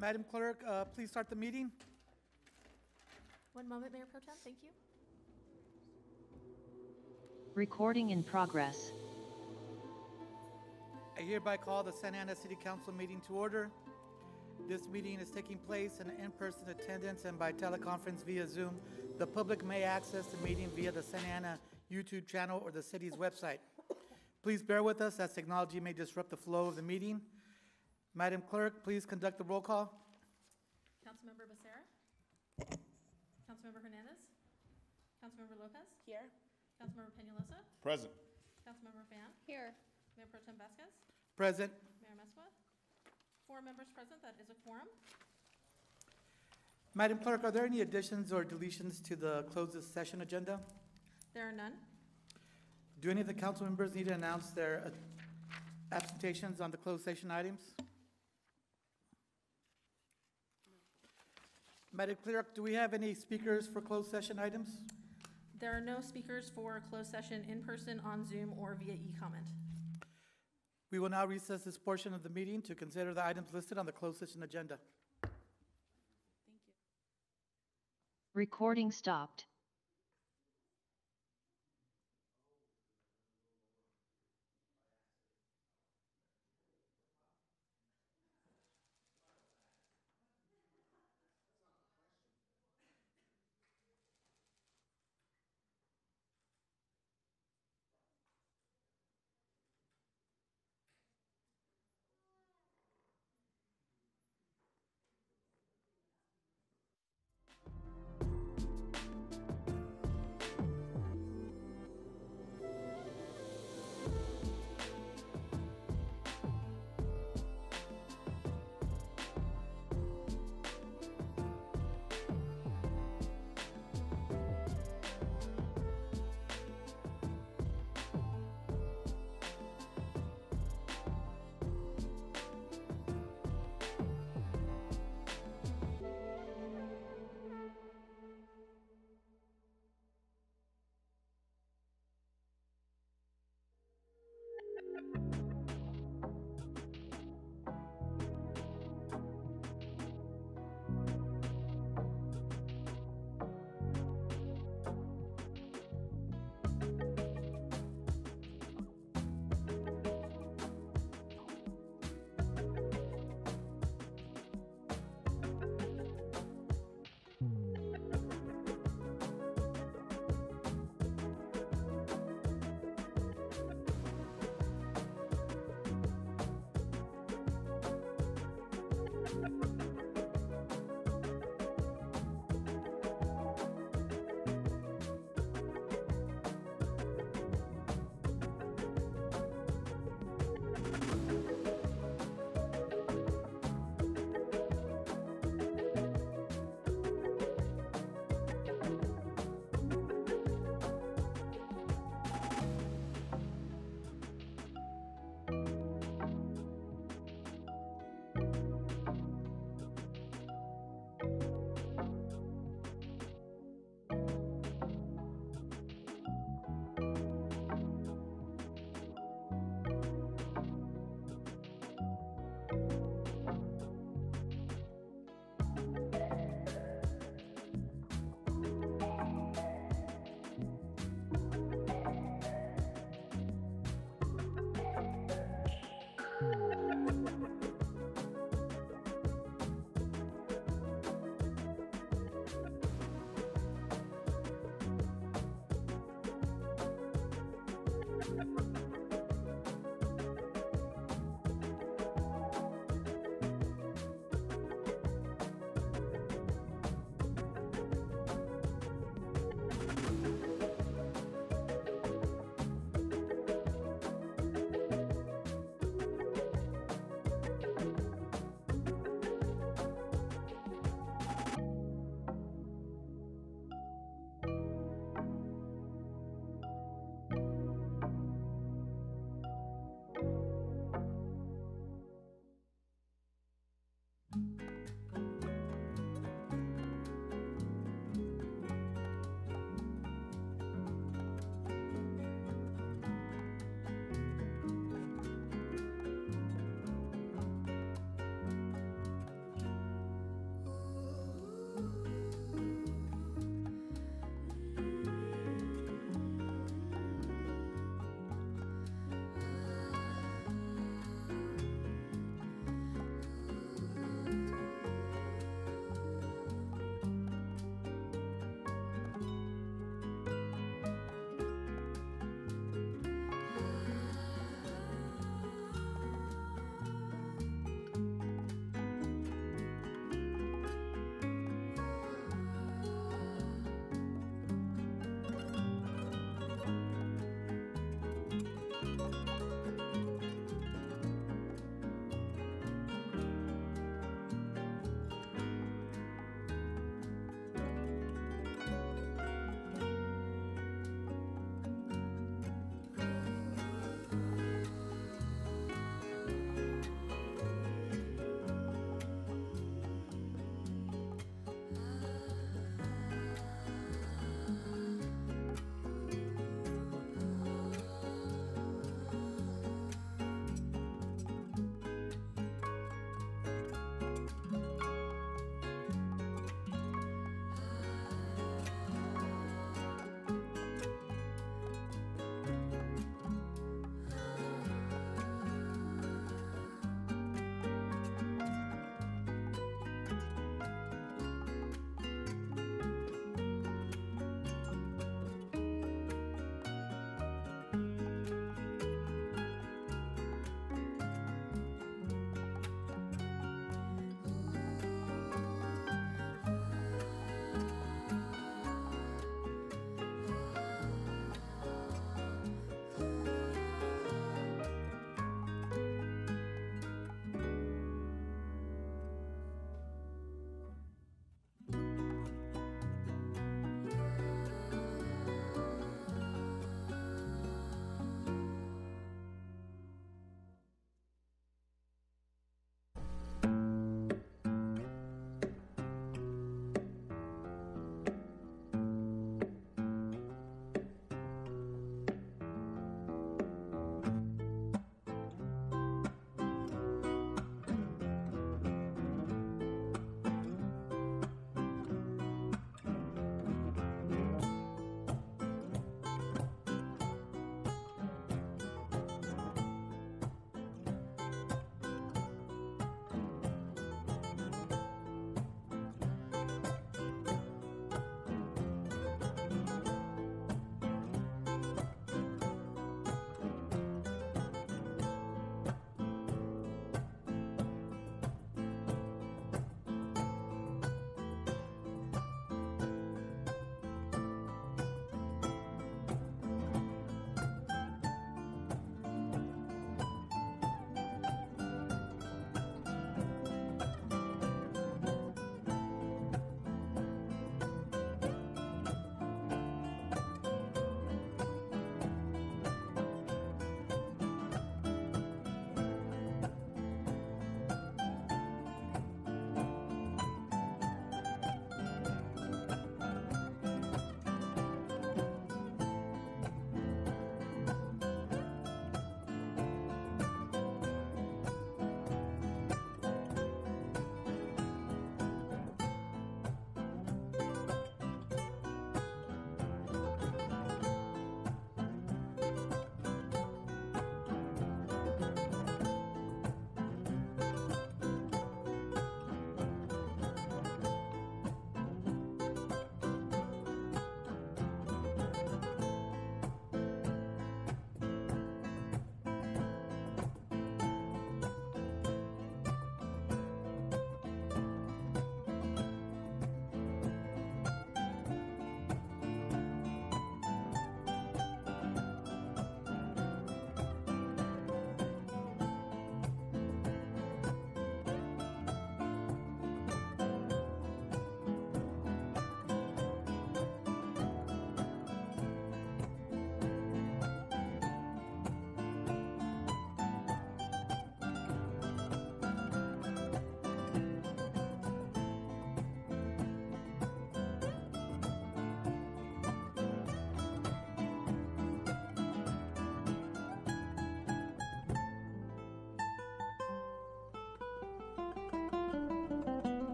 Madam Clerk, please start the meeting. One moment, Mayor Pro Tem, thank you. Recording in progress. I hereby call the Santa Ana City Council meeting to order. This meeting is taking place in in-person attendance and by teleconference via Zoom. The public may access the meeting via the Santa Ana YouTube channel or the city's website. Please bear with us as technology may disrupt the flow of the meeting. Madam Clerk, please conduct the roll call. Councilmember Becerra? Councilmember Hernandez? Councilmember Lopez? Here. Councilmember Peñalosa? Present. Councilmember Fan? Here. Mayor Pro Tem Vasquez? Present. Mayor Mesua? 4 members present, that is a quorum. Madam Clerk, are there any additions or deletions to the closed session agenda? There are none. Do any of the council members need to announce their absentations on the closed session items? Madam Clerk, do we have any speakers for closed session items? There are no speakers for closed session in person, on Zoom, or via e-comment. We will now recess this portion of the meeting to consider the items listed on the closed session agenda. Thank you. Recording stopped.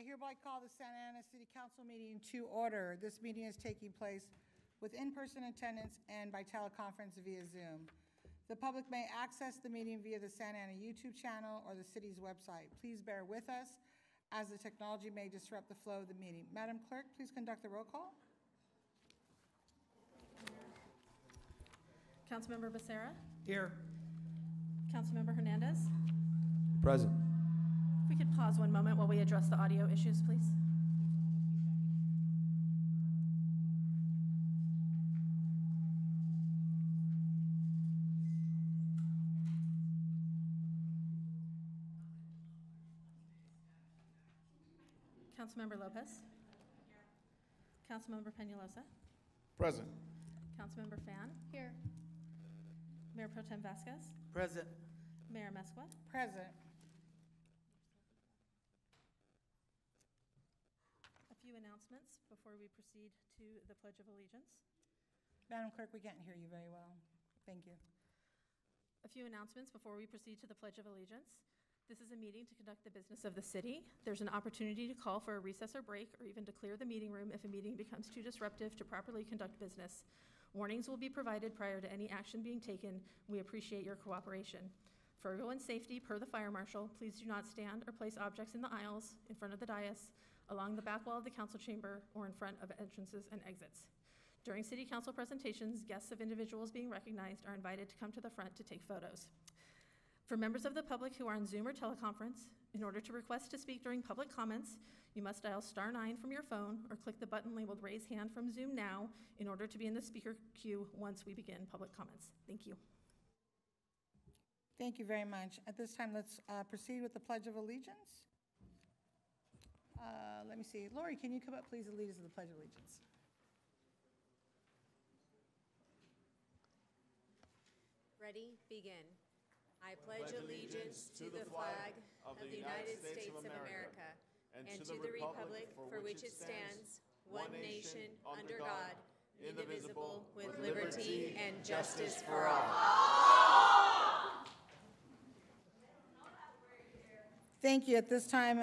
hereby call the Santa Ana City Council meeting to order. This meeting is taking place with in-person attendance and by teleconference via Zoom. The public may access the meeting via the Santa Ana YouTube channel or the city's website. Please bear with us as the technology may disrupt the flow of the meeting. Madam Clerk, please conduct the roll call. Councilmember Becerra? Here. Councilmember Hernandez? Present. If we could pause one moment while we address the audio issues, please. Councilmember Lopez? Councilmember Peñalosa? Present. Councilmember Fan? Here. Mayor Pro Tem Vasquez? Present. Mayor Mesqua? Present. A few announcements before we proceed to the Pledge of Allegiance. Madam Clerk, we can't hear you very well. Thank you. A few announcements before we proceed to the Pledge of Allegiance. This is a meeting to conduct the business of the city. There's an opportunity to call for a recess or break, or even to clear the meeting room if a meeting becomes too disruptive to properly conduct business. Warnings will be provided prior to any action being taken. We appreciate your cooperation. For everyone's safety, per the fire marshal, please do not stand or place objects in the aisles, in front of the dais, along the back wall of the council chamber, or in front of entrances and exits. During city council presentations, guests of individuals being recognized are invited to come to the front to take photos. For members of the public who are on Zoom or teleconference, in order to request to speak during public comments, you must dial *9 from your phone or click the button labeled Raise Hand from Zoom Now in order to be in the speaker queue once we begin public comments. Thank you. Thank you very much. At this time, let's proceed with the Pledge of Allegiance. Let me see. Lori, can you come up, please, and lead us in the Pledge of Allegiance? Ready? Begin. I pledge allegiance to the flag of the United States of America and to the republic for which it stands, one nation, under God, indivisible, with liberty and justice for all. Thank you. At this time,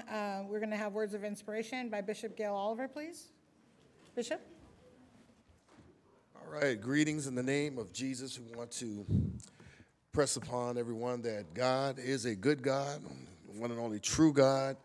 we're going to have words of inspiration by Bishop Gail Oliver, please. Bishop? All right, greetings in the name of Jesus. We want to press upon everyone that God is a good God, one and only true God,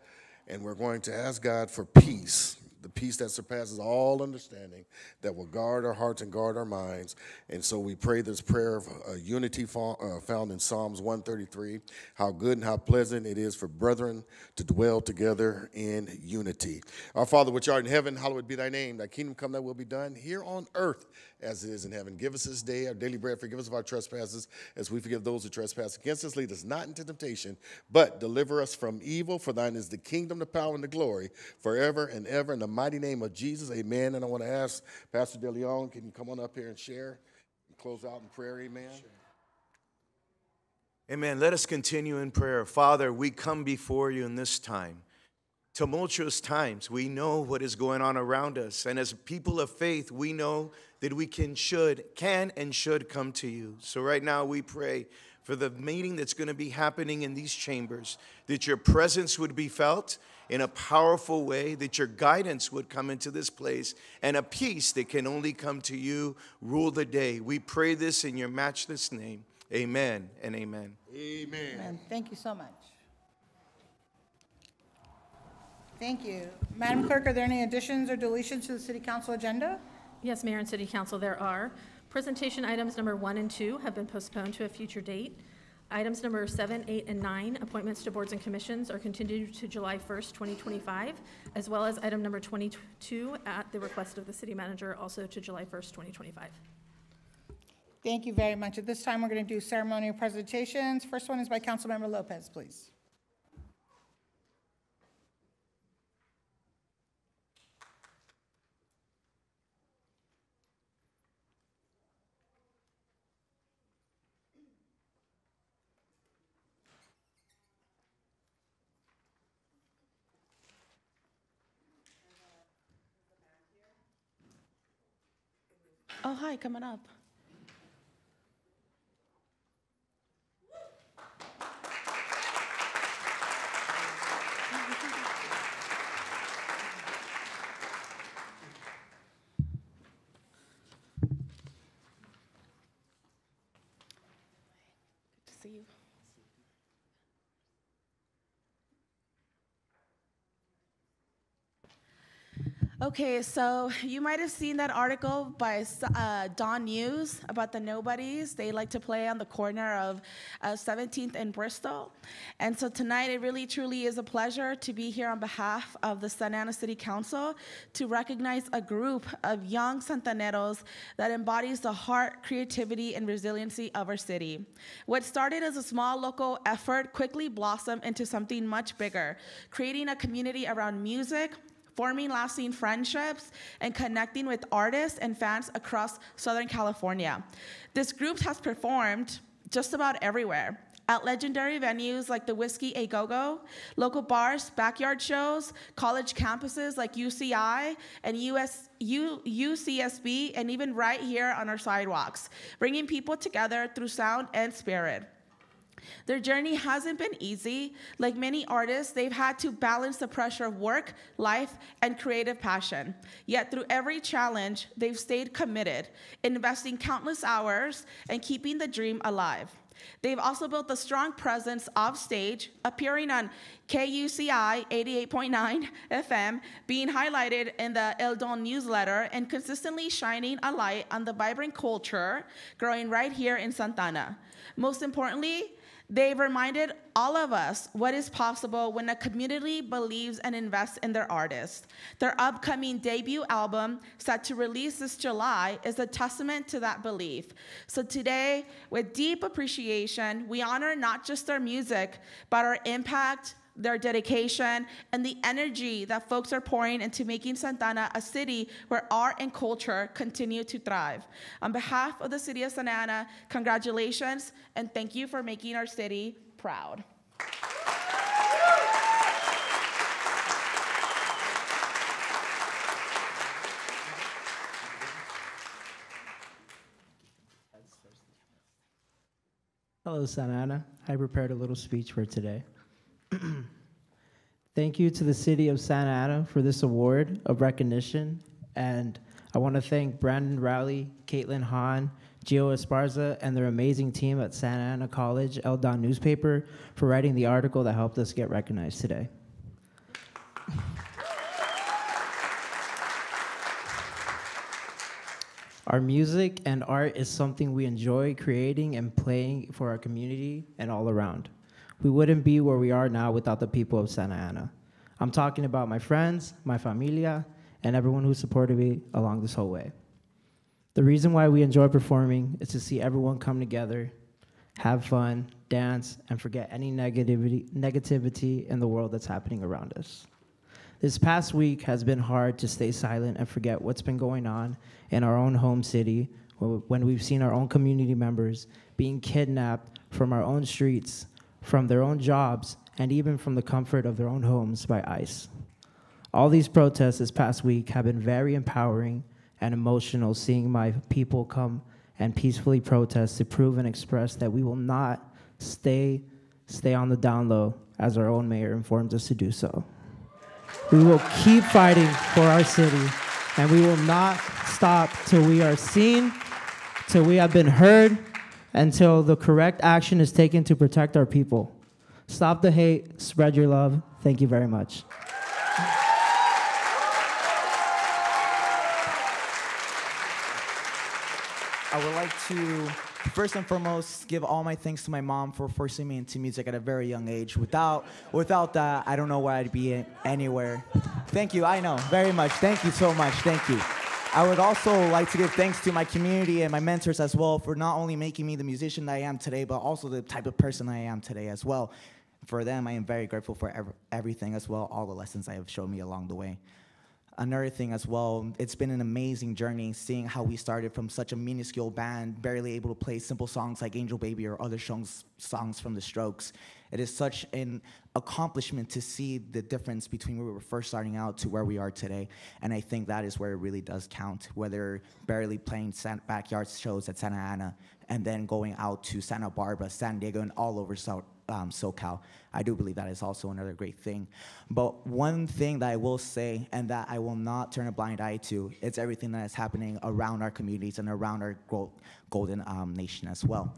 and we're going to ask God for peace, the peace that surpasses all understanding, that will guard our hearts and guard our minds. And so we pray this prayer of unity found in Psalms 133, how good and how pleasant it is for brethren to dwell together in unity. Our Father which art in heaven, hallowed be thy name. Thy kingdom come, thy will be done here on earth as it is in heaven. Give us this day our daily bread. Forgive us of our trespasses as we forgive those who trespass against us. Lead us not into temptation, but deliver us from evil. For thine is the kingdom, the power, and the glory forever and ever. In the mighty name of Jesus, amen. And I want to ask Pastor De Leon, can you come on up here and share and close out in prayer, amen? Sure. Amen. Let us continue in prayer. Father, we come before you in this time. Tumultuous times. We know what is going on around us. And as people of faith, we know that we can and should come to you. So right now we pray for the meeting that's going to be happening in these chambers, that your presence would be felt in a powerful way, that your guidance would come into this place, and a peace that can only come to you rule the day. We pray this in your matchless name. Amen and amen. Amen. Amen. Thank you so much. Thank you. Madam Clerk, are there any additions or deletions to the City Council agenda? Yes, Mayor and City Council, there are. Presentation items number 1 and 2 have been postponed to a future date. Items number 7, 8, and 9, appointments to boards and commissions, are continued to July 1st, 2025, as well as item number 22 at the request of the city manager, also to July 1st, 2025. Thank you very much. At this time, we're going to do ceremonial presentations. First one is by Councilmember Lopez, please. Oh, hi, coming up. Okay, so you might have seen that article by Dawn News about the nobodies. They like to play on the corner of 17th and Bristol. And so tonight, it really truly is a pleasure to be here on behalf of the Santa Ana City Council to recognize a group of young Santaneros that embodies the heart, creativity, and resiliency of our city. What started as a small local effort quickly blossomed into something much bigger, creating a community around music, forming lasting friendships, and connecting with artists and fans across Southern California. This group has performed just about everywhere, at legendary venues like the Whiskey A Go-Go, local bars, backyard shows, college campuses like UCI and UCSB, and even right here on our sidewalks, bringing people together through sound and spirit. Their journey hasn't been easy. Like many artists, they've had to balance the pressure of work, life, and creative passion. Yet through every challenge, they've stayed committed, investing countless hours and keeping the dream alive. They've also built a strong presence off stage, appearing on KUCI 88.9 FM, being highlighted in the El Don newsletter, and consistently shining a light on the vibrant culture growing right here in Santa Ana. Most importantly, they've reminded all of us what is possible when a community believes and invests in their artists. Their upcoming debut album, set to release this July, is a testament to that belief. So today, with deep appreciation, we honor not just their music, but our impact, their dedication, and the energy that folks are pouring into making Santa Ana a city where art and culture continue to thrive. On behalf of the city of Santa Ana, congratulations, and thank you for making our city proud. Hello, Santa Ana. I prepared a little speech for today. Thank you to the city of Santa Ana for this award of recognition, and I want to thank Brandon Rowley, Caitlin Hahn, Gio Esparza, and their amazing team at Santa Ana College El Don newspaper for writing the article that helped us get recognized today. Our music and art is something we enjoy creating and playing for our community and all around. We wouldn't be where we are now without the people of Santa Ana. I'm talking about my friends, my familia, and everyone who supported me along this whole way. The reason why we enjoy performing is to see everyone come together, have fun, dance, and forget any negativity in the world that's happening around us. This past week has been hard to stay silent and forget what's been going on in our own home city when we've seen our own community members being kidnapped from our own streets, from their own jobs, and even from the comfort of their own homes by ICE. All these protests this past week have been very empowering and emotional, seeing my people come and peacefully protest to prove and express that we will not stay on the down low, as our own mayor informs us to do so. We will keep fighting for our city, and we will not stop till we are seen, till we have been heard, until the correct action is taken to protect our people. Stop the hate, spread your love. Thank you very much. I would like to, first and foremost, give all my thanks to my mom for forcing me into music at a very young age. Without that, I don't know where I'd be anywhere. Thank you, I know, very much. Thank you so much, thank you. I would also like to give thanks to my community and my mentors as well for not only making me the musician that I am today, but also the type of person I am today as well. For them, I am very grateful for everything as well, all the lessons they have shown me along the way. Another thing as well, it's been an amazing journey seeing how we started from such a minuscule band, barely able to play simple songs like Angel Baby or other songs from The Strokes. It is such an accomplishment to see the difference between where we were first starting out to where we are today. And I think that is where it really does count, whether barely playing backyard shows at Santa Ana and then going out to Santa Barbara, San Diego, and all over SoCal. I do believe that is also another great thing. But one thing that I will say, and that I will not turn a blind eye to, it's everything that is happening around our communities and around our golden nation as well.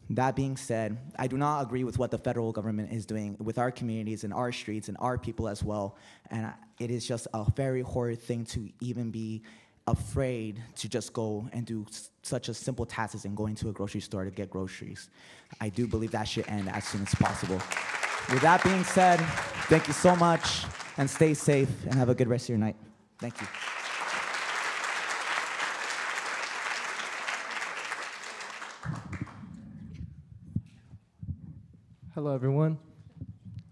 That being said, I do not agree with what the federal government is doing with our communities and our streets and our people as well. And it is just a very horrid thing to even be afraid to just go and do such a simple task as in going to a grocery store to get groceries. I do believe that should end as soon as possible. With that being said, thank you so much, and stay safe, and have a good rest of your night. Thank you. Hello, everyone.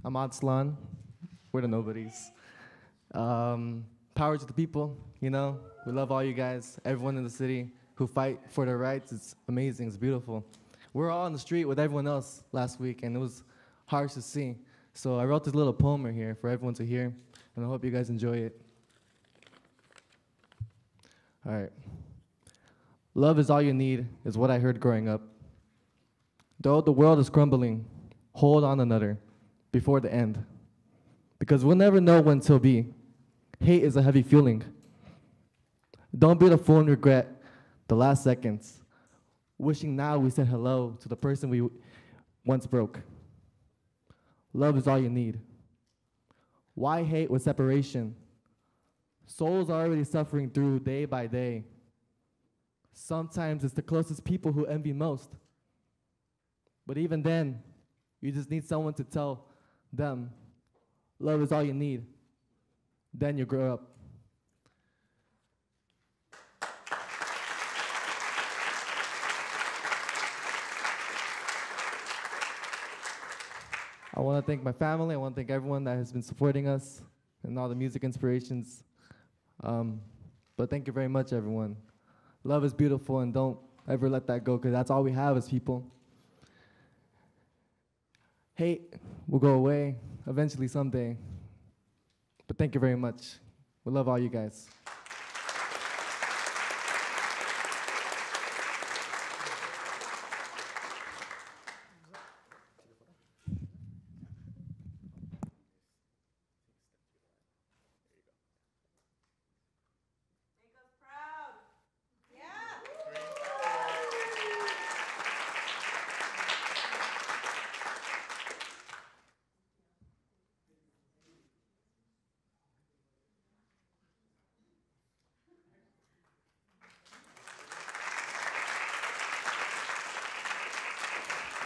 I'm Adslan. We're the nobodies. Power to the people, you know. We love all you guys, everyone in the city who fight for their rights. It's amazing, it's beautiful. We were all on the street with everyone else last week, and it was hard to see. So I wrote this little poem right here for everyone to hear, and I hope you guys enjoy it. All right. Love is all you need is what I heard growing up. Though the world is crumbling, hold on another before the end. Because we'll never know when till be. Hate is a heavy feeling. Don't be the fool and regret the last seconds, wishing now we said hello to the person we once broke. Love is all you need. Why hate with separation? Souls are already suffering through day by day. Sometimes it's the closest people who envy most. But even then, you just need someone to tell them, love is all you need. Then you grow up. I want to thank my family. I want to thank everyone that has been supporting us and all the music inspirations. But thank you very much, everyone. Love is beautiful, and don't ever let that go, because that's all we have as people. Hate will go away eventually someday. But thank you very much. We love all you guys.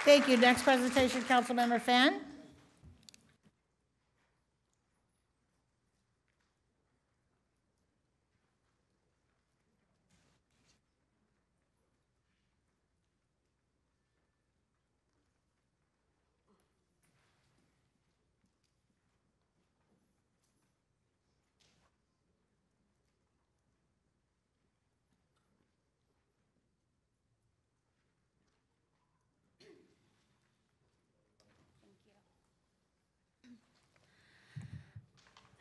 Thank you. Next presentation, Councilmember Fan.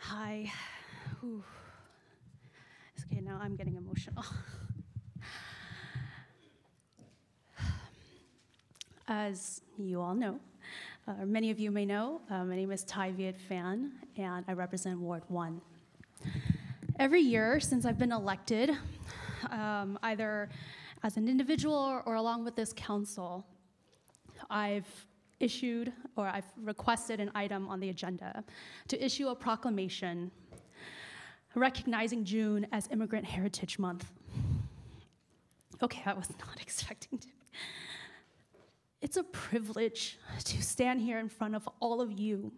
Hi. Whew. It's okay, now I'm getting emotional. As you all know, or many of you may know, my name is Thai Viet Phan, and I represent Ward 1. Every year since I've been elected, either as an individual or along with this council, I've issued, or I've requested an item on the agenda to issue a proclamation recognizing June as Immigrant Heritage Month. Okay, I was not expecting to. It's a privilege to stand here in front of all of you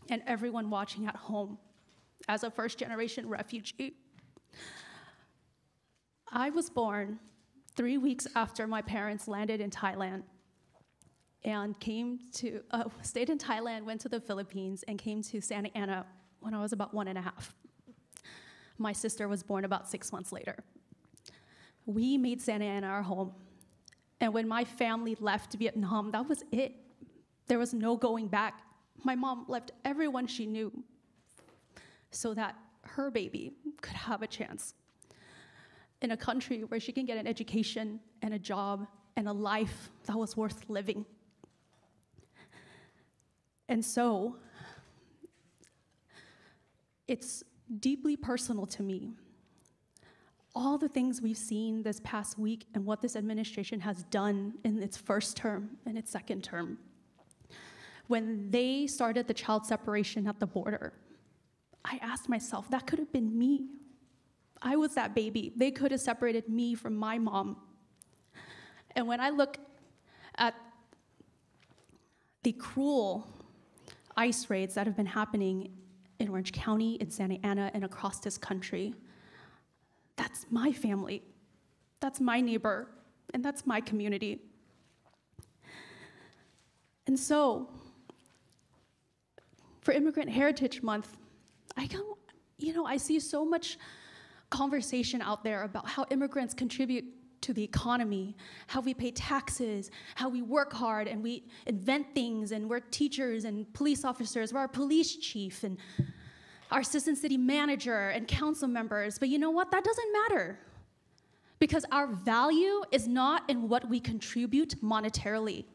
and everyone watching at home as a first-generation refugee. I was born 3 weeks after my parents landed in Thailand and stayed in Thailand, went to the Philippines, and came to Santa Ana when I was about 1.5. My sister was born about 6 months later. We made Santa Ana our home. And when my family left Vietnam, that was it. There was no going back. My mom left everyone she knew so that her baby could have a chance in a country where she can get an education and a job and a life that was worth living. And so, it's deeply personal to me. all the things we've seen this past week and what this administration has done in its first term and its second term. When they started the child separation at the border, I asked myself, that could have been me. I was that baby. They could have separated me from my mom. And when I look at the cruel ICE raids that have been happening in Orange County, in Santa Ana, and across this country, that's my family, that's my neighbor, and that's my community. And so, for Immigrant Heritage Month, I see so much conversation out there about how immigrants contribute to the economy, how we pay taxes, how we work hard and we invent things, and we're teachers and police officers, we're our police chief and our assistant city manager and council members. But you know what? That doesn't matter, because our value is not in what we contribute monetarily.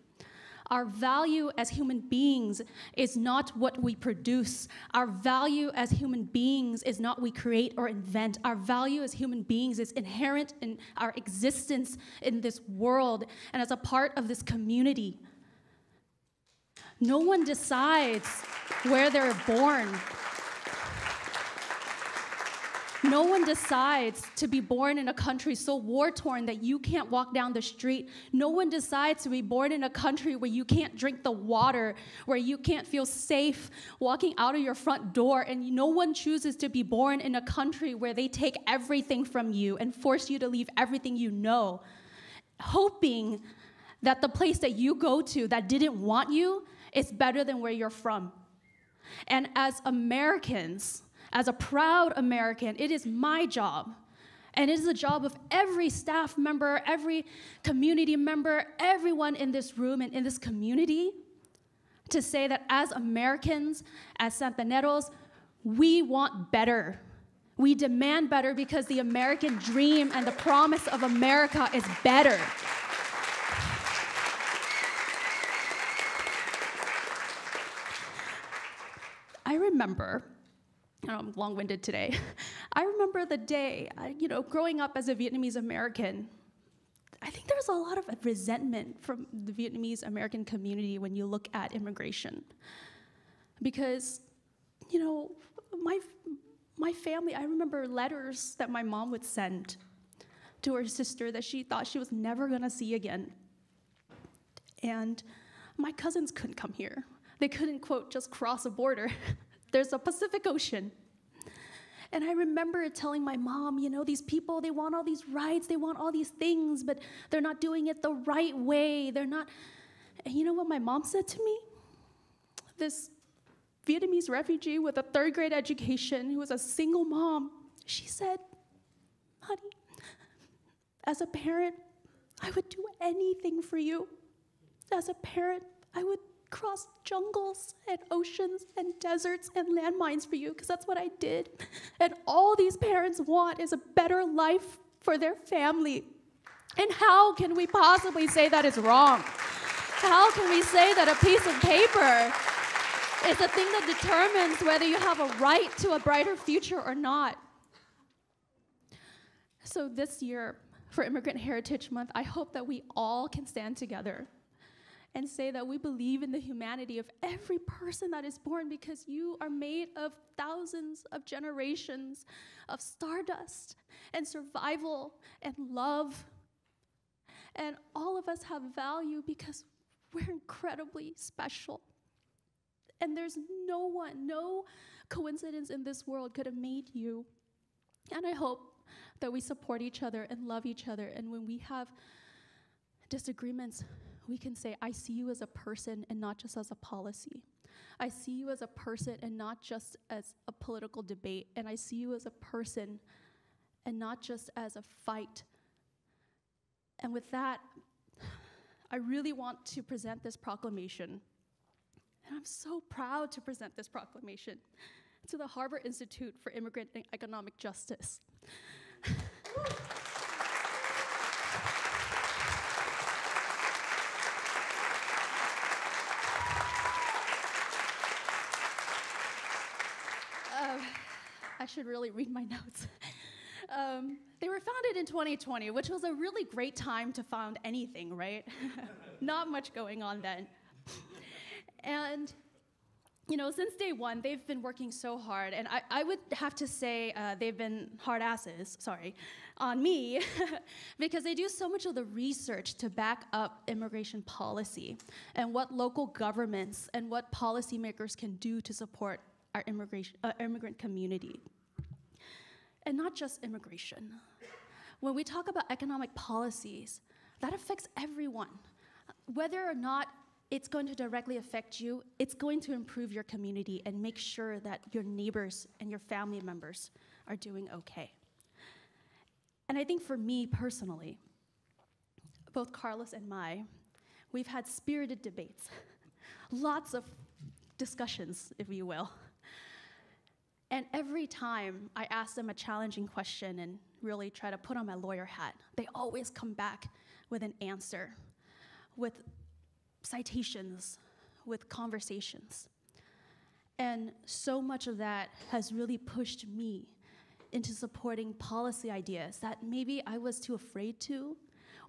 Our value as human beings is not what we produce. Our value as human beings is not what we create or invent. Our value as human beings is inherent in our existence in this world and as a part of this community. No one decides where they're born. No one decides to be born in a country so war-torn that you can't walk down the street. No one decides to be born in a country where you can't drink the water, where you can't feel safe walking out of your front door. And no one chooses to be born in a country where they take everything from you and force you to leave everything you know, hoping that the place that you go to that didn't want you is better than where you're from. And as Americans, as a proud American, it is my job, and it is the job of every staff member, every community member, everyone in this room and in this community, to say that as Americans, as Santaneros, we want better. We demand better because the American dream and the promise of America is better. I remember, I'm long-winded today. I remember the day, growing up as a Vietnamese American, I think there's a lot of resentment from the Vietnamese American community when you look at immigration. Because, my family, I remember letters that my mom would send to her sister that she thought she was never gonna see again. And my cousins couldn't come here. They couldn't, quote, just cross a border. There's a Pacific Ocean. And I remember telling my mom, these people, they want all these rights, they want all these things, but they're not doing it the right way. They're not. And you know what my mom said to me? This Vietnamese refugee with a third-grade education who was a single mom, she said, honey, as a parent, I would do anything for you. As a parent, I would cross jungles and oceans and deserts and landmines for you, because that's what I did. And all these parents want is a better life for their family. And how can we possibly say that is wrong? How can we say that a piece of paper is the thing that determines whether you have a right to a brighter future or not? So this year, for Immigrant Heritage Month, I hope that we all can stand together and say that we believe in the humanity of every person that is born, because you are made of thousands of generations of stardust and survival and love. And all of us have value because we're incredibly special. And there's no coincidence in this world could have made you. And I hope that we support each other and love each other. And when we have disagreements, we can say, I see you as a person and not just as a policy. I see you as a person and not just as a political debate. And I see you as a person and not just as a fight. And with that, I really want to present this proclamation. And I'm so proud to present this proclamation to the Harbor Institute for Immigrant and Economic Justice. I should really read my notes. They were founded in 2020, which was a really great time to found anything, right? Not much going on then. And you know, since day one, they've been working so hard, and I would have to say they've been hard asses, sorry, on me, because they do so much of the research to back up immigration policy and what local governments and what policymakers can do to support our immigrant community. And not just immigration. When we talk about economic policies, that affects everyone. Whether or not it's going to directly affect you, it's going to improve your community and make sure that your neighbors and your family members are doing okay. And I think for me personally, both Carlos and we've had spirited debates, lots of discussions, if you will. And every time I ask them a challenging question and really try to put on my lawyer hat, they always come back with an answer, with citations, with conversations. And so much of that has really pushed me into supporting policy ideas that maybe I was too afraid to,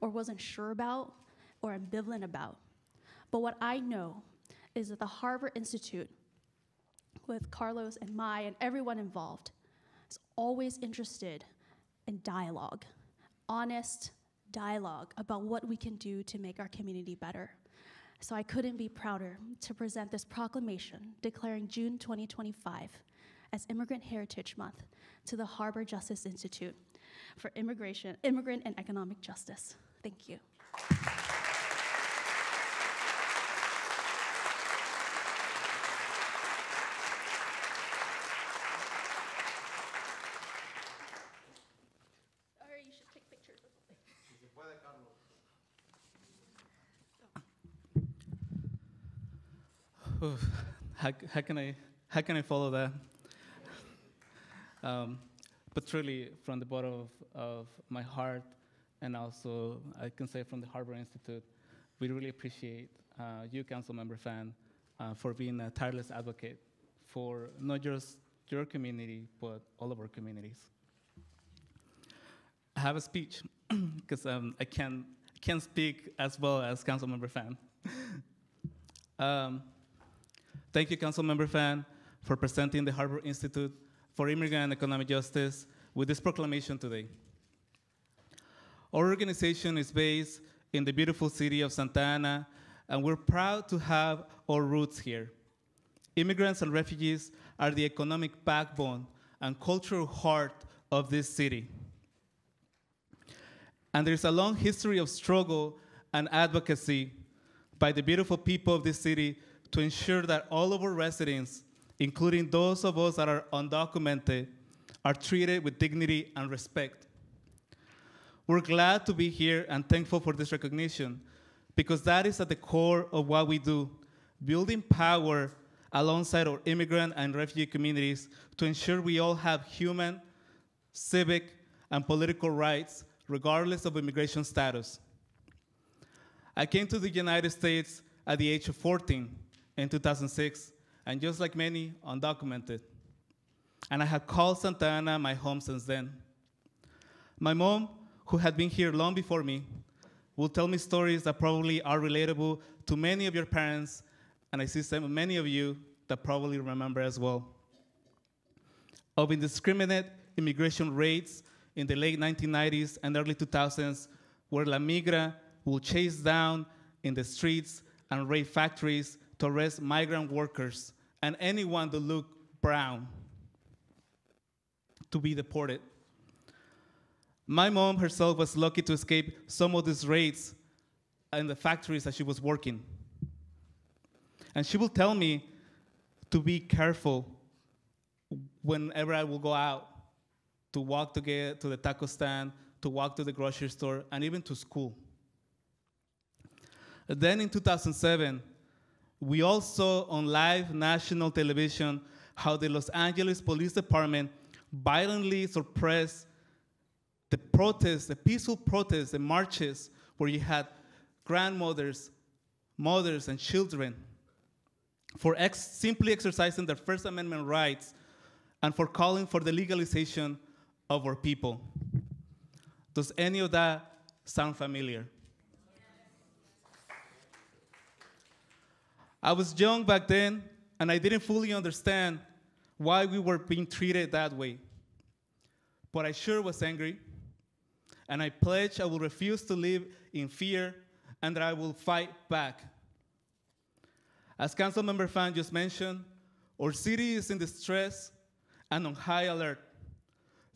or wasn't sure about, or ambivalent about. But what I know is that the Harbor Institute, with Carlos and and everyone involved, is always interested in dialogue, honest dialogue about what we can do to make our community better. So I couldn't be prouder to present this proclamation declaring June 2025 as Immigrant Heritage Month to the Harbor Justice Institute for Immigrant and Economic Justice. Thank you. How can I follow that? But truly, from the bottom of my heart, and also I can say from the Harbor Institute, we really appreciate you, Councilmember Fan, for being a tireless advocate for not just your community, but all of our communities. I have a speech because I can't speak as well as Councilmember Fan. Thank you, Councilmember Fan, for presenting the Harbor Institute for Immigrant and Economic Justice with this proclamation today. Our organization is based in the beautiful city of Santa Ana, and we're proud to have our roots here. Immigrants and refugees are the economic backbone and cultural heart of this city. And there's a long history of struggle and advocacy by the beautiful people of this city to ensure that all of our residents, including those of us that are undocumented, are treated with dignity and respect. We're glad to be here and thankful for this recognition, because that is at the core of what we do, building power alongside our immigrant and refugee communities to ensure we all have human, civic, and political rights, regardless of immigration status. I came to the United States at the age of 14 in 2006, and just like many, undocumented. And I have called Santa Ana my home since then. My mom, who had been here long before me, will tell me stories that probably are relatable to many of your parents, and I see many of you that probably remember as well. Of indiscriminate immigration raids in the late 1990s and early 2000s, where La Migra will chase down in the streets and raid factories to arrest migrant workers and anyone that looked brown to be deported. My mom herself was lucky to escape some of these raids in the factories that she was working. And she will tell me to be careful whenever I will go out, to walk to get to the taco stand, to walk to the grocery store, and even to school. Then in 2007, we all saw on live national television how the Los Angeles Police Department violently suppressed the protests, the peaceful protests, the marches, where you had grandmothers, mothers, and children for simply exercising their First Amendment rights and for calling for the legalization of our people. Does any of that sound familiar? I was young back then, and I didn't fully understand why we were being treated that way. But I sure was angry, and I pledged I will refuse to live in fear and that I will fight back. As Councilmember Fan just mentioned, our city is in distress and on high alert.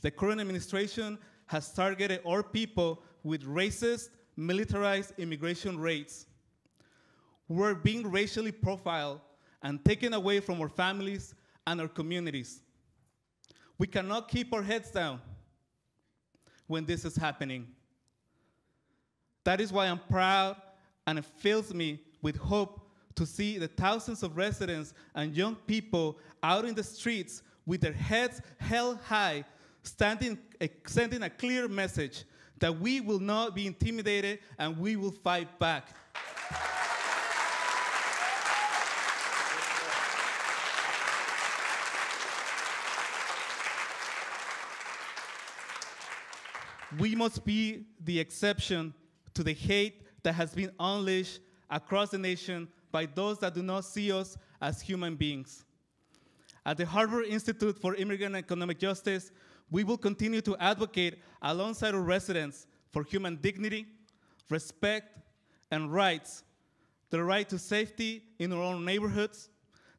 The current administration has targeted our people with racist, militarized immigration raids. We're being racially profiled and taken away from our families and our communities. We cannot keep our heads down when this is happening. That is why I'm proud, and it fills me with hope to see the thousands of residents and young people out in the streets with their heads held high, sending a clear message that we will not be intimidated and we will fight back. We must be the exception to the hate that has been unleashed across the nation by those that do not see us as human beings. At the Harvard Institute for Immigrant and Economic Justice, we will continue to advocate alongside our residents for human dignity, respect, and rights, the right to safety in our own neighborhoods,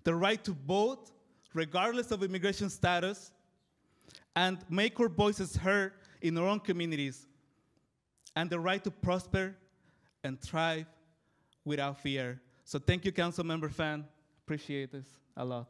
the right to vote regardless of immigration status, and make our voices heard in our own communities, and the right to prosper and thrive without fear. So thank you, Councilmember Fan. Appreciate this a lot.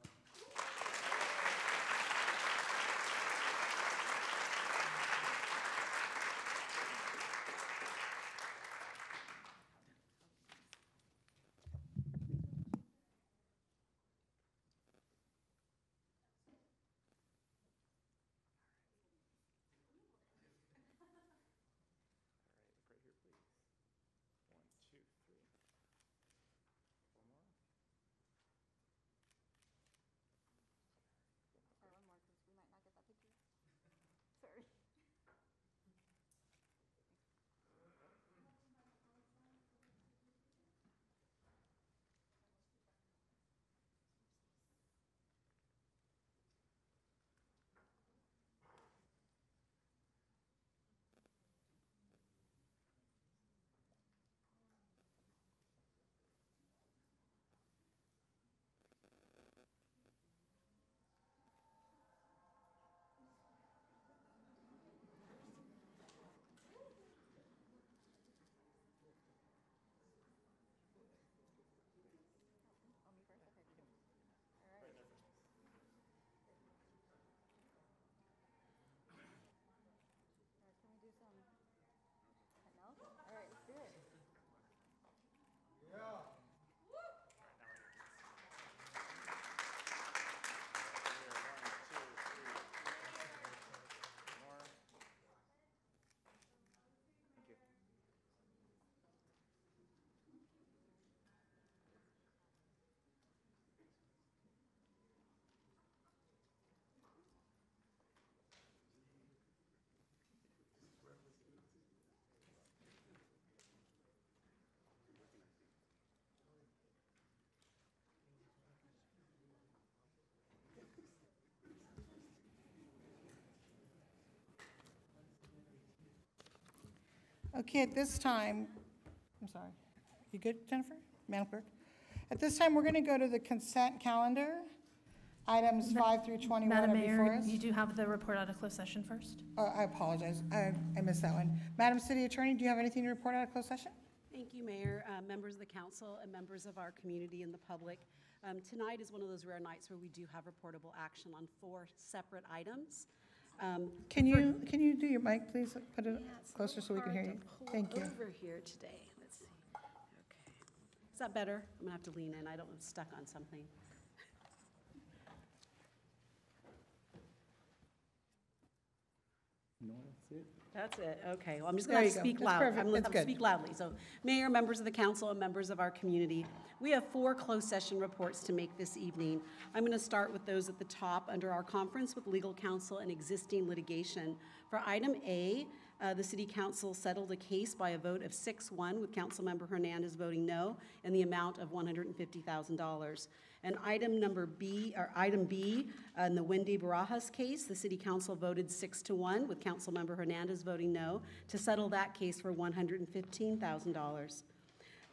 Okay, at this time, I'm sorry. You good, Jennifer? Madam Clerk? At this time, we're going to go to the consent calendar. Items 5 through 21 Madam are before Mayor, us. you do have the report out of closed session first. Oh, I apologize. I missed that one. Madam City Attorney, do you have anything to report out of closed session? Thank you, Mayor, members of the council, and members of our community and the public. Tonight is one of those rare nights where we do have reportable action on 4 separate items. Can you do your mic, please? Put it closer so we can hear you. Thank you. Over here today. Let's see. Okay. Is that better? I'm gonna have to lean in. I don't, I'm stuck on something. No, that's it. That's it. Okay. Well, I'm just There going you to go. speak That's loud. perfect. I'm That's going good. to speak loudly. So, Mayor, members of the council, and members of our community, we have 4 closed session reports to make this evening. I'm going to start with those at the top under our conference with legal counsel and existing litigation. For item A, The City Council settled a case by a vote of 6-1, with Councilmember Hernandez voting no, in the amount of $150,000. And item B, in the Wendy Barajas case, the City Council voted 6-1, with Councilmember Hernandez voting no, to settle that case for $115,000.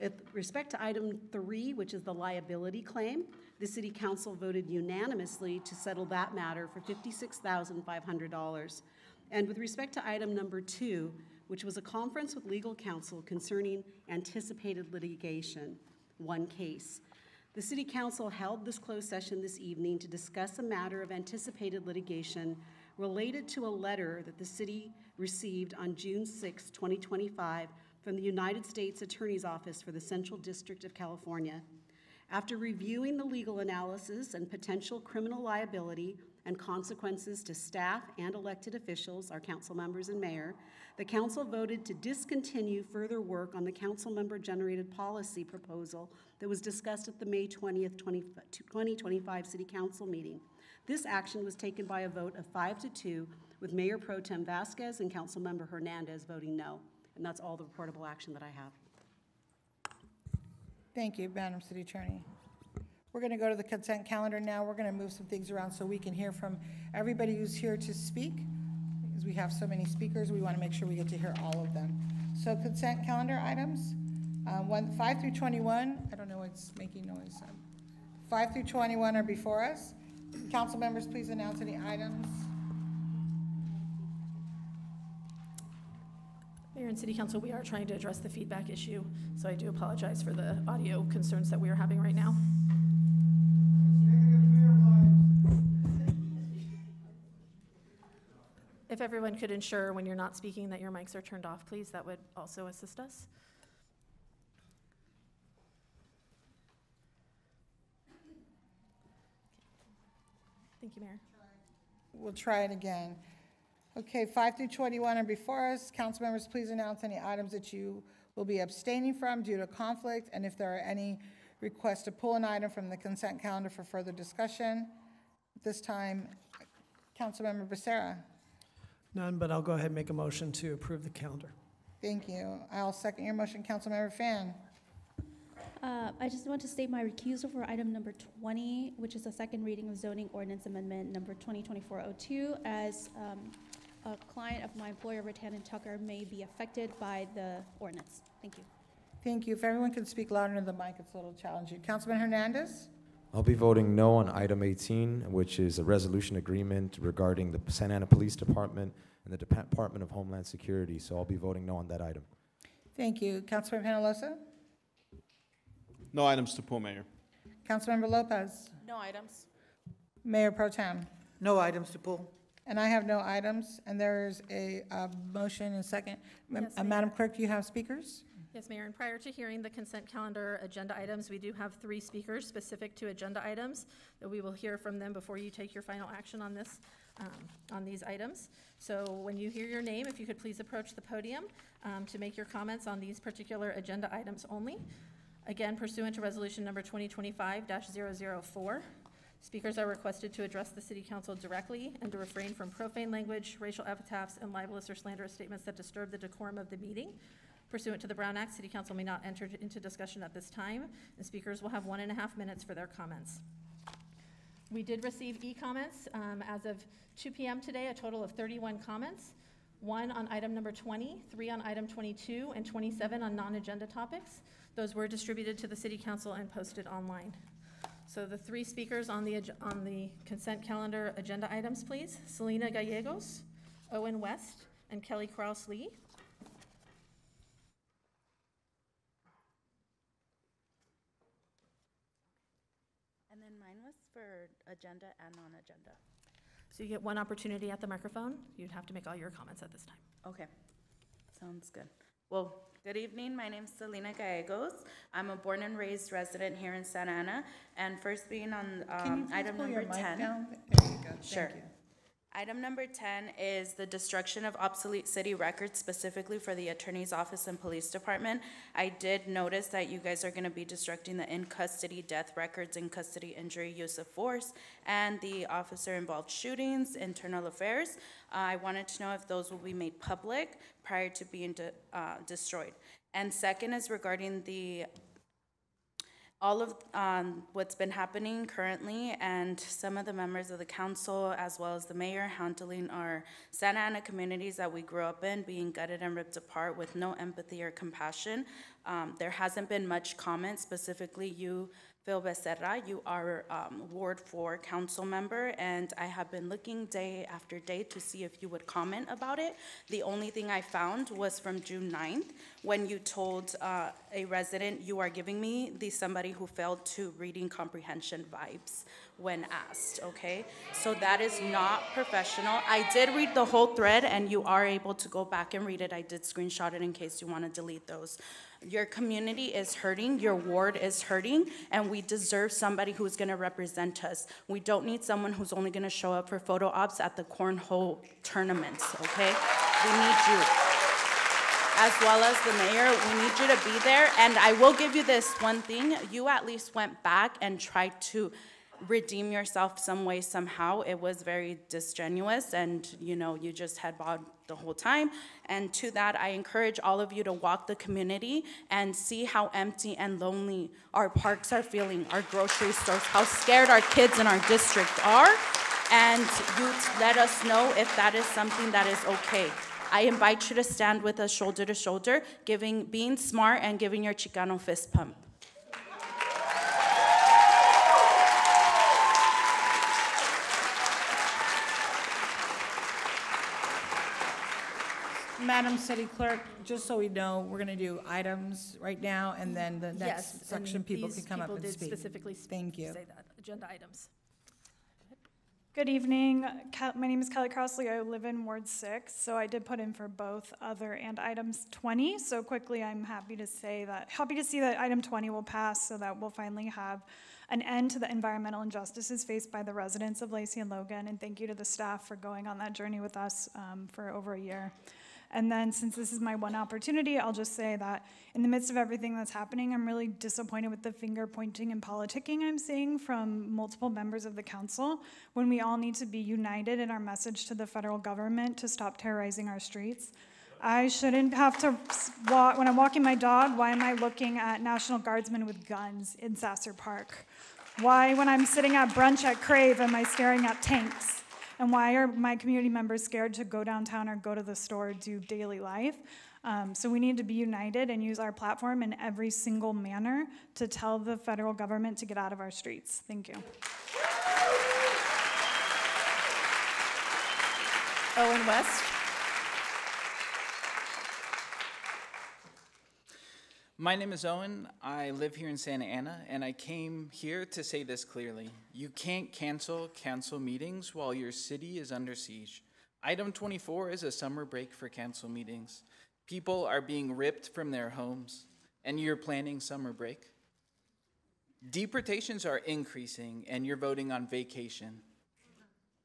With respect to item 3, which is the liability claim, the City Council voted unanimously to settle that matter for $56,500. And with respect to item number 2, which was a conference with legal counsel concerning anticipated litigation, one case, the City Council held this closed session this evening to discuss a matter of anticipated litigation related to a letter that the city received on June 6, 2025, from the United States Attorney's Office for the Central District of California. After reviewing the legal analysis and potential criminal liability and consequences to staff and elected officials, our council members and mayor, the council voted to discontinue further work on the council member generated policy proposal that was discussed at the May 20th, 2025 City Council meeting. This action was taken by a vote of 5-2, with Mayor Pro Tem Vasquez and Council Member Hernandez voting no. And that's all the reportable action that I have. Thank you, Madam City Attorney. We're going to go to the consent calendar now. We're going to move some things around so we can hear from everybody who's here to speak. Because we have so many speakers, we want to make sure we get to hear all of them. So consent calendar items, 5 through 21. I don't know what's making noise. 5 through 21 are before us. Council members, please announce any items. Mayor and City Council, we are trying to address the feedback issue, so I do apologize for the audio concerns that we are having right now. If everyone could ensure when you're not speaking that your mics are turned off, please, that would also assist us. Thank you, Mayor. We'll try it again. Okay, 5 through 21 are before us. Council members, please announce any items that you will be abstaining from due to conflict, and if there are any requests to pull an item from the consent calendar for further discussion. At this time, Councilmember Becerra. None, but I'll go ahead and make a motion to approve the calendar. Thank you. I'll second your motion, Councilmember Fan. I just want to state my recusal for item number 20, which is the second reading of zoning ordinance amendment number 2024-02, as a client of my employer, Rattan & Tucker, may be affected by the ordinance. Thank you. Thank you. If everyone could speak louder into the mic, it's a little challenging. Councilman Hernandez? I'll be voting no on item 18, which is a resolution agreement regarding the Santa Ana Police Department and the Department of Homeland Security. So I'll be voting no on that item. Thank you. Councilman Penalosa? No items to pull, Mayor. Councilmember Lopez? No items. Mayor Pro Tem? No items to pull. And I have no items, and there's a motion and second. Yes, Madam Clerk, do you have speakers? Yes, Mayor, and prior to hearing the consent calendar agenda items, we do have 3 speakers specific to agenda items that we will hear from them before you take your final action on this, on these items. So when you hear your name, if you could please approach the podium to make your comments on these particular agenda items only. Again, pursuant to resolution number 2025-004, speakers are requested to address the City Council directly and to refrain from profane language, racial epithets, and libelous or slanderous statements that disturb the decorum of the meeting. Pursuant to the Brown Act, City Council may not enter into discussion at this time, and speakers will have 1.5 minutes for their comments. We did receive e-comments as of 2 p.m. today, a total of 31 comments, 1 on item number 20, 3 on item 22, and 27 on non-agenda topics. Those were distributed to the City Council and posted online. So the 3 speakers on the consent calendar agenda items, please. Selena Gallegos, Owen West, and Kelly Krause-Lee. And then mine was for agenda and non-agenda. So you get 1 opportunity at the microphone. You'd have to make all your comments at this time. Okay, sounds good. Well, good evening. My name is Selena Gallegos. I'm a born and raised resident here in Santa Ana. And first being on item number 10. There you go. Sure. Thank you. Item number 10 is the destruction of obsolete city records, specifically for the Attorney's Office and Police Department. I did notice that you guys are going to be destructing the in-custody death records, in-custody injury, use of force, and the officer-involved shootings, internal affairs. I wanted to know if those will be made public prior to being destroyed. And second is regarding all of what's been happening currently, and some of the members of the council as well as the mayor handling our Santa Ana communities that we grew up in being gutted and ripped apart with no empathy or compassion. There hasn't been much comment, specifically you, Phil Becerra, you are Ward 4 council member, and I have been looking day after day to see if you would comment about it. The only thing I found was from June 9th, when you told a resident, you are giving me somebody who failed to reading comprehension vibes when asked, okay? So that is not professional. I did read the whole thread, and you are able to go back and read it. I did screenshot it in case you want to delete those. Your community is hurting, your ward is hurting, and we deserve somebody who's gonna represent us. We don't need someone who's only gonna show up for photo ops at the cornhole tournaments, okay? We need you. As well as the mayor, we need you to be there. And I will give you this one thing, you at least went back and tried to redeem yourself some way, somehow. It was very disingenuous, and you just had bowed the whole time. And to that, I encourage all of you to walk the community and see how empty and lonely our parks are feeling, our grocery stores, how scared our kids in our district are, and you let us know if that is something that is okay. I invite you to stand with us shoulder to shoulder, being smart and giving your Chicano fist pump. Madam City Clerk, just so we know, we're going to do items right now, and then the next section, people can come up and speak. Specifically Thank you. say that, agenda items. Good evening. My name is Kelly Crossley. I live in Ward 6, so I did put in for both other and items 20. So quickly, I'm happy to see that item 20 will pass, so that we'll finally have an end to the environmental injustices faced by the residents of Lacey and Logan. And thank you to the staff for going on that journey with us for over a year. And then, since this is my one opportunity, I'll just say that in the midst of everything that's happening, I'm really disappointed with the finger pointing and politicking I'm seeing from multiple members of the council, when we all need to be united in our message to the federal government to stop terrorizing our streets. I shouldn't have to walk, when I'm walking my dog, why am I looking at National Guardsmen with guns in Sasser Park? Why, when I'm sitting at brunch at Crave, am I staring at tanks? And why are my community members scared to go downtown or go to the store or do daily life? So we need to be united and use our platform in every single manner to tell the federal government to get out of our streets. Thank you. Owen West. My name is Owen. I live here in Santa Ana, and I came here to say this clearly. You can't cancel meetings while your city is under siege. Item 24 is a summer break for council meetings. People are being ripped from their homes, and you're planning summer break. Deportations are increasing, and you're voting on vacation.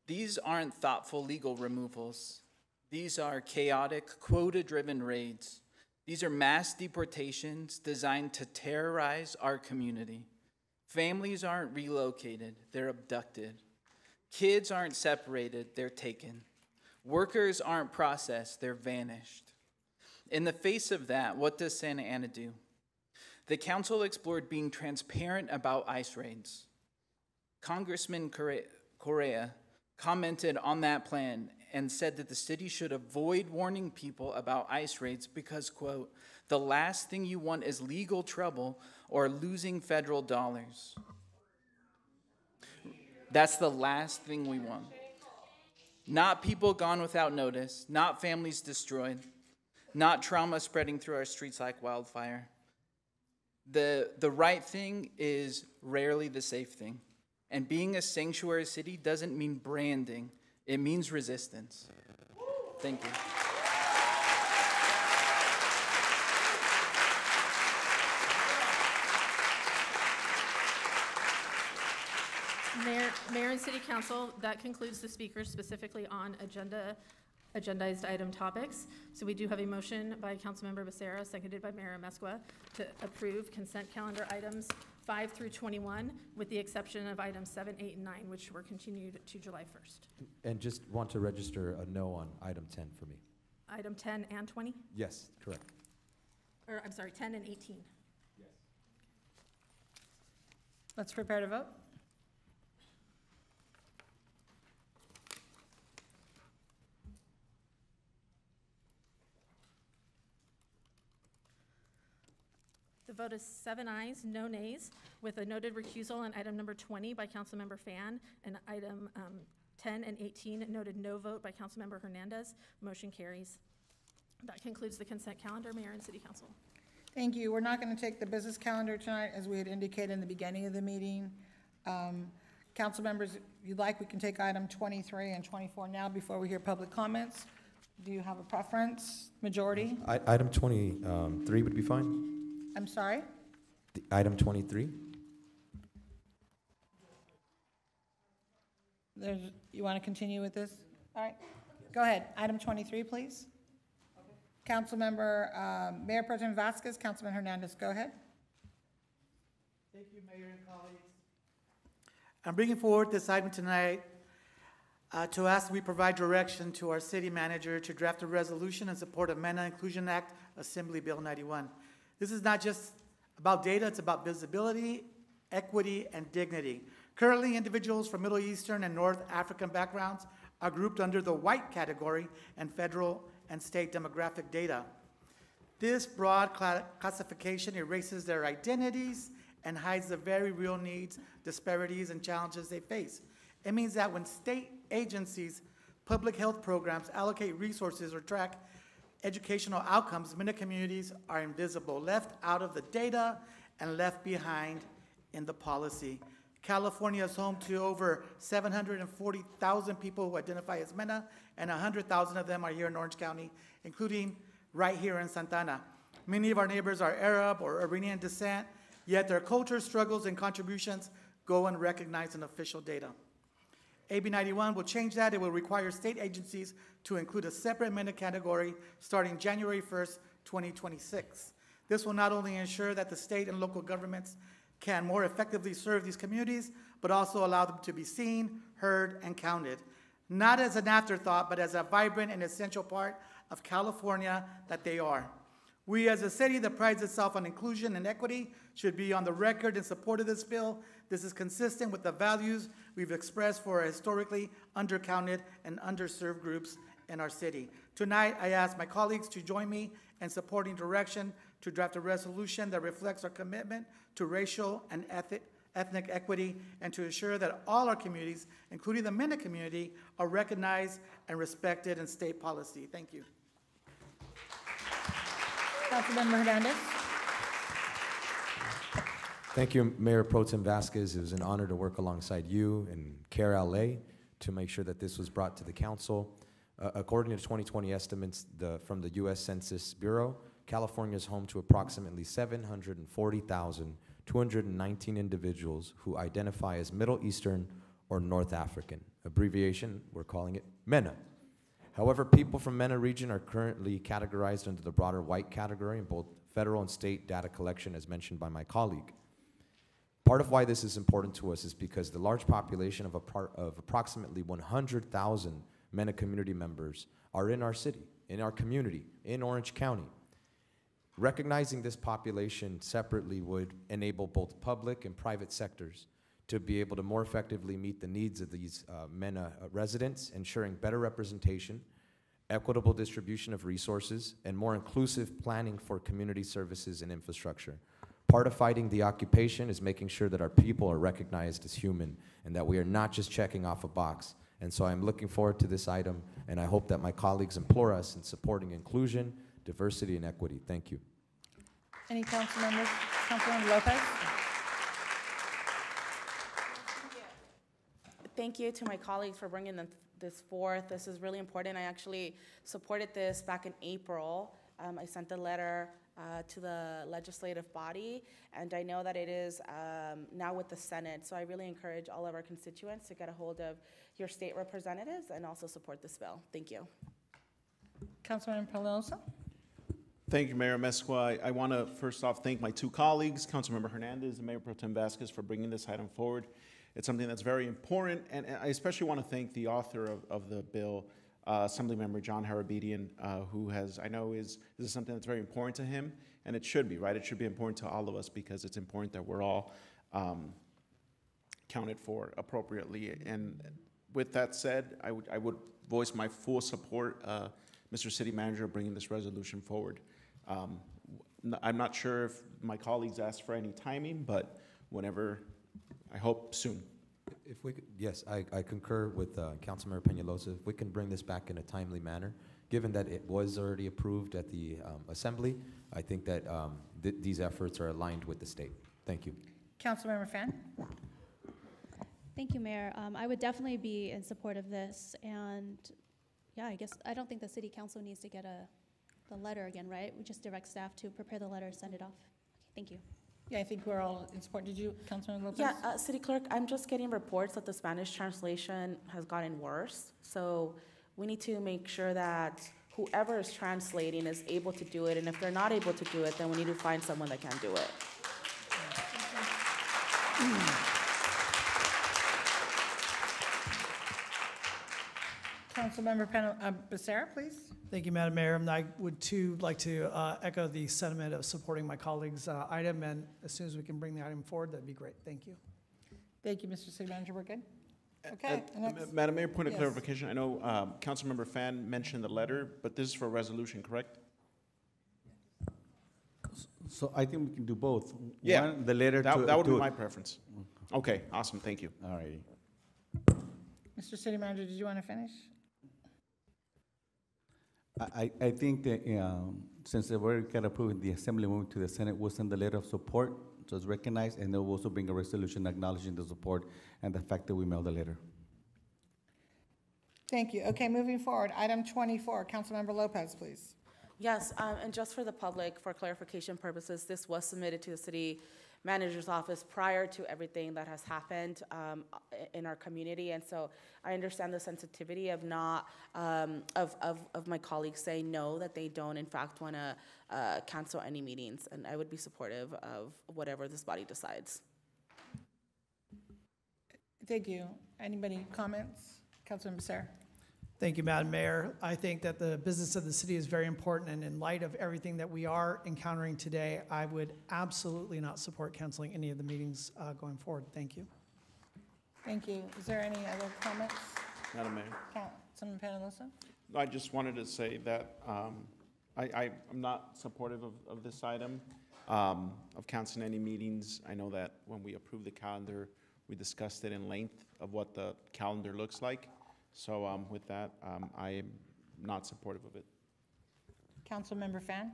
These aren't thoughtful legal removals. These are chaotic, quota-driven raids. These are mass deportations designed to terrorize our community. Families aren't relocated, they're abducted. Kids aren't separated, they're taken. Workers aren't processed, they're vanished. In the face of that, what does Santa Ana do? The council explored being transparent about ICE raids. Congressman Correa commented on that plan and said that the city should avoid warning people about ICE raids because, quote, the last thing you want is legal trouble or losing federal dollars. That's the last thing we want. Not people gone without notice, not families destroyed, not trauma spreading through our streets like wildfire. The right thing is rarely the safe thing. And being a sanctuary city doesn't mean branding. It means resistance. Thank you. Mayor and City Council, that concludes the speakers specifically on agendized item topics. So we do have a motion by Councilmember Becerra, seconded by Mayor Amezcua, to approve consent calendar items 5 through 21, with the exception of items 7, 8, and 9, which were continued to July 1st. And just want to register a no on item 10 for me. Item 10 and 20? Yes, correct. Or, I'm sorry, 10 and 18. Let's prepare to vote. The vote is 7 ayes, no nays, with a noted recusal on item number 20 by Councilmember Fan, and item 10 and 18 noted no vote by Councilmember Hernandez. Motion carries. That concludes the consent calendar, Mayor and City Council. Thank you. We're not going to take the business calendar tonight, as we had indicated in the beginning of the meeting. Council members, if you'd like, we can take item 23 and 24 now before we hear public comments. Do you have a preference? Majority? Item 23 would be fine. I'm sorry? Item 23. You want to continue with this? All right. Go ahead. Item 23, please. Councilmember, Mayor Pro Tem Vasquez, Councilman Hernandez, go ahead. Thank you, Mayor and colleagues. I'm bringing forward this item tonight to ask we provide direction to our city manager to draft a resolution in support of MENA Inclusion Act, Assembly Bill 91. This is not just about data, it's about visibility, equity, and dignity. Currently, individuals from Middle Eastern and North African backgrounds are grouped under the white category in federal and state demographic data. This broad classification erases their identities and hides the very real needs, disparities, and challenges they face. It means that when state agencies, public health programs allocate resources or track educational outcomes, many communities are invisible, left out of the data, and left behind in the policy. California is home to over 740,000 people who identify as MENA, and 100,000 of them are here in Orange County, including right here in Santana. Many of our neighbors are Arab or Iranian descent, yet their culture, struggles, and contributions go unrecognized in official data. AB 91 will change that. It will require state agencies to include a separate MENA category starting January 1st, 2026. This will not only ensure that the state and local governments can more effectively serve these communities, but also allow them to be seen, heard, and counted, not as an afterthought, but as a vibrant and essential part of California that they are. We as a city that prides itself on inclusion and equity should be on the record in support of this bill. This is consistent with the values we've expressed for historically undercounted and underserved groups in our city. Tonight, I ask my colleagues to join me in supporting direction to draft a resolution that reflects our commitment to racial and ethnic equity, and to ensure that all our communities, including the MENA community, are recognized and respected in state policy. Thank you. Councilmember Hernandez. Thank you, Mayor Pro Tem Vasquez. It was an honor to work alongside you and CARE LA to make sure that this was brought to the council. According to 2020 estimates from the U.S. Census Bureau, California is home to approximately 740,219 individuals who identify as Middle Eastern or North African. Abbreviation, we're calling it MENA. However, people from MENA region are currently categorized under the broader white category in both federal and state data collection, as mentioned by my colleague. Part of why this is important to us is because the large population of approximately 100,000 MENA community members are in our city, in our community, in Orange County. Recognizing this population separately would enable both public and private sectors to be able to more effectively meet the needs of these MENA residents, ensuring better representation, equitable distribution of resources, and more inclusive planning for community services and infrastructure. Part of fighting the occupation is making sure that our people are recognized as human and that we are not just checking off a box. And so I'm looking forward to this item, and I hope that my colleagues implore us in supporting inclusion, diversity, and equity. Thank you. Any council members? Councilmember Lopez? Thank you to my colleagues for bringing this forth. This is really important. I actually supported this back in April I sent the letter to the legislative body, and I know that it is now with the Senate. So I really encourage all of our constituents to get a hold of your state representatives and also support this bill. Thank you. Councilman Pelosi? Thank you, Mayor Mesqua. I want to first off thank my two colleagues, Councilmember Hernandez and Mayor Pro Tem Vasquez, for bringing this item forward. It's something that's very important, and I especially want to thank the author of the bill, Assemblymember John Harabedian, who has, I know this is something that's very important to him, and it should be, right? It should be important to all of us because it's important that we're all counted for appropriately. And with that said, I would voice my full support, Mr. City Manager, bringing this resolution forward. I'm not sure if my colleagues asked for any timing, but whenever, I hope soon. If we could, yes, I concur with Councilmember Peñalosa. If we can bring this back in a timely manner, given that it was already approved at the Assembly, I think that these efforts are aligned with the state. Thank you. Councilmember Fan? Thank you, Mayor. I would definitely be in support of this, and yeah, I guess I don't think the City Council needs to get the letter again, right? We just direct staff to prepare the letter, send it off. Okay, thank you. Yeah, I think we're all in support. Did you, Councilman Lopez? Yeah, City Clerk, I'm just getting reports that the Spanish translation has gotten worse. So we need to make sure that whoever is translating is able to do it. And if they're not able to do it, then we need to find someone that can do it. Councilmember Becerra, please. Thank you, Madam Mayor. And I would too like to echo the sentiment of supporting my colleague's item, and as soon as we can bring the item forward, that'd be great. Thank you. Thank you, Mr. City Manager. We're good? Okay. Madam Mayor, point of Yes. clarification. I know Councilmember Fan mentioned the letter, but this is for a resolution, correct? So I think we can do both. Yeah, One, the letter that would be to- my preference. Okay, awesome, thank you. All righty. Mr. City Manager, did you want to finish? I think that since the word got approved in the Assembly, moving to the Senate, we'll send a letter of support, so it's recognized, and they'll also bring a resolution acknowledging the support and the fact that we mailed the letter. Thank you. Okay, moving forward. Item 24, Councilmember Lopez, please. Yes, and just for the public, for clarification purposes, this was submitted to the City Manager's office prior to everything that has happened in our community, and so I understand the sensitivity of not of my colleagues saying no, that they don't in fact want to cancel any meetings, and I would be supportive of whatever this body decides. Thank you. Anybody comments? Councilman Becerra. Thank you, Madam Mayor. I think that the business of the city is very important, and in light of everything that we are encountering today, I would absolutely not support canceling any of the meetings going forward. Thank you. Thank you. Is there any other comments? Madam Mayor. Councilman Panalosa? I just wanted to say that I'm not supportive of this item, of canceling any meetings. I know that when we approved the calendar, we discussed it in length of what the calendar looks like. So with that, I am not supportive of it. Councilmember Fan?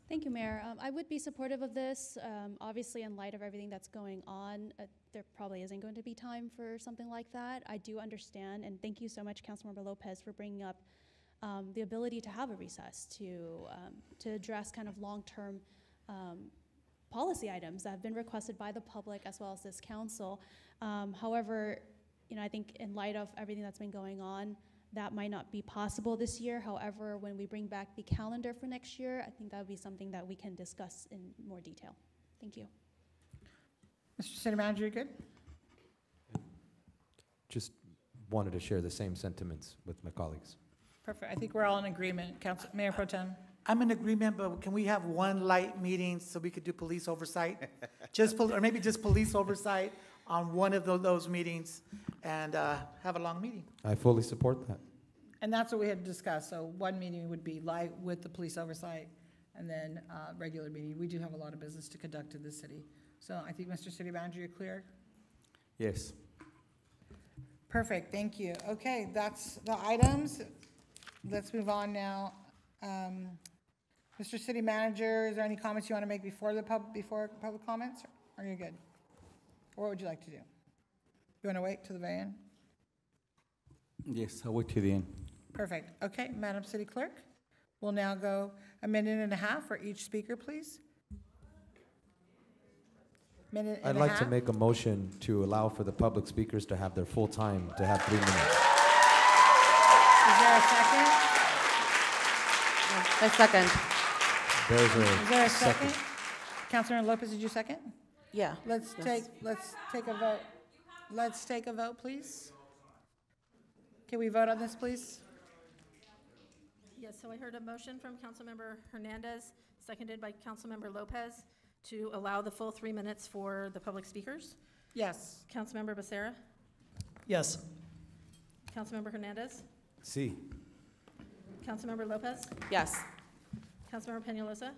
Thank you, Mayor. I would be supportive of this. Obviously, in light of everything that's going on, there probably isn't going to be time for something like that. I do understand, and thank you so much, Councilmember Lopez, for bringing up the ability to have a recess to address kind of long-term policy items that have been requested by the public as well as this council. However, I think in light of everything that's been going on, that might not be possible this year. However, when we bring back the calendar for next year, I think that would be something that we can discuss in more detail. Thank you. Mr. City Manager, you good? Just wanted to share the same sentiments with my colleagues. Perfect. I think we're all in agreement. Mayor Pro Tem? I'm in agreement, but can we have one light meeting so we could do police oversight? Or maybe just police oversight on one of those meetings and have a long meeting. I fully support that. And that's what we had discussed. So one meeting would be light with the police oversight, and then regular meeting. We do have a lot of business to conduct in this city. So I think, Mr. City Manager, you're clear? Yes. Perfect, thank you. Okay, that's the items. Let's move on now. Mr. City Manager, is there any comments you want to make before public comments, or are you good? Or what would you like to do? You want to wait till the very end? Yes, I'll wait till the end. Perfect. Okay, Madam City Clerk? We'll now go a minute and a half for each speaker, please. Minute I'd and a like half. to make a motion to allow for the public speakers to have their full time, to have 3 minutes. Is there a second? I second. Is there a second? Councilor Lopez, did you second? Yeah. Let's take a vote. Let's take a vote, please. Can we vote on this, please? Yes, so I heard a motion from Councilmember Hernandez, seconded by Councilmember Lopez, to allow the full 3 minutes for the public speakers. Yes. Councilmember Becerra? Yes. Councilmember Hernandez? See. Councilmember Lopez? Yes. Councilmember Peñalosa?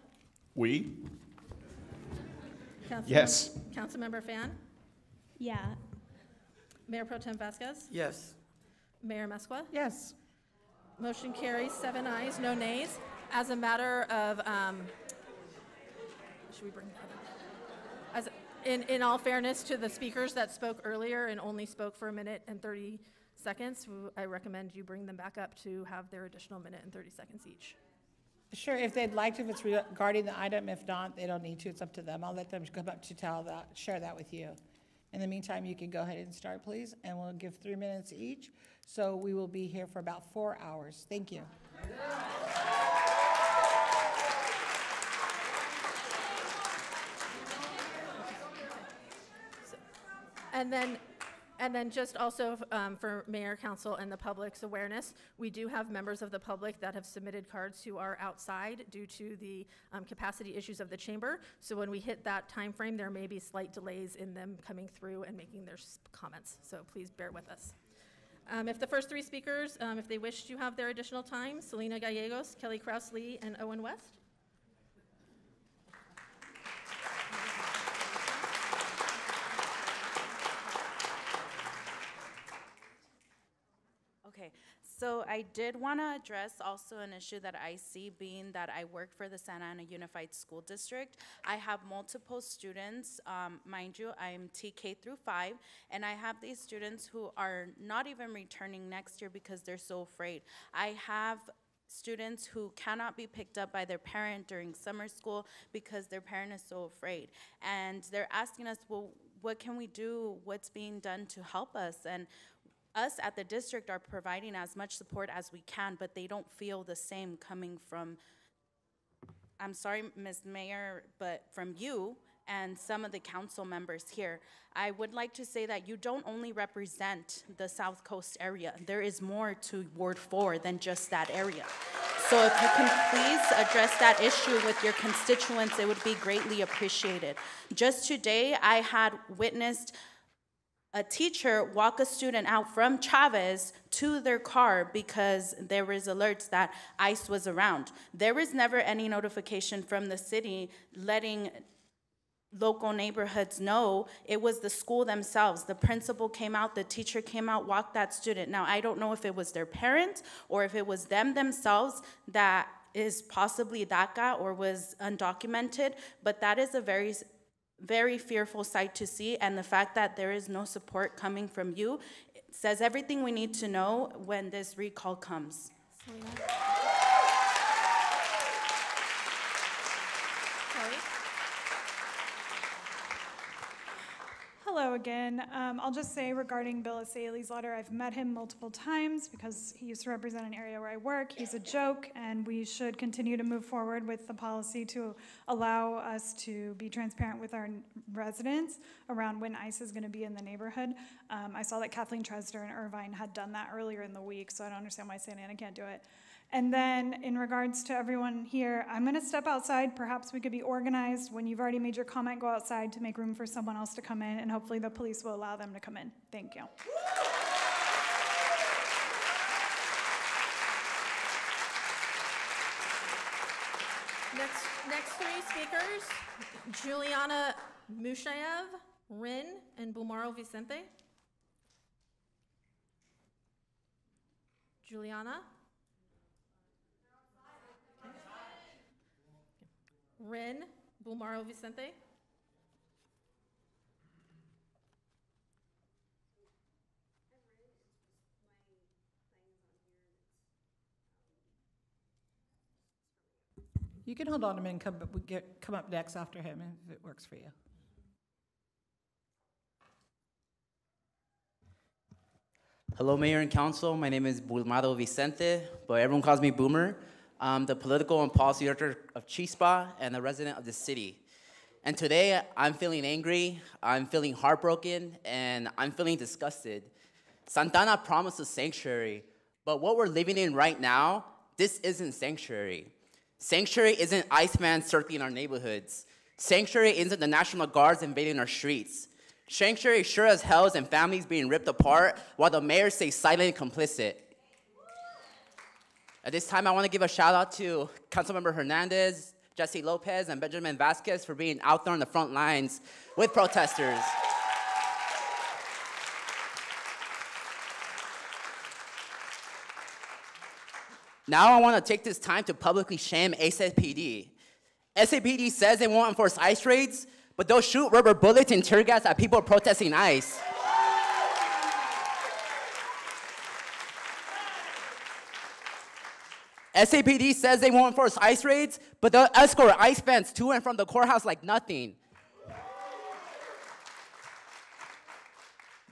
We? Yes. Councilmember Fan? Yeah. Mayor Pro Tem Vasquez? Yes. Mayor Mesqua? Yes. Motion carries, 7 ayes, no nays. As a matter of, should we bring that up? In all fairness to the speakers that spoke earlier and only spoke for a minute and 30 seconds, I recommend you bring them back up to have their additional minute and 30 seconds each. Sure, if they'd like to, if it's regarding the item. If not, they don't need to. It's up to them. I'll let them come up to share that with you. In the meantime, you can go ahead and start, please, and we'll give 3 minutes each. So we will be here for about 4 hours. Thank you. And then just also for Mayor, Council, and the public's awareness, we do have members of the public that have submitted cards who are outside due to the capacity issues of the chamber. So when we hit that time frame, there may be slight delays in them coming through and making their comments. So please bear with us. If the first 3 speakers, if they wish to have their additional time, Selena Gallegos, Kelly Krause-Lee, and Owen West. Okay, so I did want to address also an issue that I see, being that I work for the Santa Ana Unified School District. I have multiple students, mind you, I'm TK through 5, and I have these students who are not even returning next year because they're so afraid. I have students who cannot be picked up by their parent during summer school because their parent is so afraid. And they're asking us, well, what can we do? What's being done to help us? And us at the district are providing as much support as we can, but they don't feel the same coming from, I'm sorry, Ms. Mayor, but from you and some of the council members here. I would like to say that you don't only represent the South Coast area. There is more to Ward 4 than just that area. So if you can please address that issue with your constituents, it would be greatly appreciated. Just today, I had witnessed a teacher walk a student out from Chavez to their car because there was alerts that ICE was around. There was never any notification from the city letting local neighborhoods know. It was the school themselves. The principal came out, the teacher came out, walked that student. Now, I don't know if it was their parent or if it was them themselves that is possibly DACA or was undocumented, but that is a very fearful sight to see, and the fact that there is no support coming from you says everything we need to know when this recall comes. Hello again. I'll just say regarding Bill Asaley's letter, I've met him multiple times because he used to represent an area where I work. He's a joke, and we should continue to move forward with the policy to allow us to be transparent with our residents around when ICE is going to be in the neighborhood. I saw that Kathleen Tresder in Irvine had done that earlier in the week, so I don't understand why Santa Ana can't do it. And then in regards to everyone here, I'm going to step outside. Perhaps we could be organized. When you've already made your comment, go outside to make room for someone else to come in, and hopefully the police will allow them to come in. Thank you. Next 3 speakers, Juliana Mushayev, Rin, and Bumaro Vicente. Juliana? Rin, Bumaro Vicente. You can hold on a minute and come up next after him if it works for you. Hello, Mayor and Council. My name is Bulmaro Vicente, but everyone calls me Boomer. I'm the Political and Policy Director of Chispa and a resident of the city. And today, I'm feeling angry, I'm feeling heartbroken, and I'm feeling disgusted. Santana promised a sanctuary, but what we're living in right now, this isn't sanctuary. Sanctuary isn't Iceman circling our neighborhoods. Sanctuary isn't the National Guards invading our streets. Sanctuary sure as hell is in families being ripped apart while the mayor stays silent and complicit. At this time, I want to give a shout out to Councilmember Hernandez, Jesse Lopez, and Benjamin Vasquez for being out there on the front lines with protesters. Now I want to take this time to publicly shame SAPD. SAPD says they won't enforce ICE raids, but they'll shoot rubber bullets and tear gas at people protesting ICE. SAPD says they won't enforce ICE raids, but they'll escort ICE fans to and from the courthouse like nothing.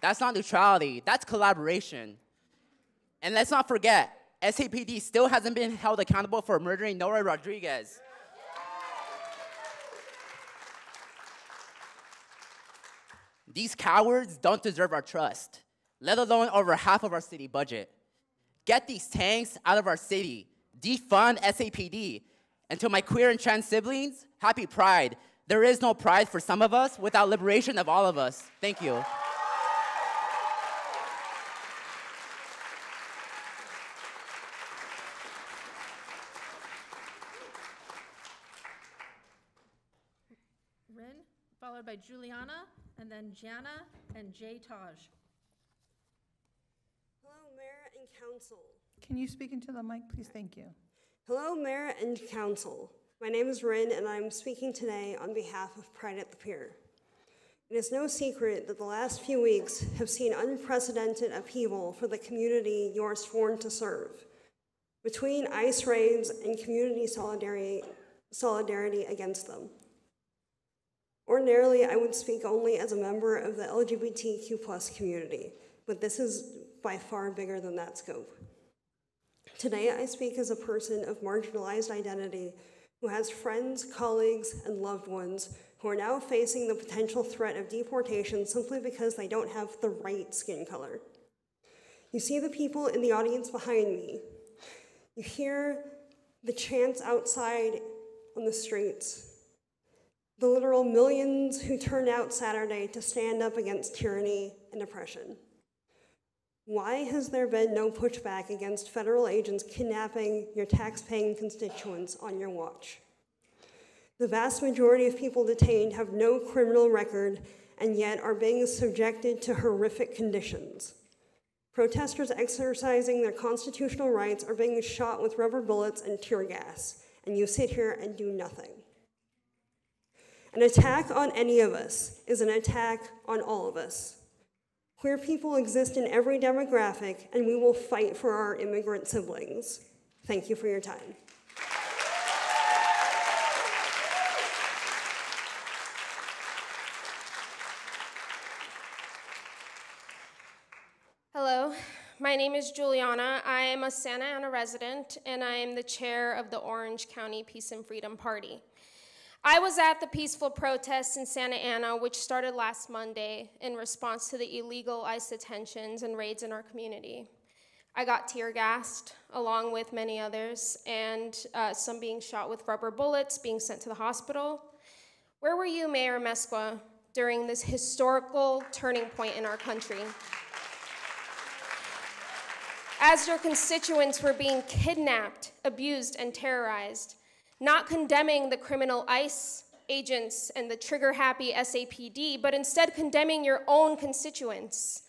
That's not neutrality, that's collaboration. And let's not forget, SAPD still hasn't been held accountable for murdering Nora Rodriguez. These cowards don't deserve our trust, let alone over half of our city budget. Get these tanks out of our city. Defund SAPD. And to my queer and trans siblings, happy Pride. There is no pride for some of us without liberation of all of us. Thank you. Rin, followed by Juliana, and then Jana and Jay Taj. Hello, Mayor and Council. Can you speak into the mic, please? Thank you. Hello, Mayor and Council. My name is Rin, and I'm speaking today on behalf of Pride at the Pier. It is no secret that the last few weeks have seen unprecedented upheaval for the community you are sworn to serve. Between ICE raids and community solidarity against them. Ordinarily, I would speak only as a member of the LGBTQ+ community, but this is by far bigger than that scope. Today, I speak as a person of marginalized identity who has friends, colleagues, and loved ones who are now facing the potential threat of deportation simply because they don't have the right skin color. You see the people in the audience behind me. You hear the chants outside on the streets. The literal millions who turned out Saturday to stand up against tyranny and oppression. Why has there been no pushback against federal agents kidnapping your tax-paying constituents on your watch? The vast majority of people detained have no criminal record and yet are being subjected to horrific conditions. Protesters exercising their constitutional rights are being shot with rubber bullets and tear gas, and you sit here and do nothing. An attack on any of us is an attack on all of us. Queer people exist in every demographic, and we will fight for our immigrant siblings. Thank you for your time. Hello, my name is Juliana. I am a Santa Ana resident, and I am the chair of the Orange County Peace and Freedom Party. I was at the peaceful protests in Santa Ana, which started last Monday in response to the illegal ICE detentions and raids in our community. I got tear gassed, along with many others, and some being shot with rubber bullets, being sent to the hospital. Where were you, Mayor Mesqua, during this historical turning point in our country? As your constituents were being kidnapped, abused, and terrorized, not condemning the criminal ICE agents and the trigger-happy SAPD, but instead condemning your own constituents.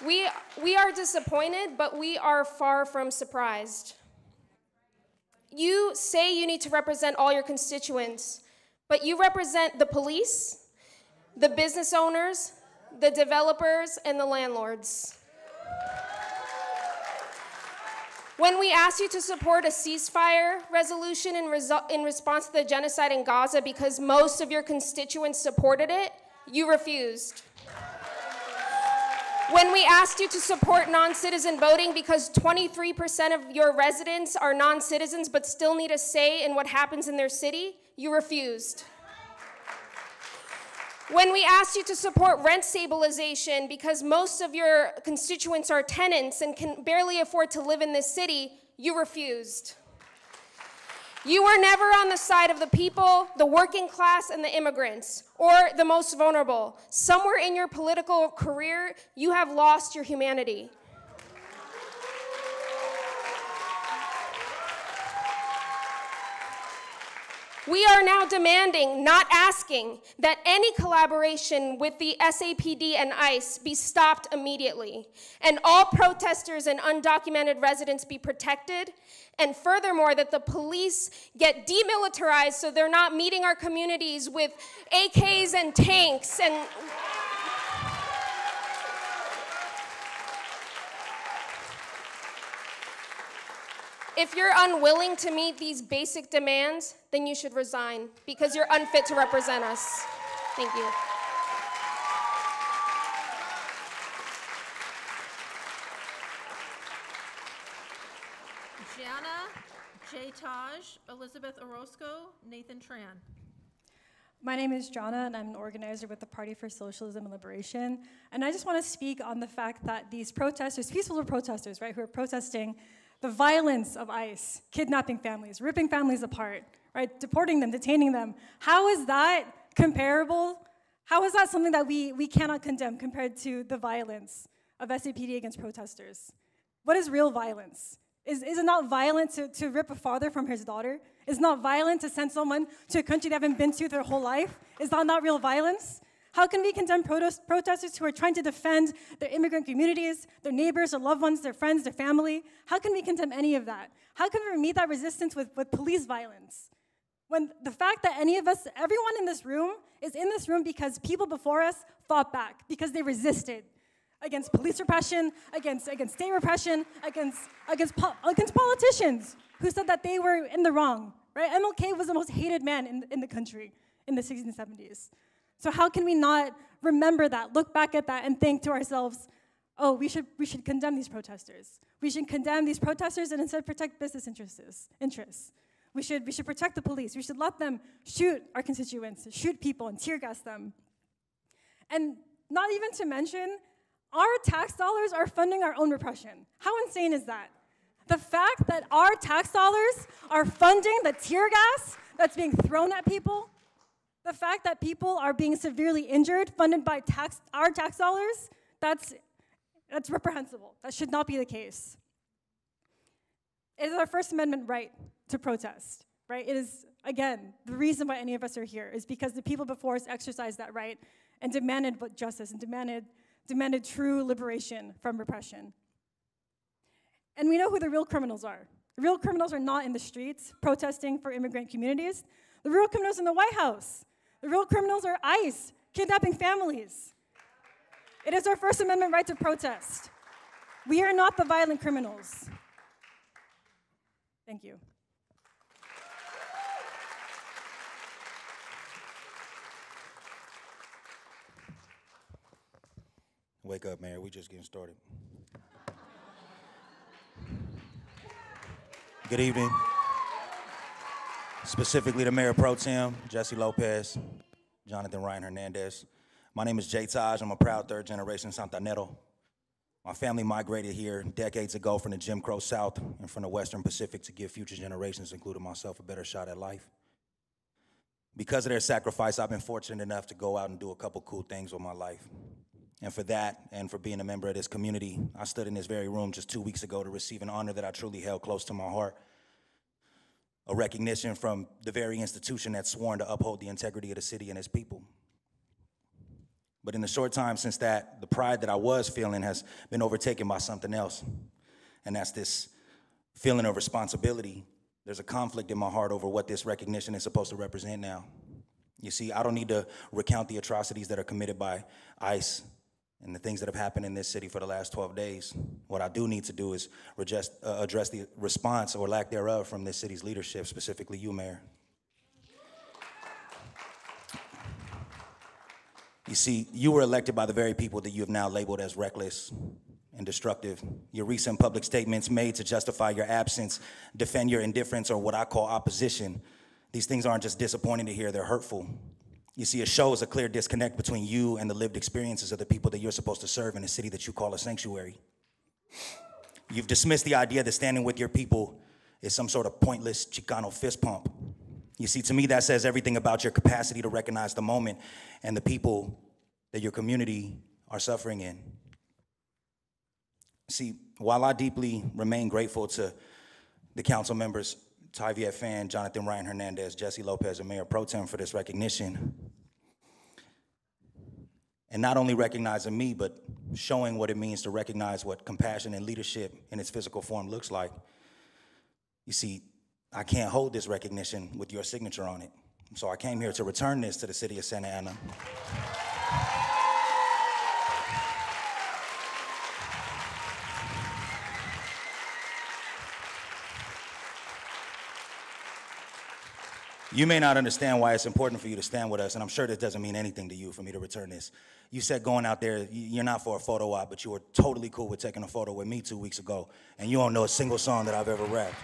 We are disappointed, but we are far from surprised. You say you need to represent all your constituents, but you represent the police, the business owners, the developers, and the landlords. When we asked you to support a ceasefire resolution in response to the genocide in Gaza because most of your constituents supported it, you refused. When we asked you to support non-citizen voting because 23% of your residents are non-citizens but still need a say in what happens in their city, you refused. When we asked you to support rent stabilization because most of your constituents are tenants and can barely afford to live in this city, you refused. You were never on the side of the people, the working class, and the immigrants, or the most vulnerable. Somewhere in your political career, you have lost your humanity. We are now demanding, not asking, that any collaboration with the SAPD and ICE be stopped immediately, and all protesters and undocumented residents be protected, and furthermore, that the police get demilitarized so they're not meeting our communities with AKs and tanks and if you're unwilling to meet these basic demands, then you should resign because you're unfit to represent us. Thank you. Jana, J. Taj, Elizabeth Orozco, Nathan Tran. My name is Jana, and I'm an organizer with the Party for Socialism and Liberation. And I just want to speak on the fact that these protesters, peaceful protesters, right, who are protesting the violence of ICE, kidnapping families, ripping families apart, right, deporting them, detaining them. How is that comparable? How is that something that we cannot condemn compared to the violence of SAPD against protesters? What is real violence? Is it not violent to rip a father from his daughter? Is it not violent to send someone to a country they haven't been to their whole life? Is that not real violence? How can we condemn protesters who are trying to defend their immigrant communities, their neighbors, their loved ones, their friends, their family? How can we condemn any of that? How can we meet that resistance with police violence? When the fact that any of us, everyone in this room, is in this room because people before us fought back, because they resisted against police repression, against state repression, against politicians who said that they were in the wrong, right? MLK was the most hated man in the country in the 60s and 70s. So how can we not remember that, look back at that, and think to ourselves, oh, we should condemn these protesters. We should condemn these protesters and instead protect business interests. We should protect the police. We should let them shoot our constituents, shoot people, and tear gas them. And not even to mention, our tax dollars are funding our own repression. How insane is that? The fact that our tax dollars are funding the tear gas that's being thrown at people, the fact that people are being severely injured, funded by our tax dollars, that's reprehensible. That should not be the case. It is our First Amendment right to protest, right? It is, again, the reason why any of us are here is because the people before us exercised that right and demanded justice and demanded true liberation from repression. And we know who the real criminals are. The real criminals are not in the streets protesting for immigrant communities. The real criminals in the White House. The real criminals are ICE, kidnapping families. It is our First Amendment right to protest. We are not the violent criminals. Thank you. Wake up, Mayor. We just getting started. Good evening. Specifically to Mayor Pro Tem, Jesse Lopez, Jonathan Ryan Hernandez. My name is Jay Taj. I'm a proud third-generation Santanero. My family migrated here decades ago from the Jim Crow South and from the Western Pacific to give future generations, including myself, a better shot at life. Because of their sacrifice, I've been fortunate enough to go out and do a couple cool things with my life. And for that, and for being a member of this community, I stood in this very room just 2 weeks ago to receive an honor that I truly held close to my heart. A recognition from the very institution that's sworn to uphold the integrity of the city and its people. But in the short time since that, the pride that I was feeling has been overtaken by something else. And that's this feeling of responsibility. There's a conflict in my heart over what this recognition is supposed to represent now. You see, I don't need to recount the atrocities that are committed by ICE and the things that have happened in this city for the last 12 days. What I do need to do is address the response or lack thereof from this city's leadership, specifically you, Mayor. You see, you were elected by the very people that you have now labeled as reckless and destructive. Your recent public statements made to justify your absence, defend your indifference, or what I call opposition. These things aren't just disappointing to hear, they're hurtful. You see, it shows a clear disconnect between you and the lived experiences of the people that you're supposed to serve in a city that you call a sanctuary. You've dismissed the idea that standing with your people is some sort of pointless Chicano fist pump. You see, to me, that says everything about your capacity to recognize the moment and the people that your community are suffering in. See, while I deeply remain grateful to the council members, Ty Viet-Fan, Jonathan Ryan Hernandez, Jesse Lopez, and Mayor Pro Tem for this recognition, and not only recognizing me, but showing what it means to recognize what compassion and leadership in its physical form looks like. You see, I can't hold this recognition with your signature on it. So I came here to return this to the city of Santa Ana. You may not understand why it's important for you to stand with us, and I'm sure this doesn't mean anything to you for me to return this. You said going out there, you're not for a photo op, but you were totally cool with taking a photo with me 2 weeks ago, and you don't know a single song that I've ever rapped.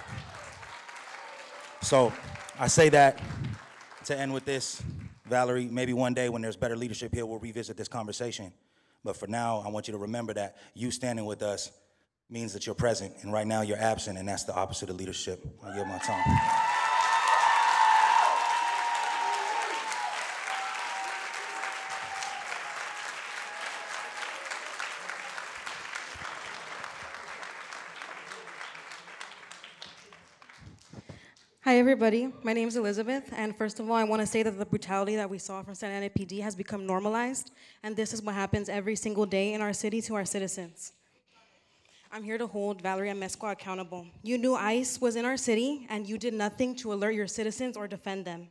So I say that to end with this. Valerie, maybe one day when there's better leadership here, we'll revisit this conversation. But for now, I want you to remember that you standing with us means that you're present, and right now you're absent, and that's the opposite of leadership. I yield my time. Hi, everybody. My name is Elizabeth, and first of all, I want to say that the brutality that we saw from Santa Ana PD has become normalized, and this is what happens every single day in our city to our citizens. I'm here to hold Valerie Amezcua accountable. You knew ICE was in our city, and you did nothing to alert your citizens or defend them.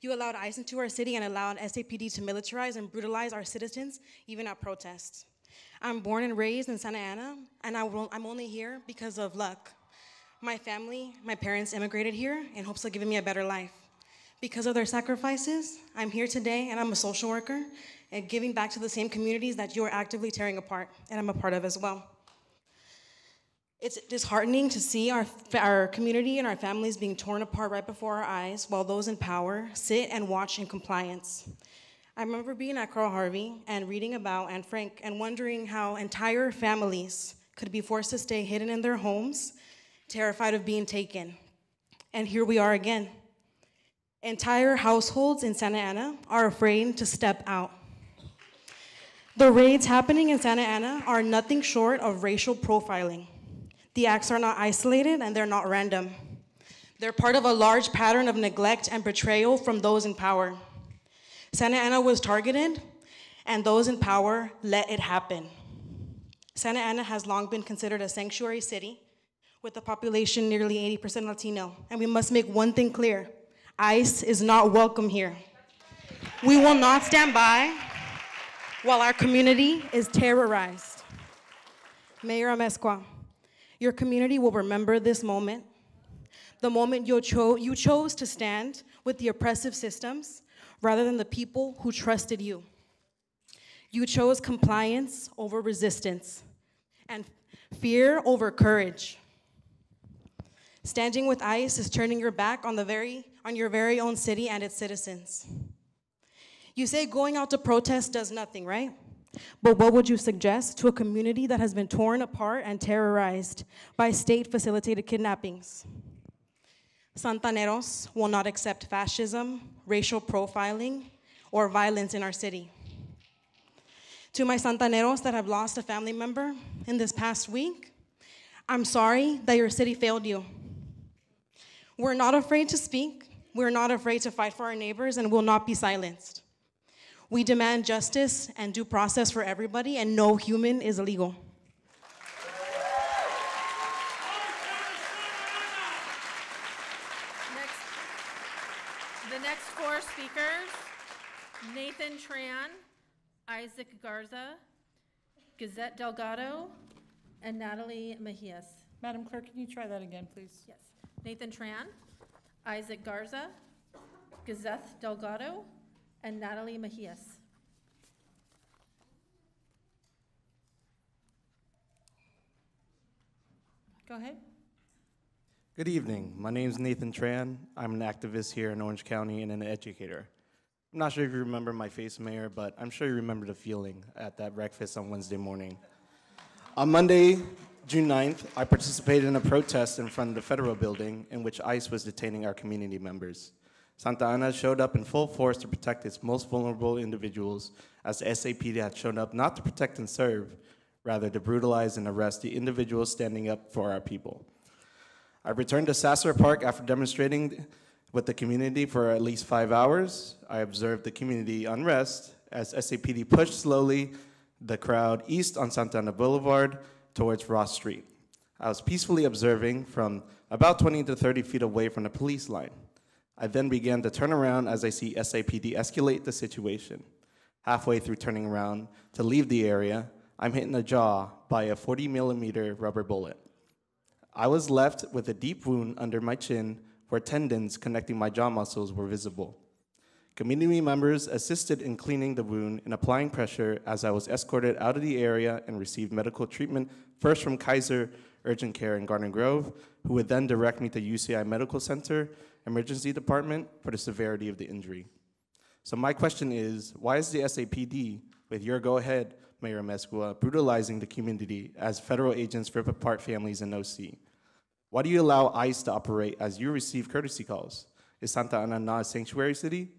You allowed ICE into our city and allowed SAPD to militarize and brutalize our citizens, even at protests. I'm born and raised in Santa Ana, and I'm only here because of luck. My family, my parents immigrated here in hopes of giving me a better life. Because of their sacrifices, I'm here today, and I'm a social worker and giving back to the same communities that you are actively tearing apart, and I'm a part of as well. It's disheartening to see our community and our families being torn apart right before our eyes while those in power sit and watch in compliance. I remember being at Carl Harvey and reading about Anne Frank and wondering how entire families could be forced to stay hidden in their homes, terrified of being taken. And here we are again. Entire households in Santa Ana are afraid to step out. The raids happening in Santa Ana are nothing short of racial profiling. The acts are not isolated and they're not random. They're part of a large pattern of neglect and betrayal from those in power. Santa Ana was targeted, and those in power let it happen. Santa Ana has long been considered a sanctuary city, with a population nearly 80% Latino. And we must make one thing clear: ICE is not welcome here. We will not stand by while our community is terrorized. Mayor Amezcua, your community will remember this moment, the moment you chose to stand with the oppressive systems rather than the people who trusted you. You chose compliance over resistance and fear over courage. Standing with ICE is turning your back on your very own city and its citizens. You say going out to protest does nothing, right? But what would you suggest to a community that has been torn apart and terrorized by state-facilitated kidnappings? Santaneros will not accept fascism, racial profiling, or violence in our city. To my Santaneros that have lost a family member in this past week, I'm sorry that your city failed you. We're not afraid to speak, we're not afraid to fight for our neighbors, and will not be silenced. We demand justice and due process for everybody, and no human is illegal. The next four speakers: Nathan Tran, Isaac Garza, Gazette Delgado, and Natalie Mejias. Madam Clerk, can you try that again, please? Yes. Nathan Tran, Isaac Garza, Gazette Delgado, and Natalie Mejias. Go ahead. Good evening. My name is Nathan Tran. I'm an activist here in Orange County and an educator. I'm not sure if you remember my face, Mayor, but I'm sure you remember the feeling at that breakfast on Wednesday morning. On Monday, June 9th, I participated in a protest in front of the federal building in which ICE was detaining our community members. Santa Ana showed up in full force to protect its most vulnerable individuals, as the SAPD had shown up not to protect and serve, rather to brutalize and arrest the individuals standing up for our people. I returned to Sasser Park after demonstrating with the community for at least 5 hours. I observed the community unrest as SAPD pushed slowly the crowd east on Santa Ana Boulevard towards Ross Street. I was peacefully observing from about 20 to 30 feet away from the police line. I then began to turn around as I see SAPD escalate the situation. Halfway through turning around to leave the area, I'm hit in the jaw by a 40mm rubber bullet. I was left with a deep wound under my chin where tendons connecting my jaw muscles were visible. Community members assisted in cleaning the wound and applying pressure as I was escorted out of the area and received medical treatment, first from Kaiser Urgent Care in Garden Grove, who would then direct me to UCI Medical Center Emergency Department for the severity of the injury. So my question is, why is the SAPD, with your go-ahead, Mayor Mezcua, brutalizing the community as federal agents rip apart families in OC? Why do you allow ICE to operate as you receive courtesy calls? Is Santa Ana not a sanctuary city?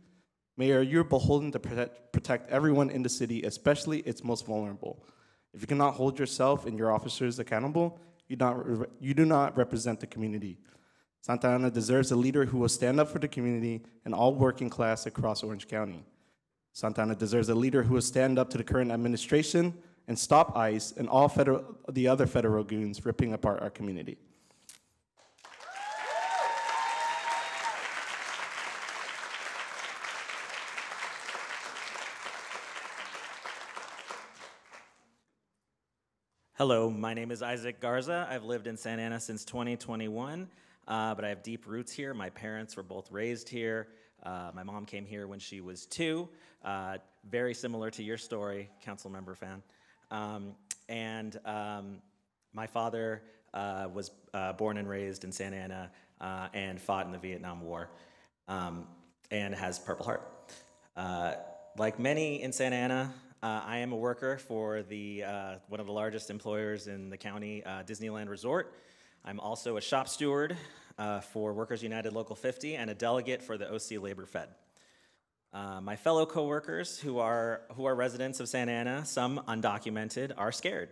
Mayor, you're beholden to protect everyone in the city, especially its most vulnerable. If you cannot hold yourself and your officers accountable, you do not represent the community. Santa Ana deserves a leader who will stand up for the community and all working class across Orange County. Santa Ana deserves a leader who will stand up to the current administration and stop ICE and all the other federal goons ripping apart our community. Hello, my name is Isaac Garza. I've lived in Santa Ana since 2021, but I have deep roots here. My parents were both raised here. My mom came here when she was 2, very similar to your story, Councilmember Fan. My father was born and raised in Santa Ana and fought in the Vietnam War and has Purple Heart. Like many in Santa Ana, I am a worker for one of the largest employers in the county, Disneyland Resort. I'm also a shop steward for Workers United Local 50 and a delegate for the OC Labor Fed. My fellow coworkers who are residents of Santa Ana, some undocumented, are scared.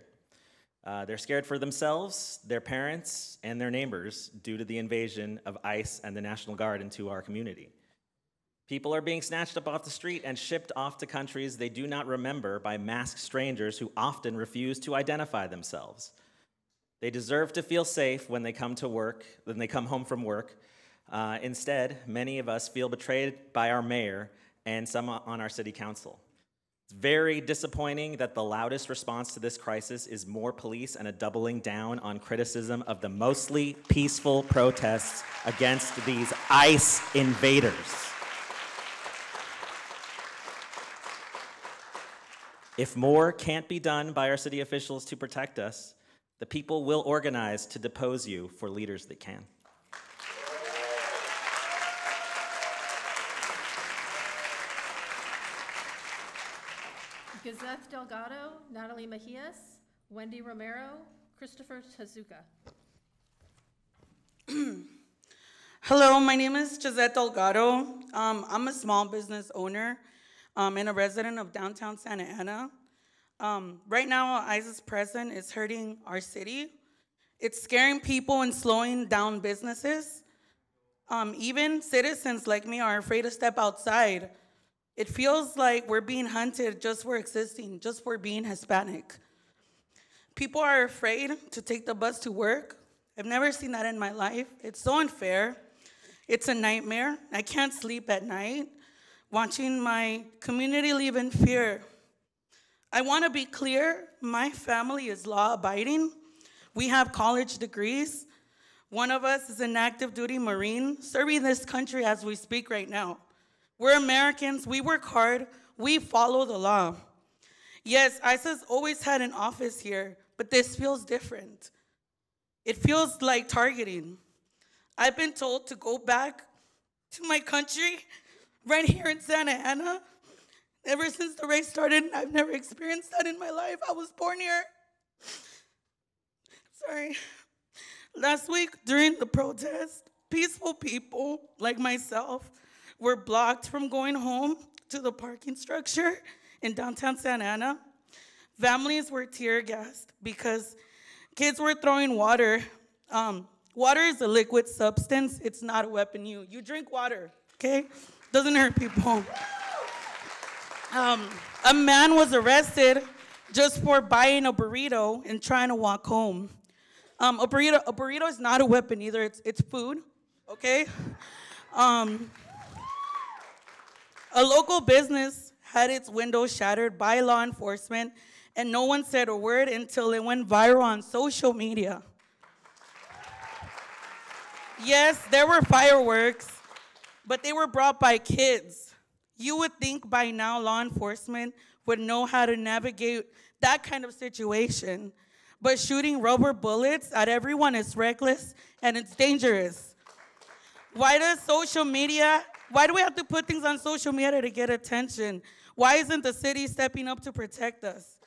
They're scared for themselves, their parents, and their neighbors due to the invasion of ICE and the National Guard into our community. People are being snatched up off the street and shipped off to countries they do not remember by masked strangers who often refuse to identify themselves. They deserve to feel safe when they come home from work. Instead, many of us feel betrayed by our mayor and some on our city council. It's very disappointing that the loudest response to this crisis is more police and a doubling down on criticism of the mostly peaceful protests against these ICE invaders. If more can't be done by our city officials to protect us, the people will organize to depose you for leaders that can. Gazeth Delgado, Natalie Mejias, Wendy Romero, Christopher Tazuka. Hello, my name is Gisette Delgado. I'm a small business owner and a resident of downtown Santa Ana. Right now, ICE's presence is hurting our city. It's scaring people and slowing down businesses. Even citizens like me are afraid to step outside. It feels like we're being hunted just for existing, just for being Hispanic. People are afraid to take the bus to work. I've never seen that in my life. It's so unfair. It's a nightmare. I can't sleep at night watching my community live in fear. I want to be clear, my family is law-abiding. We have college degrees. One of us is an active duty Marine serving this country as we speak right now. We're Americans, we work hard, we follow the law. Yes, ICE has always had an office here, but this feels different. It feels like targeting. I've been told to go back to my country right here in Santa Ana. Ever since the race started, I've never experienced that in my life. I was born here. Sorry. Last week during the protest, peaceful people like myself were blocked from going home to the parking structure in downtown Santa Ana. Families were tear gassed because kids were throwing water. Water is a liquid substance. It's not a weapon. You drink water, okay? Doesn't hurt people. A man was arrested just for buying a burrito and trying to walk home. A burrito is not a weapon either. It's food, okay? A local business had its window shattered by law enforcement, and no one said a word until it went viral on social media. Yes, there were fireworks, but they were brought by kids. You would think by now law enforcement would know how to navigate that kind of situation, but shooting rubber bullets at everyone is reckless and it's dangerous. Why do we have to put things on social media to get attention? Why isn't the city stepping up to protect us?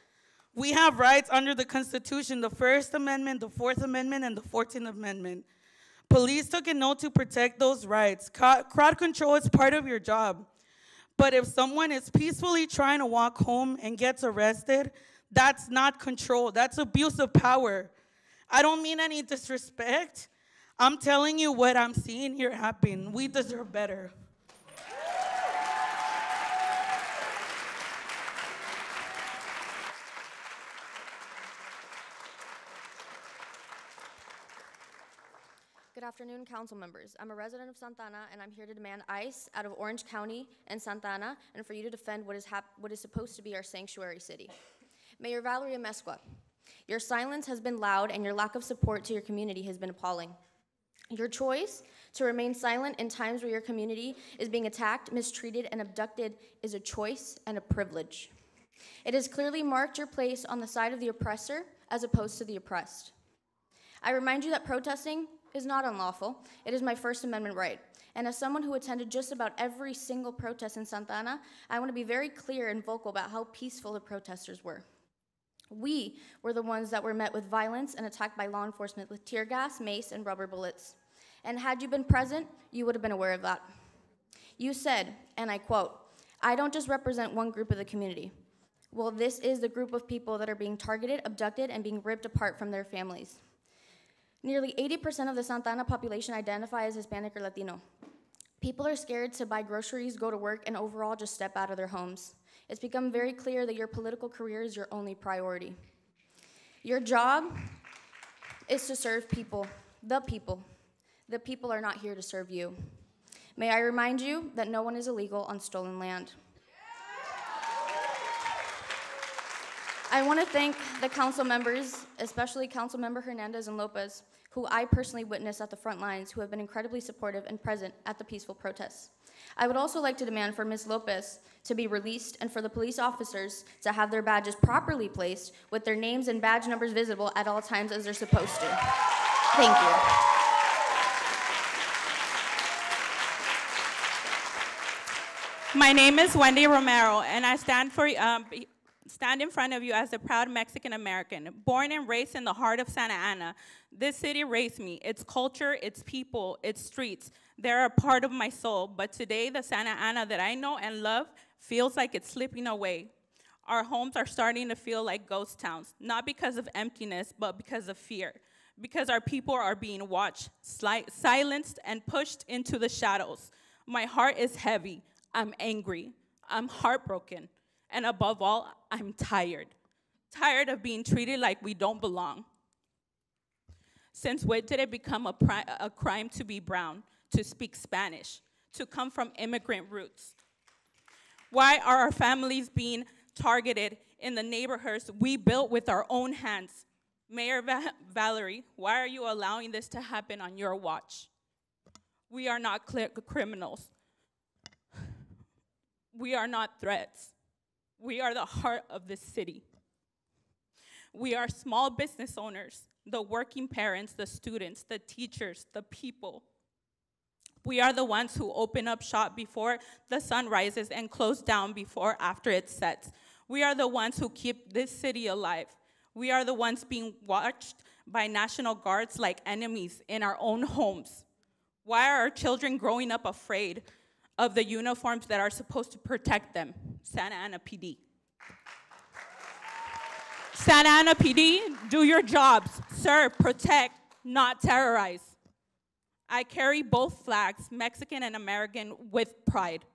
We have rights under the Constitution, the First Amendment, the Fourth Amendment, and the 14th Amendment. Police took a note to protect those rights. Crowd control is part of your job. But if someone is peacefully trying to walk home and gets arrested, that's not control, that's abuse of power. I don't mean any disrespect. I'm telling you what I'm seeing here happen. We deserve better. Good afternoon, council members. I'm a resident of Santa Ana, and I'm here to demand ICE out of Orange County and Santa Ana, and for you to defend what is supposed to be our sanctuary city. Mayor Valeria Mesqua, your silence has been loud, and your lack of support to your community has been appalling. Your choice to remain silent in times where your community is being attacked, mistreated, and abducted is a choice and a privilege. It has clearly marked your place on the side of the oppressor as opposed to the oppressed. I remind you that protesting is not unlawful. It is my First Amendment right. And as someone who attended just about every single protest in Santa Ana, I want to be very clear and vocal about how peaceful the protesters were. We were the ones that were met with violence and attacked by law enforcement with tear gas, mace, and rubber bullets. And had you been present, you would have been aware of that. You said, and I quote, "I don't just represent one group of the community." Well, this is the group of people that are being targeted, abducted, and being ripped apart from their families. Nearly 80% of the Santa Ana population identify as Hispanic or Latino. People are scared to buy groceries, go to work, and overall just step out of their homes. It's become very clear that your political career is your only priority. Your job is to serve people, the people. The people are not here to serve you. May I remind you that no one is illegal on stolen land. I want to thank the council members, especially Councilmember Hernandez and Lopez, who I personally witnessed at the front lines, who have been incredibly supportive and present at the peaceful protests. I would also like to demand for Ms. Lopez to be released and for the police officers to have their badges properly placed with their names and badge numbers visible at all times as they're supposed to. Thank you. My name is Wendy Romero, and I stand in front of you as a proud Mexican American, born and raised in the heart of Santa Ana. This city raised me. Its culture, its people, its streets, they're a part of my soul. But today, the Santa Ana that I know and love feels like it's slipping away. Our homes are starting to feel like ghost towns, not because of emptiness, but because of fear. Because our people are being watched, silenced, and pushed into the shadows. My heart is heavy. I'm angry. I'm heartbroken. And above all, I'm tired. Tired of being treated like we don't belong. Since when did it become a crime to be brown, to speak Spanish, to come from immigrant roots? Why are our families being targeted in the neighborhoods we built with our own hands. Mayor Valerie, why are you allowing this to happen on your watch? We are not criminals. We are not threats. We are the heart of this city. We are small business owners, the working parents, the students, the teachers, the people. We are the ones who open up shop before the sun rises and close down after it sets. We are the ones who keep this city alive. We are the ones being watched by National Guards like enemies in our own homes. Why are our children growing up afraid of the uniforms that are supposed to protect them? Santa Ana PD. Santa Ana PD, do your jobs. Serve, protect, not terrorize. I carry both flags, Mexican and American, with pride.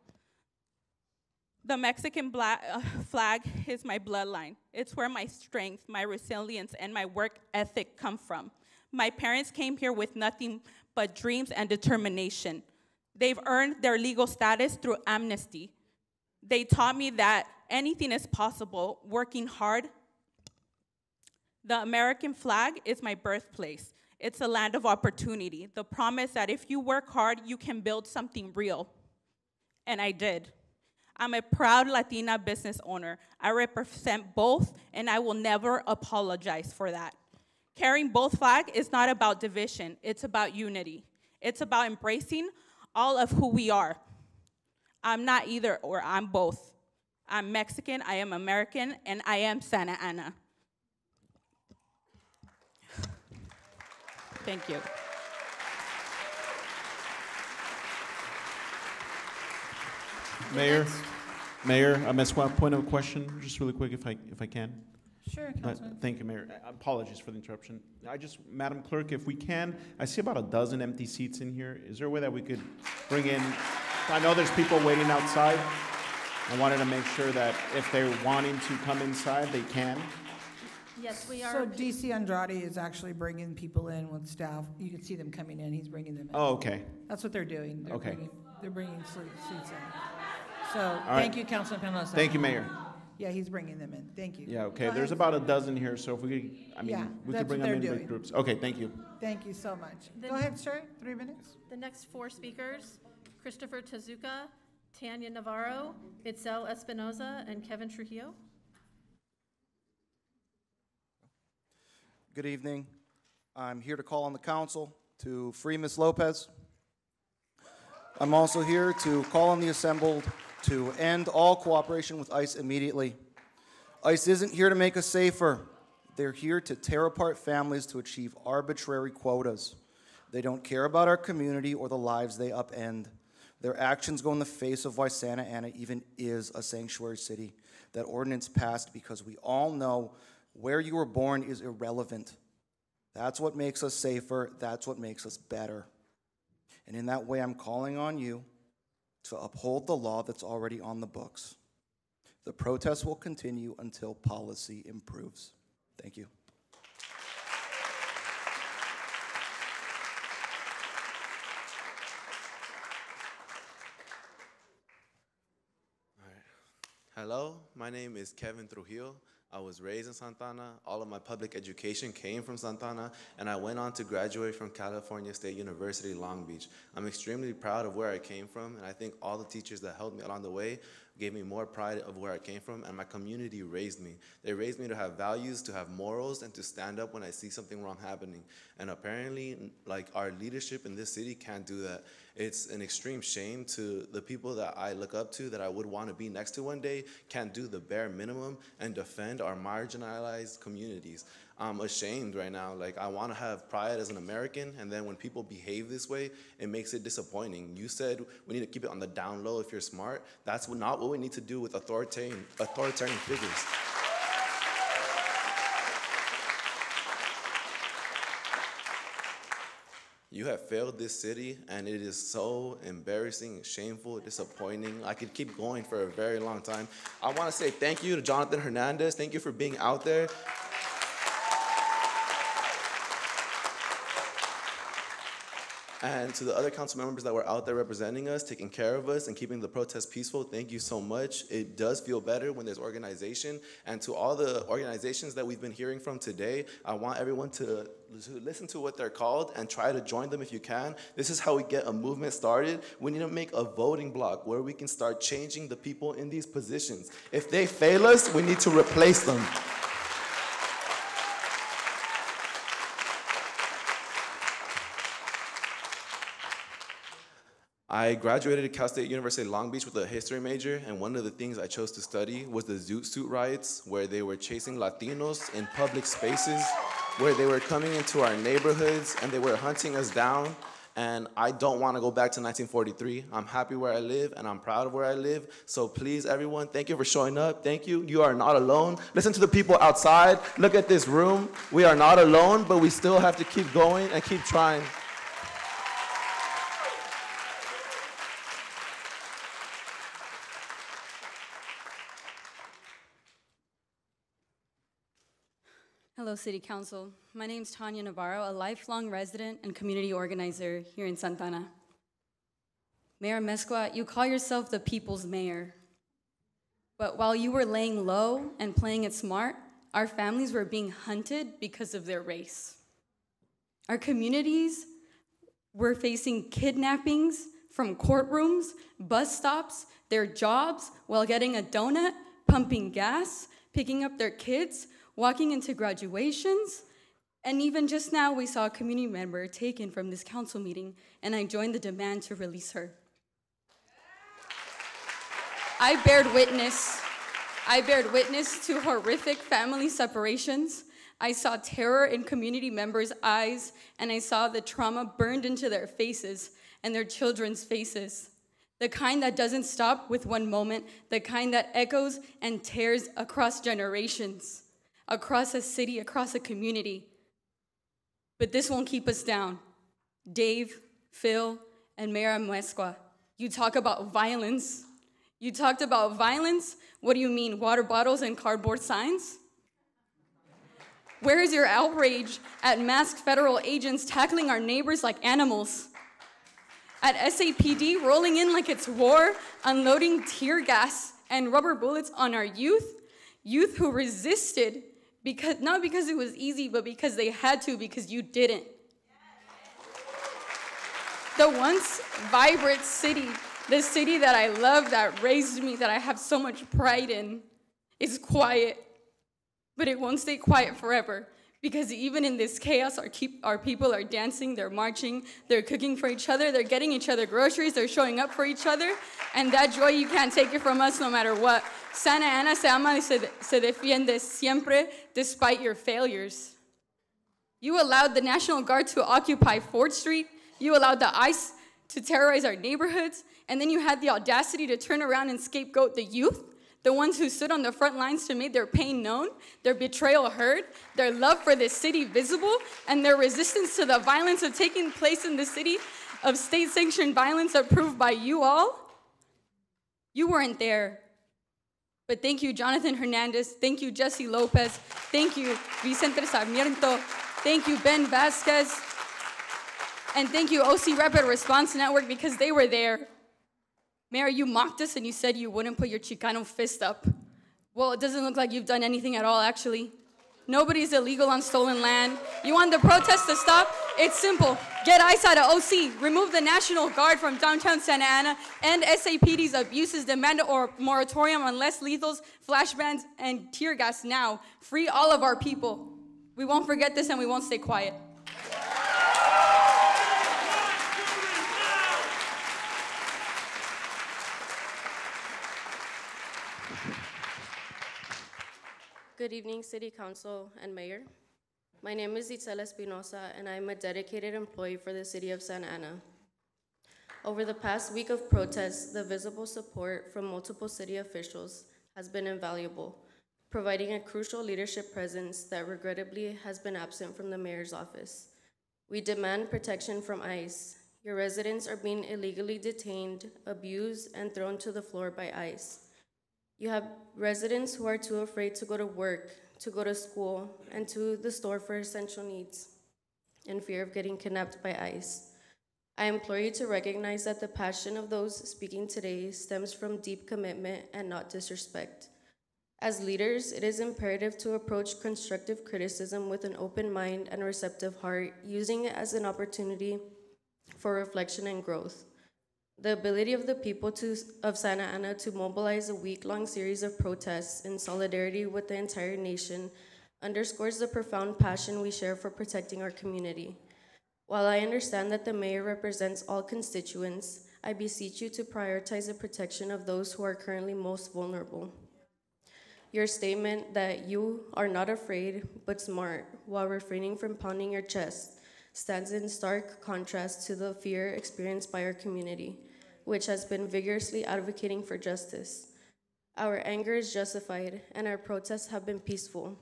The Mexican flag is my bloodline. It's where my strength, my resilience, and my work ethic come from. My parents came here with nothing but dreams and determination. They've earned their legal status through amnesty. They taught me that anything is possible, working hard. The American flag is my birthplace. It's a land of opportunity, the promise that if you work hard, you can build something real. And I did. I'm a proud Latina business owner. I represent both, and I will never apologize for that. Carrying both flags is not about division, it's about unity. It's about embracing all of who we are. I'm not either or, I'm both. I'm Mexican, I am American, and I am Santa Ana. Thank you. Mayor, Mesqua, point of question, just really quick, if I can. Sure, Councilman. Thank you, Mayor. Apologies for the interruption. Madam Clerk, if we can, I see about a dozen empty seats in here. Is there a way that we could bring in? I know there's people waiting outside. I wanted to make sure that if they're wanting to come inside, they can. Yes, we are. So DC Andrade is actually bringing people in with staff. You can see them coming in. He's bringing them in. Oh, okay. That's what they're doing. They're bringing seats in. So All thank right. you, Councilman Penalosa. Thank you, Mayor. Yeah, he's bringing them in. Thank you. Yeah, okay. Go There's ahead. about a dozen here, so if we could, we that's could bring what them in they're big doing. groups. Okay, thank you. Thank you so much. The- Go ahead, sir. 3 minutes. The next four speakers, Christopher Tezuka, Tanya Navarro, Itzel Espinoza, and Kevin Trujillo. Good evening. I'm here to call on the council to free Ms. Lopez. I'm also here to call on the assembled to end all cooperation with ICE immediately. ICE isn't here to make us safer. They're here to tear apart families to achieve arbitrary quotas. They don't care about our community or the lives they upend. Their actions go in the face of why Santa Ana even is a sanctuary city. That ordinance passed because we all know where you were born is irrelevant. That's what makes us safer. That's what makes us better. And in that way, I'm calling on you to uphold the law that's already on the books. The protest will continue until policy improves. Thank you. Hello, my name is Kevin Trujillo. I was raised in Santa Ana. All of my public education came from Santa Ana, and I went on to graduate from California State University, Long Beach. I'm extremely proud of where I came from, and I think all the teachers that helped me along the way gave me more pride of where I came from, and my community raised me. They raised me to have values, to have morals, and to stand up when I see something wrong happening. And apparently, like, our leadership in this city can't do that. It's an extreme shame to the people that I look up to, that I would want to be next to one day, can't do the bare minimum and defend our marginalized communities. I'm ashamed right now. Like, I want to have pride as an American, and then when people behave this way, it makes it disappointing. You said we need to keep it on the down low if you're smart. That's not what we need to do with authoritarian figures. You have failed this city, and it is so embarrassing, shameful, disappointing. I could keep going for a very long time. I want to say thank you to Jonathan Hernandez. Thank you for being out there. And to the other council members that were out there representing us, taking care of us, and keeping the protest peaceful, thank you so much. It does feel better when there's organization. And to all the organizations that we've been hearing from today, I want everyone to listen to what they're called and try to join them if you can. This is how we get a movement started. We need to make a voting block where we can start changing the people in these positions. If they fail us, we need to replace them. I graduated at Cal State University Long Beach with a history major, and one of the things I chose to study was the Zoot Suit riots, where they were chasing Latinos in public spaces, where they were coming into our neighborhoods and they were hunting us down. And I don't want to go back to 1943. I'm happy where I live and I'm proud of where I live. So please, everyone, thank you for showing up. Thank you. You are not alone. Listen to the people outside. Look at this room. We are not alone, but we still have to keep going and keep trying. Hello, City Council. My name is Tanya Navarro, a lifelong resident and community organizer here in Santa Ana. Mayor Mezcua, you call yourself the people's mayor. But while you were laying low and playing it smart, our families were being hunted because of their race. Our communities were facing kidnappings from courtrooms, bus stops, their jobs, while getting a donut, pumping gas, picking up their kids, walking into graduations, and even just now we saw a community member taken from this council meeting, and I joined the demand to release her. I bared witness to horrific family separations. I saw terror in community members' eyes, and I saw the trauma burned into their faces and their children's faces. The kind that doesn't stop with one moment, the kind that echoes and tears across generations, across a city, across a community. But this won't keep us down. Dave, Phil, and Mayor Mezcua, you talk about violence. You talked about violence? What do you mean, water bottles and cardboard signs? Where is your outrage at masked federal agents tackling our neighbors like animals? At SAPD rolling in like it's war, unloading tear gas and rubber bullets on our youth who resisted, not because it was easy, but because they had to, because you didn't. The once vibrant city, the city that I love, that raised me, that I have so much pride in, is quiet. But it won't stay quiet forever, because even in this chaos, our people are dancing, they're marching, they're cooking for each other, they're getting each other groceries, they're showing up for each other, and that joy, you can't take it from us no matter what. Santa Ana se ama y se defiende siempre despite your failures. You allowed the National Guard to occupy 4th Street, you allowed the ICE to terrorize our neighborhoods, and then you had the audacity to turn around and scapegoat the youth, the ones who stood on the front lines to make their pain known, their betrayal heard, their love for this city visible, and their resistance to the violence of taking place in the city, of state-sanctioned violence approved by you all. You weren't there. But thank you, Jonathan Hernandez. Thank you, Jesse Lopez. Thank you, Vicente Sarmiento. Thank you, Ben Vasquez. And thank you, OC Rapid Response Network, because they were there. Mayor, you mocked us and you said you wouldn't put your Chicano fist up. Well, it doesn't look like you've done anything at all, actually. Nobody's illegal on stolen land. You want the protest to stop? It's simple. Get ICE out of OC. Remove the National Guard from downtown Santa Ana. End SAPD's abuses. Demand a moratorium on less lethals, flashbangs, and tear gas now. Free all of our people. We won't forget this and we won't stay quiet. Good evening, City Council and Mayor. My name is Itzel Espinosa, and I am a dedicated employee for the City of Santa Ana. Over the past week of protests, the visible support from multiple city officials has been invaluable, providing a crucial leadership presence that regrettably has been absent from the mayor's office. We demand protection from ICE. Your residents are being illegally detained, abused, and thrown to the floor by ICE. You have residents who are too afraid to go to work, to go to school, and to the store for essential needs, in fear of getting kidnapped by ICE. I implore you to recognize that the passion of those speaking today stems from deep commitment and not disrespect. As leaders, it is imperative to approach constructive criticism with an open mind and receptive heart, using it as an opportunity for reflection and growth. The ability of the people of Santa Ana to mobilize a week-long series of protests in solidarity with the entire nation underscores the profound passion we share for protecting our community. While I understand that the mayor represents all constituents, I beseech you to prioritize the protection of those who are currently most vulnerable. Your statement that you are not afraid but smart while refraining from pounding your chest stands in stark contrast to the fear experienced by our community, which has been vigorously advocating for justice. Our anger is justified, and our protests have been peaceful.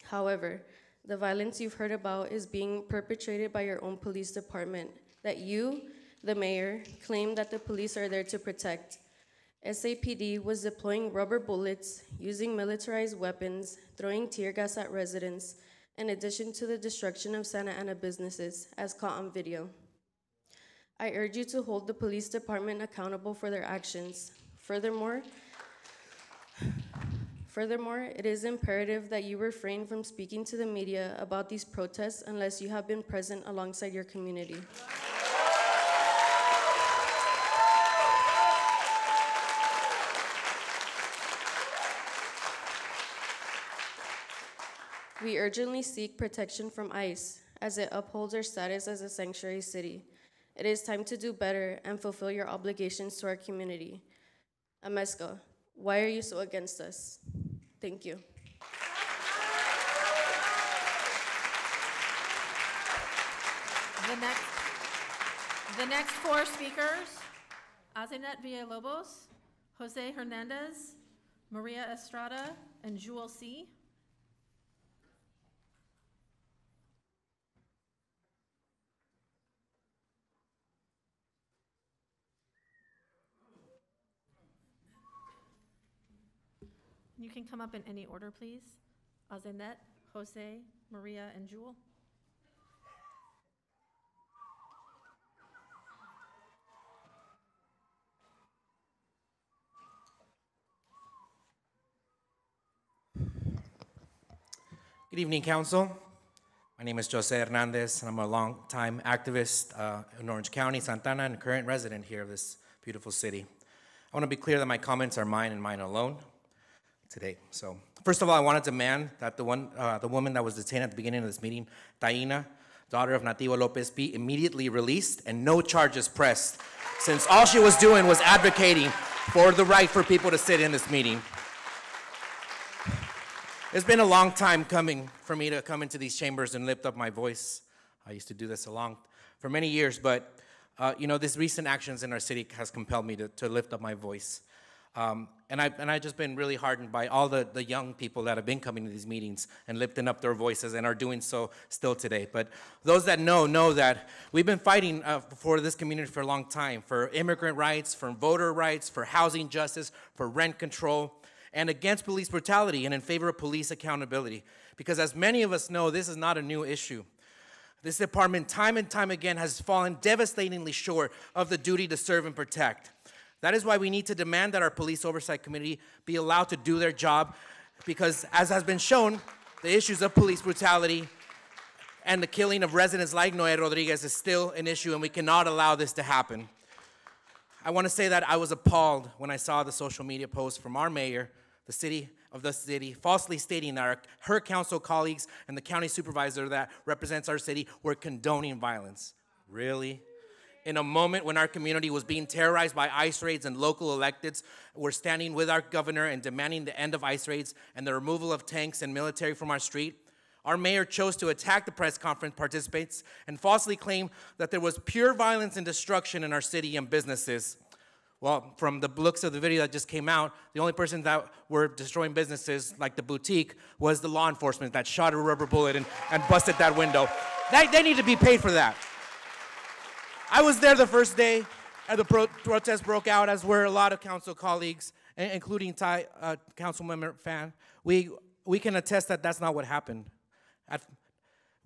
However, the violence you've heard about is being perpetrated by your own police department that you, the mayor, claim that the police are there to protect. SAPD was deploying rubber bullets, using militarized weapons, throwing tear gas at residents, in addition to the destruction of Santa Ana businesses, as caught on video. I urge you to hold the police department accountable for their actions. Furthermore, it is imperative that you refrain from speaking to the media about these protests unless you have been present alongside your community. We urgently seek protection from ICE as it upholds our status as a sanctuary city. It is time to do better and fulfill your obligations to our community. Amesco, why are you so against us? Thank you. The next four speakers, Azenet Villalobos, Jose Hernandez, Maria Estrada, and Jewel C. You can come up in any order, please. Azenet, Jose, Maria, and Jewel. Good evening, Council. My name is Jose Hernandez, and I'm a longtime activist in Orange County, Santa Ana, and a current resident here of this beautiful city. I want to be clear that my comments are mine and mine alone today. So, first of all, I want to demand that the woman that was detained at the beginning of this meeting, Taina, daughter of Nativo Lopez, be immediately released and no charges pressed, since all she was doing was advocating for the right for people to sit in this meeting. It's been a long time coming for me to come into these chambers and lift up my voice. I used to do this for many years, but this recent actions in our city has compelled me to lift up my voice. And I've just been really heartened by all the young people that have been coming to these meetings and lifting up their voices and are doing so still today. But those that know that we've been fighting for this community for a long time, for immigrant rights, for voter rights, for housing justice, for rent control, and against police brutality and in favor of police accountability. Because as many of us know, this is not a new issue. This department time and time again has fallen devastatingly short of the duty to serve and protect. That is why we need to demand that our police oversight committee be allowed to do their job, because as has been shown, the issues of police brutality and the killing of residents like Noé Rodriguez is still an issue, and we cannot allow this to happen. I want to say that I was appalled when I saw the social media post from our mayor, the city, falsely stating that her council colleagues and the county supervisor that represents our city were condoning violence. Really? In a moment when our community was being terrorized by ICE raids and local electeds, we're standing with our governor and demanding the end of ICE raids and the removal of tanks and military from our street. Our mayor chose to attack the press conference participants and falsely claim that there was pure violence and destruction in our city and businesses. Well, from the looks of the video that just came out, the only person that were destroying businesses, like the boutique, was the law enforcement that shot a rubber bullet and busted that window. They need to be paid for that. I was there the first day the protest broke out, as were a lot of council colleagues, including Councilmember Fan. We can attest that that's not what happened.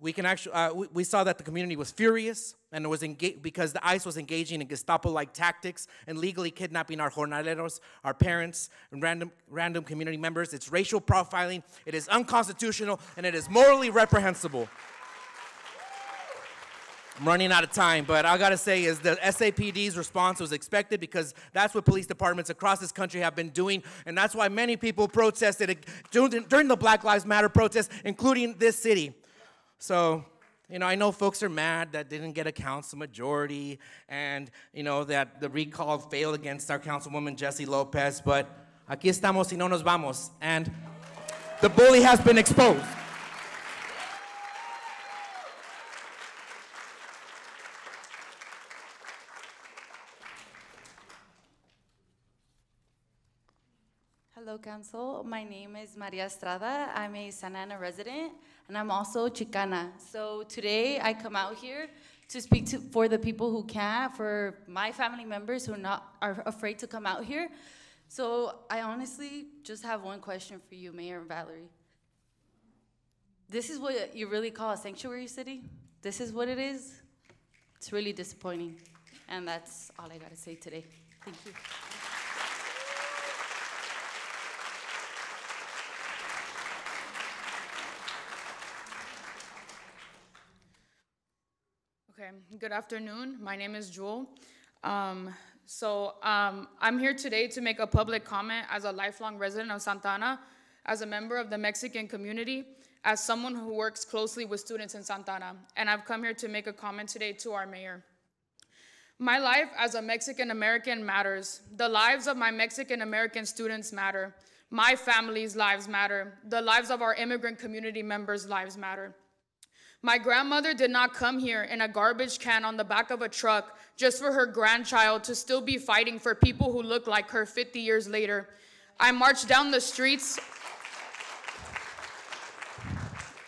we saw that the community was furious, and it was because the ICE was engaging in Gestapo-like tactics and legally kidnapping our jornaleros, our parents, and random community members. It's racial profiling, it is unconstitutional, and it is morally reprehensible. I'm running out of time, but I gotta say is the SAPD's response was expected, because that's what police departments across this country have been doing, and that's why many people protested during the Black Lives Matter protests, including this city. So, I know folks are mad that didn't get a council majority, and, that the recall failed against our councilwoman, Jessie Lopez, but aquí estamos y no nos vamos, and the bully has been exposed. Hello, Council. My name is Maria Estrada. I'm a Santa Ana resident, and I'm also Chicana. So today I come out here to speak for the people who can't, for my family members who are afraid to come out here. So I honestly just have one question for you, Mayor Valerie. This is what you really call a sanctuary city? This is what it is? It's really disappointing. And that's all I gotta say today. Thank you. Okay, good afternoon. My name is Jewel. I'm here today to make a public comment as a lifelong resident of Santa Ana, as a member of the Mexican community, as someone who works closely with students in Santa Ana, and I've come here to make a comment today to our mayor. My life as a Mexican American matters. The lives of my Mexican American students matter. My family's lives matter. The lives of our immigrant community members' lives matter. My grandmother did not come here in a garbage can on the back of a truck just for her grandchild to still be fighting for people who look like her 50 years later. I marched down the streets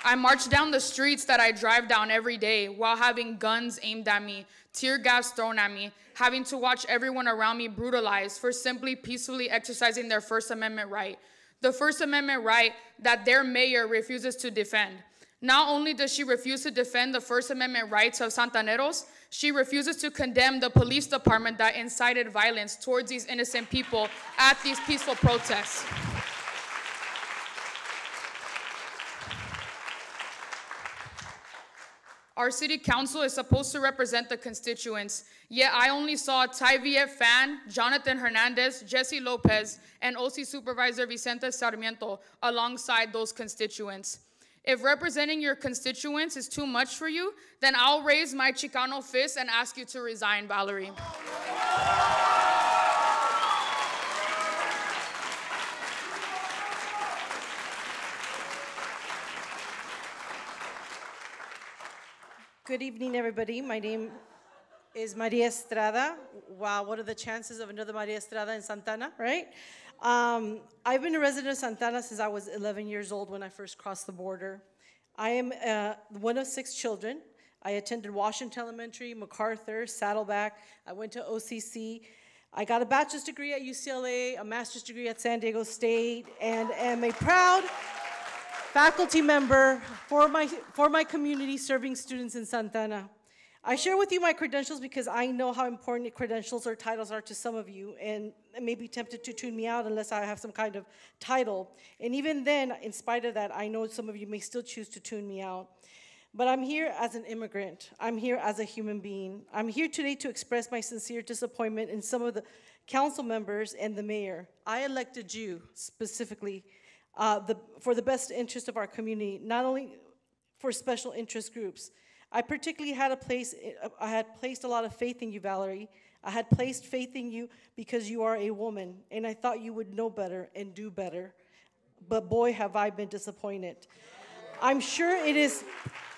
that I drive down every day while having guns aimed at me, tear gas thrown at me, having to watch everyone around me brutalized for simply peacefully exercising their First Amendment right. The First Amendment right that their mayor refuses to defend. Not only does she refuse to defend the First Amendment rights of Santaneros, she refuses to condemn the police department that incited violence towards these innocent people at these peaceful protests. Our city council is supposed to represent the constituents, yet I only saw Ty Viet Fan, Jonathan Hernandez, Jessie Lopez, and OC Supervisor Vicente Sarmiento alongside those constituents. If representing your constituents is too much for you, then I'll raise my Chicano fist and ask you to resign, Valerie. Good evening, everybody. My name is Maria Estrada. Wow, what are the chances of another Maria Estrada in Santa Ana, right? I've been a resident of Santa Ana since I was 11 years old when I first crossed the border. I am one of 6 children. I attended Washington Elementary, MacArthur, Saddleback. I went to OCC. I got a bachelor's degree at UCLA, a master's degree at San Diego State, and am a proud faculty member for my community serving students in Santa Ana. I share with you my credentials because I know how important credentials or titles are to some of you, and may be tempted to tune me out unless I have some kind of title. And even then, in spite of that, I know some of you may still choose to tune me out. But I'm here as an immigrant. I'm here as a human being. I'm here today to express my sincere disappointment in some of the council members and the mayor. I elected you specifically for the best interest of our community, not only for special interest groups. I particularly had placed a lot of faith in you, Valerie. I had placed faith in you because you are a woman, and I thought you would know better and do better. But boy, have I been disappointed. I'm sure if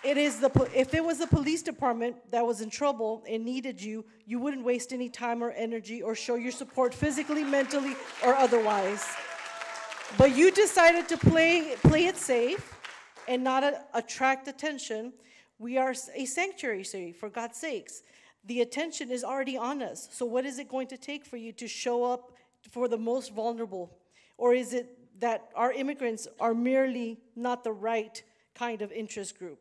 it was the police department that was in trouble and needed you, you wouldn't waste any time or energy or show your support physically, mentally, or otherwise. But you decided to play it safe and not attract attention. We are a sanctuary city, for God's sakes. The attention is already on us. So what is it going to take for you to show up for the most vulnerable? Or is it that our immigrants are merely not the right kind of interest group?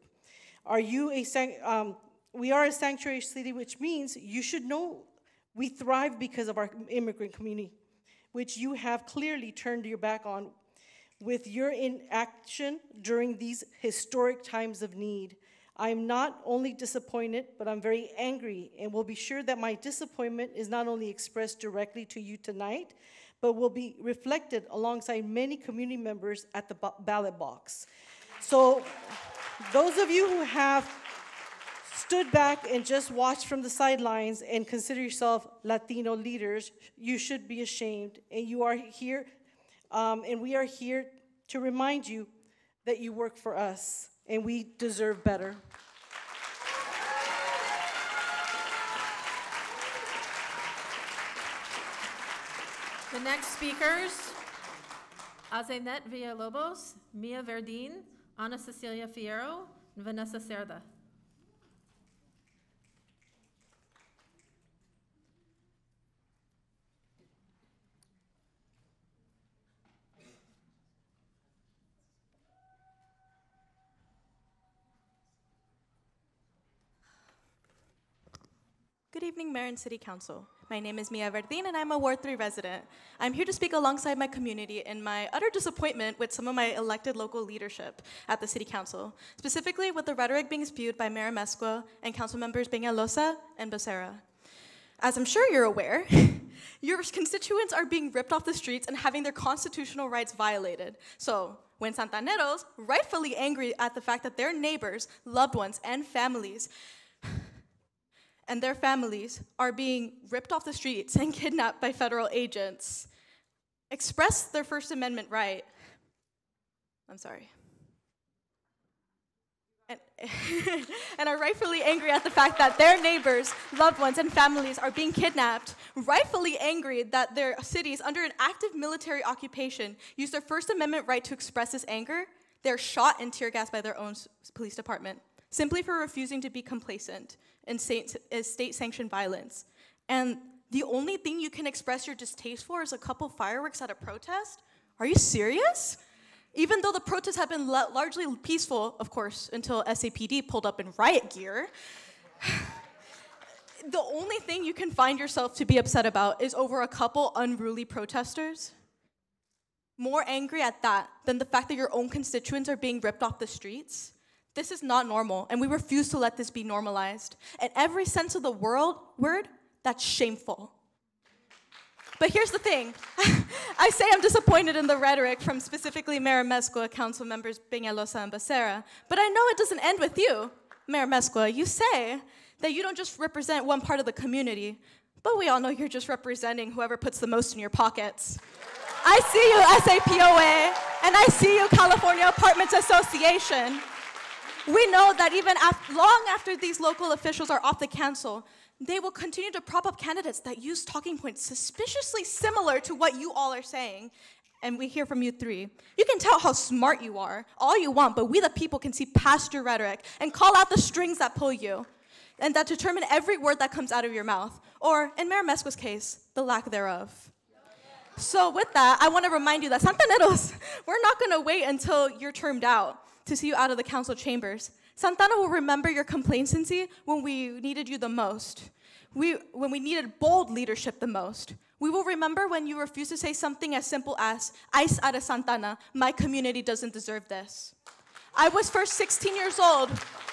we are a sanctuary city, which means you should know we thrive because of our immigrant community, which you have clearly turned your back on with your inaction during these historic times of need. I'm not only disappointed, but I'm very angry, and will be sure that my disappointment is not only expressed directly to you tonight, but will be reflected alongside many community members at the ballot box. So those of you who have stood back and just watched from the sidelines and consider yourself Latino leaders, you should be ashamed. And you are here, and we are here to remind you that you work for us, and we deserve better. The next speakers, Azenet Villalobos, Mia Verdin, Ana Cecilia Fierro, and Vanessa Cerda. Good evening, Mayor and City Council. My name is Mia Verdin, and I'm a Ward 3 resident. I'm here to speak alongside my community in my utter disappointment with some of my elected local leadership at the City Council, specifically with the rhetoric being spewed by Mayor Mescua and Council members Peñalosa and Becerra. As I'm sure you're aware, your constituents are being ripped off the streets and having their constitutional rights violated. So when Santaneros, rightfully angry at the fact that their neighbors, loved ones, and their families are being ripped off the streets and kidnapped by federal agents, express their First Amendment right. I'm sorry. And are rightfully angry at the fact that their neighbors, loved ones, and families are being kidnapped, rightfully angry that their cities, under an active military occupation, use their First Amendment right to express this anger, they're shot and tear gassed by their own police department, simply for refusing to be complacent in state-sanctioned violence. And the only thing you can express your distaste for is a couple fireworks at a protest? Are you serious? Even though the protests have been largely peaceful, of course, until SAPD pulled up in riot gear, the only thing you can find yourself to be upset about is over a couple unruly protesters? More angry at that than the fact that your own constituents are being ripped off the streets? This is not normal, and we refuse to let this be normalized. In every sense of the word, that's shameful. But here's the thing. I say I'm disappointed in the rhetoric from specifically Mayor Mescua, council members Peñalosa and Becerra, but I know it doesn't end with you. Mayor Mescua, you say that you don't just represent one part of the community, but we all know you're just representing whoever puts the most in your pockets. I see you, SAPOA, and I see you, California Apartments Association. We know that even long after these local officials are off the council, they will continue to prop up candidates that use talking points suspiciously similar to what you all are saying. And we hear from you three. You can tell how smart you are, all you want, but we the people can see past your rhetoric and call out the strings that pull you and that determine every word that comes out of your mouth, or in Mayor Mescua's case, the lack thereof. So with that, I want to remind you that Santaneros, we're not going to wait until you're termed out to see you out of the council chambers. Santana will remember your complacency when we needed you the most, when we needed bold leadership the most. We will remember when you refused to say something as simple as, "Ice out of Santana, my community doesn't deserve this." I was first 16 years old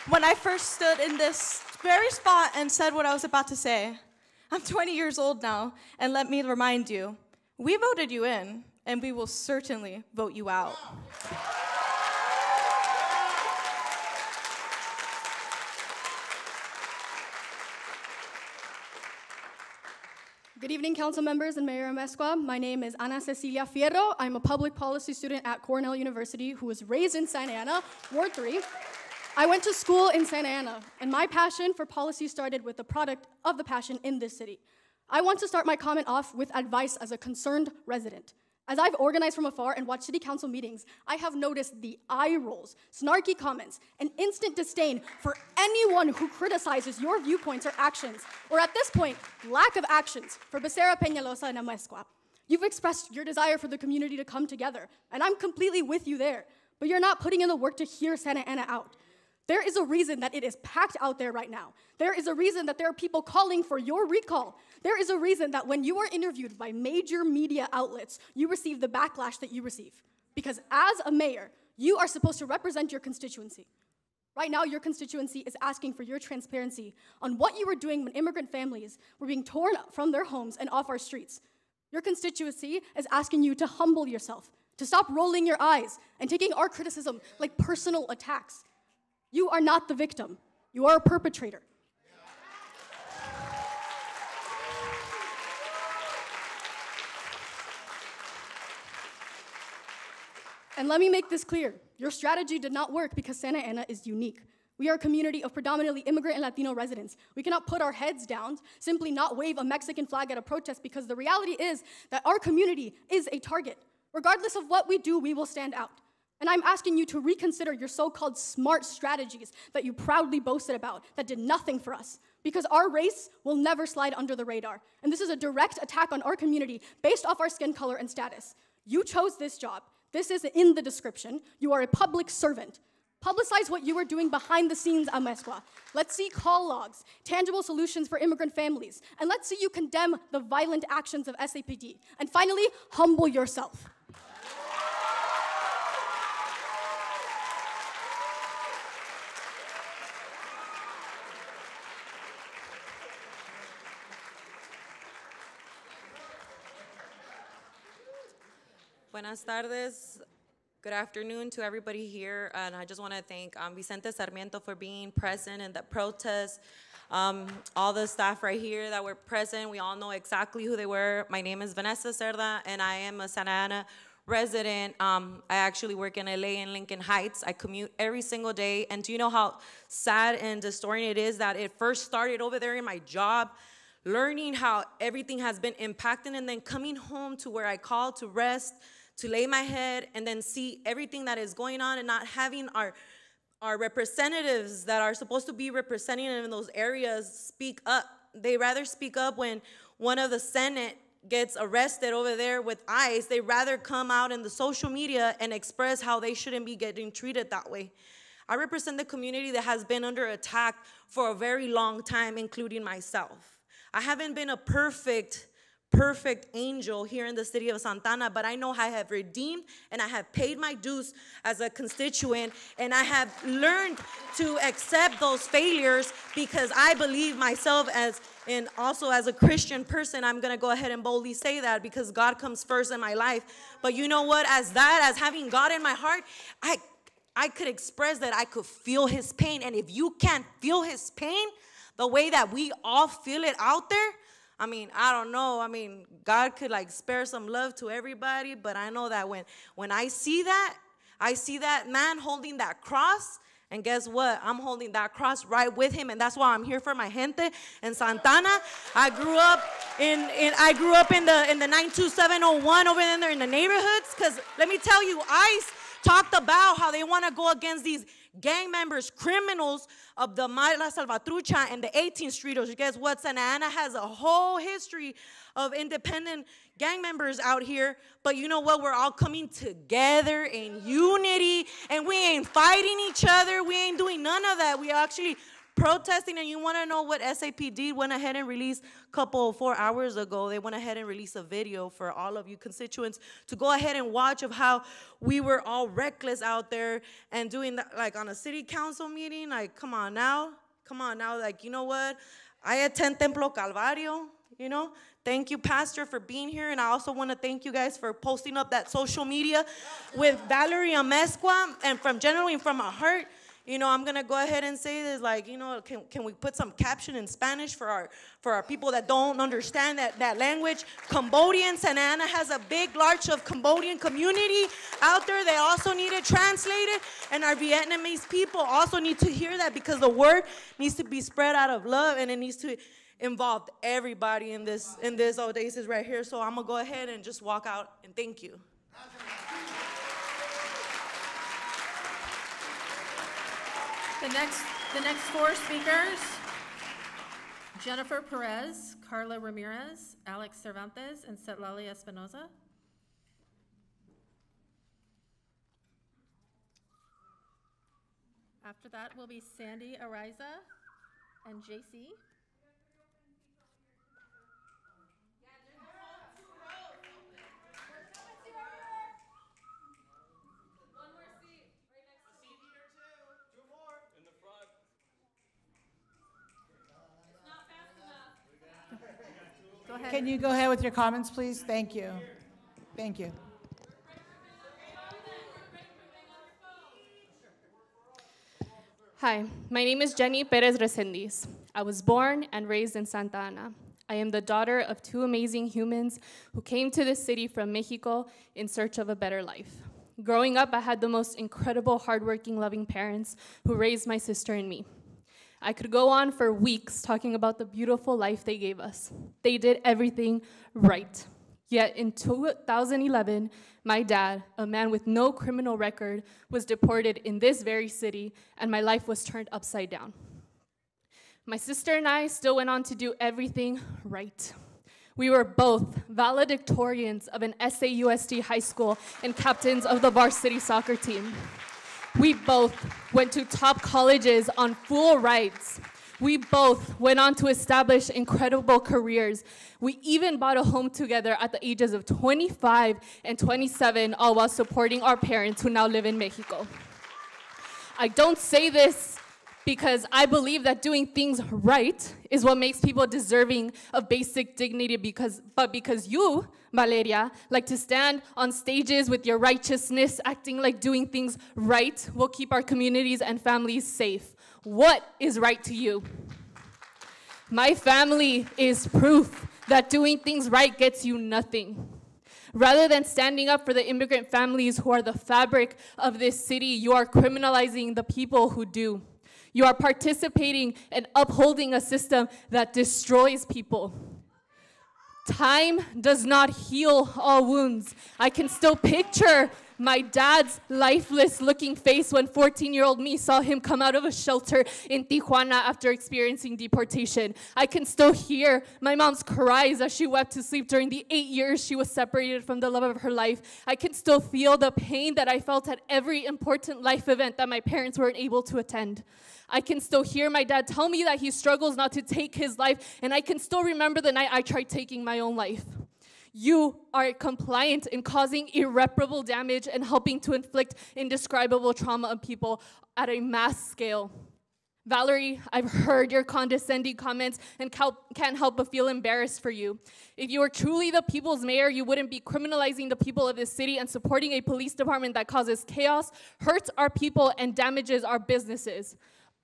when I first stood in this very spot and said what I was about to say. I'm 20 years old now, and let me remind you, we voted you in, and we will certainly vote you out. Good evening, council members and Mayor Mescua. My name is Ana Cecilia Fierro. I'm a public policy student at Cornell University who was raised in Santa Ana, Ward 3. I went to school in Santa Ana, and my passion for policy started with the product of the passion in this city. I want to start my comment off with advice as a concerned resident. As I've organized from afar and watched city council meetings, I have noticed the eye rolls, snarky comments, and instant disdain for anyone who criticizes your viewpoints or actions, or at this point, lack of actions for Becerra, Peñalosa, and Mescua. You've expressed your desire for the community to come together, and I'm completely with you there, but you're not putting in the work to hear Santa Ana out. There is a reason that it is packed out there right now. There is a reason that there are people calling for your recall. There is a reason that when you are interviewed by major media outlets, you receive the backlash that you receive. Because as a mayor, you are supposed to represent your constituency. Right now, your constituency is asking for your transparency on what you were doing when immigrant families were being torn from their homes and off our streets. Your constituency is asking you to humble yourself, to stop rolling your eyes and taking our criticism like personal attacks. You are not the victim. You are a perpetrator. And let me make this clear. Your strategy did not work because Santa Ana is unique. We are a community of predominantly immigrant and Latino residents. We cannot put our heads down, simply not wave a Mexican flag at a protest, because the reality is that our community is a target. Regardless of what we do, we will stand out. And I'm asking you to reconsider your so-called smart strategies that you proudly boasted about that did nothing for us. Because our race will never slide under the radar. And this is a direct attack on our community based off our skin color and status. You chose this job. This is in the description. You are a public servant. Publicize what you are doing behind the scenes, Amezcua. Let's see call logs, tangible solutions for immigrant families, and let's see you condemn the violent actions of SAPD. And finally, humble yourself. Buenas tardes. Good afternoon to everybody here. And I just want to thank Vicente Sarmiento for being present in the protest. All the staff right here that were present, we all know exactly who they were. My name is Vanessa Cerda, and I am a Santa Ana resident. I actually work in LA in Lincoln Heights. I commute every single day. And do you know how sad and distorting it is that it first started over there in my job, learning how everything has been impacted, and then coming home to where I call to rest, to lay my head, and then see everything that is going on, and not having our representatives that are supposed to be representing in those areas speak up. They rather speak up when one of the Senate gets arrested over there with ICE. They rather come out in the social media and express how they shouldn't be getting treated that way. I represent the community that has been under attack for a very long time, including myself. I haven't been a perfect angel here in the city of Santa Ana, but I know I have redeemed and I have paid my dues as a constituent, and I have learned to accept those failures because I believe myself and also as a Christian person, I'm gonna go ahead and boldly say that because God comes first in my life. But you know what, as having God in my heart, I could express that I could feel his pain. And if you can't feel his pain the way that we all feel it out there, I mean, I don't know. I mean, God could like spare some love to everybody, but I know that when I see that man holding that cross, and guess what? I'm holding that cross right with him, and that's why I'm here for my gente in Santa Ana. I grew up in the 92701 over there in the neighborhoods, because let me tell you, ICE talked about how they want to go against these gang members, criminals of the La Salvatrucha and the 18th Streeters. Guess what? Santa Ana has a whole history of independent gang members out here. But you know what? We're all coming together in unity, and we ain't fighting each other. We ain't doing none of that. We actually protesting. And you want to know what SAPD went ahead and released a 4 hours ago? They went ahead and released a video for all of you constituents to go ahead and watch of how we were all reckless out there and doing that, like on a city council meeting. Like, come on now. Like, you know what? I attend Templo Calvario, you know. Thank you, Pastor, for being here. And I also want to thank you guys for posting up that social media with Valerie Amezcua. And genuinely from my heart, you know, I'm going to go ahead and say this, like, you know, can we put some caption in Spanish for our people that don't understand that language? Cambodian, Santa Ana has a large of Cambodian community out there. They also need it translated. And our Vietnamese people also need to hear that, because the word needs to be spread out of love, and it needs to involve everybody in this audacious right here. So I'm going to go ahead and just walk out, and thank you. The next four speakers: Jennifer Perez, Carla Ramirez, Alex Cervantes, and Setlali Espinoza. After that will be Sandy Ariza and JC. Go ahead. Can you go ahead with your comments, please? Thank you. Thank you. Hi, my name is Jenny Perez Resendiz. I was born and raised in Santa Ana. I am the daughter of two amazing humans who came to this city from Mexico in search of a better life. Growing up, I had the most incredible, hardworking, loving parents who raised my sister and me. I could go on for weeks talking about the beautiful life they gave us. They did everything right. Yet in 2011, my dad, a man with no criminal record, was deported in this very city, and my life was turned upside down. My sister and I still went on to do everything right. We were both valedictorians of an SAUSD high school and captains of the varsity soccer team. We both went to top colleges on full rides. We both went on to establish incredible careers. We even bought a home together at the ages of 25 and 27, all while supporting our parents who now live in Mexico. I don't say this because I believe that doing things right is what makes people deserving of basic dignity, but because you, Valeria, like to stand on stages with your righteousness, acting like doing things right will keep our communities and families safe. What is right to you? My family is proof that doing things right gets you nothing. Rather than standing up for the immigrant families who are the fabric of this city, you are criminalizing the people who do. You are participating and upholding a system that destroys people. Time does not heal all wounds. I can still picture my dad's lifeless looking face when 14-year-old me saw him come out of a shelter in Tijuana after experiencing deportation. I can still hear my mom's cries as she wept to sleep during the 8 years she was separated from the love of her life. I can still feel the pain that I felt at every important life event that my parents weren't able to attend. I can still hear my dad tell me that he struggles not to take his life, and I can still remember the night I tried taking my own life. You are compliant in causing irreparable damage and helping to inflict indescribable trauma on people at a mass scale. Valerie, I've heard your condescending comments and can't help but feel embarrassed for you. If you were truly the people's mayor, you wouldn't be criminalizing the people of this city and supporting a police department that causes chaos, hurts our people, and damages our businesses.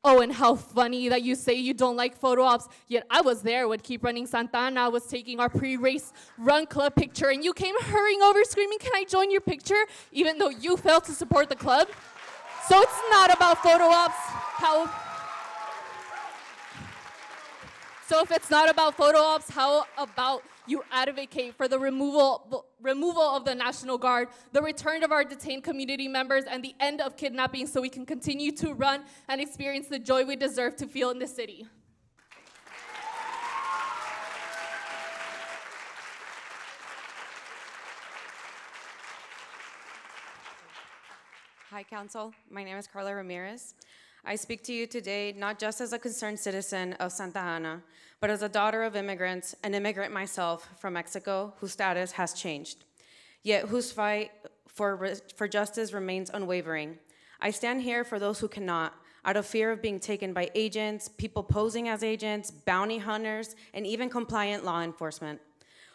Oh, and how funny that you say you don't like photo ops, yet I was there when Keep Running Santa Ana was taking our pre-race run club picture, and you came hurrying over screaming, "Can I join your picture?" even though you failed to support the club. So it's not about photo ops. So if it's not about photo ops, how about you advocate for the removal of the National Guard, the return of our detained community members, and the end of kidnapping so we can continue to run and experience the joy we deserve to feel in the city. Hi, Council. My name is Carla Ramirez. I speak to you today not just as a concerned citizen of Santa Ana, but as a daughter of immigrants, an immigrant myself from Mexico, whose status has changed, yet whose fight for justice remains unwavering. I stand here for those who cannot, out of fear of being taken by agents, people posing as agents, bounty hunters, and even compliant law enforcement.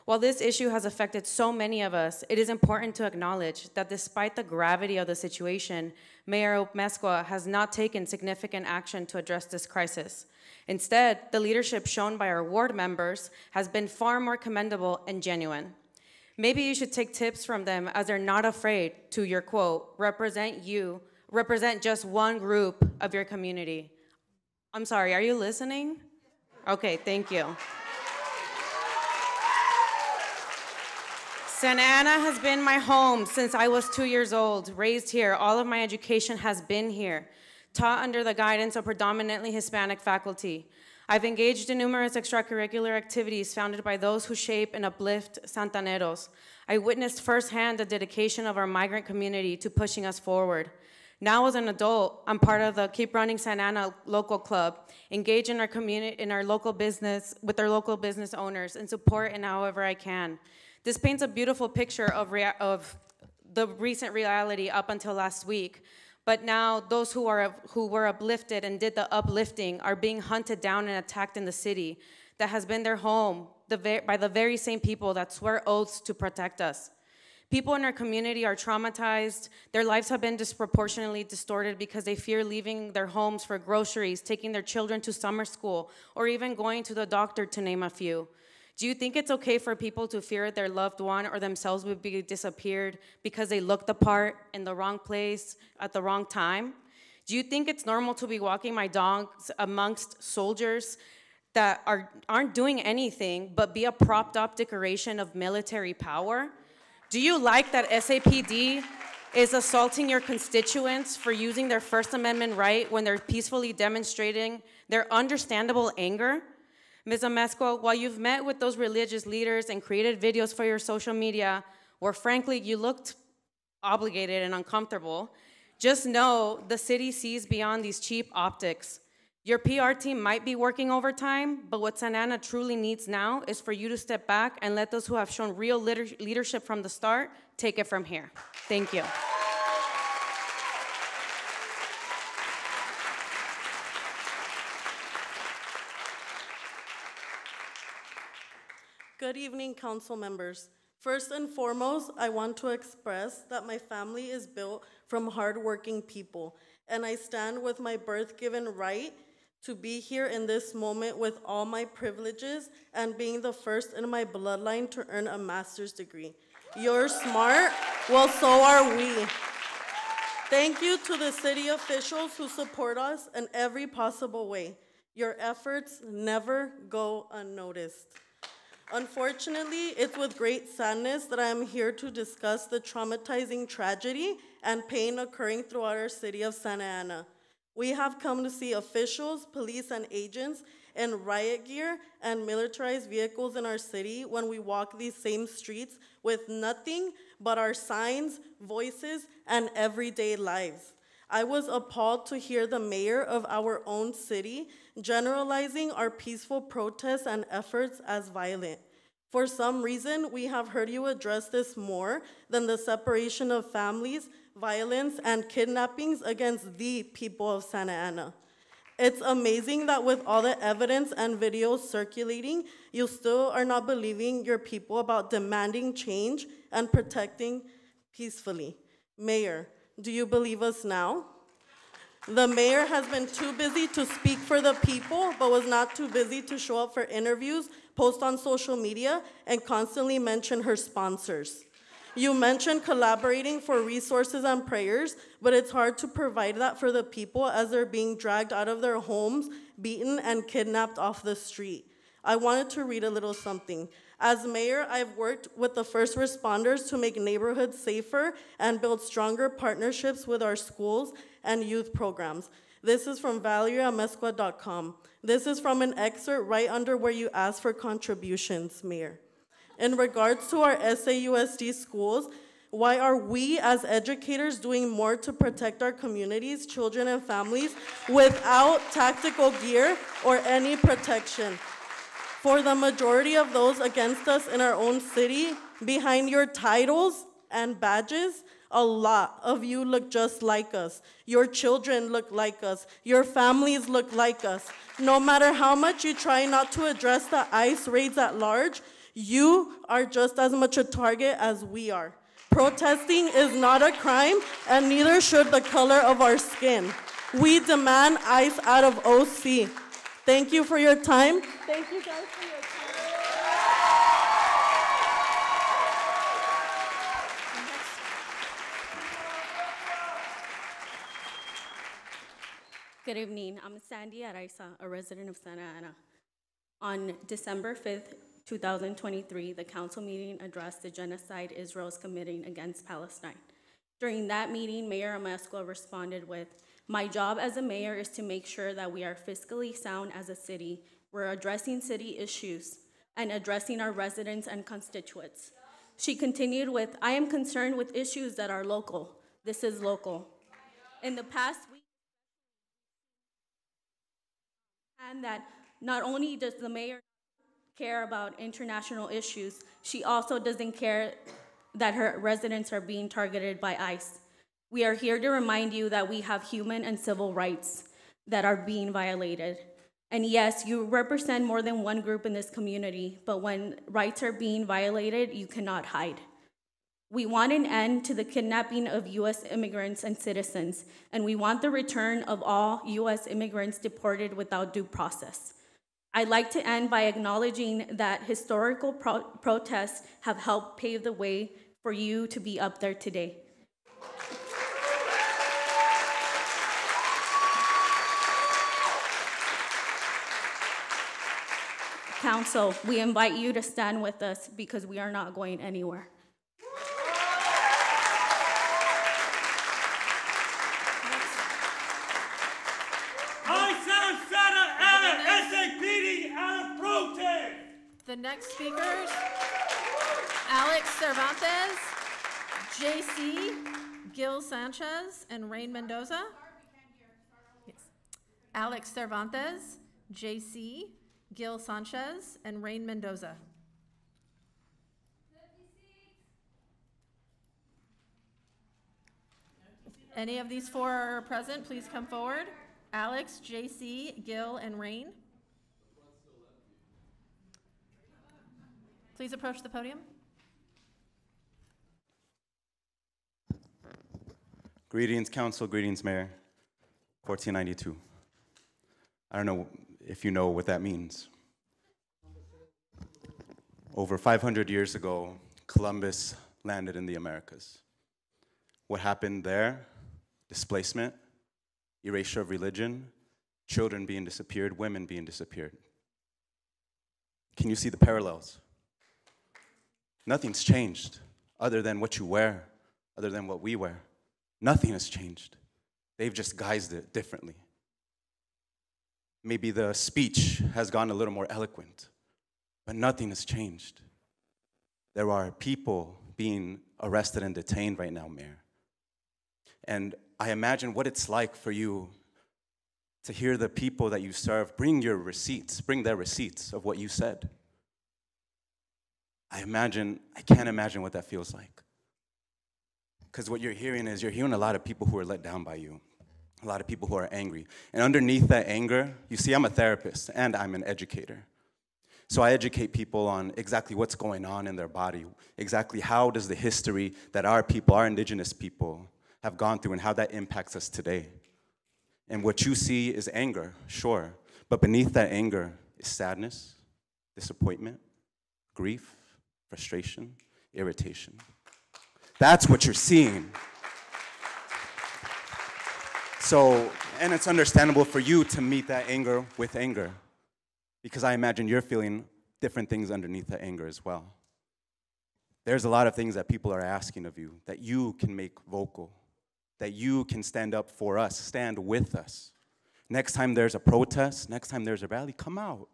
While this issue has affected so many of us, it is important to acknowledge that despite the gravity of the situation, Mayor Mezcua has not taken significant action to address this crisis. Instead, the leadership shown by our ward members has been far more commendable and genuine. Maybe you should take tips from them, as they're not afraid to, your quote, represent just one group of your community. I'm sorry, are you listening? Okay, thank you. Santa Ana has been my home since I was 2 years old, raised here. All of my education has been here, taught under the guidance of predominantly Hispanic faculty. I've engaged in numerous extracurricular activities founded by those who shape and uplift Santaneros. I witnessed firsthand the dedication of our migrant community to pushing us forward. Now as an adult, I'm part of the Keep Running Santa Ana local club, engage in our community, in our local business, with our local business owners, and support in however I can. This paints a beautiful picture of the recent reality up until last week. But now those who were uplifted and did the uplifting are being hunted down and attacked in the city that has been their home by the very same people that swear oaths to protect us. People in our community are traumatized. Their lives have been disproportionately distorted because they fear leaving their homes for groceries, taking their children to summer school, or even going to the doctor, to name a few. Do you think it's okay for people to fear their loved one or themselves would be disappeared because they looked the part in the wrong place at the wrong time? Do you think it's normal to be walking my dogs amongst soldiers that aren't doing anything but be a propped up decoration of military power? Do you like that SAPD is assaulting your constituents for using their First Amendment right when they're peacefully demonstrating their understandable anger? Ms. Amezcua, while you've met with those religious leaders and created videos for your social media where frankly you looked obligated and uncomfortable, just know the city sees beyond these cheap optics. Your PR team might be working overtime, but what Santa Ana truly needs now is for you to step back and let those who have shown real leadership from the start take it from here. Thank you. Good evening, council members. First and foremost, I want to express that my family is built from hardworking people, and I stand with my birth-given right to be here in this moment with all my privileges and being the first in my bloodline to earn a master's degree. You're smart, well, so are we. Thank you to the city officials who support us in every possible way. Your efforts never go unnoticed. Unfortunately, it's with great sadness that I am here to discuss the traumatizing tragedy and pain occurring throughout our city of Santa Ana. We have come to see officials, police, and agents in riot gear and militarized vehicles in our city when we walk these same streets with nothing but our signs, voices, and everyday lives. I was appalled to hear the mayor of our own city generalizing our peaceful protests and efforts as violent. For some reason, we have heard you address this more than the separation of families, violence, and kidnappings against the people of Santa Ana. It's amazing that with all the evidence and videos circulating, you still are not believing your people about demanding change and protecting peacefully. Mayor, do you believe us now? The mayor has been too busy to speak for the people, but was not too busy to show up for interviews, post on social media, and constantly mention her sponsors. You mentioned collaborating for resources and prayers, but it's hard to provide that for the people as they're being dragged out of their homes, beaten, and kidnapped off the street. I wanted to read a little something. As mayor, I've worked with the first responders to make neighborhoods safer and build stronger partnerships with our schools and youth programs. This is from ValerieAmezcua.com. This is from an excerpt right under where you ask for contributions, Mayor. In regards to our SAUSD schools, why are we as educators doing more to protect our communities, children, and families without tactical gear or any protection? For the majority of those against us in our own city, behind your titles and badges, a lot of you look just like us. Your children look like us. Your families look like us. No matter how much you try not to address the ICE raids at large, you are just as much a target as we are. Protesting is not a crime, and neither should the color of our skin. We demand ICE out of OC. Thank you for your time. Thank you guys for your time. Good evening. I'm Sandy Araiza, a resident of Santa Ana. On December 5th, 2023, the council meeting addressed the genocide Israel is committing against Palestine. During that meeting, Mayor Amezcua responded with, "My job as a mayor is to make sure that we are fiscally sound as a city. We're addressing city issues and addressing our residents and constituents." She continued with, "I am concerned with issues that are local. This is local. In the past week, and that not only does the mayor care about international issues, she also doesn't care that her residents are being targeted by ICE. We are here to remind you that we have human and civil rights that are being violated. And yes, you represent more than one group in this community, but when rights are being violated, you cannot hide. We want an end to the kidnapping of U.S. immigrants and citizens, and we want the return of all U.S. immigrants deported without due process. I'd like to end by acknowledging that historical protests have helped pave the way for you to be up there today. Council, we invite you to stand with us because we are not going anywhere. The next speakers, Alex Cervantes, JC, Gil Sanchez, and Rain Mendoza. Yes. Alex Cervantes, JC, Gil Sanchez, and Rain Mendoza. Any of these four are present, please come forward. Alex, JC, Gil, and Rain. Please approach the podium. Greetings, Council. Greetings, Mayor. 1492. I don't know if you know what that means. Over 500 years ago, Columbus landed in the Americas. What happened there? Displacement, erasure of religion, children being disappeared, women being disappeared. Can you see the parallels? Nothing's changed other than what you wear, other than what we wear. Nothing has changed. They've just guised it differently. Maybe the speech has gone a little more eloquent, but nothing has changed. There are people being arrested and detained right now, Mayor. And I imagine what it's like for you to hear the people that you serve bring their receipts of what you said. I can't imagine what that feels like. Because what you're hearing a lot of people who are let down by you, a lot of people who are angry. And underneath that anger, you see, I'm a therapist and I'm an educator. So I educate people on exactly what's going on in their body, exactly how does the history that our people, our indigenous people, have gone through and how that impacts us today. And what you see is anger, sure, but beneath that anger is sadness, disappointment, grief, frustration, irritation. That's what you're seeing. So, and it's understandable for you to meet that anger with anger, because I imagine you're feeling different things underneath that anger as well. There's a lot of things that people are asking of you that you can make vocal, that you can stand up for us, stand with us. Next time there's a protest, next time there's a rally, come out.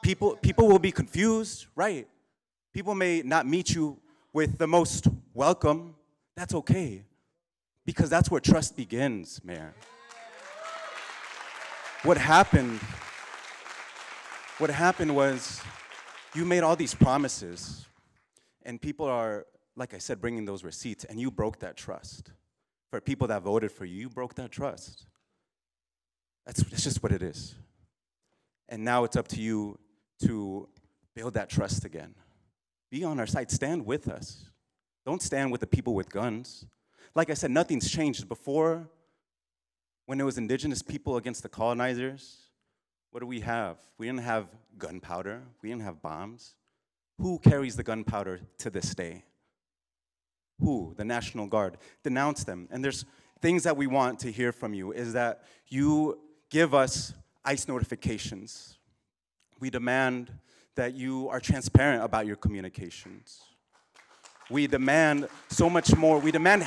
People will be confused, right? People may not meet you with the most welcome. That's okay, because that's where trust begins, Mayor. What happened was you made all these promises, and people are, like I said, bringing those receipts, and you broke that trust. For people that voted for you, you broke that trust. That's just what it is. And now it's up to you to build that trust again. Be on our side. Stand with us. Don't stand with the people with guns. Like I said, nothing's changed. Before, when it was indigenous people against the colonizers, what do we have? We didn't have gunpowder. We didn't have bombs. Who carries the gunpowder to this day? Who? The National Guard. Denounce them. And there's things that we want to hear from you is that you give us ICE notifications. We demand that you are transparent about your communications. We demand so much more. We demand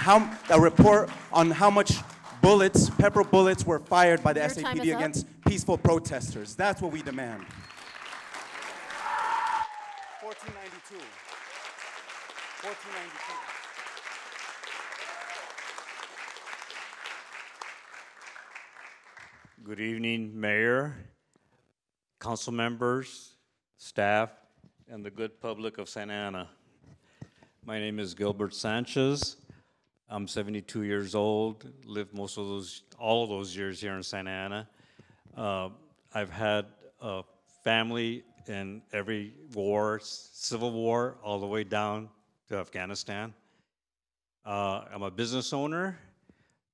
a report on how much bullets, pepper bullets, were fired by the SAPD against peaceful protesters. That's what we demand. 1492. 1492. Good evening, Mayor, council members, staff, and the good public of Santa Ana. My name is Gilbert Sanchez. I'm 72 years old, lived all of those years here in Santa Ana. I've had a family in every war, civil war, all the way down to Afghanistan. I'm a business owner,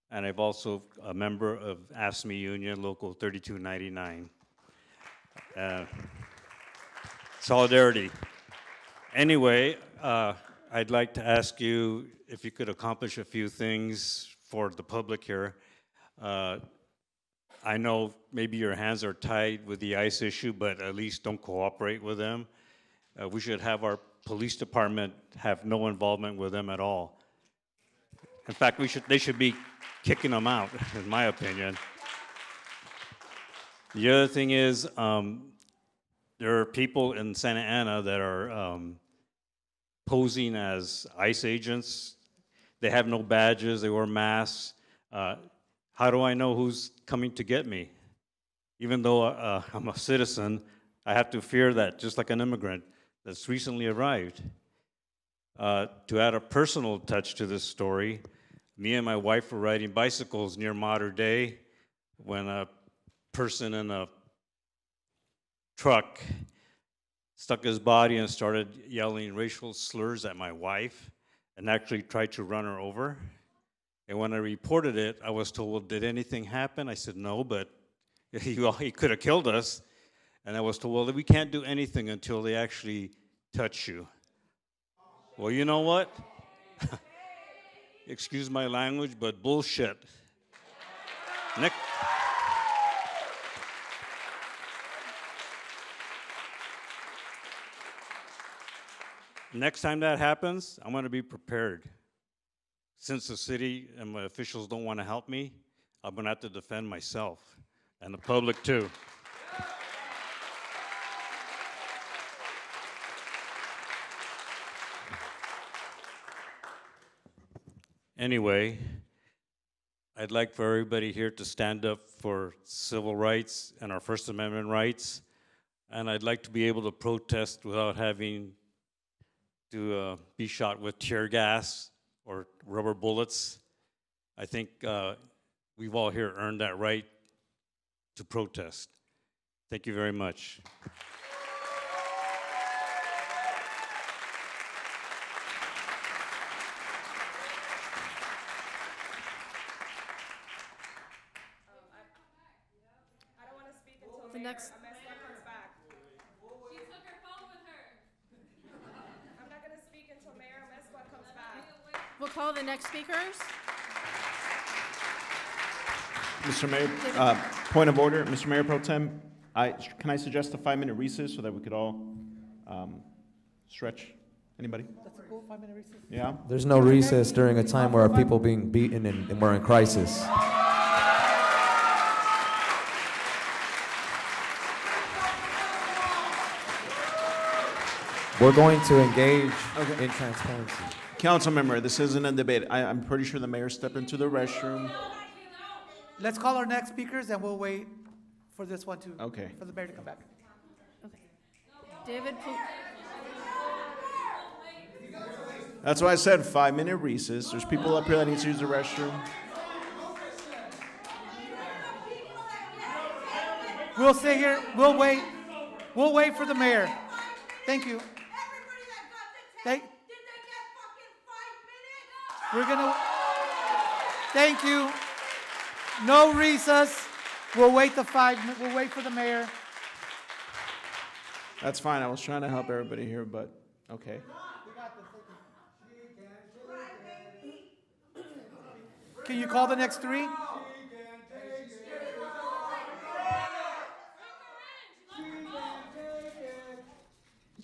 and I'm also a member of AFSCME Union Local 3299. Solidarity. Anyway, I'd like to ask you if you could accomplish a few things for the public here. I know maybe your hands are tied with the ICE issue, but at least don't cooperate with them. We should have our police department have no involvement with them at all. In fact, they should be kicking them out, in my opinion. The other thing is, there are people in Santa Ana that are posing as ICE agents. They have no badges, they wear masks. How do I know who's coming to get me? Even though I'm a citizen, I have to fear that, just like an immigrant that's recently arrived. To add a personal touch to this story, me and my wife were riding bicycles near Mater Dei when a person in a truck stuck his body and started yelling racial slurs at my wife and actually tried to run her over. And when I reported it, I was told, well, did anything happen? I said, no, but he could have killed us. And I was told, well, we can't do anything until they actually touch you. Well, you know what? Excuse my language, but bullshit. Next time that happens, I'm going to be prepared. Since the city and my officials don't want to help me, I'm going to have to defend myself and the public too. Anyway, I'd like for everybody here to stand up for civil rights and our First Amendment rights. And I'd like to be able to protest without having to be shot with tear gas or rubber bullets. I think we've all here earned that right to protest. Thank you very much. The next. We'll call the next speakers. Mr. Mayor, point of order, Mr. Mayor Pro Tem, can I suggest a 5-minute recess so that we could all stretch? Anybody? That's a cool 5-minute recess. Yeah? There's no recess during a time where our people being beaten and we're in crisis. We're going to engage in transparency. Council member, this isn't a debate. I'm pretty sure the mayor stepped into the restroom. Let's call our next speakers and we'll wait for this one to, Okay. for the mayor to come back. David, That's why I said 5-minute recess. There's people up here that need to use the restroom. We'll sit here, we'll wait for the mayor. Thank you. We're gonna, thank you. No recess. We'll wait for the mayor. That's fine. I was trying to help everybody here, but okay. Can you call the next three?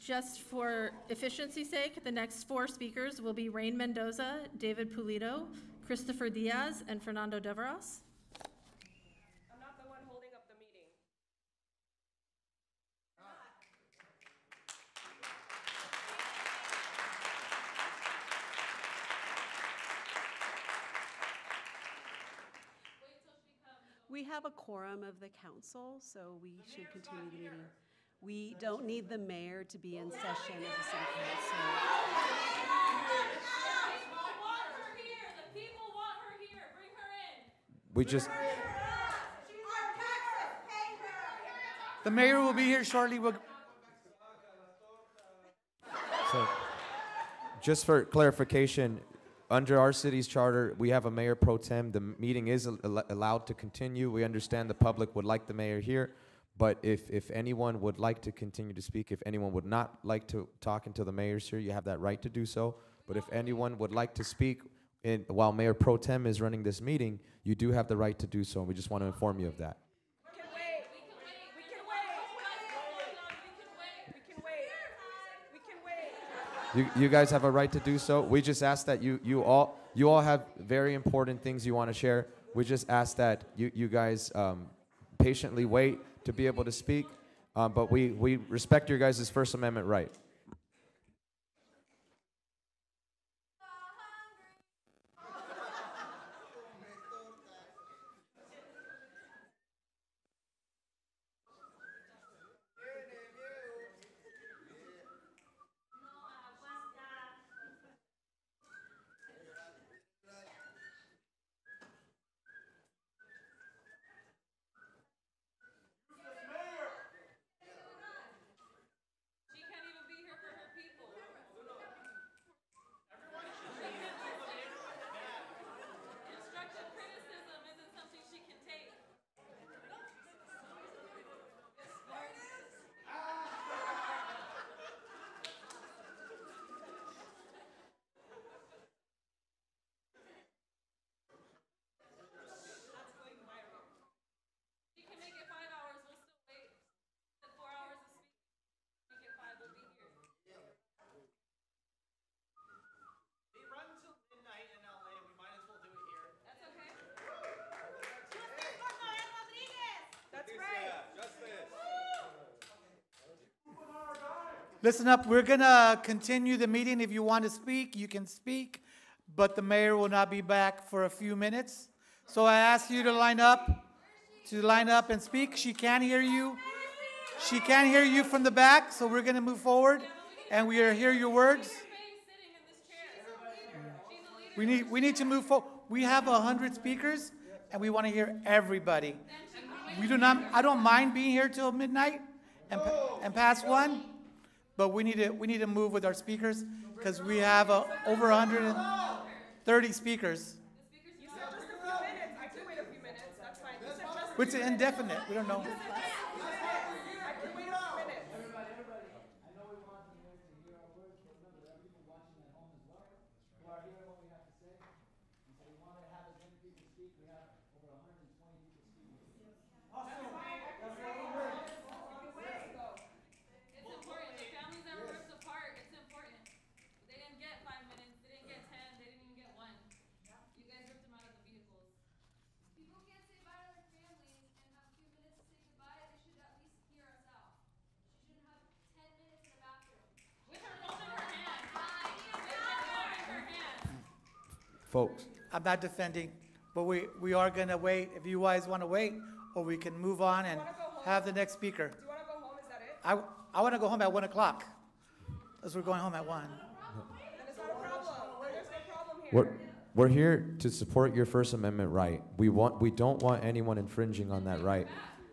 just for efficiency's sake, the next four speakers will be Rain Mendoza, David Pulido, Christopher Diaz, and Fernando Deveros. I'm not the one holding up the meeting. We have a quorum of the council, so we should continue the meeting. We don't need the mayor to be in session as a city council. We just, The mayor will be here shortly. so, just for clarification, under our city's charter, we have a mayor pro tem. The meeting is allowed to continue. We understand the public would like the mayor here, but if anyone would like to continue to speak, if anyone would not like to talk until the mayor's here, you have that right to do so. But if anyone would like to speak while Mayor Pro Tem is running this meeting, you do have the right to do so, and we just want to inform you of that. You guys have a right to do so. We just ask that you all have very important things you want to share. We just ask that you guys patiently wait to be able to speak, but we respect your guys' First Amendment right. Listen up, we're gonna continue the meeting. If you want to speak, you can speak, but the mayor will not be back for a few minutes. So I ask you to line up and speak. She can't hear you. She can't hear you from the back, so we're gonna move forward, and we hear your words. We need to move forward. We have 100 speakers, and we want to hear everybody. I don't mind being here till midnight and past 1. But we need to move with our speakers because we have over 130 speakers. You said just a few minutes. I can wait a few minutes. That's fine. You said just It's indefinite. We don't know. I can wait a few minutes. Everybody. I know we want the mayor to hear our words, but remember, there are people watching at home as well who are hearing what we have to say. And so we want to have as many people speak. We have over 120 people speaking. Awesome. That's what we heard. Folks. I'm not defending, but we are going to wait. If you guys want to wait, or we can move on and have the next speaker. Do you want to go home? Is that it? I want to go home at 1 o'clock, as we're going home at 1. Then it's not a problem. There's no problem here. We're here to support your First Amendment right. We don't want anyone infringing on that right.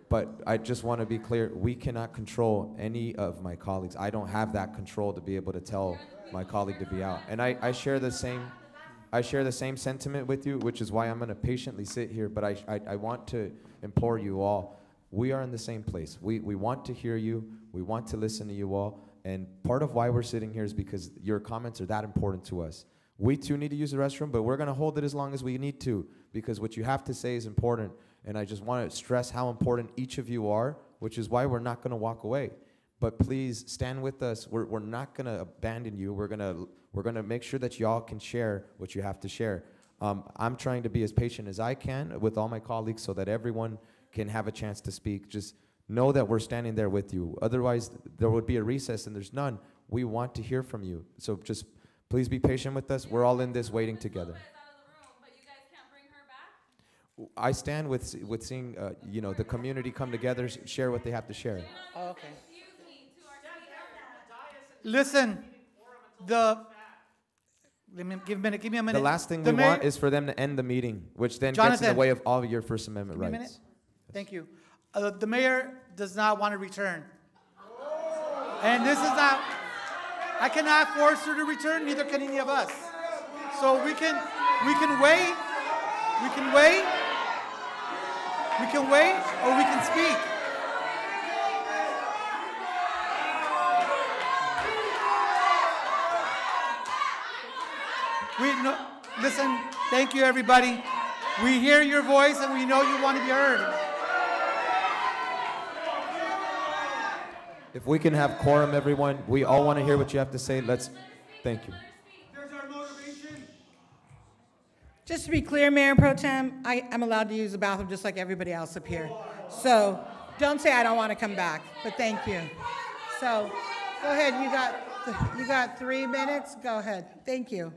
But I just want to be clear, we cannot control any of my colleagues. I don't have that control to be able to tell my colleague to be out. And I share the same sentiment with you, which is why I'm going to patiently sit here. But I want to implore you all, we are in the same place. We want to hear you. We want to listen to you all. And part of why we're sitting here is because your comments are that important to us. We too need to use the restroom, but we're going to hold it as long as we need to, because what you have to say is important. And I just want to stress how important each of you are, which is why we're not going to walk away. But please stand with us. We're not going to abandon you. We're going to make sure that y'all can share what you have to share. I'm trying to be as patient as I can with all my colleagues so that everyone can have a chance to speak. Just know that we're standing there with you. Otherwise, there would be a recess, and there's none. We want to hear from you. So just please be patient with us. We're all in this waiting together. I stand with seeing, you know, the community come together, share what they have to share. Oh, okay. Listen, give me a minute. The last thing we want is for them to end the meeting, which then gets in the way of all your First Amendment Give me a rights. minute. Thank you. The mayor does not want to return. And this is not, I cannot force her to return, neither can any of us. So we can wait, or we can speak. Listen, thank you everybody. We hear your voice and we know you want to be heard. If we can have quorum, everyone, we all want to hear what you have to say. Thank you. Just to be clear, Mayor Pro Tem, I'm allowed to use the bathroom just like everybody else up here. So don't say I don't want to come back, but thank you. So go ahead, you got 3 minutes. Go ahead. Thank you.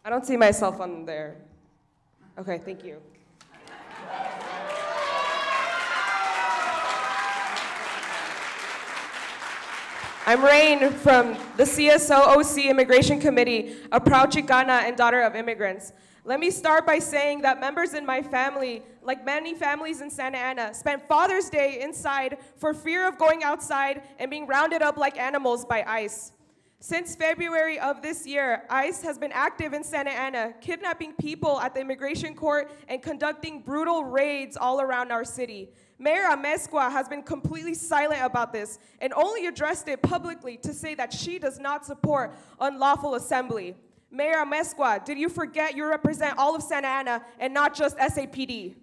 I don't see myself on there. Okay, thank you. I'm Rain from the CSO-OC Immigration Committee, a proud Chicana and daughter of immigrants. Let me start by saying that members in my family, like many families in Santa Ana, spent Father's Day inside for fear of going outside and being rounded up like animals by ICE. Since February of this year, ICE has been active in Santa Ana, kidnapping people at the immigration court and conducting brutal raids all around our city. Mayor Amezcua has been completely silent about this and only addressed it publicly to say that she does not support unlawful assembly. Mayor Amezcua, did you forget you represent all of Santa Ana and not just SAPD?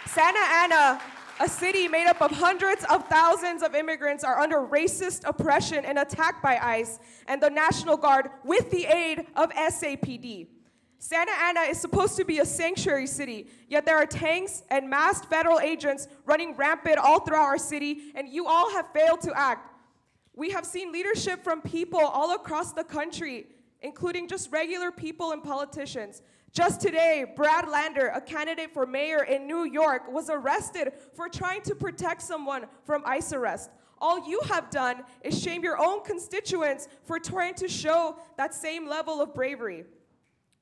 Santa Ana, a city made up of hundreds of thousands of immigrants, are under racist oppression and attacked by ICE and the National Guard with the aid of SAPD. Santa Ana is supposed to be a sanctuary city, yet there are tanks and masked federal agents running rampant all throughout our city, and you all have failed to act. We have seen leadership from people all across the country, including just regular people and politicians. Just today, Brad Lander, a candidate for mayor in New York, was arrested for trying to protect someone from ICE arrest. All you have done is shame your own constituents for trying to show that same level of bravery.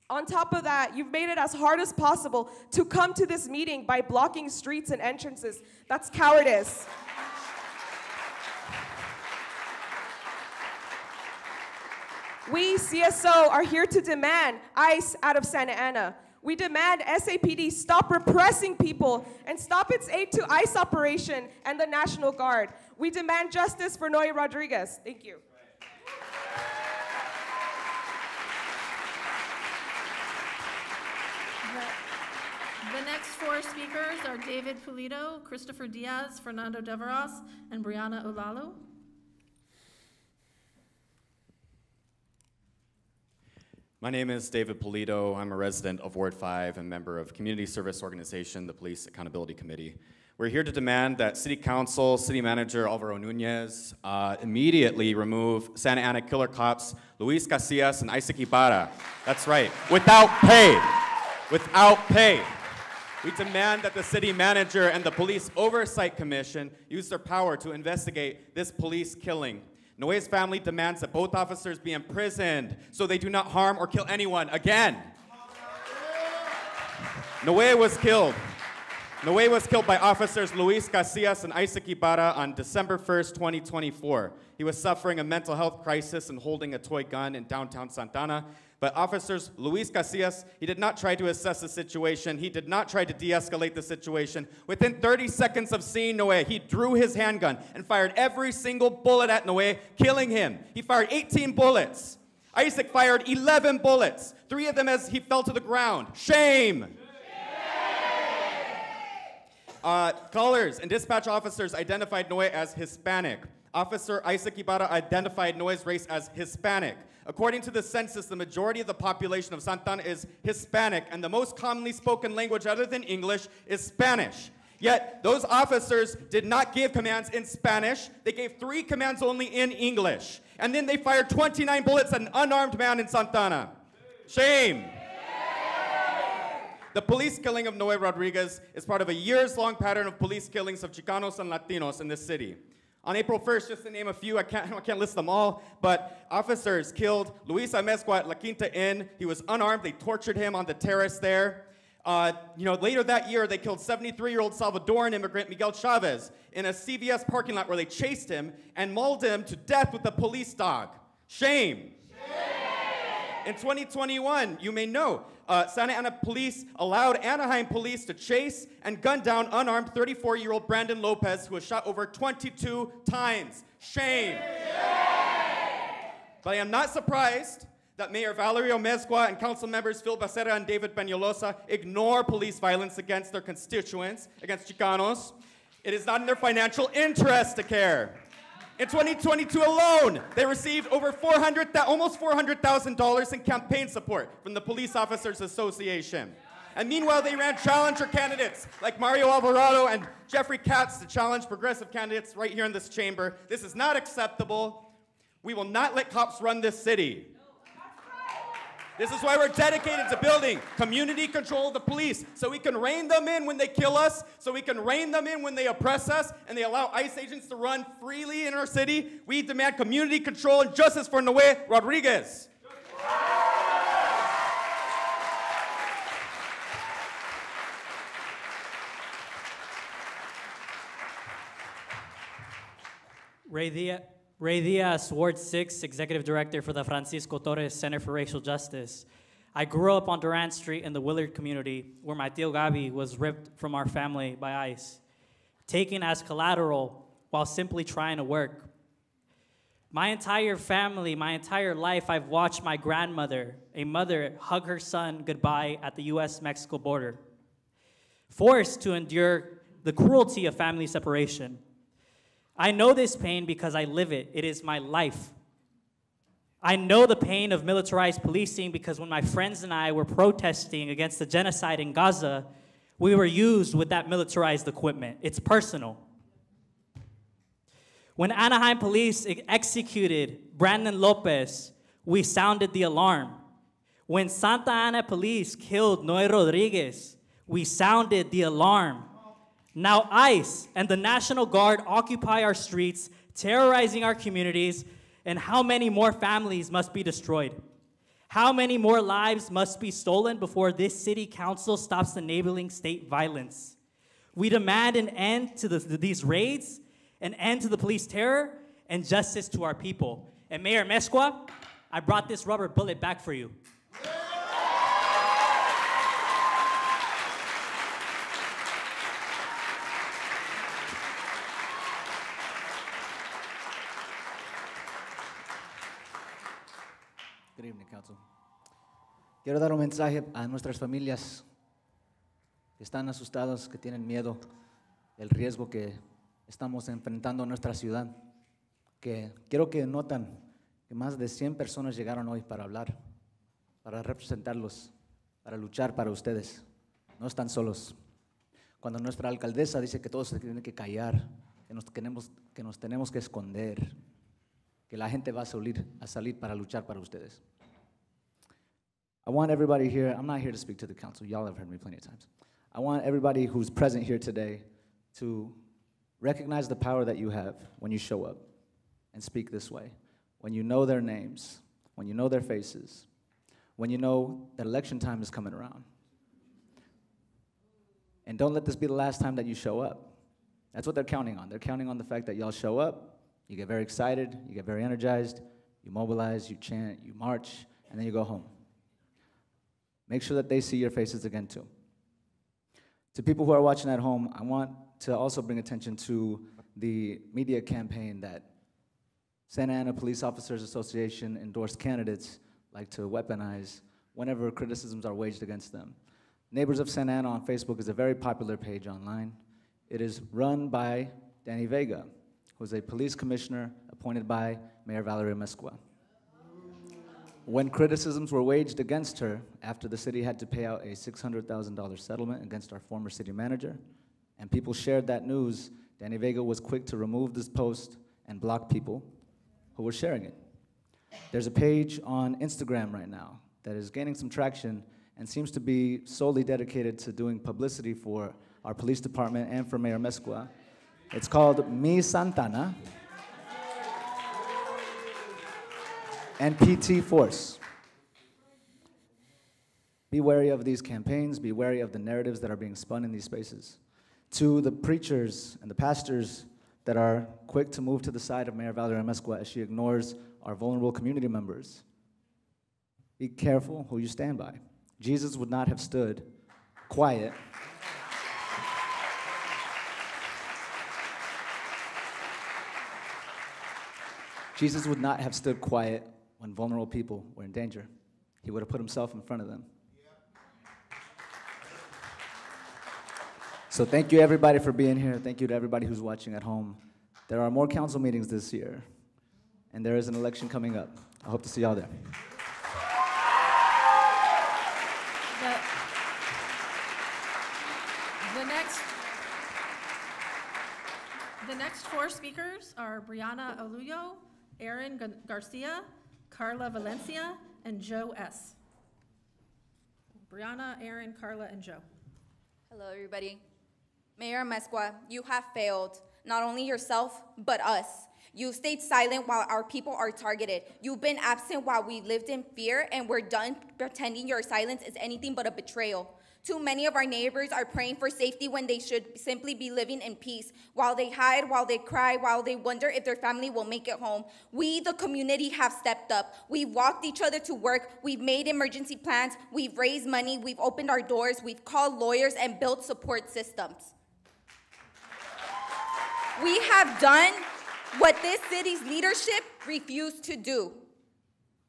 On top of that, you've made it as hard as possible to come to this meeting by blocking streets and entrances. That's cowardice. We, CSO, are here to demand ICE out of Santa Ana. We demand SAPD stop repressing people and stop its aid to ICE operation and the National Guard. We demand justice for Noe Rodriguez. Thank you. The next 4 speakers are David Pulido, Christopher Diaz, Fernando Deveros, and Brianna Olalo. My name is David Pulido. I'm a resident of Ward 5 and member of community service organization, the Police Accountability Committee. We're here to demand that City Council, City Manager Alvaro Nunez immediately remove Santa Ana killer cops Luis Casillas and Isaac Ibarra. That's right, without pay. Without pay. We demand that the City Manager and the Police Oversight Commission use their power to investigate this police killing. Noe's family demands that both officers be imprisoned so they do not harm or kill anyone again. Noe was killed. Noe was killed by officers Luis Casillas and Isaac Ibarra on December 1st, 2024. He was suffering a mental health crisis and holding a toy gun in downtown Santa Ana. But officers Luis Casillas, he did not try to assess the situation. He did not try to de-escalate the situation. Within 30 seconds of seeing Noe, he drew his handgun and fired every single bullet at Noe, killing him. He fired 18 bullets. Isaac fired 11 bullets, 3 of them as he fell to the ground. Shame! Callers and dispatch officers identified Noe as Hispanic. Officer Isaac Ibarra identified Noe's race as Hispanic. According to the census, the majority of the population of Santa Ana is Hispanic, and the most commonly spoken language other than English is Spanish. Yet those officers did not give commands in Spanish. They gave 3 commands only in English. And then they fired 29 bullets at an unarmed man in Santana. Shame. The police killing of Noe Rodriguez is part of a years-long pattern of police killings of Chicanos and Latinos in this city. On April 1st, just to name a few, I can't list them all, but officers killed Luis Amezcua at La Quinta Inn. He was unarmed. They tortured him on the terrace there. Later that year, they killed 73-year-old Salvadoran immigrant Miguel Chavez in a CVS parking lot where they chased him and mauled him to death with a police dog. Shame. In 2021, you may know, Santa Ana police allowed Anaheim police to chase and gun down unarmed 34-year-old Brandon Lopez, who was shot over 22 times. Shame. But I am not surprised that Mayor Valerio Mezcua and council members Phil Becerra and David Peñalosa ignore police violence against their constituents, against Chicanos. It is not in their financial interest to care. In 2022 alone, they received over almost $400,000 in campaign support from the Police Officers Association. And meanwhile, they ran challenger candidates like Mario Alvarado and Jeffrey Katz to challenge progressive candidates right here in this chamber. This is not acceptable. We will not let cops run this city. This is why we're dedicated to building community control of the police, so we can rein them in when they kill us, so we can rein them in when they oppress us, and they allow ICE agents to run freely in our city. We demand community control and justice for Noe Rodriguez. Ray Diaz, Ward 6, Executive Director for the Francisco Torres Center for Racial Justice. I grew up on Durant Street in the Willard community, where my tío Gabi was ripped from our family by ICE, taken as collateral while simply trying to work. My entire family, my entire life, I've watched my grandmother, a mother, hug her son goodbye at the US-Mexico border, forced to endure the cruelty of family separation. I know this pain because I live it. It is my life. I know the pain of militarized policing because when my friends and I were protesting against the genocide in Gaza, we were used with that militarized equipment. It's personal. When Anaheim police executed Brandon Lopez, we sounded the alarm. When Santa Ana police killed Noe Rodriguez, we sounded the alarm. Now ICE and the National Guard occupy our streets, terrorizing our communities, and how many more families must be destroyed? How many more lives must be stolen before this city council stops enabling state violence? We demand an end to these raids, an end to the police terror, and justice to our people. And Mayor Mezcua, I brought this rubber bullet back for you. Good evening, Council. Quiero dar un mensaje a nuestras familias que están asustadas, que tienen miedo del riesgo que estamos enfrentando en nuestra ciudad. Que quiero que noten que más de 100 personas llegaron hoy para hablar, para representarlos, para luchar para ustedes. No están solos. Cuando nuestra alcaldesa dice que todos se tienen que callar, que nos tenemos que esconder, que la gente va a salir para luchar para ustedes. I want everybody here, I'm not here to speak to the council, y'all have heard me plenty of times. I want everybody who's present here today to recognize the power that you have when you show up and speak this way. When you know their names, when you know their faces, when you know that election time is coming around. And don't let this be the last time that you show up. That's what they're counting on. They're counting on the fact that y'all show up, you get very excited, you get very energized, you mobilize, you chant, you march, and then you go home. Make sure that they see your faces again too. To people who are watching at home, I want to also bring attention to the media campaign that Santa Ana Police Officers Association endorsed candidates like to weaponize whenever criticisms are waged against them. Neighbors of Santa Ana on Facebook is a very popular page online. It is run by Danny Vega, who is a police commissioner appointed by Mayor Valerio Mezcua. When criticisms were waged against her after the city had to pay out a $600,000 settlement against our former city manager, and people shared that news, Danny Vega was quick to remove this post and block people who were sharing it. There's a page on Instagram right now that is gaining some traction and seems to be solely dedicated to doing publicity for our police department and for Mayor Mezcua. It's called Mi Santana and PT Force. Be wary of these campaigns, be wary of the narratives that are being spun in these spaces. To the preachers and the pastors that are quick to move to the side of Mayor Valeria Mezcua as she ignores our vulnerable community members, be careful who you stand by. Jesus would not have stood quiet. Jesus would not have stood quiet when vulnerable people were in danger. He would have put himself in front of them. So thank you everybody for being here. Thank you to everybody who's watching at home. There are more council meetings this year, and there is an election coming up. I hope to see y'all there. The next four speakers are Brianna Aluyo, Aaron Garcia, Carla Valencia, and Joe S. Brianna, Aaron, Carla, and Joe. Hello, everybody. Mayor Mezcua, you have failed, not only yourself, but us. You stayed silent while our people are targeted. You've been absent while we lived in fear, and we're done pretending your silence is anything but a betrayal. Too many of our neighbors are praying for safety when they should simply be living in peace. While they hide, while they cry, while they wonder if their family will make it home. We, the community, have stepped up. We've walked each other to work. We've made emergency plans. We've raised money. We've opened our doors. We've called lawyers and built support systems. We have done what this city's leadership refused to do.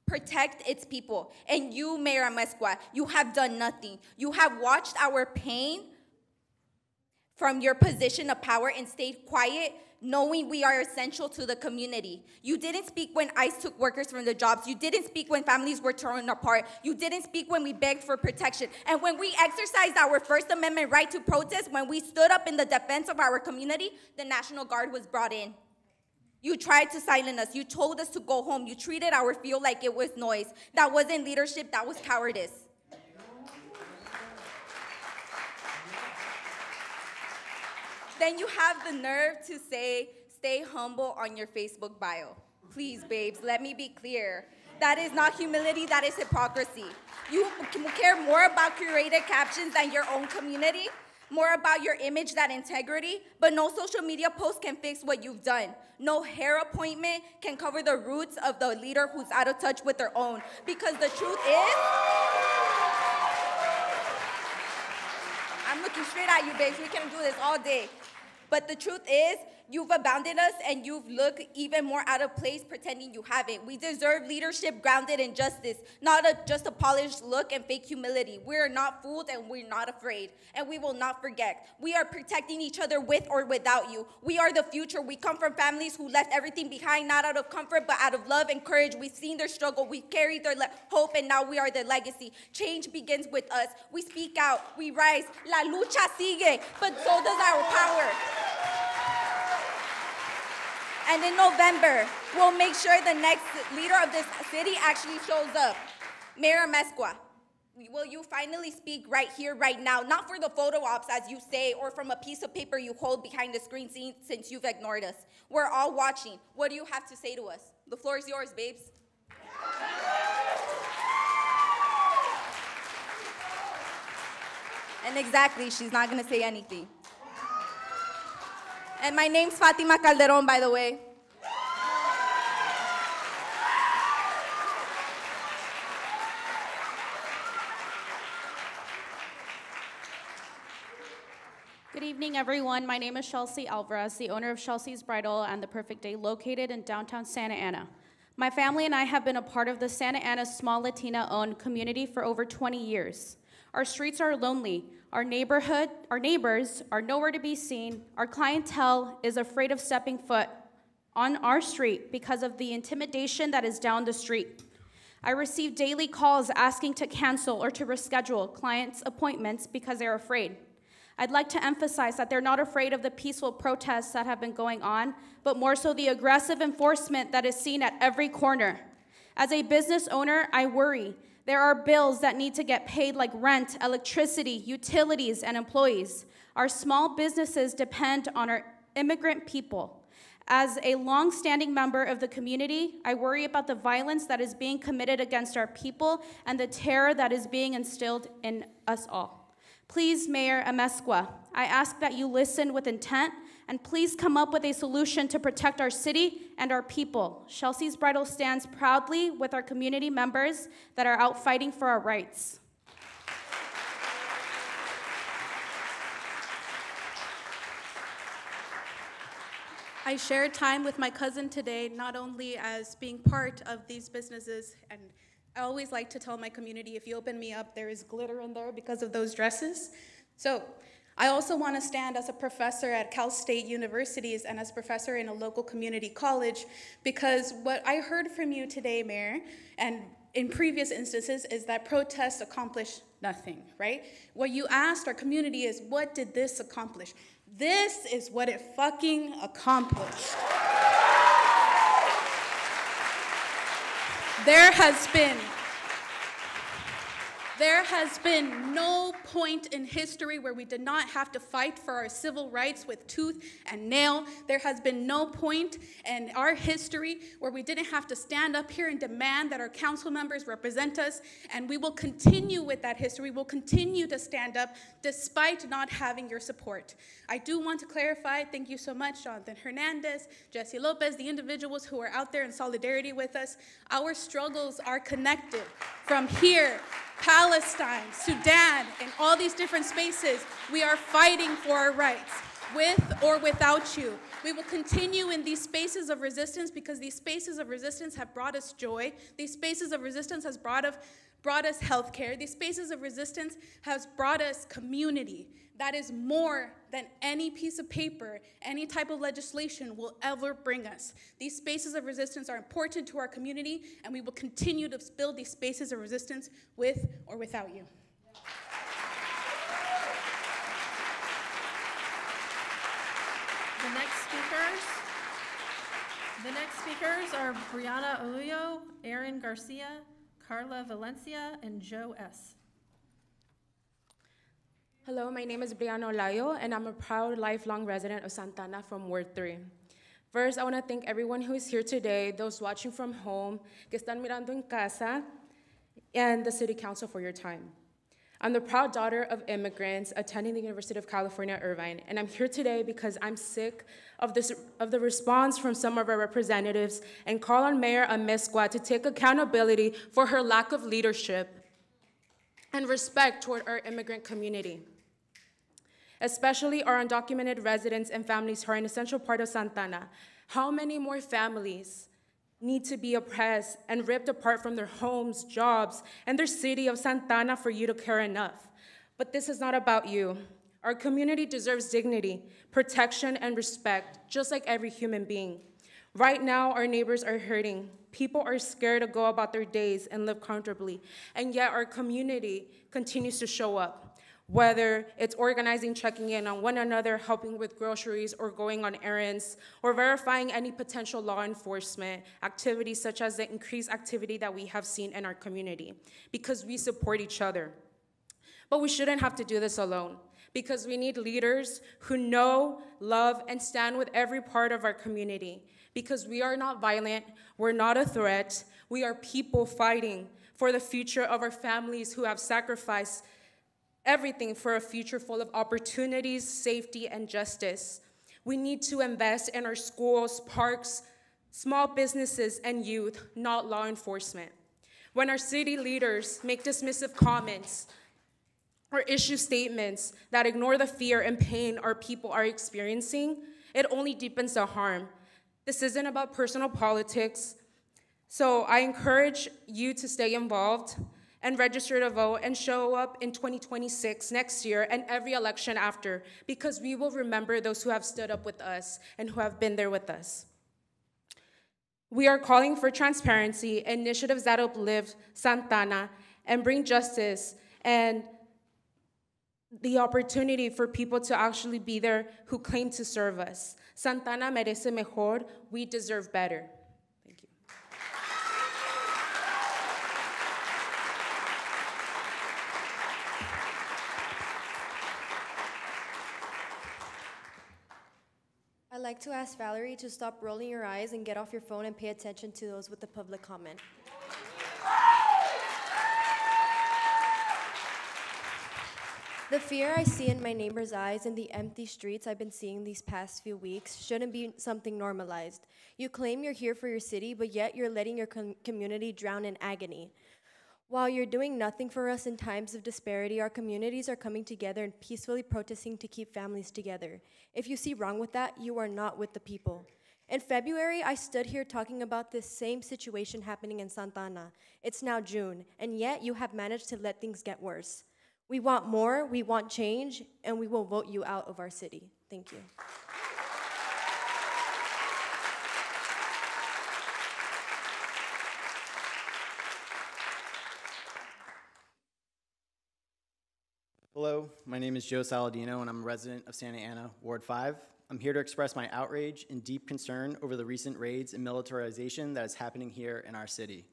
Protect its people. And you, Mayor Mezcua, you have done nothing. You have watched our pain from your position of power and stayed quiet, knowing we are essential to the community. You didn't speak when ICE took workers from the jobs. You didn't speak when families were torn apart. You didn't speak when we begged for protection. And when we exercised our First Amendment right to protest, when we stood up in the defense of our community, the National Guard was brought in. You tried to silence us. You told us to go home. You treated our field like it was noise. That wasn't leadership, that was cowardice. Then you have the nerve to say, stay humble on your Facebook bio. Please, babes, let me be clear. That is not humility, that is hypocrisy. You care more about curated captions than your own community, more about your image than integrity, but no social media post can fix what you've done. No hair appointment can cover the roots of the leader who's out of touch with their own. Because the truth is, I'm looking straight at you, babes. We can do this all day. But the truth is, you've abandoned us and you've looked even more out of place pretending you haven't. We deserve leadership grounded in justice, not just a polished look and fake humility. We're not fooled and we're not afraid, and we will not forget. We are protecting each other with or without you. We are the future. We come from families who left everything behind, not out of comfort, but out of love and courage. We've seen their struggle. We've carried their hope, and now we are their legacy. Change begins with us. We speak out. We rise. La lucha sigue, but so does our power. And in November, we'll make sure the next leader of this city actually shows up. Mayor Mezcua, will you finally speak right here, right now? Not for the photo ops, as you say, or from a piece of paper you hold behind the screen since you've ignored us. We're all watching. What do you have to say to us? The floor is yours, babes. And exactly, she's not gonna say anything. And my name's Fatima Calderon, by the way. Good evening, everyone. My name is Chelsea Alvarez, the owner of Chelsea's Bridal and The Perfect Day, located in downtown Santa Ana. My family and I have been a part of the Santa Ana small Latina-owned community for over 20 years. Our streets are lonely. Our neighbors are nowhere to be seen. Our clientele is afraid of stepping foot on our street because of the intimidation that is down the street. I receive daily calls asking to cancel or to reschedule clients' appointments because they're afraid. I'd like to emphasize that they're not afraid of the peaceful protests that have been going on, but more so the aggressive enforcement that is seen at every corner. As a business owner, I worry. There are bills that need to get paid like rent, electricity, utilities, and employees. Our small businesses depend on our immigrant people. As a long-standing member of the community, I worry about the violence that is being committed against our people and the terror that is being instilled in us all. Please, Mayor Amezcua, I ask that you listen with intent and please come up with a solution to protect our city and our people. Chelsea's Bridal stands proudly with our community members that are out fighting for our rights. I shared time with my cousin today, not only as being part of these businesses, and I always like to tell my community, if you open me up, there is glitter in there because of those dresses. So I also want to stand as a professor at Cal State Universities and as professor in a local community college, because what I heard from you today, Mayor, and in previous instances, is that protests accomplish nothing, right? What you asked our community is, what did this accomplish? This is what it fucking accomplished. There has been no point in history where we did not have to fight for our civil rights with tooth and nail. There has been no point in our history where we didn't have to stand up here and demand that our council members represent us, and we will continue with that history. We'll continue to stand up despite not having your support. I do want to clarify, thank you so much, Jonathan Hernandez, Jesse Lopez, the individuals who are out there in solidarity with us. Our struggles are connected from here, Palestine, Sudan, and all these different spaces. We are fighting for our rights, with or without you. We will continue in these spaces of resistance because these spaces of resistance have brought us joy. These spaces of resistance has brought us health care. These spaces of resistance has brought us community. That is more than any piece of paper, any type of legislation will ever bring us. These spaces of resistance are important to our community, and we will continue to build these spaces of resistance with or without you. The next speakers are Brianna Oluyo, Aaron Garcia, Carla Valencia, and Joe S. Hello, my name is Brianna Olayo, and I'm a proud lifelong resident of Santa Ana from Ward 3. First, I want to thank everyone who is here today, those watching from home, que están mirando en casa, and the City Council for your time. I'm the proud daughter of immigrants attending the University of California, Irvine, and I'm here today because I'm sick of the response from some of our representatives and call on Mayor Amezcua to take accountability for her lack of leadership and respect toward our immigrant community, especially our undocumented residents and families who are an essential part of Santa Ana. How many more families need to be oppressed and ripped apart from their homes, jobs, and their city of Santa Ana for you to care enough? But this is not about you. Our community deserves dignity, protection, and respect, just like every human being. Right now, our neighbors are hurting. People are scared to go about their days and live comfortably, and yet our community continues to show up. Whether it's organizing, checking in on one another, helping with groceries, or going on errands, or verifying any potential law enforcement activities such as the increased activity that we have seen in our community, because we support each other. But we shouldn't have to do this alone, because we need leaders who know, love, and stand with every part of our community, because we are not violent, we're not a threat, we are people fighting for the future of our families who have sacrificed everything for a future full of opportunities, safety, and justice. We need to invest in our schools, parks, small businesses, and youth, not law enforcement. When our city leaders make dismissive comments or issue statements that ignore the fear and pain our people are experiencing, it only deepens the harm. This isn't about personal politics, so I encourage you to stay involved and register to vote and show up in 2026 next year and every election after, because we will remember those who have stood up with us and who have been there with us. We are calling for transparency, initiatives that uplift Santa Ana and bring justice and the opportunity for people to actually be there who claim to serve us. Santa Ana merece mejor. We deserve better. Thank you. I'd like to ask Valerie to stop rolling your eyes and get off your phone and pay attention to those with the public comment. The fear I see in my neighbor's eyes and the empty streets I've been seeing these past few weeks shouldn't be something normalized. You claim you're here for your city, but yet you're letting your community drown in agony. While you're doing nothing for us in times of disparity, our communities are coming together and peacefully protesting to keep families together. If you see wrong with that, you are not with the people. In February, I stood here talking about this same situation happening in Santa Ana. It's now June, and yet you have managed to let things get worse. We want more, we want change, and we will vote you out of our city. Thank you. Hello, my name is Joe Saladino, and I'm a resident of Santa Ana, Ward 5. I'm here to express my outrage and deep concern over the recent raids and militarization that is happening here in our city.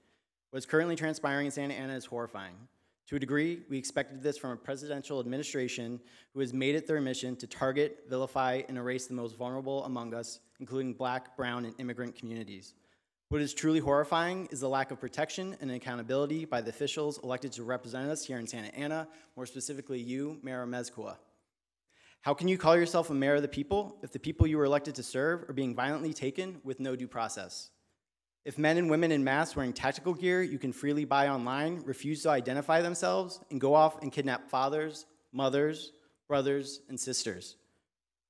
What's currently transpiring in Santa Ana is horrifying. To a degree, we expected this from a presidential administration who has made it their mission to target, vilify, and erase the most vulnerable among us, including Black, brown, and immigrant communities. What is truly horrifying is the lack of protection and accountability by the officials elected to represent us here in Santa Ana, more specifically you, Mayor Mezcua. How can you call yourself a mayor of the people if the people you were elected to serve are being violently taken with no due process? If men and women in mass wearing tactical gear you can freely buy online refuse to identify themselves and go off and kidnap fathers, mothers, brothers, and sisters.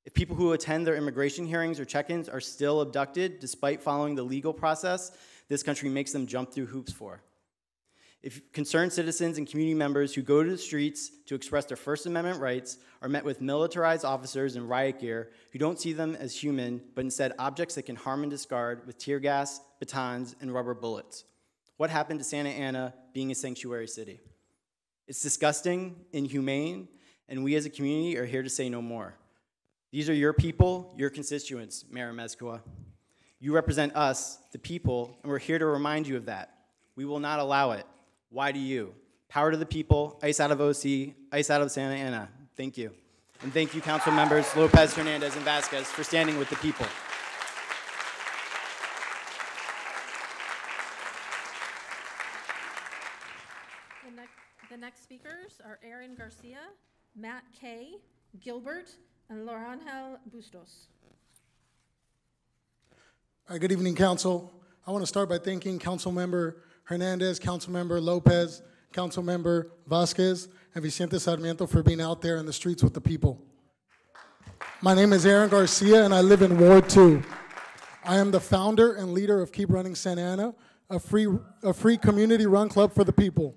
If people who attend their immigration hearings or check-ins are still abducted despite following the legal process this country makes them jump through hoops for. If concerned citizens and community members who go to the streets to express their First Amendment rights are met with militarized officers in riot gear who don't see them as human, but instead objects that can harm and discard with tear gas, batons, and rubber bullets. What happened to Santa Ana being a sanctuary city? It's disgusting, inhumane, and we as a community are here to say no more. These are your people, your constituents, Mayor Mezcua. You represent us, the people, and we're here to remind you of that. We will not allow it. Why do you? Power to the people, ICE out of OC, ICE out of Santa Ana. Thank you. And thank you, council members Lopez, Hernandez, and Vasquez for standing with the people. The next speakers are Aaron Garcia, Matt Kay, Gilbert, and Lorangel Bustos. Good evening, council. I want to start by thanking Councilmember Hernandez, Councilmember Lopez, Councilmember Vasquez, and Vicente Sarmiento for being out there in the streets with the people. My name is Aaron Garcia, and I live in Ward 2. I am the founder and leader of Keep Running Santa Ana, a free community-run club for the people.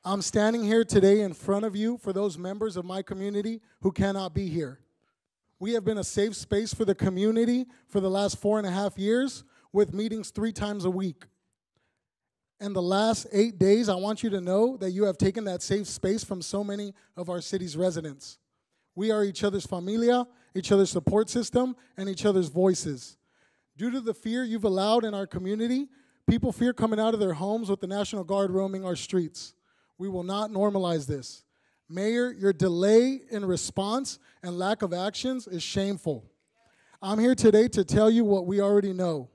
I'm standing here today in front of you for those members of my community who cannot be here. We have been a safe space for the community for the last 4.5 years with meetings 3 times a week. In the last 8 days, I want you to know that you have taken that safe space from so many of our city's residents. We are each other's familia, each other's support system, and each other's voices. Due to the fear you've allowed in our community, people fear coming out of their homes with the National Guard roaming our streets. We will not normalize this. Mayor, your delay in response and lack of actions is shameful. I'm here today to tell you what we already know.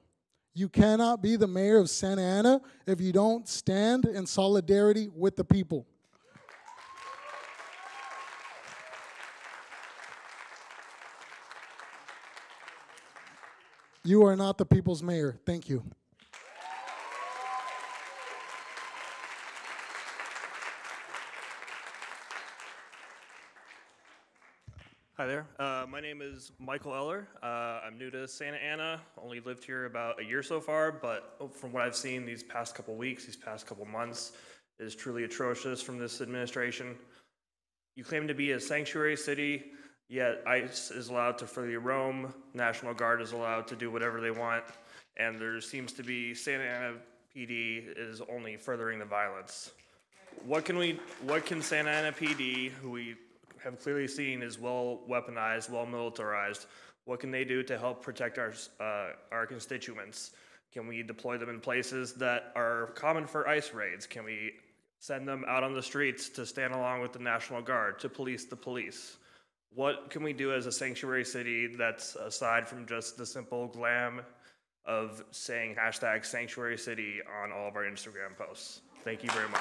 You cannot be the mayor of Santa Ana if you don't stand in solidarity with the people. You are not the people's mayor. Thank you. Hi there. My name is Michael Eller. I'm new to Santa Ana. Only lived here about a year so far, but from what I've seen these past couple weeks, these past couple months, it is truly atrocious from this administration. You claim to be a sanctuary city, yet ICE is allowed to freely roam, National Guard is allowed to do whatever they want, and there seems to be Santa Ana PD is only furthering the violence. What can Santa Ana PD, who we have clearly seen is well weaponized, well militarized. What can they do to help protect our constituents? Can we deploy them in places that are common for ICE raids? Can we send them out on the streets to stand along with the National Guard, to police the police? What can we do as a sanctuary city that's aside from just the simple glam of saying hashtag sanctuary city on all of our Instagram posts? Thank you very much.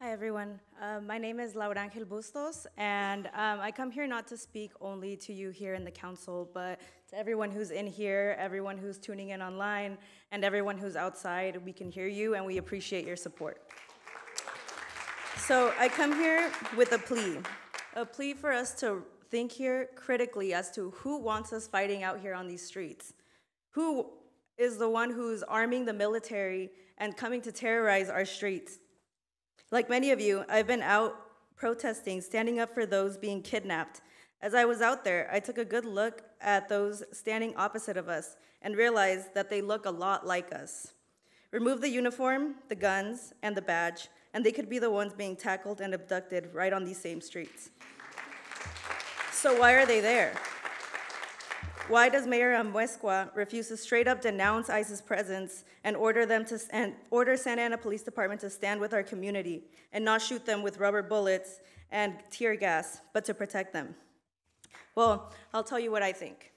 Hi, everyone. My name is Laura Angel Bustos, and I come here not to speak only to you here in the council, but to everyone who's in here, everyone who's tuning in online, and everyone who's outside. We can hear you, and we appreciate your support. So I come here with a plea for us to think here critically as to who wants us fighting out here on these streets. Who is the one who's arming the military and coming to terrorize our streets? Like many of you, I've been out protesting, standing up for those being kidnapped. As I was out there, I took a good look at those standing opposite of us and realized that they look a lot like us. Remove the uniform, the guns, and the badge, and they could be the ones being tackled and abducted right on these same streets. So why are they there? Why does Mayor Amezcua refuse to straight up denounce ICE's presence and order Santa Ana Police Department to stand with our community and not shoot them with rubber bullets and tear gas, but to protect them? Well, I'll tell you what I think.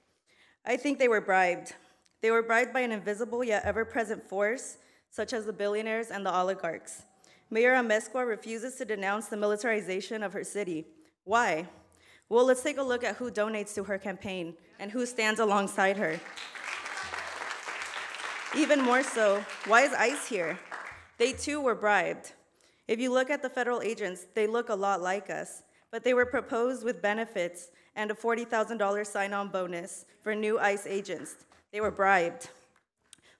I think they were bribed. They were bribed by an invisible yet ever-present force, such as the billionaires and the oligarchs. Mayor Amezcua refuses to denounce the militarization of her city. Why? Well, let's take a look at who donates to her campaign and who stands alongside her. Even more so, why is ICE here? They too were bribed. If you look at the federal agents, they look a lot like us, but they were proposed with benefits and a $40,000 sign-on bonus for new ICE agents. They were bribed.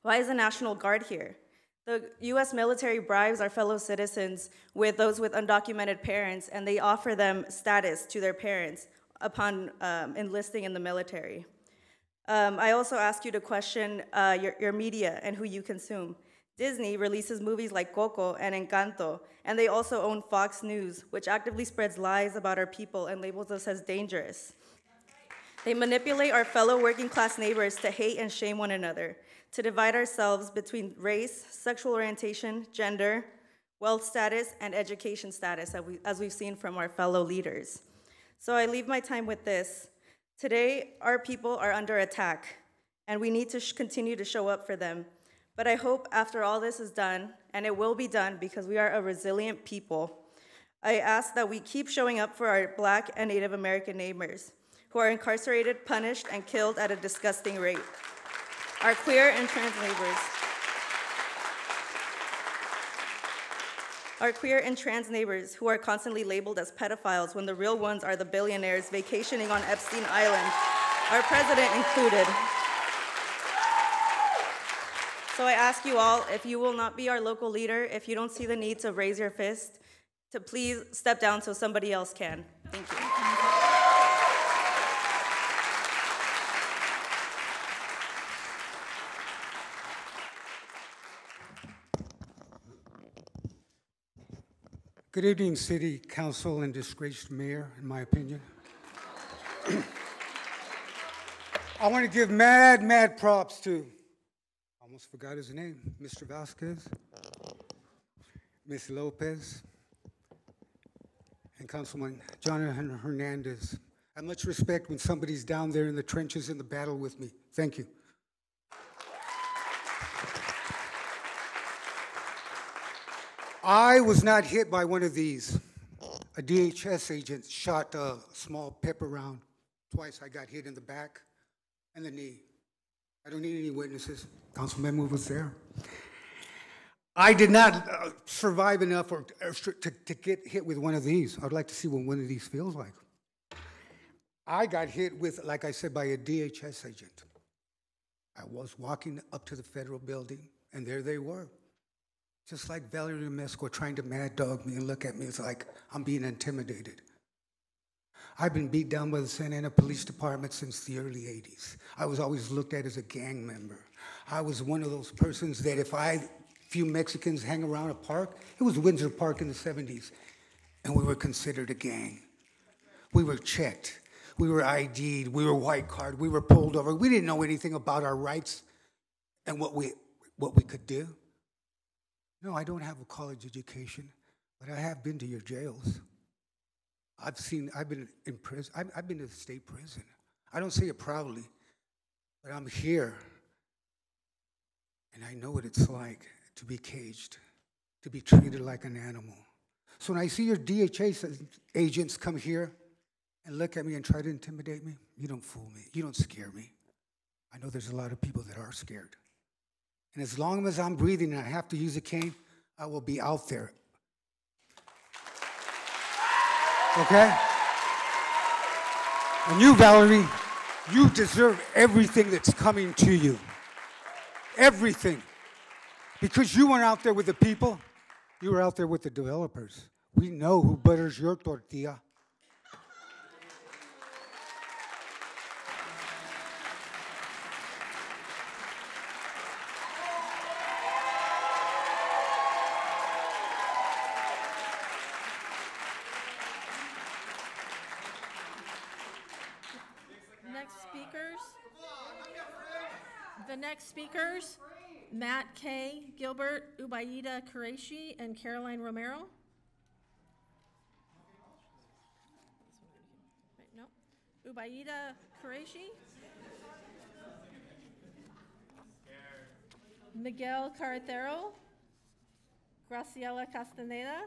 Why is the National Guard here? The US military bribes our fellow citizens with those with undocumented parents, and they offer them status to their parents upon enlisting in the military. I also ask you to question your media and who you consume. Disney releases movies like Coco and Encanto, and they also own Fox News, which actively spreads lies about our people and labels us as dangerous. They manipulate our fellow working class neighbors to hate and shame one another, to divide ourselves between race, sexual orientation, gender, wealth status, and education status, as we've seen from our fellow leaders. So I leave my time with this. Today, our people are under attack, and we need to continue to show up for them. But I hope after all this is done, and it will be done because we are a resilient people, I ask that we keep showing up for our Black and Native American neighbors who are incarcerated, punished, and killed at a disgusting rate. Our queer and trans neighbors. Our queer and trans neighbors who are constantly labeled as pedophiles when the real ones are the billionaires vacationing on Epstein Island, our president included. So I ask you all, if you will not be our local leader, if you don't see the need to raise your fist, to please step down so somebody else can. Thank you. Good evening, City Council and disgraced Mayor, in my opinion. I want to give mad props to, almost forgot his name, Mr. Vasquez, Ms. Lopez, and Councilman Jonathan Hernandez. I have much respect when somebody's down there in the trenches in the battle with me. Thank you. I was not hit by one of these. A DHS agent shot a small pepper round. Twice I got hit in the back and the knee. I don't need any witnesses. Councilman was there. I did not survive enough to get hit with one of these. I'd like to see what one of these feels like. I got hit with, like I said, by a DHS agent. I was walking up to the federal building, and there they were. Just like Valerie Amezcua trying to mad dog me and look at me. It's like I'm being intimidated. I've been beat down by the Santa Ana Police Department since the early 80s. I was always looked at as a gang member. I was one of those persons that if few Mexicans hang around a park, it was Windsor Park in the 70s, and we were considered a gang. We were checked. We were ID'd. We were white carded. We were pulled over. We didn't know anything about our rights and what we could do. No, I don't have a college education, but I have been to your jails. I've been in prison. I've been to the state prison. I don't say it proudly, but I'm here, and I know what it's like to be caged, to be treated like an animal. So when I see your DHS agents come here and look at me and try to intimidate me, you don't fool me. You don't scare me. I know there's a lot of people that are scared. And as long as I'm breathing and I have to use a cane, I will be out there. Okay? And you, Valerie, you deserve everything that's coming to you. Everything. Because you weren't out there with the people, you were out there with the developers. We know who butters your tortilla. The next speakers, Matt K. Gilbert, Ubaida Qureshi, and Caroline Romero. No. Ubaida Qureshi. Miguel Carretero. Graciela Castaneda.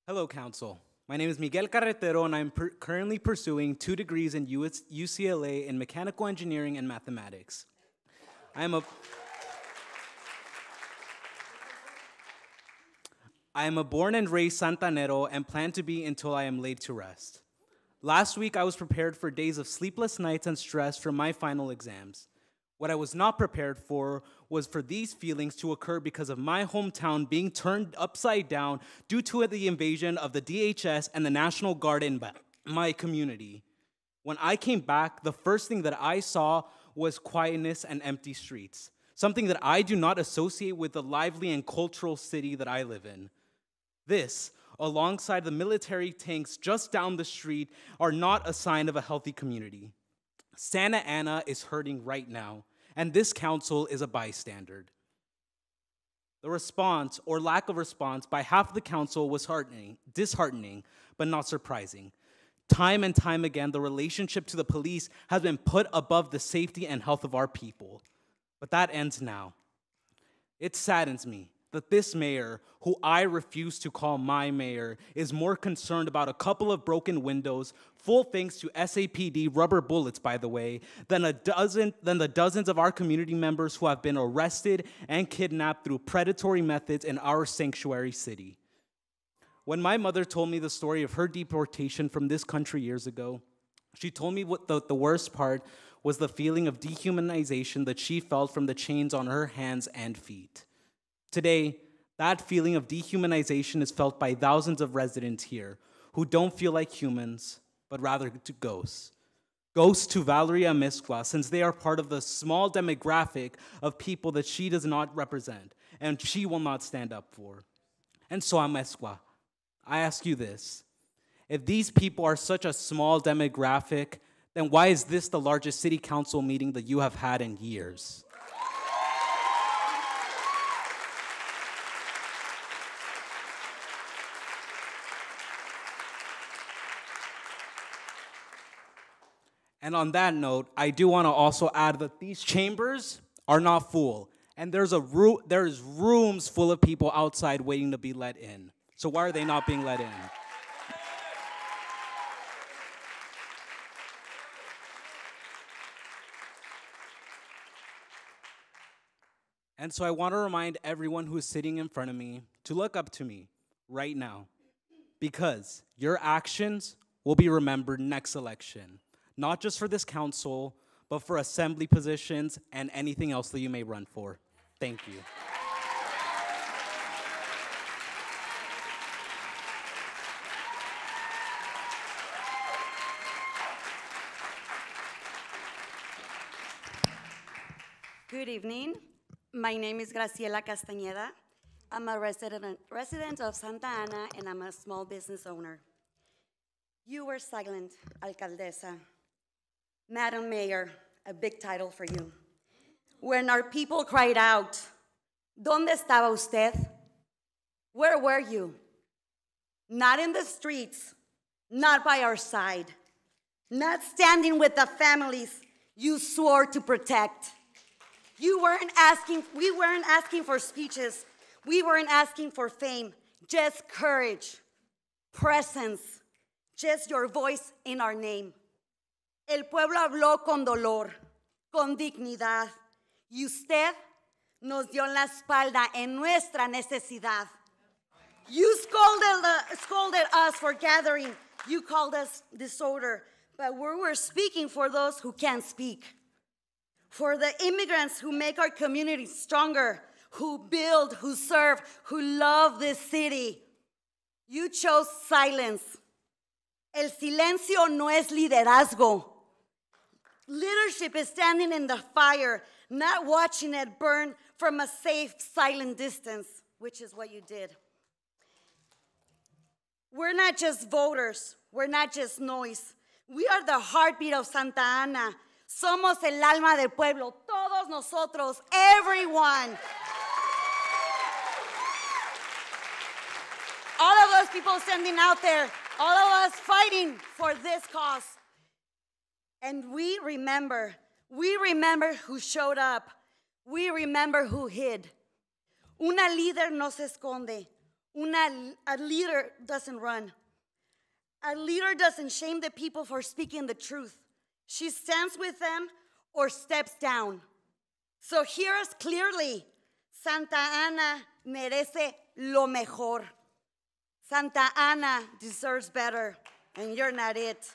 Hello, Council. My name is Miguel Carretero, and I'm currently pursuing 2 degrees in UCLA in Mechanical Engineering and Mathematics. I am a born and raised Santanero and plan to be until I am laid to rest. Last week, I was prepared for days of sleepless nights and stress from my final exams. What I was not prepared for was for these feelings to occur because of my hometown being turned upside down due to the invasion of the DHS and the National Guard in my community. When I came back, the first thing that I saw was quietness and empty streets, something that I do not associate with the lively and cultural city that I live in. This, alongside the military tanks just down the street, are not a sign of a healthy community. Santa Ana is hurting right now, and this council is a bystander. The response, or lack of response, by half of the council was disheartening, but not surprising. Time and time again, the relationship to the police has been put above the safety and health of our people. But that ends now. It saddens me that this mayor, who I refuse to call my mayor, is more concerned about a couple of broken windows, full thanks to SAPD rubber bullets, by the way, than the dozens of our community members who have been arrested and kidnapped through predatory methods in our sanctuary city. When my mother told me the story of her deportation from this country years ago, she told me what the worst part was the feeling of dehumanization that she felt from the chains on her hands and feet. Today, that feeling of dehumanization is felt by thousands of residents here who don't feel like humans, but rather to ghosts. Ghosts to Valeria Amezcua, since they are part of the small demographic of people that she does not represent and she will not stand up for. And so, Amezcua, I ask you this. If these people are such a small demographic, then why is this the largest city council meeting that you have had in years? And on that note, I do want to also add that these chambers are not full. And there's rooms full of people outside waiting to be let in. So why are they not being let in? And so I want to remind everyone who is sitting in front of me to look up to me right now, because your actions will be remembered next election. not just for this council, but for assembly positions and anything else that you may run for. Thank you. Good evening. My name is Graciela Castañeda. I'm a resident of Santa Ana, and I'm a small business owner. You were silent, Alcaldesa. Madam Mayor, a big title for you. When our people cried out, ¿Dónde estaba usted? Where were you? Not in the streets, not by our side, not standing with the families you swore to protect. We weren't asking for speeches. We weren't asking for fame, just courage, presence, just your voice in our name. El pueblo habló con dolor, con dignidad, y usted nos dio la espalda en nuestra necesidad. You scolded us for gathering. You called us disorder, but we were speaking for those who can't speak. For the immigrants who make our community stronger, who build, who serve, who love this city. You chose silence. El silencio no es liderazgo. Leadership is standing in the fire, not watching it burn from a safe, silent distance, which is what you did. We're not just voters. We're not just noise. We are the heartbeat of Santa Ana. Somos el alma del pueblo. Todos nosotros, everyone. All of us people standing out there, all of us fighting for this cause. And we remember who showed up. We remember who hid. Una líder no se esconde. A leader doesn't run. A leader doesn't shame the people for speaking the truth. She stands with them or steps down. So hear us clearly. Santa Ana merece lo mejor. Santa Ana deserves better, and you're not it.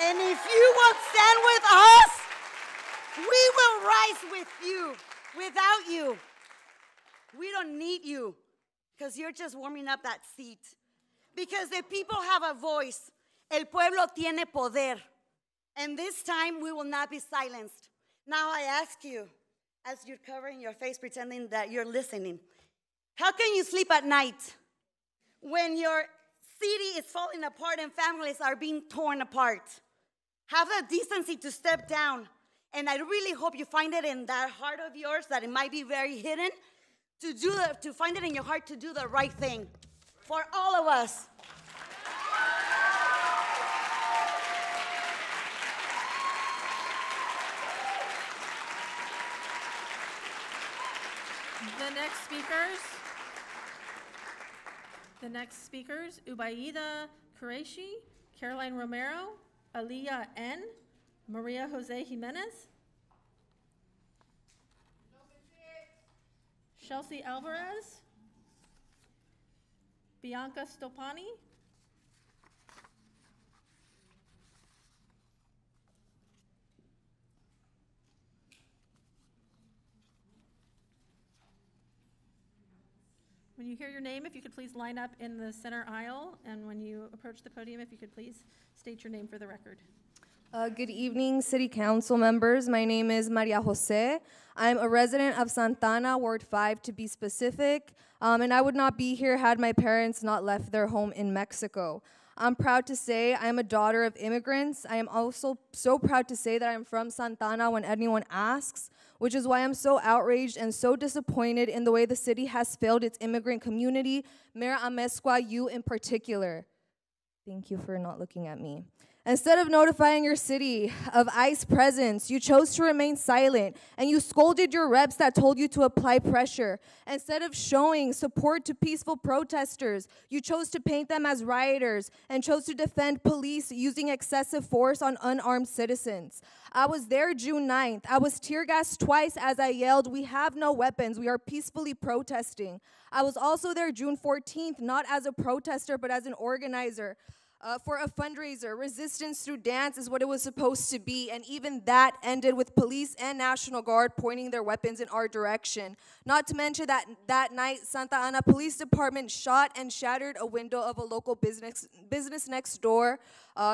And if you won't stand with us, we will rise with you. Without you, we don't need you, because you're just warming up that seat. Because the people have a voice. El pueblo tiene poder. And this time, we will not be silenced. Now I ask you, as you're covering your face, pretending that you're listening, how can you sleep at night when your city is falling apart and families are being torn apart? Have the decency to step down. And I really hope you find it in that heart of yours, that it might be very hidden, to find it in your heart to do the right thing for all of us. The next speakers, Ubaida Qureshi, Caroline Romero, Aliyah N., Maria Jose Jimenez, Chelsea Alvarez, Bianca Stopani, when you hear your name, if you could please line up in the center aisle, and when you approach the podium, if you could please state your name for the record. Good evening, City Council members. My name is Maria Jose. I'm a resident of Santa Ana, Ward 5 to be specific, and I would not be here had my parents not left their home in Mexico. I'm proud to say I am a daughter of immigrants. I am also so proud to say that I'm from Santa Ana when anyone asks, which is why I'm so outraged and so disappointed in the way the city has failed its immigrant community, Mayor Amezcua, you in particular. Thank you for not looking at me. Instead of notifying your city of ICE presence, you chose to remain silent, and you scolded your reps that told you to apply pressure. Instead of showing support to peaceful protesters, you chose to paint them as rioters and chose to defend police using excessive force on unarmed citizens. I was there June 9th. I was tear gassed twice as I yelled, "We have no weapons, we are peacefully protesting." I was also there June 14th, not as a protester, but as an organizer. for a fundraiser. Resistance through dance is what it was supposed to be, and even that ended with police and National Guard pointing their weapons in our direction. Not to mention that that night, Santa Ana Police Department shot and shattered a window of a local business next door,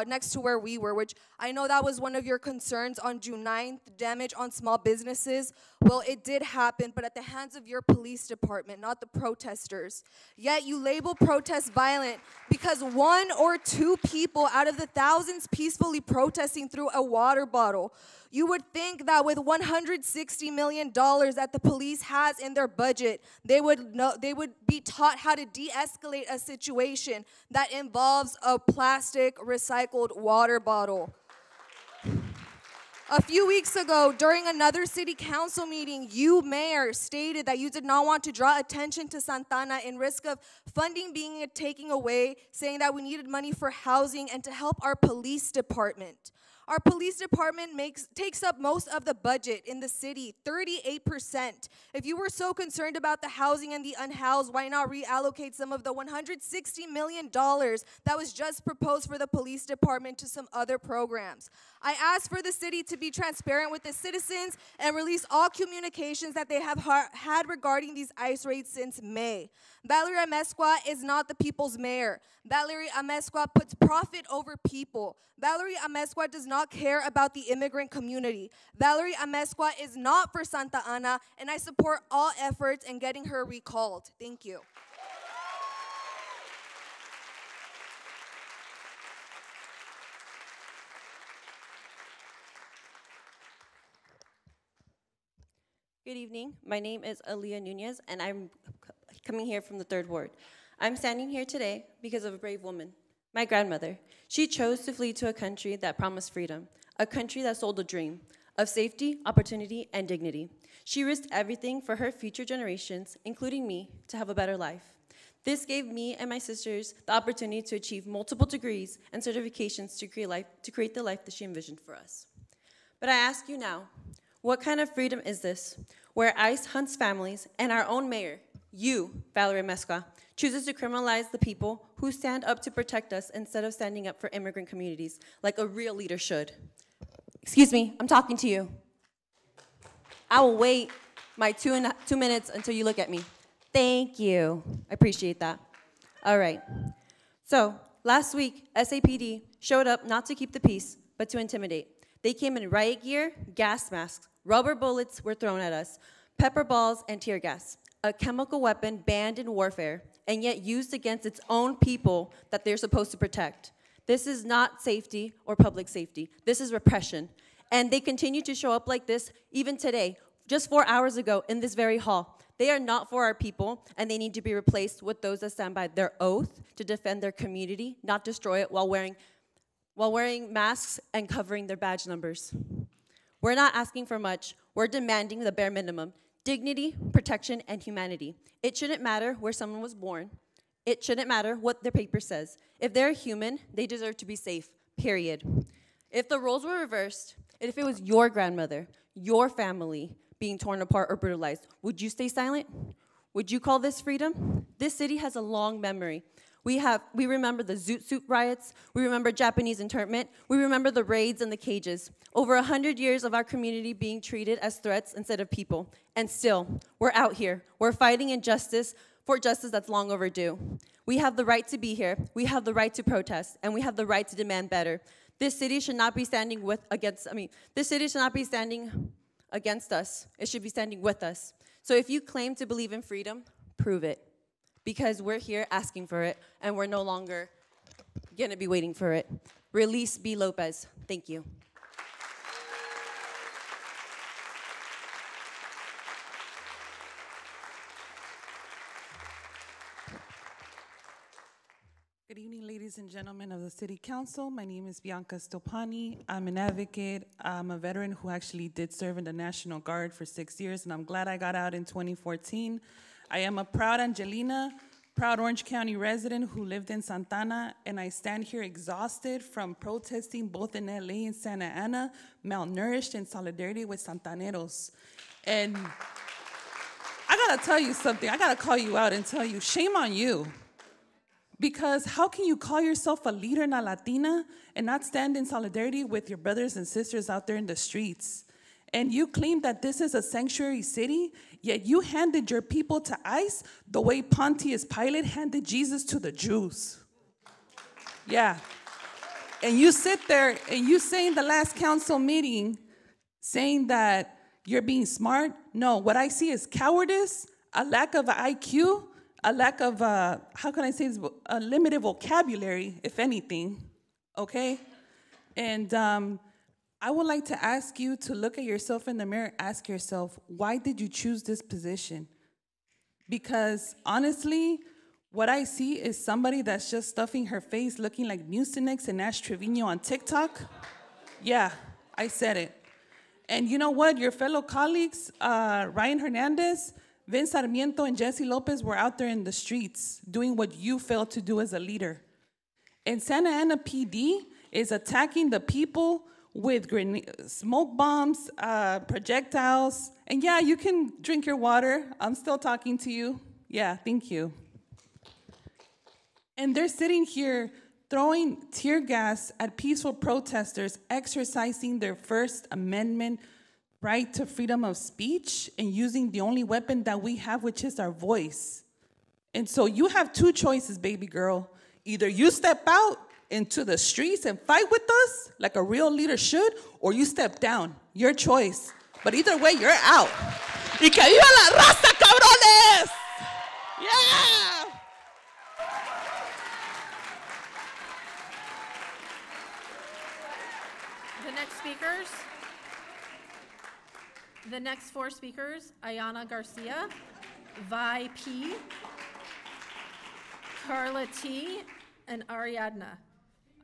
next to where we were, which I know that was one of your concerns on June 9th, damage on small businesses. Well, it did happen, but at the hands of your police department, not the protesters. Yet you label protests violent because one or two people out of the thousands peacefully protesting threw a water bottle. You would think that with $160 million that the police has in their budget, they would be taught how to de-escalate a situation that involves a plastic recycled water bottle. A few weeks ago, during another city council meeting, you, Mayor, stated that you did not want to draw attention to Santa Ana in risk of funding being taken away, saying that we needed money for housing and to help our police department. Our police department takes up most of the budget in the city, 38%. If you were so concerned about the housing and the unhoused, why not reallocate some of the $160 million that was just proposed for the police department to some other programs? I asked for the city to be transparent with the citizens and release all communications that they have had regarding these ICE raids since May. Valerie Amezcua is not the people's mayor. Valerie Amezcua puts profit over people. Valerie Amezcua does not care about the immigrant community. Valerie Amezcua is not for Santa Ana, and I support all efforts in getting her recalled. Thank you. Good evening. My name is Aaliyah Nunez, and I'm coming here from the 3rd Ward. I'm standing here today because of a brave woman, my grandmother. She chose to flee to a country that promised freedom, a country that sold a dream of safety, opportunity, and dignity. She risked everything for her future generations, including me, to have a better life. This gave me and my sisters the opportunity to achieve multiple degrees and certifications to create the life that she envisioned for us. But I ask you now, what kind of freedom is this, where ICE hunts families and our own mayor, you, Valerie Amezcua, chooses to criminalize the people who stand up to protect us instead of standing up for immigrant communities like a real leader should? Excuse me, I'm talking to you. I will wait my 2 minutes until you look at me. Thank you. I appreciate that. All right. So, last week, SAPD showed up not to keep the peace, but to intimidate. They came in riot gear, gas masks, rubber bullets were thrown at us, pepper balls, and tear gas, a chemical weapon banned in warfare, and yet used against its own people that they're supposed to protect. This is not safety or public safety. This is repression. And they continue to show up like this even today, just 4 hours ago in this very hall. They are not for our people, and they need to be replaced with those that stand by their oath to defend their community, not destroy it while wearing masks and covering their badge numbers. We're not asking for much. We're demanding the bare minimum: dignity, protection, and humanity. It shouldn't matter where someone was born. It shouldn't matter what their paper says. If they're human, they deserve to be safe, period. If the roles were reversed, if it was your grandmother, your family being torn apart or brutalized, would you stay silent? Would you call this freedom? This city has a long memory. We remember the Zoot Suit riots, we remember Japanese internment, we remember the raids and the cages. Over 100 years of our community being treated as threats instead of people. And still, we're out here. We're fighting injustice for justice that's long overdue. We have the right to be here, we have the right to protest, and we have the right to demand better. This city should not be standing against us. It should be standing with us. So if you claim to believe in freedom, prove it. Because we're here asking for it, and we're no longer gonna be waiting for it. Release B. Lopez. Thank you. Good evening, ladies and gentlemen of the City Council. My name is Bianca Stopani. I'm an advocate. I'm a veteran who actually did serve in the National Guard for 6 years, and I'm glad I got out in 2014. I am a proud Angelina, proud Orange County resident who lived in Santa Ana, and I stand here exhausted from protesting both in LA and Santa Ana, malnourished in solidarity with Santaneros. And I gotta tell you something. I gotta call you out and tell you, shame on you. Because how can you call yourself a leader in a Latina and not stand in solidarity with your brothers and sisters out there in the streets? And you claim that this is a sanctuary city, yet you handed your people to ICE the way Pontius Pilate handed Jesus to the Jews. Yeah. And you sit there and you say in the last council meeting, saying that you're being smart. No, what I see is cowardice, a lack of IQ, a lack of, how can I say this, a limited vocabulary, if anything, okay? And I would like to ask you to look at yourself in the mirror, ask yourself, why did you choose this position? Because honestly, what I see is somebody that's just stuffing her face, looking like Mucinex and Ash Trevino on TikTok. Yeah, I said it. And you know what? Your fellow colleagues, Ryan Hernandez, Vince Sarmiento, and Jesse Lopez were out there in the streets doing what you failed to do as a leader. And Santa Ana PD is attacking the people with smoke bombs, projectiles. And yeah, you can drink your water. I'm still talking to you. Yeah, thank you. And they're sitting here throwing tear gas at peaceful protesters exercising their First Amendment right to freedom of speech and using the only weapon that we have, which is our voice. And so you have two choices, baby girl. Either you step out into the streets and fight with us like a real leader should, or you step down. Your choice. But either way, you're out. Y que viva la raza, cabrones! Yeah! The next four speakers, Ayana Garcia, Vi P, Carla T, and Ariadna.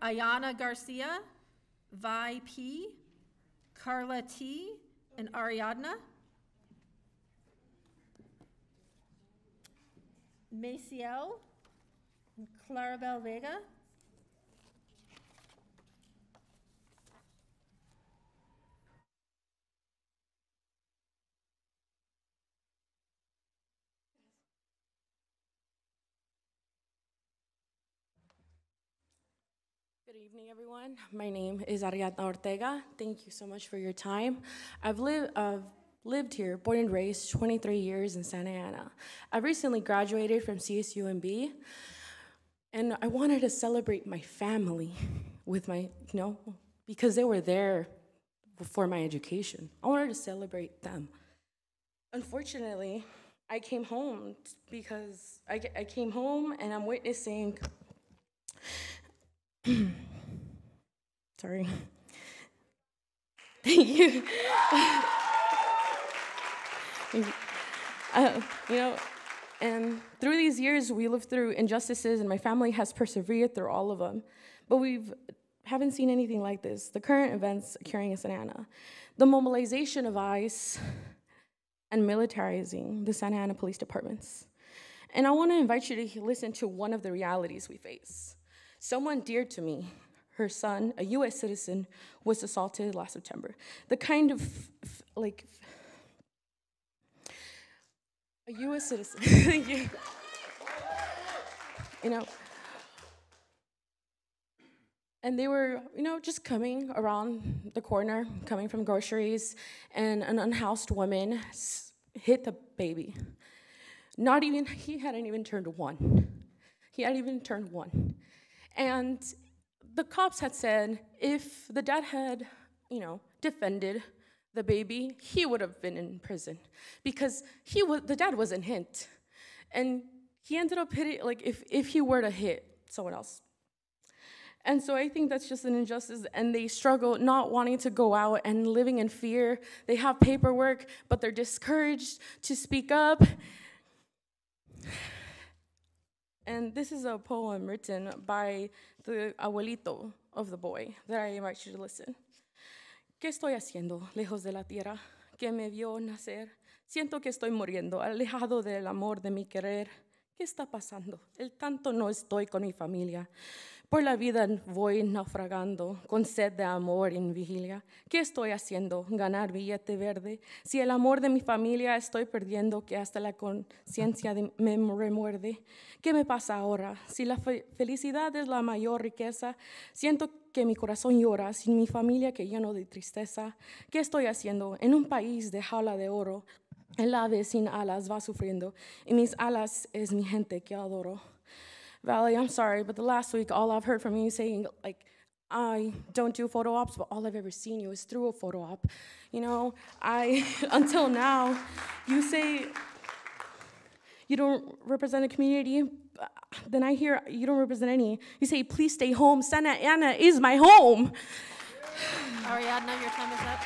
Ayana Garcia, Vi P, Carla T, and Ariadna. Maciel, and Clarabelle Vega. Good evening, everyone. My name is Ariadna Ortega. Thank you so much for your time. I've lived here, born and raised, 23 years in Santa Ana. I recently graduated from CSUMB, and I wanted to celebrate my family with my, because they were there for my education. I wanted to celebrate them. Unfortunately, I came home because I came home and I'm witnessing sorry. Thank you. And through these years, we lived through injustices, and my family has persevered through all of them. But haven't seen anything like this. The current events occurring in Santa Ana, the mobilization of ICE, and militarizing the Santa Ana police departments. And I want to invite you to listen to one of the realities we face. Someone dear to me, her son, a U.S. citizen, was assaulted last September. The kind of, a U.S. citizen, and they were, just coming around the corner, coming from groceries, and an unhoused woman hit the baby. He hadn't even turned one. He hadn't even turned one. And the cops had said if the dad had, defended the baby, he would have been in prison because the dad wasn't hit. And he ended up hitting, if he were to hit someone else. And so I think that's just an injustice, and they struggle not wanting to go out and living in fear. They have paperwork, but they're discouraged to speak up. And this is a poem written by the abuelito of the boy that I invite you to listen. ¿Qué estoy haciendo lejos de la tierra que me vio nacer? Siento que estoy muriendo, alejado del amor de mi querer. ¿Qué está pasando? El tanto no estoy con mi familia. Por la vida voy naufragando, con sed de amor en vigilia. ¿Qué estoy haciendo? ¿Ganar billete verde? Si el amor de mi familia estoy perdiendo, que hasta la conciencia me remuerde. ¿Qué me pasa ahora? Si la felicidad es la mayor riqueza, siento que mi corazón llora sin mi familia que lleno de tristeza. ¿Qué estoy haciendo? En un país de jaula de oro, el ave sin alas va sufriendo, y mis alas es mi gente que adoro. Valley, I'm sorry, but the last week, all I've heard from you saying, like, I don't do photo ops, but all I've ever seen you is through a photo op. You know, until now, you say you don't represent a community, then I hear you don't represent any. You say, please stay home. Santa Ana is my home. Ariadna, your time is up.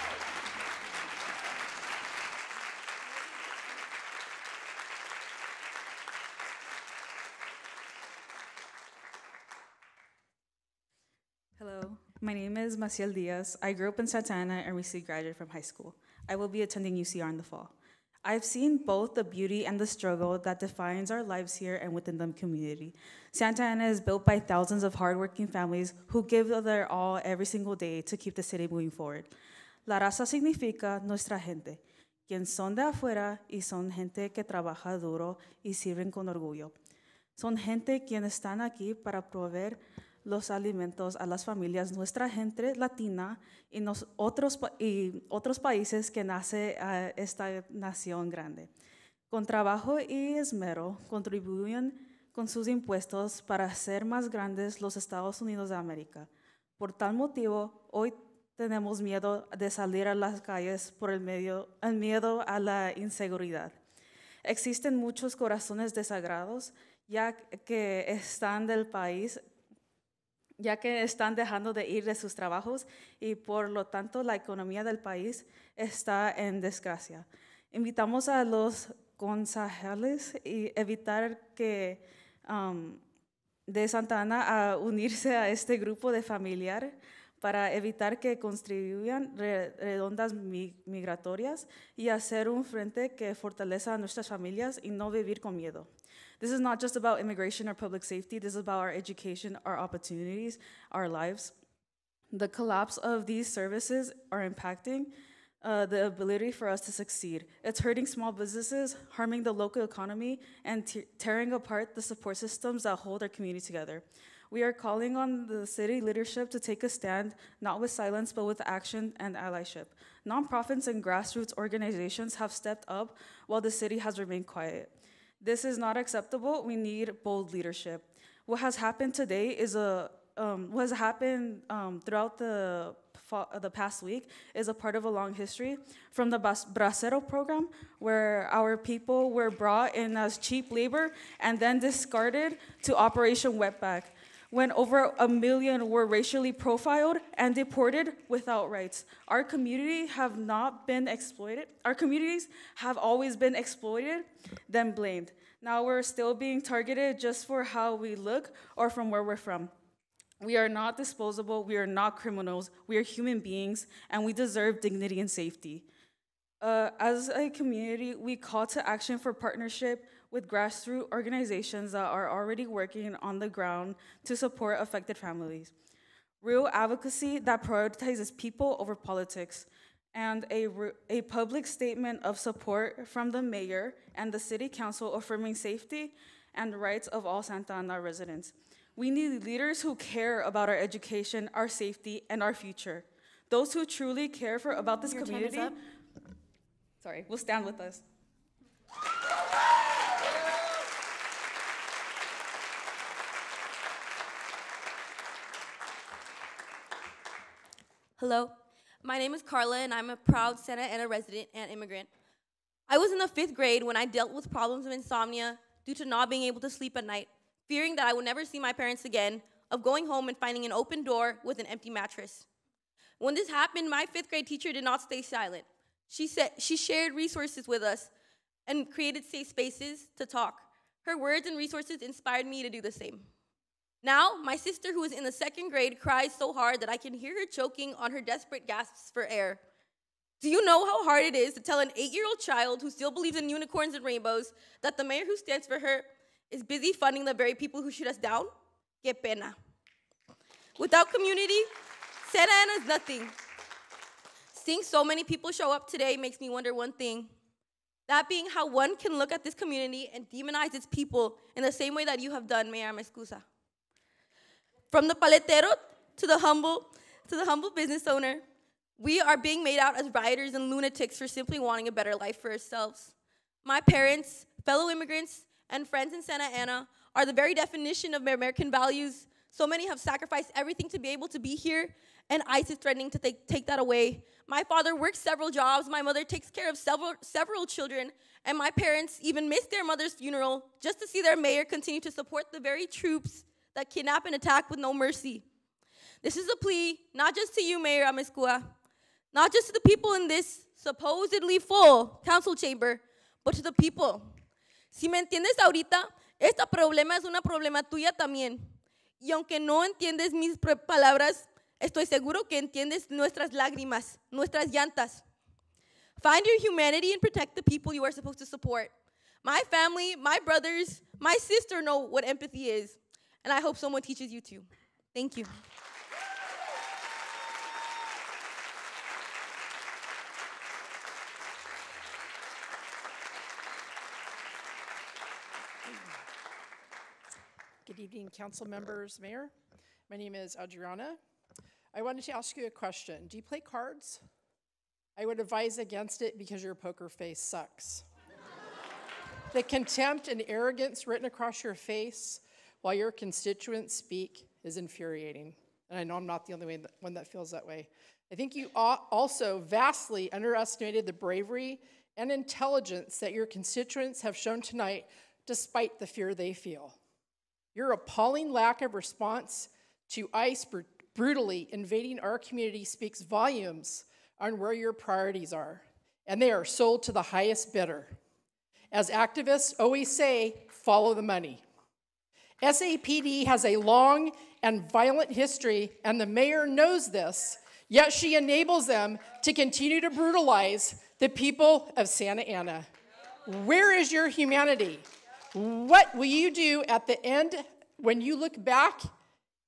Hello, my name is Maciel Diaz. I grew up in Santa Ana and recently graduated from high school. I will be attending UCR in the fall. I've seen both the beauty and the struggle that defines our lives here and within the community. Santa Ana is built by thousands of hardworking families who give their all every single day to keep the city moving forward. La raza significa nuestra gente, quien son de afuera y son gente que trabaja duro y sirven con orgullo. Son gente quienes están aquí para proveer los alimentos a las familias, nuestra gente latina y otros países que nace a esta nación grande. Con trabajo y esmero contribuyen con sus impuestos para hacer más grandes los Estados Unidos de América. Por tal motivo, hoy tenemos miedo de salir a las calles por el miedo a la inseguridad. Existen muchos corazones desagrados ya que están del país, ya que están dejando de ir de sus trabajos y por lo tanto la economía del país está en desgracia. Invitamos a los concejales y evitar que de Santa Ana a unirse a este grupo de familiar para evitar que construyan redondas migratorias y hacer un frente que fortaleza a nuestras familias y no vivir con miedo. This is not just about immigration or public safety. This is about our education, our opportunities, our lives. The collapse of these services are impacting the ability for us to succeed. It's hurting small businesses, harming the local economy, and tearing apart the support systems that hold our community together. We are calling on the city leadership to take a stand, not with silence, but with action and allyship. Nonprofits and grassroots organizations have stepped up while the city has remained quiet. This is not acceptable. We need bold leadership. What has happened today is what has happened throughout the past week is a part of a long history from the Bracero program, where our people were brought in as cheap labor and then discarded, to Operation Wetback, when over 1 million were racially profiled and deported without rights. Our communities have not been exploited. Our communities have always been exploited, then blamed. Now we're still being targeted just for how we look or from where we're from. We are not disposable, we are not criminals, we are human beings, and we deserve dignity and safety. As a community, we call to action for partnership with grassroots organizations that are already working on the ground to support affected families. Real advocacy that prioritizes people over politics, and a public statement of support from the mayor and the city council affirming safety and rights of all Santa Ana residents. We need leaders who care about our education, our safety, and our future. Those who truly care about this community, will stand with us. Hello, my name is Carla, and I'm a proud Santa Ana resident and immigrant. I was in the 5th grade when I dealt with problems of insomnia due to not being able to sleep at night, fearing that I would never see my parents again, of going home and finding an open door with an empty mattress. When this happened, my 5th grade teacher did not stay silent. She shared resources with us and created safe spaces to talk. Her words and resources inspired me to do the same. Now, my sister, who is in the 2nd grade, cries so hard that I can hear her choking on her desperate gasps for air. Do you know how hard it is to tell an 8-year-old child who still believes in unicorns and rainbows that the mayor who stands for her is busy funding the very people who shoot us down. Qué pena. Without community, Santa Ana is nothing. Seeing so many people show up today makes me wonder one thing. That being how one can look at this community and demonize its people in the same way that you have done, Mayor Amezcuza. From the paletero to the humble business owner, we are being made out as rioters and lunatics for simply wanting a better life for ourselves. My parents, fellow immigrants, and friends in Santa Ana are the very definition of American values. So many have sacrificed everything to be able to be here, and ICE is threatening to take that away. My father works several jobs, my mother takes care of several children, and my parents even missed their mother's funeral just to see their mayor continue to support the very troops that kidnap and attack with no mercy. This is a plea, not just to you, Mayor Amezcua, not just to the people in this supposedly full council chamber, but to the people. Si me entiendes ahorita, este problema es una problema tuya también. Y aunque no entiendes mis palabras, estoy seguro que entiendes nuestras lágrimas, nuestras llantas. Find your humanity and protect the people you are supposed to support. My family, my brothers, my sister know what empathy is, and I hope someone teaches you too. Thank you. Good evening, council members, mayor. My name is Adriana. I wanted to ask you a question. Do you play cards? I would advise against it because your poker face sucks. The contempt and arrogance written across your face while your constituents speak is infuriating. And I know I'm not the only one that feels that way. I think you also vastly underestimated the bravery and intelligence that your constituents have shown tonight despite the fear they feel. Your appalling lack of response to ICE brutally invading our community speaks volumes on where your priorities are, and they are sold to the highest bidder. As activists always say, follow the money. SAPD has a long and violent history, and the mayor knows this, yet she enables them to continue to brutalize the people of Santa Ana. Where is your humanity? What will you do at the end when you look back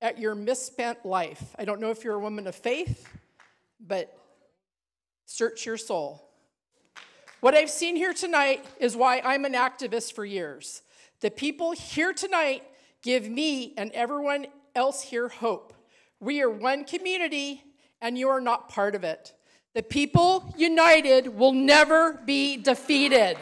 at your misspent life? I don't know if you're a woman of faith, but search your soul. What I've seen here tonight is why I'm an activist for years. The people here tonight give me and everyone else here hope. We are one community, and you are not part of it. The people united will never be defeated.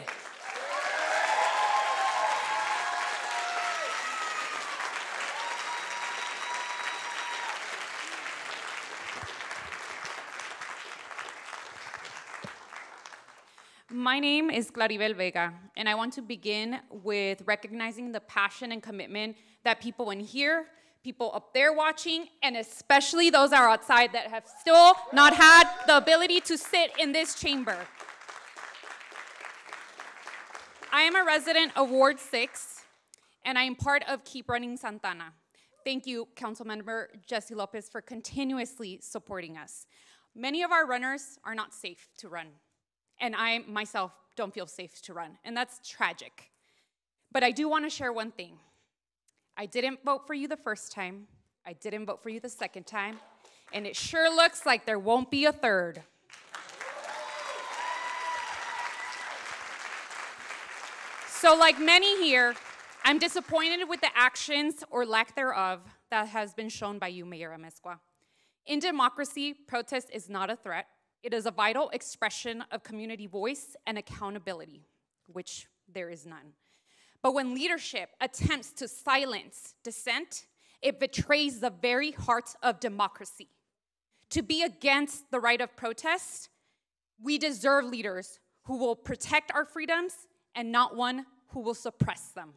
My name is Claribel Vega, and I want to begin with recognizing the passion and commitment that people in here, people up there watching, and especially those that are outside that have still not had the ability to sit in this chamber. I am a resident of Ward 6, and I am part of Keep Running Santana. Thank you, Councilmember Jesse Lopez, for continuously supporting us. Many of our runners are not safe to run. And I myself don't feel safe to run, and that's tragic. But I do want to share one thing. I didn't vote for you the first time, I didn't vote for you the second time, and it sure looks like there won't be a third. So like many here, I'm disappointed with the actions or lack thereof that has been shown by you, Mayor Amezcua. In democracy, protest is not a threat. It is a vital expression of community voice and accountability, which there is none. But when leadership attempts to silence dissent, it betrays the very heart of democracy. To be against the right of protest, we deserve leaders who will protect our freedoms and not one who will suppress them.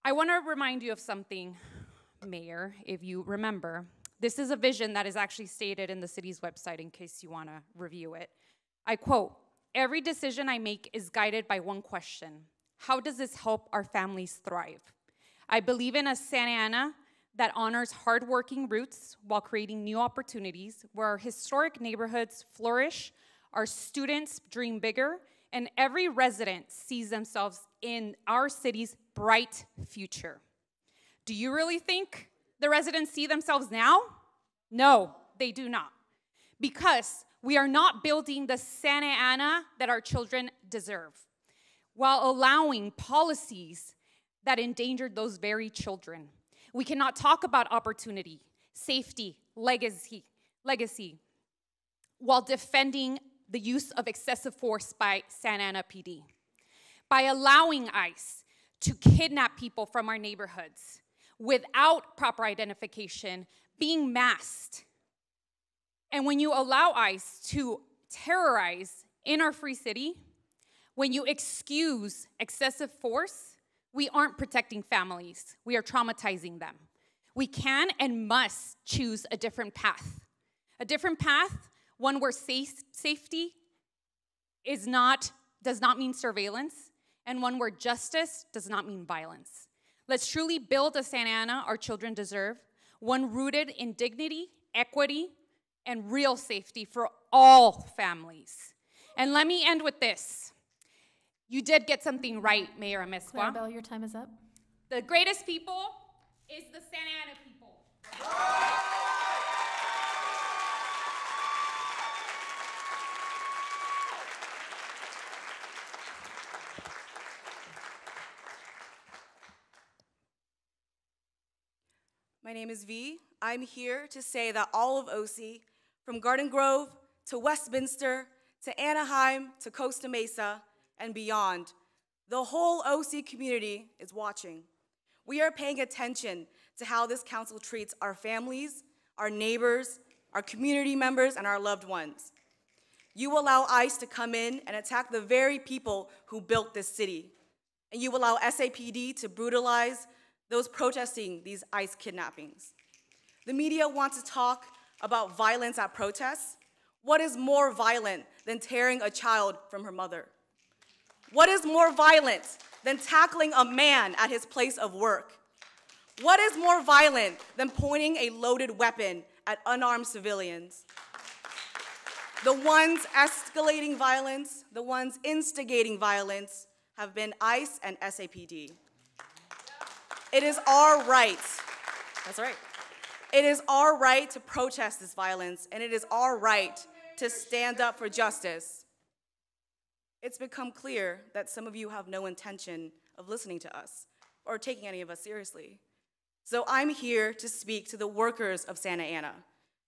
I want to remind you of something, Mayor, if you remember. This is a vision that is actually stated in the city's website in case you want to review it. I quote, "Every decision I make is guided by one question. How does this help our families thrive? I believe in a Santa Ana that honors hardworking roots while creating new opportunities where our historic neighborhoods flourish, our students dream bigger, and every resident sees themselves in our city's bright future. Do you really think the residents see themselves now? No, they do not. Because we are not building the Santa Ana that our children deserve, while allowing policies that endangered those very children. We cannot talk about opportunity, safety, legacy, while defending the use of excessive force by Santa Ana PD. By allowing ICE to kidnap people from our neighborhoods without proper identification, being masked. And when you allow ICE to terrorize in our free city, when you excuse excessive force, we aren't protecting families. We are traumatizing them. We can and must choose a different path. A different path, one where safety does not mean surveillance, and one where justice does not mean violence. Let's truly build a Santa Ana our children deserve, one rooted in dignity, equity, and real safety for all families. And let me end with this. You did get something right, Mayor Amezcua. Clarabelle, your time is up. The greatest people is the Santa Ana people. My name is V. I'm here to say that all of OC, from Garden Grove to Westminster to Anaheim to Costa Mesa and beyond, the whole OC community is watching. We are paying attention to how this council treats our families, our neighbors, our community members, and our loved ones. You allow ICE to come in and attack the very people who built this city. And you allow SAPD to brutalize those protesting these ICE kidnappings. The media wants to talk about violence at protests. What is more violent than tearing a child from her mother? What is more violent than tackling a man at his place of work? What is more violent than pointing a loaded weapon at unarmed civilians? The ones escalating violence, the ones instigating violence, have been ICE and SAPD. It is our right, that's right, it is our right to protest this violence, and it is our right to stand up for justice. It's become clear that some of you have no intention of listening to us or taking any of us seriously. So I'm here to speak to the workers of Santa Ana,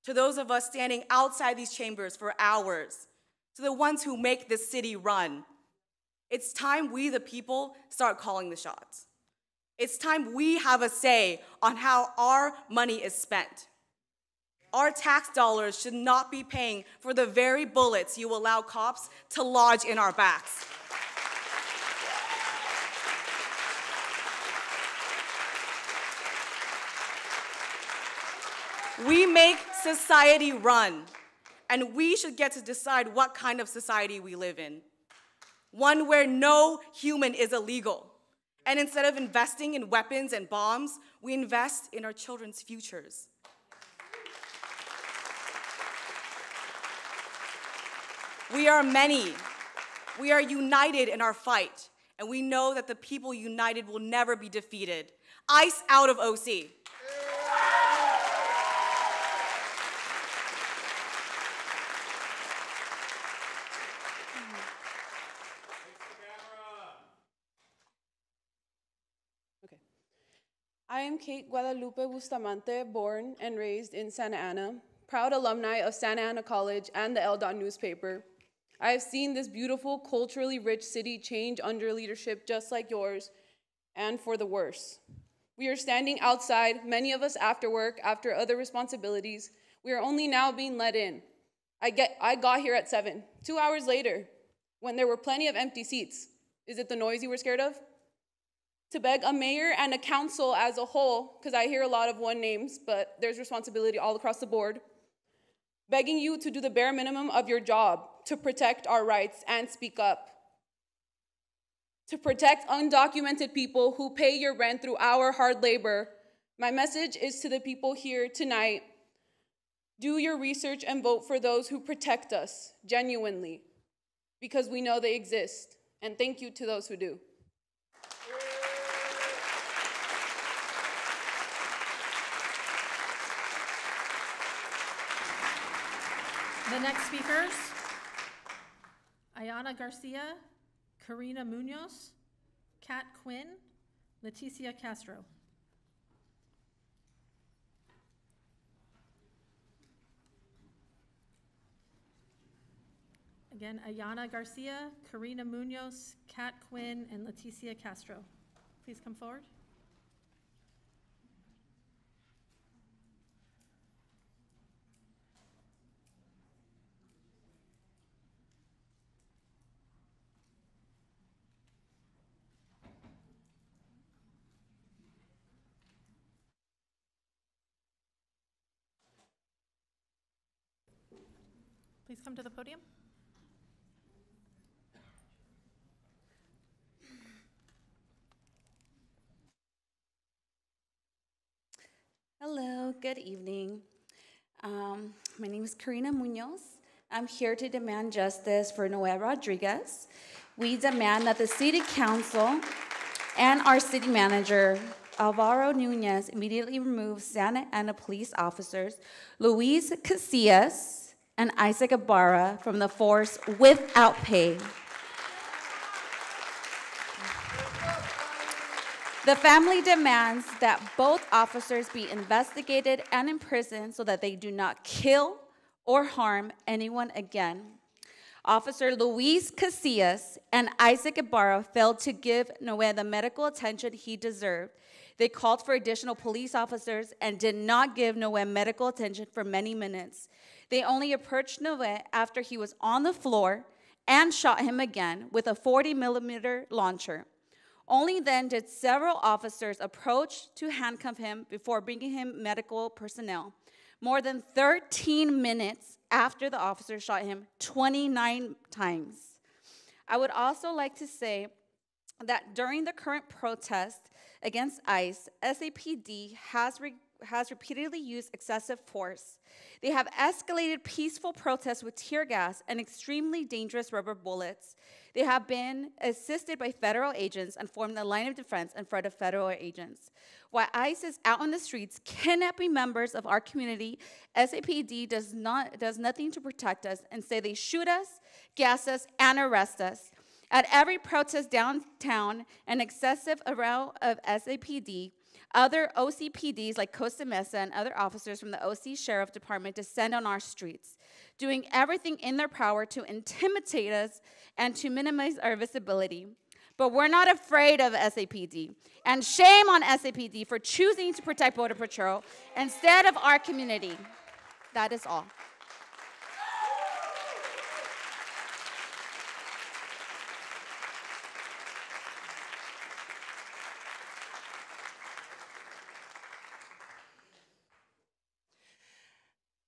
to those of us standing outside these chambers for hours, to the ones who make this city run. It's time we, the people, start calling the shots. It's time we have a say on how our money is spent. Our tax dollars should not be paying for the very bullets you allow cops to lodge in our backs. We make society run, and we should get to decide what kind of society we live in. One where no human is illegal. And instead of investing in weapons and bombs, we invest in our children's futures. We are many. We are united in our fight, and we know that the people united will never be defeated. ICE out of OC. I am Kate Guadalupe Bustamante, born and raised in Santa Ana, proud alumni of Santa Ana College and the El Dot newspaper. I have seen this beautiful, culturally rich city change under leadership just like yours, and for the worse. We are standing outside, many of us after work, after other responsibilities. We are only now being let in. I got here at 7, 2 hours later, when there were plenty of empty seats. Is it the noise you were scared of? To beg a mayor and a council as a whole, because I hear a lot of one names, but there's responsibility all across the board, begging you to do the bare minimum of your job, to protect our rights and speak up, to protect undocumented people who pay your rent through our hard labor. My message is to the people here tonight: do your research and vote for those who protect us genuinely. because we know they exist. And thank you to those who do. The next speakers, Ayana Garcia, Karina Munoz, Kat Quinn, Leticia Castro. Again, Ayana Garcia, Karina Munoz, Kat Quinn, and Leticia Castro. Please come forward. Please come to the podium. Hello, good evening. My name is Karina Munoz. I'm here to demand justice for Noel Rodriguez. We demand that the City Council and our city manager, Alvaro Nunez, immediately remove Santa Ana police officers Luis Casillas and Isaac Ibarra from the force without pay. The family demands that both officers be investigated and imprisoned so that they do not kill or harm anyone again. Officer Luis Casillas and Isaac Ibarra failed to give Noe the medical attention he deserved. They called for additional police officers and did not give Noe medical attention for many minutes. They only approached Noe after he was on the floor and shot him again with a 40-millimeter launcher. Only then did several officers approach to handcuff him before bringing him medical personnel. More than 13 minutes after the officer shot him 29 times. I would also like to say that during the current protest against ICE, SAPD has repeatedly used excessive force. They have escalated peaceful protests with tear gas and extremely dangerous rubber bullets. They have been assisted by federal agents and formed a line of defense in front of federal agents. While ICE is out on the streets kidnapping members of our community, SAPD does nothing to protect us and say they shoot us, gas us, and arrest us. At every protest downtown, an excessive amount of SAPD, other OCPDs like Costa Mesa and other officers from the OC Sheriff Department descend on our streets, doing everything in their power to intimidate us and to minimize our visibility. But we're not afraid of SAPD. And shame on SAPD for choosing to protect Border Patrol instead of our community. That is all.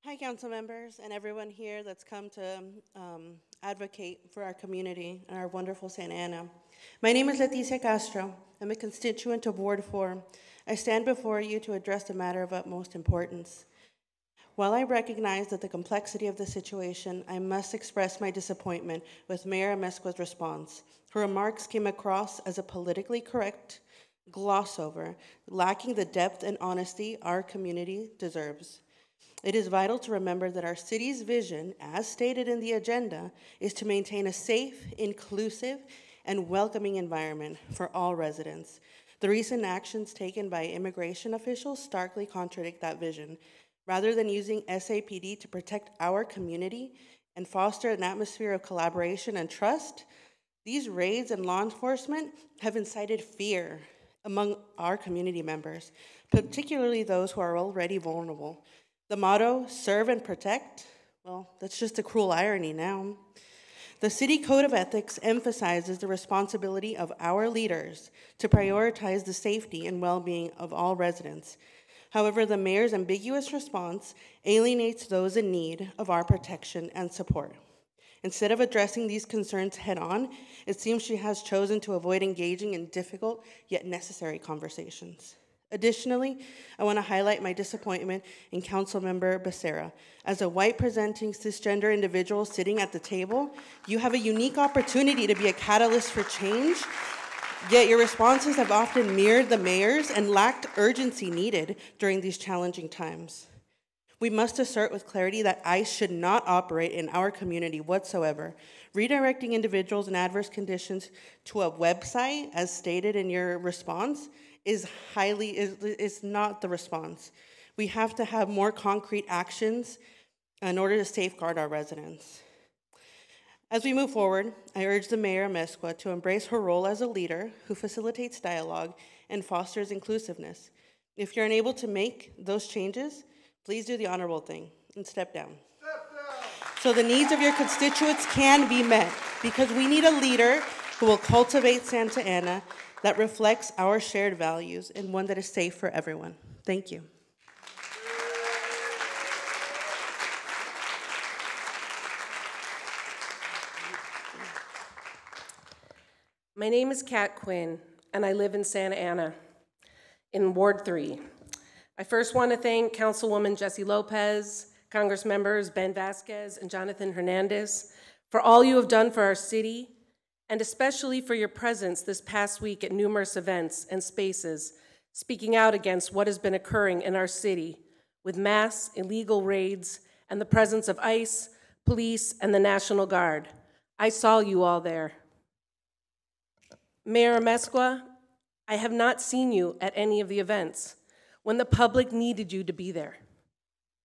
Hi, council members and everyone here that's come to advocate for our community and our wonderful Santa Ana. My name is Leticia Castro. I'm a constituent of Ward 4. I stand before you to address a matter of utmost importance. While I recognize that the complexity of the situation, I must express my disappointment with Mayor Amezcua's response. Her remarks came across as a politically correct gloss over, lacking the depth and honesty our community deserves. It is vital to remember that our city's vision, as stated in the agenda, is to maintain a safe, inclusive, and welcoming environment for all residents. The recent actions taken by immigration officials starkly contradict that vision. Rather than using SAPD to protect our community and foster an atmosphere of collaboration and trust, these raids and law enforcement have incited fear among our community members, particularly those who are already vulnerable. The motto, serve and protect, well, that's just a cruel irony now. The City Code of Ethics emphasizes the responsibility of our leaders to prioritize the safety and well-being of all residents. However, the mayor's ambiguous response alienates those in need of our protection and support. Instead of addressing these concerns head-on, it seems she has chosen to avoid engaging in difficult yet necessary conversations. Additionally, I want to highlight my disappointment in Councilmember Becerra. As a white presenting cisgender individual sitting at the table, you have a unique opportunity to be a catalyst for change, yet your responses have often mirrored the mayor's and lacked urgency needed during these challenging times. We must assert with clarity that ICE should not operate in our community whatsoever. Redirecting individuals in adverse conditions to a website, as stated in your response, is not the response. We have to have more concrete actions in order to safeguard our residents. As we move forward, I urge the Mayor Amezcua to embrace her role as a leader who facilitates dialogue and fosters inclusiveness. If you're unable to make those changes, please do the honorable thing and step down. So the needs of your constituents can be met, because we need a leader who will cultivate Santa Ana that reflects our shared values and one that is safe for everyone. Thank you. My name is Kat Quinn, and I live in Santa Ana, in Ward 3. I first want to thank Councilwoman Jessie Lopez, Congress members Ben Vasquez and Jonathan Hernandez for all you have done for our city, and especially for your presence this past week at numerous events and spaces, speaking out against what has been occurring in our city with mass illegal raids and the presence of ICE, police, and the National Guard. I saw you all there. Mayor Amezcua, I have not seen you at any of the events when the public needed you to be there.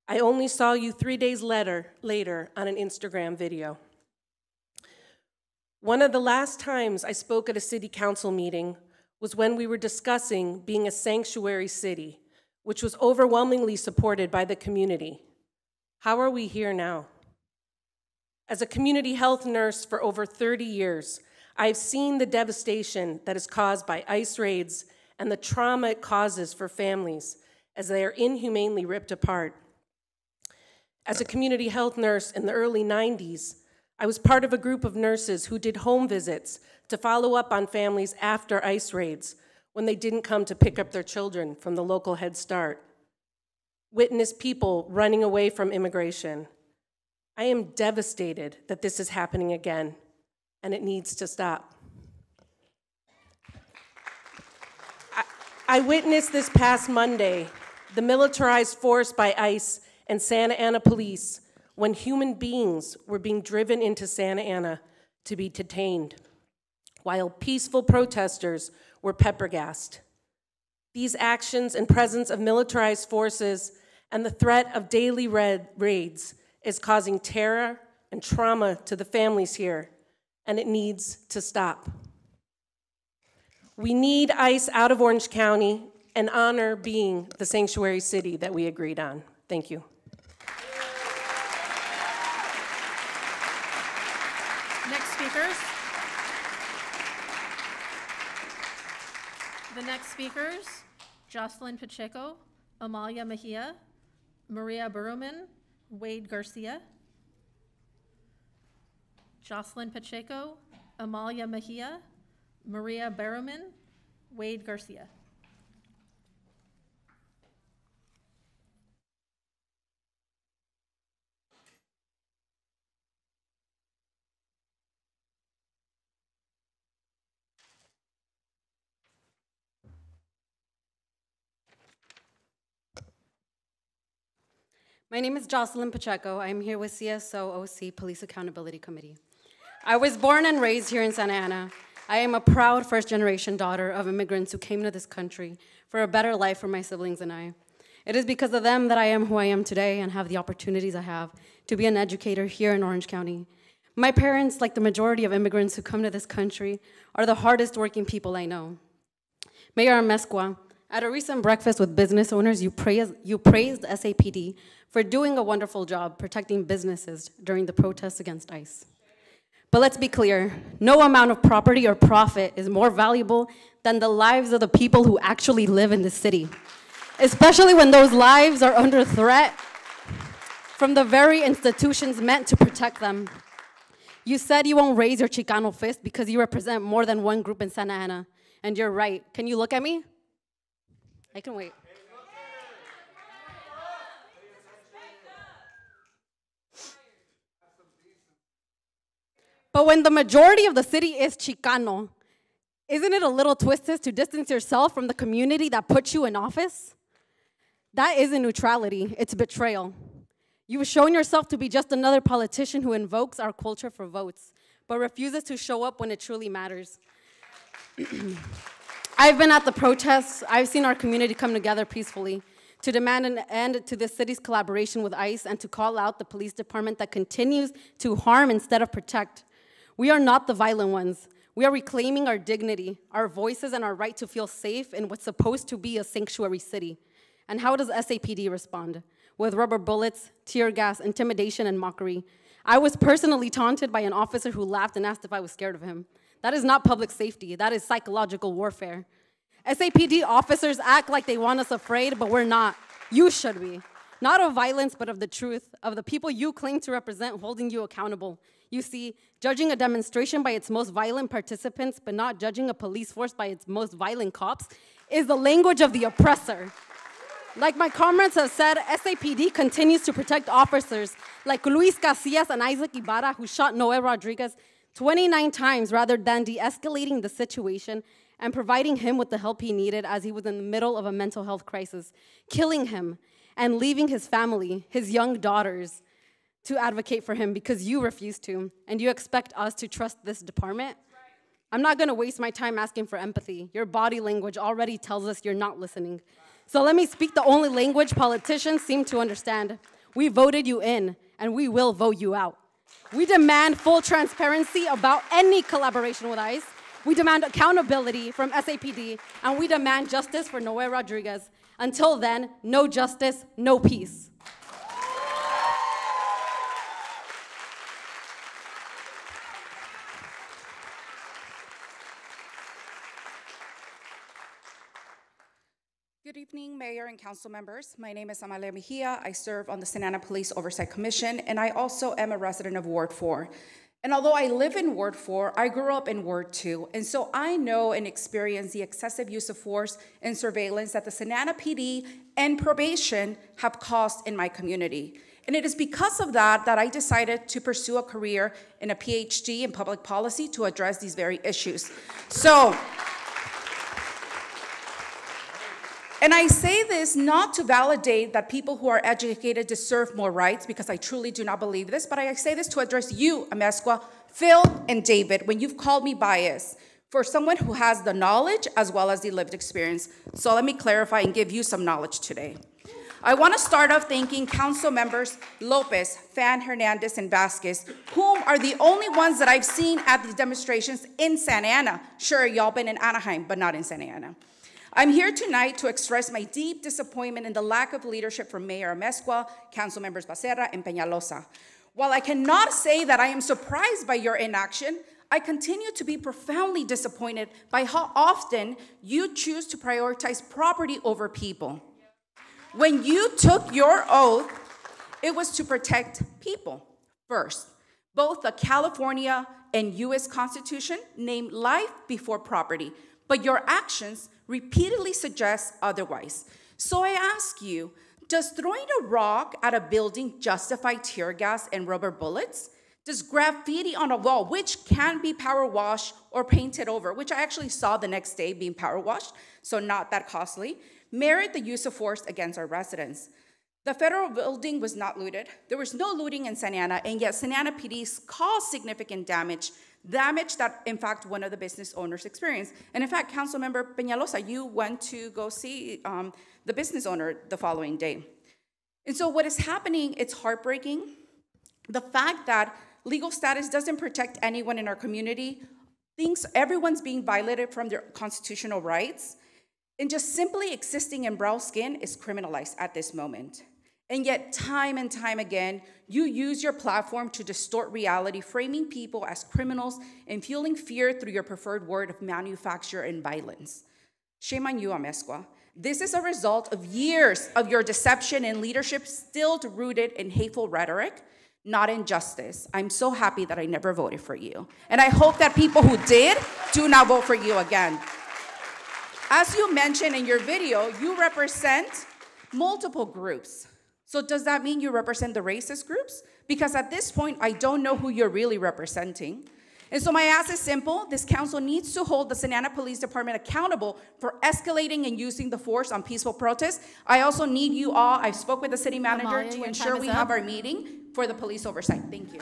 I only saw you 3 days later on an Instagram video. One of the last times I spoke at a city council meeting was when we were discussing being a sanctuary city, which was overwhelmingly supported by the community. How are we here now? As a community health nurse for over 30 years, I've seen the devastation that is caused by ICE raids and the trauma it causes for families as they are inhumanely ripped apart. As a community health nurse in the early 90s, I was part of a group of nurses who did home visits to follow up on families after ICE raids when they didn't come to pick up their children from the local Head Start. Witnessed people running away from immigration. I am devastated that this is happening again, and it needs to stop. I witnessed this past Monday the militarized force by ICE and Santa Ana police when human beings were being driven into Santa Ana to be detained, while peaceful protesters were pepper-gassed. These actions and presence of militarized forces and the threat of daily raids is causing terror and trauma to the families here, and it needs to stop. We need ICE out of Orange County and honor being the sanctuary city that we agreed on. Thank you. The next speakers, Jocelyn Pacheco, Amalia Mejia, Maria Burroman, Wade Garcia. Jocelyn Pacheco, Amalia Mejia, Maria Burroman, Wade Garcia. My name is Jocelyn Pacheco. I'm here with CSO-OC Police Accountability Committee. I was born and raised here in Santa Ana. I am a proud first-generation daughter of immigrants who came to this country for a better life for my siblings and I. It is because of them that I am who I am today and have the opportunities I have to be an educator here in Orange County. My parents, like the majority of immigrants who come to this country, are the hardest working people I know. Mayor Amezcua, at a recent breakfast with business owners, you praised SAPD for doing a wonderful job protecting businesses during the protests against ICE. But let's be clear, no amount of property or profit is more valuable than the lives of the people who actually live in the city, especially when those lives are under threat from the very institutions meant to protect them. You said you won't raise your Chicano fist because you represent more than one group in Santa Ana, and you're right. Can you look at me? I can wait. But when the majority of the city is Chicano, isn't it a little twisted to distance yourself from the community that put you in office? That isn't neutrality, it's betrayal. You've shown yourself to be just another politician who invokes our culture for votes, but refuses to show up when it truly matters. I've been at the protests. I've seen our community come together peacefully to demand an end to this city's collaboration with ICE and to call out the police department that continues to harm instead of protect. We are not the violent ones. We are reclaiming our dignity, our voices, and our right to feel safe in what's supposed to be a sanctuary city. And how does SAPD respond? With rubber bullets, tear gas, intimidation, and mockery. I was personally taunted by an officer who laughed and asked if I was scared of him. That is not public safety, that is psychological warfare. SAPD officers act like they want us afraid, but we're not. You should be. Not of violence, but of the truth, of the people you claim to represent holding you accountable. You see, judging a demonstration by its most violent participants, but not judging a police force by its most violent cops, is the language of the oppressor. Like my comrades have said, SAPD continues to protect officers like Luis Casillas and Isaac Ibarra, who shot Noe Rodriguez 29 times rather than de-escalating the situation and providing him with the help he needed as he was in the middle of a mental health crisis, killing him and leaving his family, his young daughters, to advocate for him because you refuse to, and you expect us to trust this department? I'm not gonna waste my time asking for empathy. Your body language already tells us you're not listening. So let me speak the only language politicians seem to understand. We voted you in, and we will vote you out. We demand full transparency about any collaboration with ICE. We demand accountability from SAPD, and we demand justice for Noe Rodriguez. Until then, no justice, no peace. Good evening, Mayor and Council members. My name is Amalia Mejia. I serve on the Santa Ana Police Oversight Commission, and I also am a resident of Ward 4. And although I live in Ward 4, I grew up in Ward 2, and so I know and experience the excessive use of force and surveillance that the Santa Ana PD and probation have caused in my community. And it is because of that that I decided to pursue a career in a PhD in public policy to address these very issues. And I say this not to validate that people who are educated deserve more rights, because I truly do not believe this, but I say this to address you, Amezcua, Phil, and David, when you've called me biased, for someone who has the knowledge as well as the lived experience. So let me clarify and give you some knowledge today. I want to start off thanking Council members Lopez, Fan, Hernandez, and Vasquez, whom are the only ones that I've seen at the demonstrations in Santa Ana. Sure, y'all been in Anaheim, but not in Santa Ana. I'm here tonight to express my deep disappointment in the lack of leadership from Mayor Amezcua, Council members Becerra, and Peñalosa. While I cannot say that I am surprised by your inaction, I continue to be profoundly disappointed by how often you choose to prioritize property over people. When you took your oath, it was to protect people first. Both the California and US Constitution name life before property, but your actions repeatedly suggest otherwise. So I ask you, does throwing a rock at a building justify tear gas and rubber bullets? Does graffiti on a wall, which can be power washed or painted over, which I actually saw the next day being power washed, so not that costly, merit the use of force against our residents? The federal building was not looted. There was no looting in Santa Ana, and yet Santa Ana PD caused significant damage that, in fact, one of the business owners experienced. And in fact, Councilmember Peñalosa, you went to go see the business owner the following day. And so what is happening, it's heartbreaking. The fact that legal status doesn't protect anyone in our community, everyone's being violated from their constitutional rights, and just simply existing in brown skin is criminalized at this moment. And yet, time and time again, you use your platform to distort reality, framing people as criminals and fueling fear through your preferred word of manufacture and violence. Shame on you, Amezcua. This is a result of years of your deception and leadership still rooted in hateful rhetoric, not in justice. I'm so happy that I never voted for you. And I hope that people who did do not vote for you again. as you mentioned in your video, you represent multiple groups. So does that mean you represent the racist groups? Because at this point, I don't know who you're really representing. And so my ask is simple. This council needs to hold the Santa Ana Police Department accountable for escalating and using the force on peaceful protests. I also need you all, I spoke with the city manager Amalia, to your ensure time is we up. have our meeting for the police oversight. Thank you.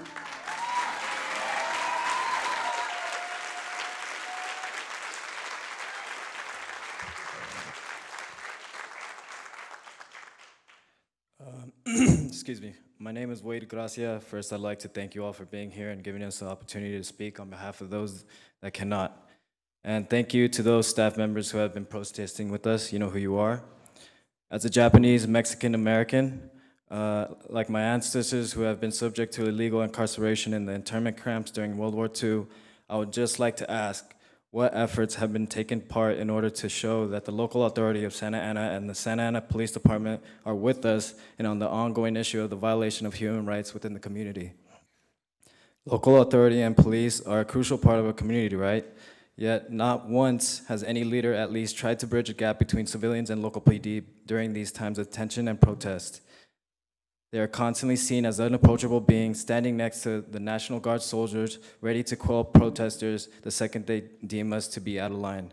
Excuse me. My name is Wade Gracia. First, I'd like to thank you all for being here and giving us the opportunity to speak on behalf of those that cannot. And thank you to those staff members who have been protesting with us. You know who you are. As a Japanese Mexican American, like my ancestors who have been subject to illegal incarceration in the internment camps during World War II, I would just like to ask, what efforts have been taken part in order to show that the local authority of Santa Ana and the Santa Ana Police Department are with us and on the ongoing issue of the violation of human rights within the community? Local authority and police are a crucial part of a community, right? Yet not once has any leader at least tried to bridge a gap between civilians and local PD during these times of tension and protest. They are constantly seen as unapproachable beings standing next to the National Guard soldiers, ready to quell protesters the second they deem us to be out of line.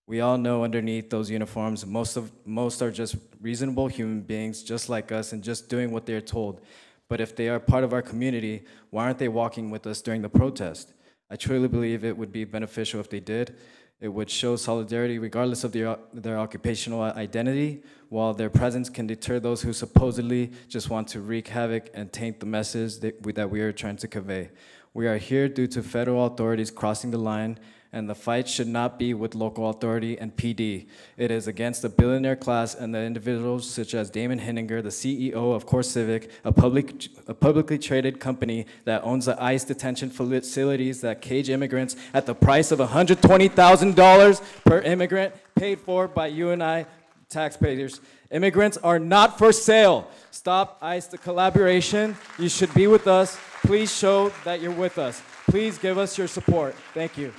We all know underneath those uniforms, most are just reasonable human beings just like us and just doing what they're told. But if they are part of our community, why aren't they walking with us during the protest? I truly believe it would be beneficial if they did. It would show solidarity regardless of their occupational identity, while their presence can deter those who supposedly just want to wreak havoc and taint the message that we are trying to convey. We are here due to federal authorities crossing the line, and the fight should not be with local authority and PD. It is against the billionaire class and the individuals such as Damon Henninger, the CEO of Core Civic, a publicly traded company that owns the ICE detention facilities that cage immigrants at the price of $120,000 per immigrant, paid for by you and I, taxpayers. Immigrants are not for sale. Stop ICE the collaboration. You should be with us. Please show that you're with us. Please give us your support. Thank you.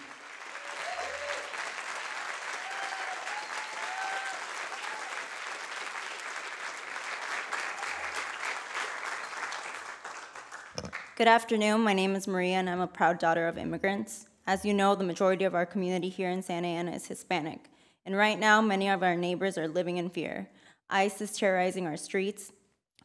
Good afternoon, my name is Maria and I'm a proud daughter of immigrants. As you know, the majority of our community here in Santa Ana is Hispanic. And right now, many of our neighbors are living in fear. ICE is terrorizing our streets.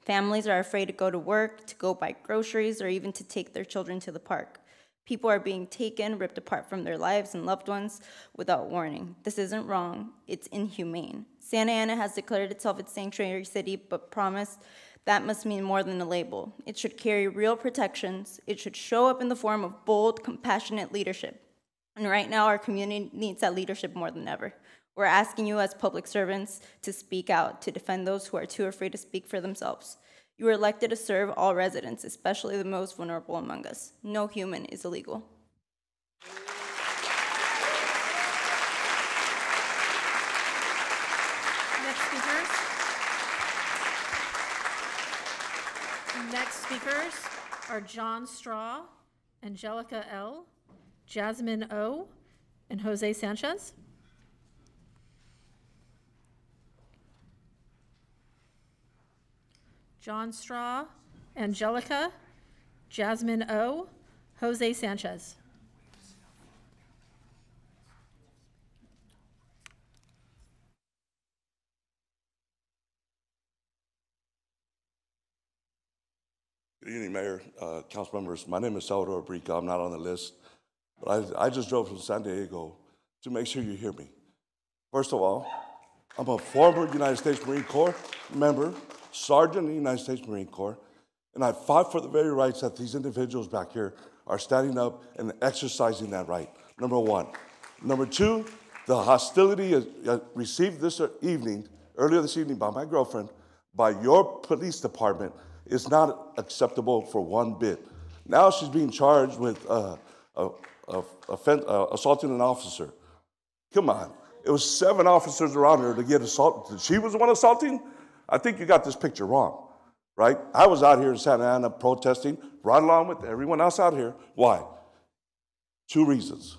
Families are afraid to go to work, to go buy groceries, or even to take their children to the park. People are being taken, ripped apart from their lives and loved ones without warning. This isn't wrong, it's inhumane. Santa Ana has declared itself a sanctuary city, but promised that must mean more than a label. It should carry real protections. It should show up in the form of bold, compassionate leadership. And right now, our community needs that leadership more than ever. We're asking you as public servants to speak out, to defend those who are too afraid to speak for themselves. You were elected to serve all residents, especially the most vulnerable among us. No human is illegal. Next speakers are John Straw, Angelica L., Jasmine O., and Jose Sanchez. John Straw, Angelica, Jasmine O., Jose Sanchez. Good evening, Mayor, council members. My name is Salvador Abrica. I'm not on the list, but I just drove from San Diego to make sure you hear me. First of all, I'm a former United States Marine Corps member, sergeant in the United States Marine Corps, and I fought for the very rights that these individuals back here are standing up and exercising that right, number one. Number two, the hostility received earlier this evening by my girlfriend, by your police department, is not acceptable for one bit. Now she's being charged with assaulting an officer. Come on. It was 7 officers around her to get assaulted. She was the one assaulting? I think you got this picture wrong, right? I was out here in Santa Ana protesting, right along with everyone else out here. Why? 2 reasons.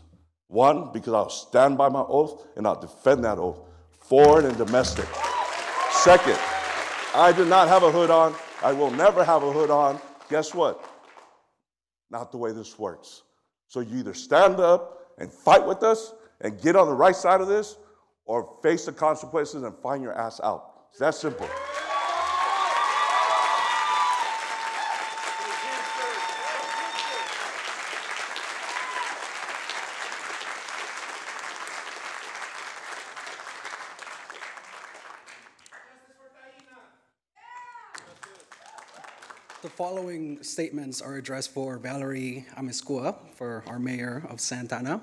One, because I'll stand by my oath and I'll defend that oath. foreign and domestic. Second, I did not have a hood on. I will never have a hood on. Guess what? Not the way this works. So you either stand up and fight with us and get on the right side of this, or face the consequences and find your ass out. It's that simple. The following statements are addressed for Valerie Amezcua, for our mayor of Santa Ana.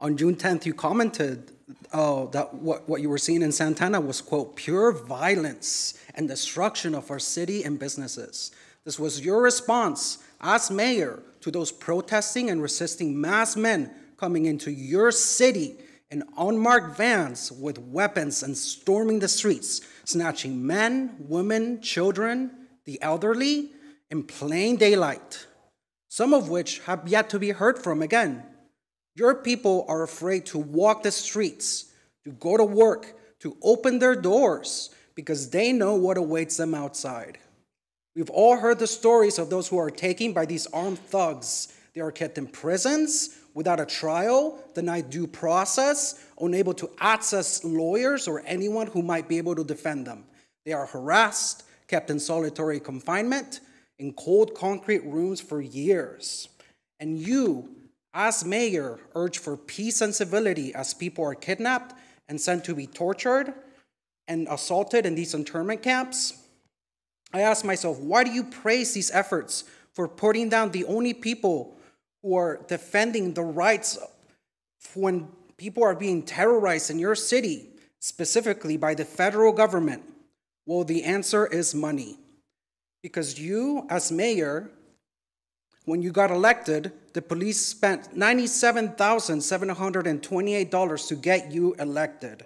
On June 10th, you commented that what you were seeing in Santa Ana was, quote, pure violence and destruction of our city and businesses. This was your response as mayor to those protesting and resisting mass men coming into your city in unmarked vans with weapons and storming the streets, snatching men, women, children, the elderly, in plain daylight, some of which have yet to be heard from again. Your people are afraid to walk the streets, to go to work, to open their doors, because they know what awaits them outside. We've all heard the stories of those who are taken by these armed thugs. They are kept in prisons without a trial, denied due process, unable to access lawyers or anyone who might be able to defend them. They are harassed, kept in solitary confinement, in cold concrete rooms for years. And you, as mayor, urge for peace and civility as people are kidnapped and sent to be tortured and assaulted in these internment camps. I ask myself, why do you praise these efforts for putting down the only people who are defending the rights when people are being terrorized in your city, specifically by the federal government? Well, the answer is money. Because you, as mayor, when you got elected, the police spent $97,728 to get you elected.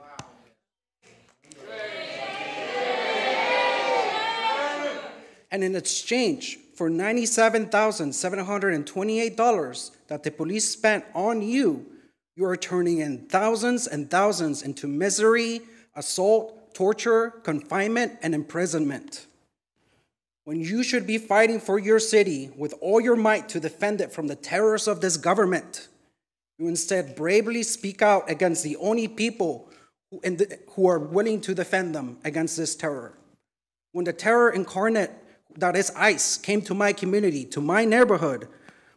And in exchange for $97,728 that the police spent on you, you are turning in thousands and thousands into misery, assault, torture, confinement, and imprisonment. When you should be fighting for your city with all your might to defend it from the terrors of this government, you instead bravely speak out against the only people who are willing to defend them against this terror. When the terror incarnate, that is ICE, came to my community, to my neighborhood,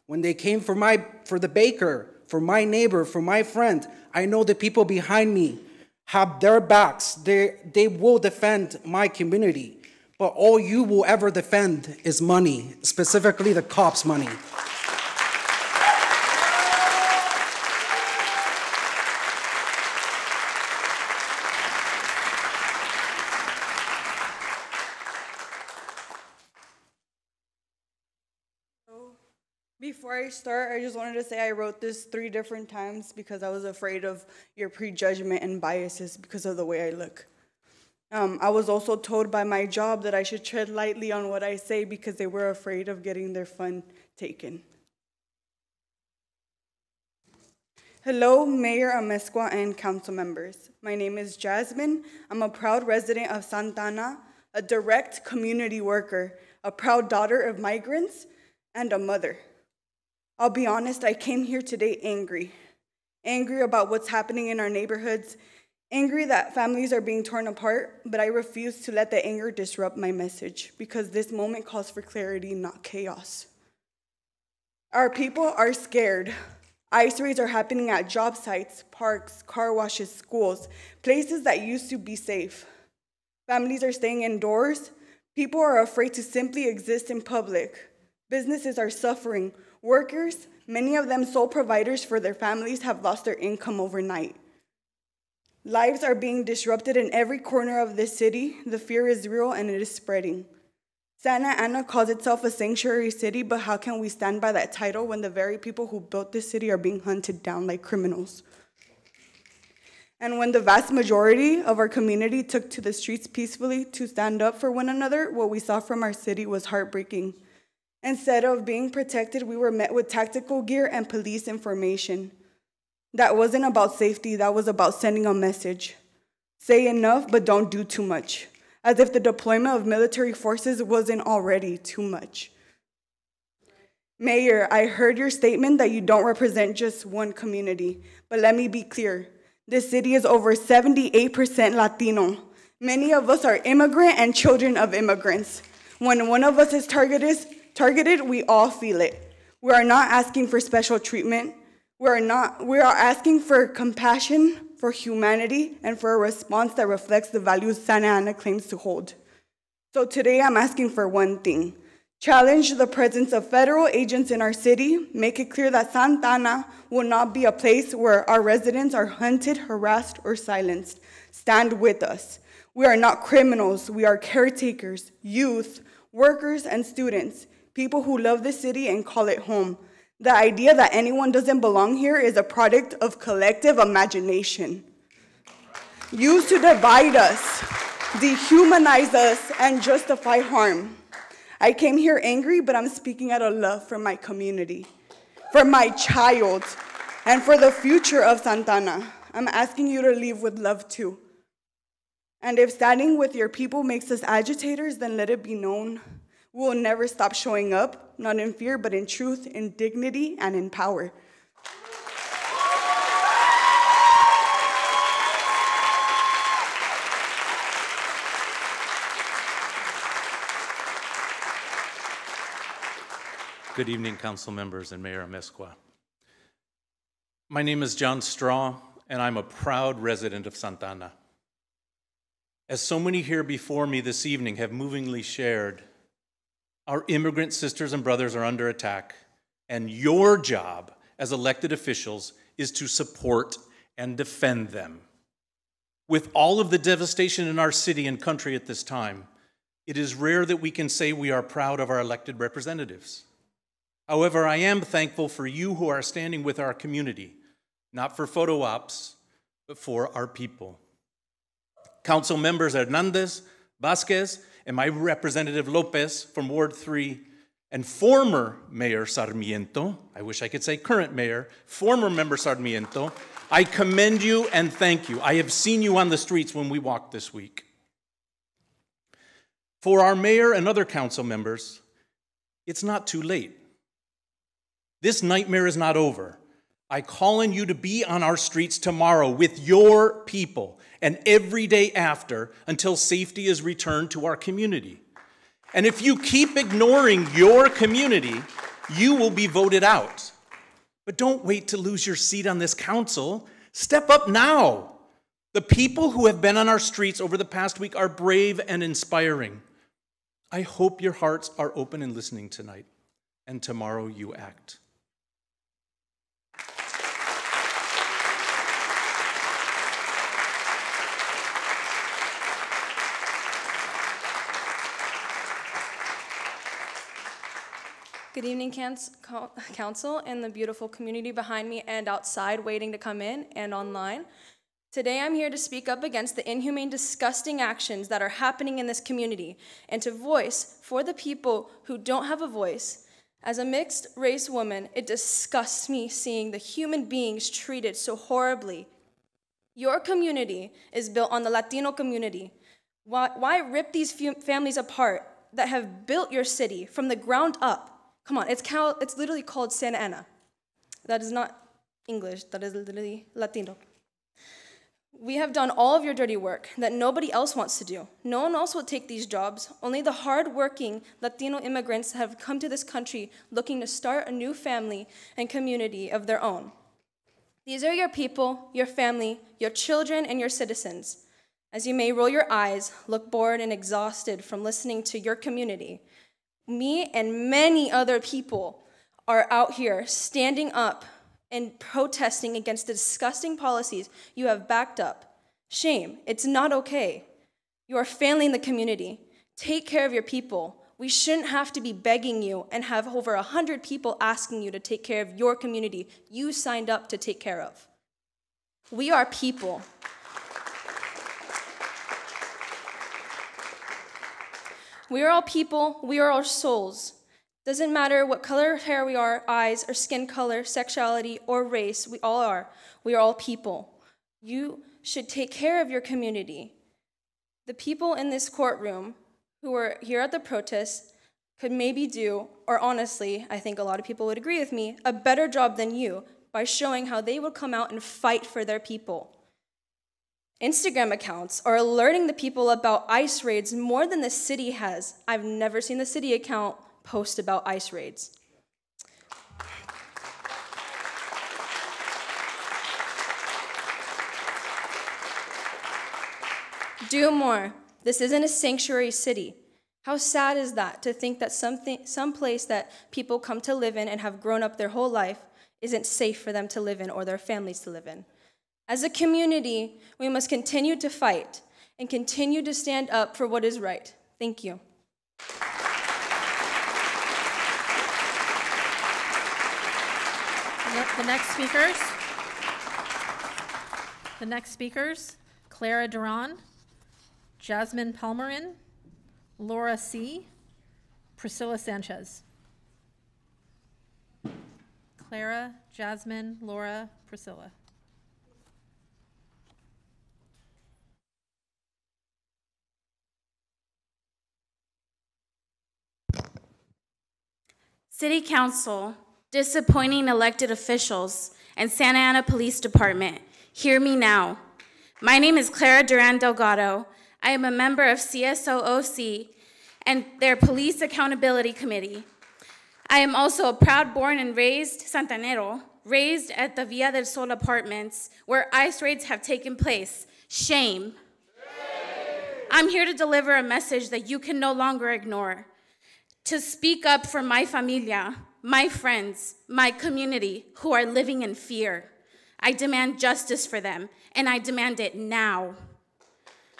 when they came for the baker, for my neighbor, for my friend, I know the people behind me have their backs. They will defend my community. But all you will ever defend is money, specifically the cops' money. Before I start, I just wanted to say I wrote this 3 different times because I was afraid of your prejudgment and biases because of the way I look. I was also told by my job that I should tread lightly on what I say because they were afraid of getting their fun taken. Hello, Mayor Amezcua and council members. My name is Jasmine. I'm a proud resident of Santa Ana, a direct community worker, a proud daughter of migrants, and a mother. I'll be honest, I came here today angry. Angry about what's happening in our neighborhoods, angry that families are being torn apart, but I refuse to let the anger disrupt my message because this moment calls for clarity, not chaos. Our people are scared. ICE raids are happening at job sites, parks, car washes, schools, places that used to be safe. Families are staying indoors. People are afraid to simply exist in public. Businesses are suffering. Workers, many of them sole providers for their families, have lost their income overnight. Lives are being disrupted in every corner of this city. The fear is real and it is spreading. Santa Ana calls itself a sanctuary city, but how can we stand by that title when the very people who built this city are being hunted down like criminals? And when the vast majority of our community took to the streets peacefully to stand up for one another, what we saw from our city was heartbreaking. Instead of being protected, we were met with tactical gear and police information. That wasn't about safety, that was about sending a message. say enough but don't do too much, as if the deployment of military forces wasn't already too much. Mayor, I heard your statement that you don't represent just one community, but let me be clear. This city is over 78% Latino. Many of us are immigrant and children of immigrants. When one of us is targeted, we all feel it. We are not asking for special treatment. We are asking for compassion, for humanity, and for a response that reflects the values Santa Ana claims to hold. So today I'm asking for one thing. Challenge the presence of federal agents in our city, make it clear that Santa Ana will not be a place where our residents are hunted, harassed, or silenced. Stand with us. We are not criminals, we are caretakers, youth, workers, and students, people who love the city and call it home. The idea that anyone doesn't belong here is a product of collective imagination. Used to divide us, dehumanize us, and justify harm. I came here angry, but I'm speaking out of love for my community, for my child, and for the future of Santa Ana. I'm asking you to leave with love too. And if standing with your people makes us agitators, then let it be known. We will never stop showing up, not in fear, but in truth, in dignity, and in power. Good evening, council members and Mayor Amezcua. My name is John Straw, and I'm a proud resident of Santa Ana. As so many here before me this evening have movingly shared, our immigrant sisters and brothers are under attack, and your job as elected officials is to support and defend them. With all of the devastation in our city and country at this time, it is rare that we can say we are proud of our elected representatives. However, I am thankful for you who are standing with our community, not for photo ops, but for our people. Council members Hernandez, Vasquez, and my representative Lopez from Ward 3, and former Mayor Sarmiento, I wish I could say current mayor, former member Sarmiento, I commend you and thank you. I have seen you on the streets when we walked this week. For our mayor and other council members, it's not too late. This nightmare is not over. I call on you to be on our streets tomorrow with your people and every day after until safety is returned to our community. And if you keep ignoring your community, you will be voted out. But don't wait to lose your seat on this council. Step up now. The people who have been on our streets over the past week are brave and inspiring. I hope your hearts are open and listening tonight, and tomorrow you act. Good evening, council and the beautiful community behind me and outside waiting to come in and online. Today I'm here to speak up against the inhumane, disgusting actions that are happening in this community and to voice for the people who don't have a voice. As a mixed race woman, it disgusts me seeing the human beings treated so horribly. Your community is built on the Latino community. Why rip these families apart that have built your city from the ground up? Come on, it's literally called Santa Ana. That is not English, that is literally Latino. We have done all of your dirty work that nobody else wants to do. No one else will take these jobs. Only the hardworking Latino immigrants have come to this country looking to start a new family and community of their own. These are your people, your family, your children, and your citizens. As you may roll your eyes, look bored and exhausted from listening to your community, me and many other people are out here standing up and protesting against the disgusting policies you have backed up. Shame, it's not okay. You are failing the community. Take care of your people. We shouldn't have to be begging you and have over 100 people asking you to take care of your community you signed up to take care of. We are people. We are all people, we are all souls. Doesn't matter what color hair we are, eyes, or skin color, sexuality, or race, we all are. We are all people. should take care of your community. The people in this courtroom who were here at the protest could maybe do, or honestly, I think a lot of people would agree with me, a better job than you by showing how they would come out and fight for their people. Instagram accounts are alerting the people about ICE raids more than the city has. I've never seen the city account post about ICE raids. Do more. This isn't a sanctuary city. How sad is that, to think that some place that people come to live in and have grown up their whole life isn't safe for them to live in or their families to live in. As a community, we must continue to fight and continue to stand up for what is right. Thank you. The next speakers, Clara Duran, Jasmine Palmerin, Laura C., Priscilla Sanchez. Clara, Jasmine, Laura, Priscilla. City Council, disappointing elected officials, and Santa Ana Police Department, hear me now. My name is Clara Duran Delgado. I am a member of CSOOC and their Police Accountability Committee. I am also a proud born and raised Santanero, raised at the Villa del Sol apartments where ICE raids have taken place. Shame. I'm here to deliver a message that you can no longer ignore. To speak up for my familia, my friends, my community who are living in fear. I demand justice for them, and I demand it now.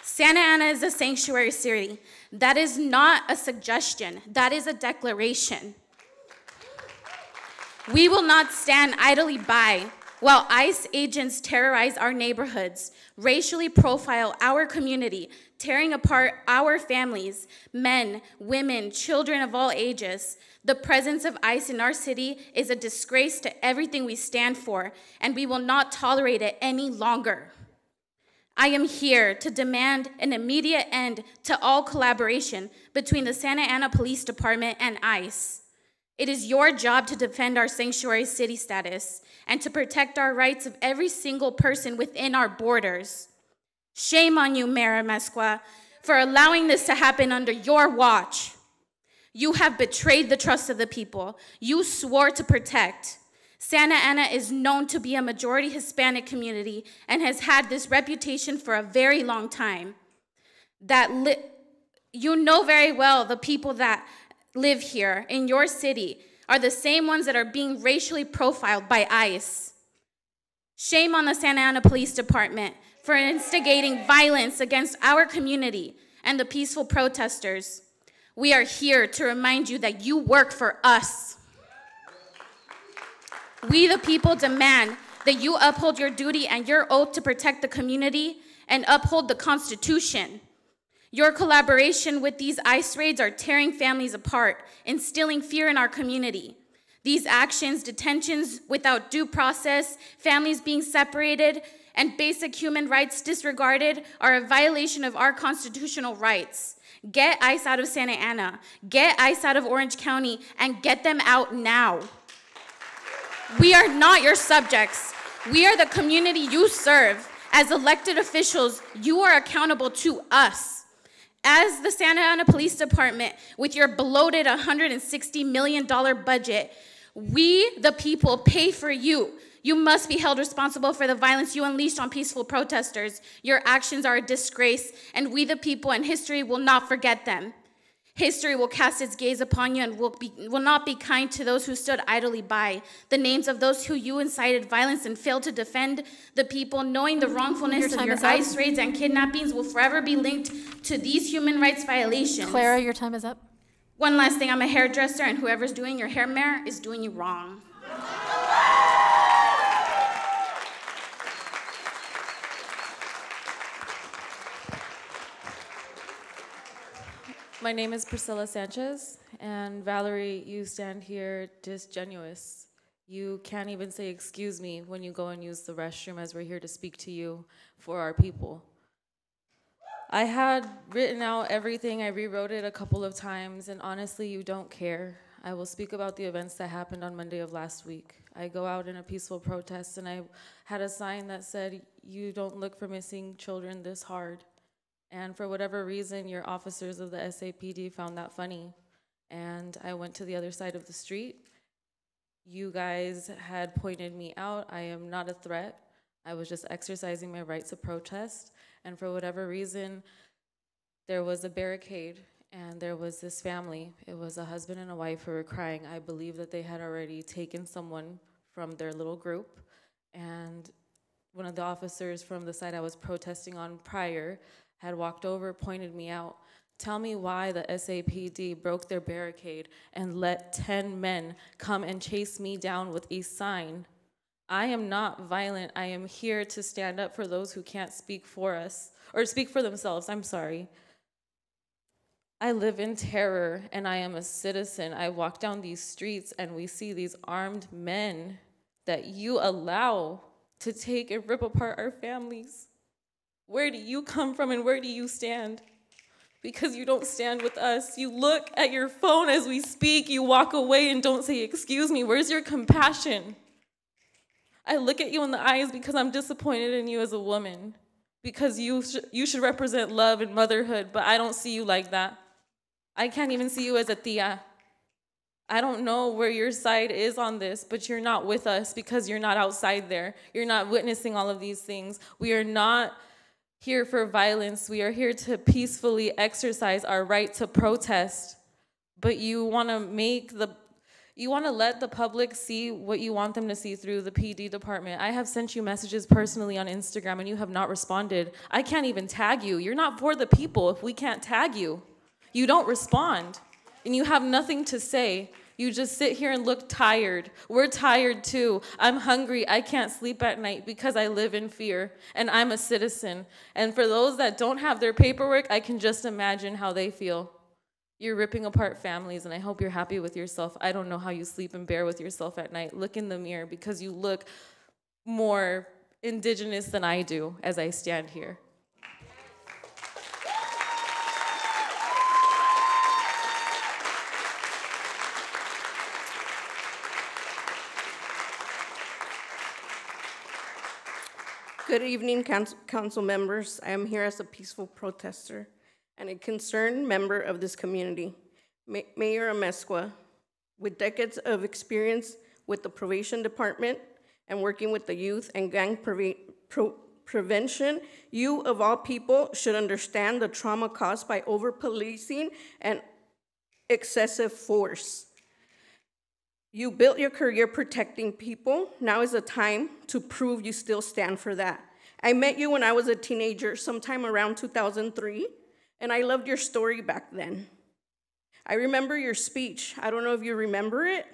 Santa Ana is a sanctuary city. That is not a suggestion, that is a declaration. We will not stand idly by while ICE agents terrorize our neighborhoods, racially profile our community, tearing apart our families, men, women, children of all ages. The presence of ICE in our city is a disgrace to everything we stand for, and we will not tolerate it any longer. I am here to demand an immediate end to all collaboration between the Santa Ana Police Department and ICE. It is your job to defend our sanctuary city status and to protect our rights of every single person within our borders. Shame on you, Mayor Amezcua, for allowing this to happen under your watch. You have betrayed the trust of the people you swore to protect. Santa Ana is known to be a majority Hispanic community and has had this reputation for a very long time. You know very well the people that live here in your city are the same ones that are being racially profiled by ICE. Shame on the Santa Ana Police Department for instigating violence against our community and the peaceful protesters. We are here to remind you that you work for us. We, the people, demand that you uphold your duty and your oath to protect the community and uphold the Constitution. Your collaboration with these ICE raids are tearing families apart, instilling fear in our community. These actions, detentions without due process, families being separated, and basic human rights disregarded are a violation of our constitutional rights. Get ICE out of Santa Ana, get ICE out of Orange County, and get them out now. We are not your subjects. We are the community you serve. As elected officials, you are accountable to us. As the Santa Ana Police Department, with your bloated $160 million budget, we, the people, pay for you. You must be held responsible for the violence you unleashed on peaceful protesters. Your actions are a disgrace, and we, the people, and history will not forget them. History will cast its gaze upon you and will not be kind to those who stood idly by. The names of those who you incited violence and failed to defend the people, knowing the wrongfulness of your ICE raids and kidnappings, will forever be linked to these human rights violations. Clara, your time is up. One last thing, I'm a hairdresser, and whoever's doing your hair, Mayor, is doing you wrong. My name is Priscilla Sanchez, and Valerie, you stand here disingenuous. You can't even say excuse me when you go and use the restroom, as we're here to speak to you for our people. I had written out everything. I rewrote it a couple of times, and honestly, you don't care. I will speak about the events that happened on Monday of last week. I go out in a peaceful protest, and I had a sign that said, "You don't look for missing children this hard." And for whatever reason, your officers of the SAPD found that funny. And I went to the other side of the street. You guys had pointed me out. I am not a threat. I was just exercising my right to protest. And for whatever reason, there was a barricade, and there was this family. It was a husband and a wife who were crying. I believe that they had already taken someone from their little group. And one of the officers from the side I was protesting on prior had walked over, pointed me out. Tell me why the SAPD broke their barricade and let 10 men come and chase me down with a sign. I am not violent. I am here to stand up for those who can't speak for us, or speak for themselves, I'm sorry. I live in terror, and I am a citizen. I walk down these streets, and we see these armed men that you allow to take and rip apart our families. Where do you come from, and where do you stand? Because you don't stand with us. You look at your phone as we speak, you walk away and don't say, "Excuse me," where's your compassion? I look at you in the eyes because I'm disappointed in you as a woman, because you should represent love and motherhood, but I don't see you like that. I can't even see you as a tia. I don't know where your side is on this, but you're not with us because you're not outside there. You're not witnessing all of these things. We are not here for violence. We are here to peacefully exercise our right to protest. But you want to let the public see what you want them to see through the PD department. I have sent you messages personally on Instagram, and you have not responded. I can't even tag you. You're not for the people if we can't tag you. You don't respond, and you have nothing to say. You just sit here and look tired. We're tired too. I'm hungry. I can't sleep at night because I live in fear, and I'm a citizen. And for those that don't have their paperwork, I can just imagine how they feel. You're ripping apart families, and I hope you're happy with yourself. I don't know how you sleep and bear with yourself at night. Look in the mirror, because you look more indigenous than I do as I stand here. Good evening, council members. I am here as a peaceful protester and a concerned member of this community. Mayor Amezcua, with decades of experience with the probation department and working with the youth and gang prevention, you of all people should understand the trauma caused by over-policing and excessive force. You built your career protecting people. Now is the time to prove you still stand for that. I met you when I was a teenager, sometime around 2003, and I loved your story back then. I remember your speech. I don't know if you remember it,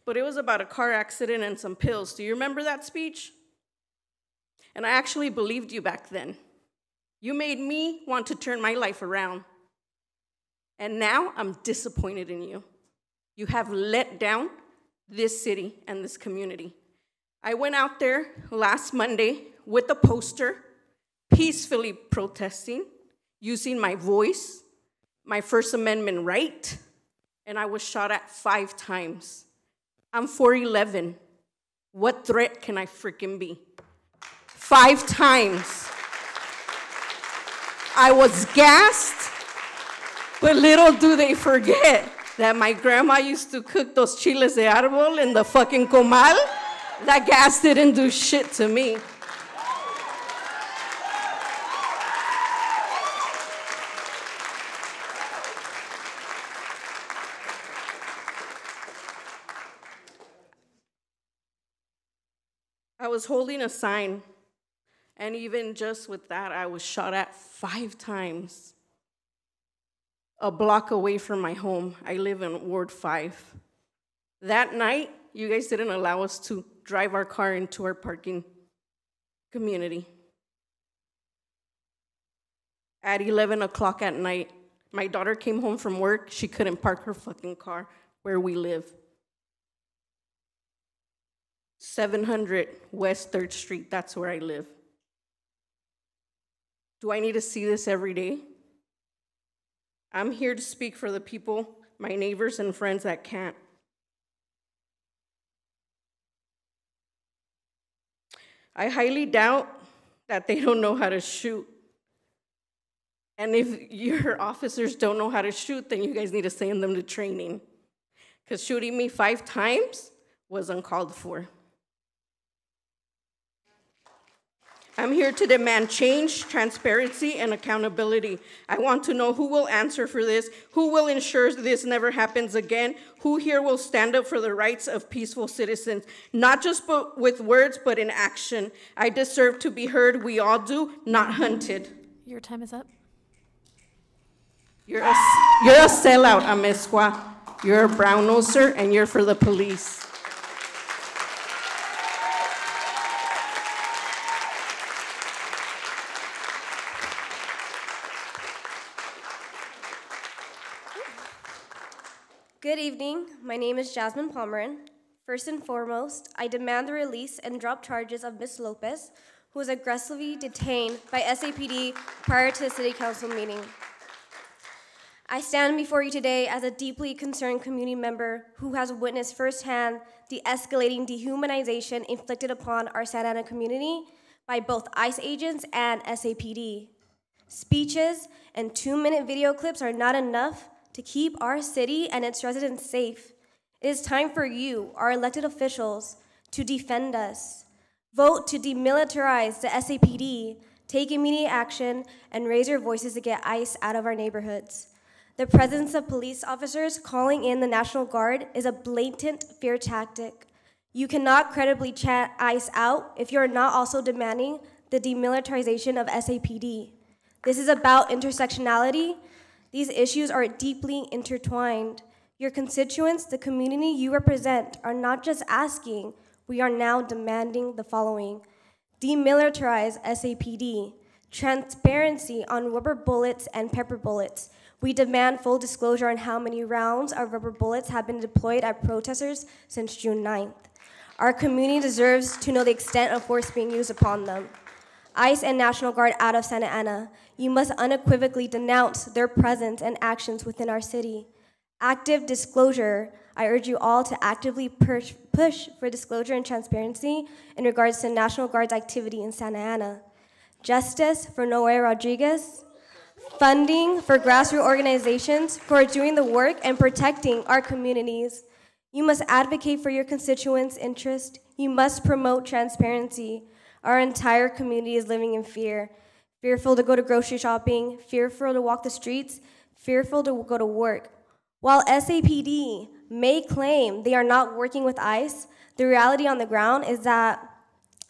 but it was about a car accident and some pills. Do you remember that speech? And I actually believed you back then. You made me want to turn my life around. And now I'm disappointed in you. You have let down this city and this community. I went out there last Monday with a poster, peacefully protesting, using my voice, my First Amendment right, and I was shot at 5 times. I'm 4'11". What threat can I freaking be? 5 times. I was gassed, but little do they forget that my grandma used to cook those chiles de árbol in the fucking comal. That gas didn't do shit to me. I was holding a sign, and even just with that, I was shot at 5 times. A block away from my home. I live in Ward 5. That night, you guys didn't allow us to drive our car into our parking community. At 11 o'clock at night, my daughter came home from work. She couldn't park her fucking car where we live. 700 West 3rd Street, that's where I live. Do I need to see this every day? I'm here to speak for the people, my neighbors and friends that can't. I highly doubt that they don't know how to shoot. And if your officers don't know how to shoot, then you guys need to send them to training. Because shooting me 5 times was uncalled for. I'm here to demand change, transparency, and accountability. I want to know who will answer for this, who will ensure this never happens again, who here will stand up for the rights of peaceful citizens, not just with words, but in action. I deserve to be heard, we all do, not hunted. Your time is up. You're a sellout, Amezcua. You're a brown noser, and you're for the police. Good evening. My name is Jasmine Pomeran. First and foremost, I demand the release and drop charges of Ms. Lopez, who was aggressively detained by SAPD prior to the City Council meeting. I stand before you today as a deeply concerned community member who has witnessed firsthand the escalating dehumanization inflicted upon our Santa Ana community by both ICE agents and SAPD. Speeches and 2-minute video clips are not enough to keep our city and its residents safe. It is time for you, our elected officials, to defend us. Vote to demilitarize the SAPD, take immediate action, and raise your voices to get ICE out of our neighborhoods. The presence of police officers calling in the National Guard is a blatant fear tactic. You cannot credibly chant ICE out if you're not also demanding the demilitarization of SAPD. This is about intersectionality. These issues are deeply intertwined. Your constituents, the community you represent, are not just asking, we are now demanding the following. Demilitarize SAPD. Transparency on rubber bullets and pepper bullets. We demand full disclosure on how many rounds of rubber bullets have been deployed at protesters since June 9th. Our community deserves to know the extent of force being used upon them. ICE and National Guard out of Santa Ana, you must unequivocally denounce their presence and actions within our city. Active disclosure, I urge you all to actively push for disclosure and transparency in regards to National Guard's activity in Santa Ana. Justice for Noé Rodriguez, funding for grassroots organizations who are doing the work and protecting our communities. You must advocate for your constituents' interest. You must promote transparency. Our entire community is living in fear. Fearful to go to grocery shopping, fearful to walk the streets, fearful to go to work. While SAPD may claim they are not working with ICE, the reality on the ground is that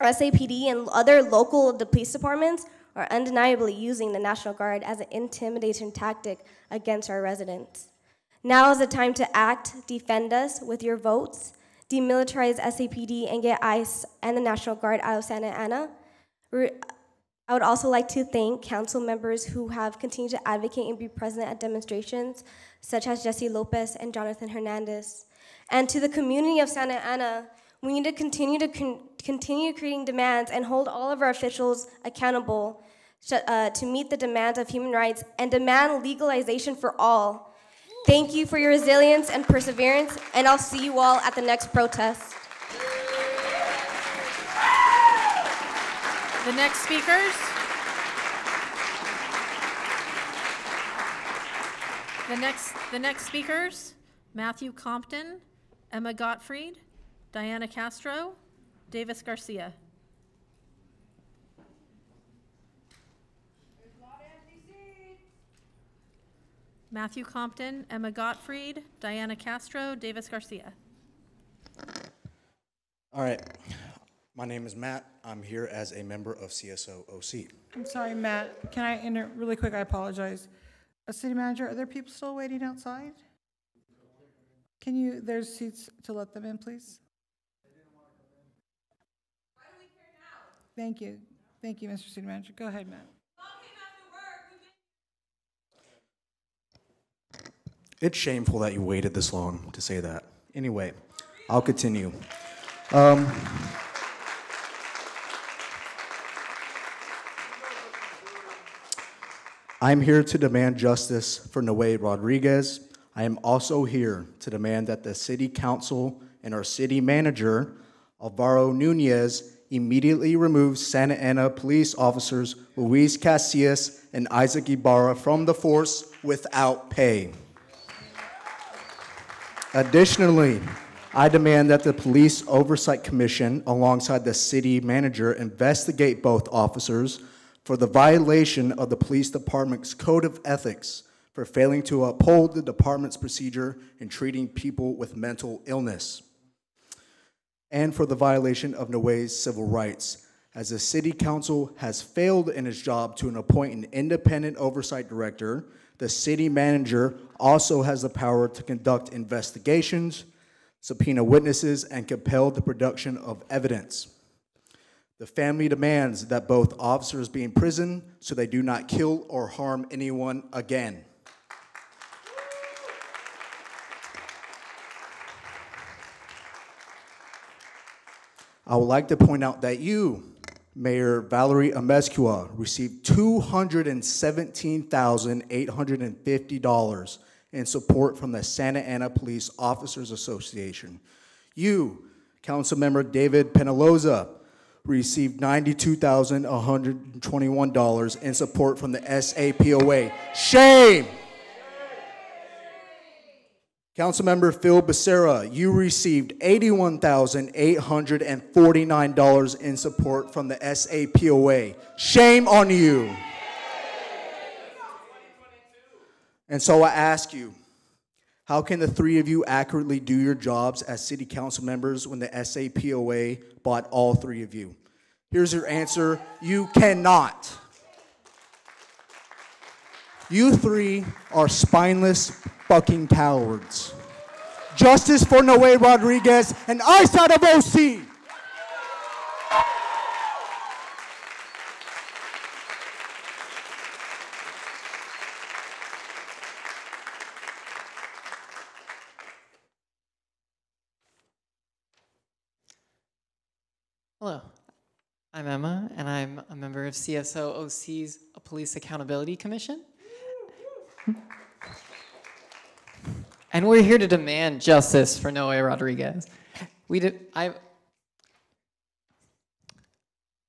SAPD and other local police departments are undeniably using the National Guard as an intimidation tactic against our residents. Now is the time to act, defend us with your votes, demilitarize SAPD, and get ICE and the National Guard out of Santa Ana. I would also like to thank council members who have continued to advocate and be present at demonstrations, such as Jesse Lopez and Jonathan Hernandez. And to the community of Santa Ana, we need to continue creating demands and hold all of our officials accountable to meet the demands of human rights and demand legalization for all. Thank you for your resilience and perseverance, and I'll see you all at the next protest. The next speakers. The next speakers, Matthew Compton, Emma Gottfried, Diana Castro, Davis Garcia. Matthew Compton, Emma Gottfried, Diana Castro, Davis Garcia. All right. My name is Matt. I'm here as a member of CSO-OC. I'm sorry, Matt. Can I enter really quick? I apologize. City Manager, are there people still waiting outside? Can you, there's seats to let them in, please? Thank you. Thank you, Mr. City Manager. Go ahead, Matt. It's shameful that you waited this long to say that. Anyway, I'll continue. I'm here to demand justice for Noe Rodriguez. I am also here to demand that the City Council and our City Manager, Alvaro Nunez, immediately remove Santa Ana police officers Luis Casillas and Isaac Ibarra from the force without pay. Additionally, I demand that the Police Oversight Commission, alongside the City Manager, investigate both officers for the violation of the Police Department's Code of Ethics for failing to uphold the department's procedure in treating people with mental illness, and for the violation of Noe's civil rights, as the City Council has failed in its job to appoint an independent oversight director. The City Manager also has the power to conduct investigations, subpoena witnesses, and compel the production of evidence. The family demands that both officers be in prison so they do not kill or harm anyone again. I would like to point out that you, Mayor Valerie Amezcua, received $217,850 in support from the Santa Ana Police Officers Association. You, Councilmember David Penaloza, received $92,121 in support from the SAPOA. Shame! Councilmember Phil Becerra, you received $81,849 in support from the SAPOA. Shame on you. And so I ask you, how can the three of you accurately do your jobs as city council members when the SAPOA bought all three of you? Here's your answer: you cannot. You three are spineless fucking cowards. Justice for Noe Rodriguez and ICE out of OC. Hello, I'm Emma, and I'm a member of CSO OC's Police Accountability Commission. And we're here to demand justice for Noe Rodriguez.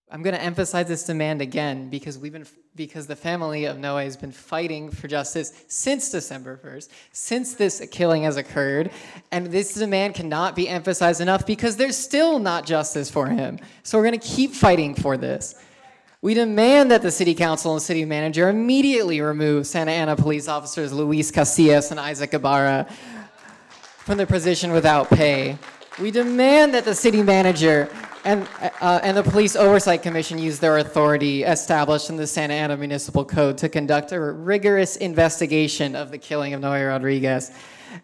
I'm going to emphasize this demand again because the family of Noe has been fighting for justice since December 1st, since this killing has occurred, and this demand cannot be emphasized enough because there's still not justice for him. So we're going to keep fighting for this. We demand that the City Council and City Manager immediately remove Santa Ana police officers Luis Casillas and Isaac Ibarra from their position without pay. We demand that the City Manager and the Police Oversight Commission use their authority established in the Santa Ana Municipal Code to conduct a rigorous investigation of the killing of Noe Rodriguez.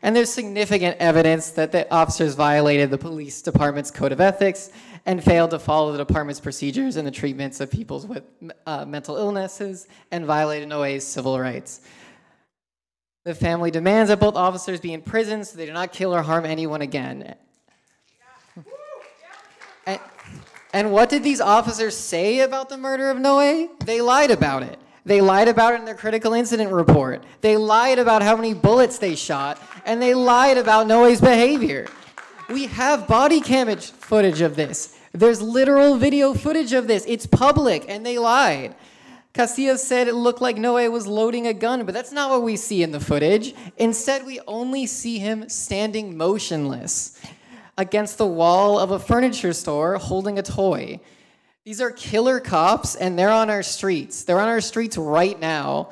And there's significant evidence that the officers violated the police department's code of ethics and failed to follow the department's procedures in the treatments of people with mental illnesses and violated Noe's civil rights. The family demands that both officers be in prison so they do not kill or harm anyone again. And what did these officers say about the murder of Noe? They lied about it. They lied about it in their critical incident report. They lied about how many bullets they shot, and they lied about Noe's behavior. We have body cam footage of this. There's literal video footage of this. It's public, and they lied. Casillas said it looked like Noe was loading a gun, but that's not what we see in the footage. Instead, we only see him standing motionless against the wall of a furniture store holding a toy. These are killer cops, and they're on our streets. They're on our streets right now.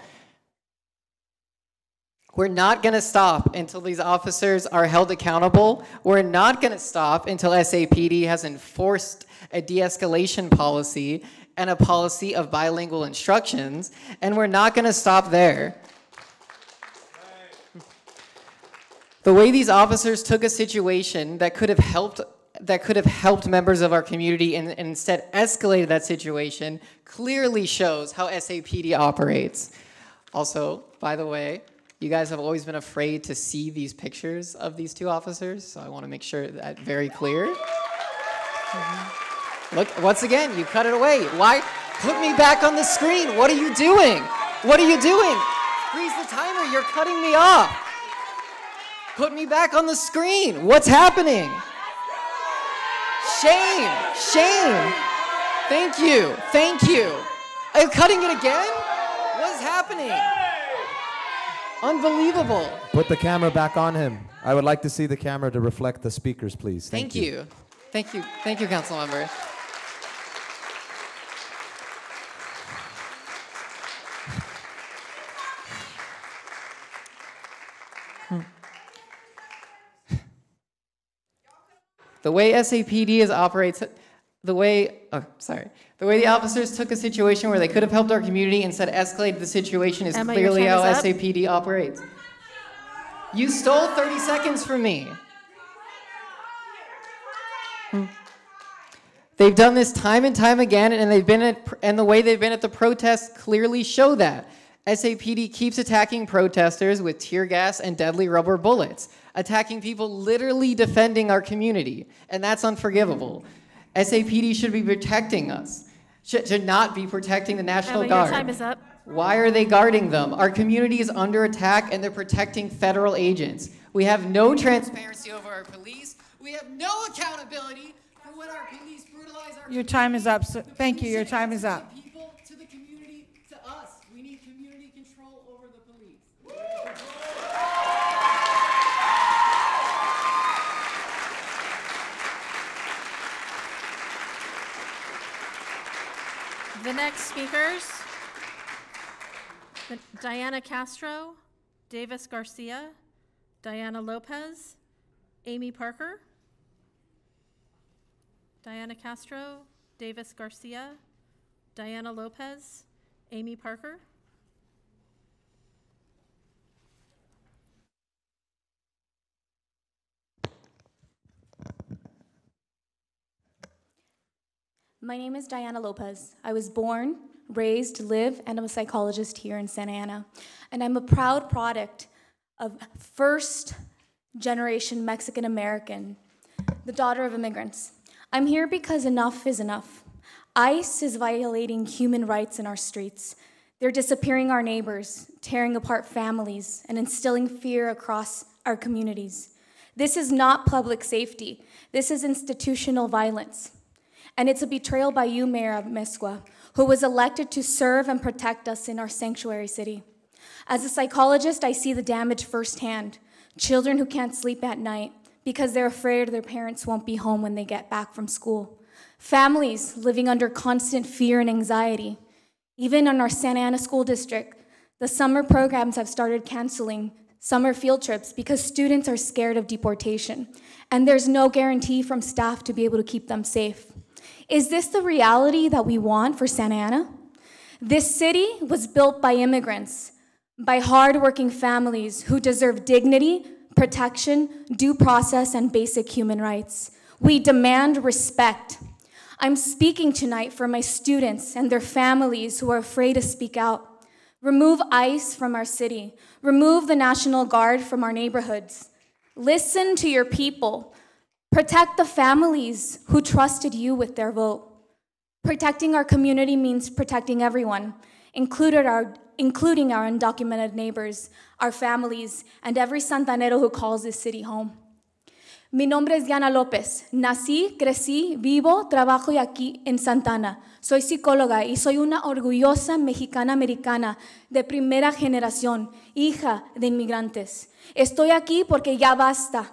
We're not going to stop until these officers are held accountable. We're not going to stop until SAPD has enforced a de-escalation policy and a policy of bilingual instructions, and we're not going to stop there. The way these officers took a situation that could have helped members of our community and instead escalated that situation clearly shows how SAPD operates. Also, by the way, you guys have always been afraid to see these pictures of these two officers, so I want to make sure that very clear. Look, once again, you cut it away. Why? Put me back on the screen. What are you doing? What are you doing? Freeze the timer. You're cutting me off. Put me back on the screen. What's happening? Shame. Shame. Thank you. Thank you. Are you cutting it again? What is happening? Unbelievable. Put the camera back on him. I would like to see the camera to reflect the speakers, please. Thank you. Thank you. Thank you, council member. The way SAPD operates, the way the officers took a situation where they could have helped our community and instead escalated the situation is Emma, clearly your how time is up. SAPD operates. You stole 30 seconds from me. They've done this time and time again, and the way they've been at the protests clearly show that. SAPD keeps attacking protesters with tear gas and deadly rubber bullets, attacking people literally defending our community, and that's unforgivable. SAPD should be protecting us, should not be protecting the National Emma, Guard. your time is up. Why are they guarding them? Our community is under attack, and they're protecting federal agents. We have no transparency over our police. We have no accountability for when our police brutalize our Your time is up. So, thank you. Your time is up. people, to the community, to us. We need community control over the police. The next speakers, Diana Castro, Davis Garcia, Diana Lopez, Amy Parker. Diana Castro, Davis Garcia, Diana Lopez, Amy Parker. My name is Diana Lopez. I was born, raised, live, and I'm a psychologist here in Santa Ana. And I'm a proud product of first-generation Mexican-American, the daughter of immigrants. I'm here because enough is enough. ICE is violating human rights in our streets. They're disappearing our neighbors, tearing apart families, and instilling fear across our communities. This is not public safety. This is institutional violence. And it's a betrayal by you, Mayor Amezcua, who was elected to serve and protect us in our sanctuary city. As a psychologist, I see the damage firsthand. Children who can't sleep at night because they're afraid their parents won't be home when they get back from school. Families living under constant fear and anxiety. Even in our Santa Ana School District, the summer programs have started canceling summer field trips because students are scared of deportation, and there's no guarantee from staff to be able to keep them safe. Is this the reality that we want for Santa Ana? This city was built by immigrants, by hardworking families who deserve dignity, protection, due process, and basic human rights. We demand respect. I'm speaking tonight for my students and their families who are afraid to speak out. Remove ICE from our city. Remove the National Guard from our neighborhoods. Listen to your people. Protect the families who trusted you with their vote. Protecting our community means protecting everyone, including our undocumented neighbors, our families, and every Santanero who calls this city home. Mi nombre es Diana López. Nací, crecí, vivo, trabajo aquí en Santana. Soy psicóloga y soy una orgullosa mexicana-americana de primera generación, hija de inmigrantes. Estoy aquí porque ya basta.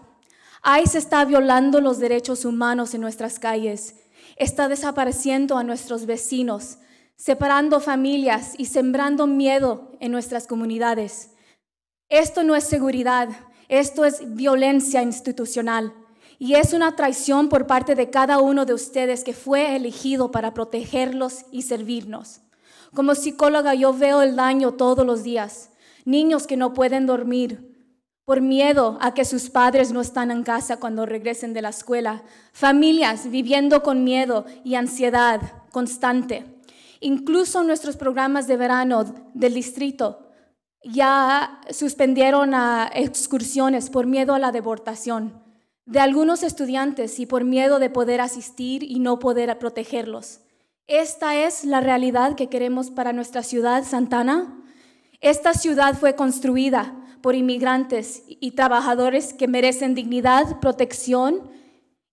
ICE está violando los derechos humanos en nuestras calles. Está desapareciendo a nuestros vecinos, separando familias y sembrando miedo en nuestras comunidades. Esto no es seguridad, esto es violencia institucional. Y es una traición por parte de cada uno de ustedes que fue elegido para protegerlos y servirnos. Como psicóloga yo veo el daño todos los días. Niños que no pueden dormir por miedo a que sus padres no están en casa cuando regresen de la escuela. Familias viviendo con miedo y ansiedad constante. Incluso nuestros programas de verano del distrito ya suspendieron excursiones por miedo a la deportación. de algunos estudiantes y por miedo de poder asistir y no poder protegerlos. Esta es la realidad que queremos para nuestra ciudad, Santana. Esta ciudad fue construida por inmigrantes y trabajadores que merecen dignidad, protección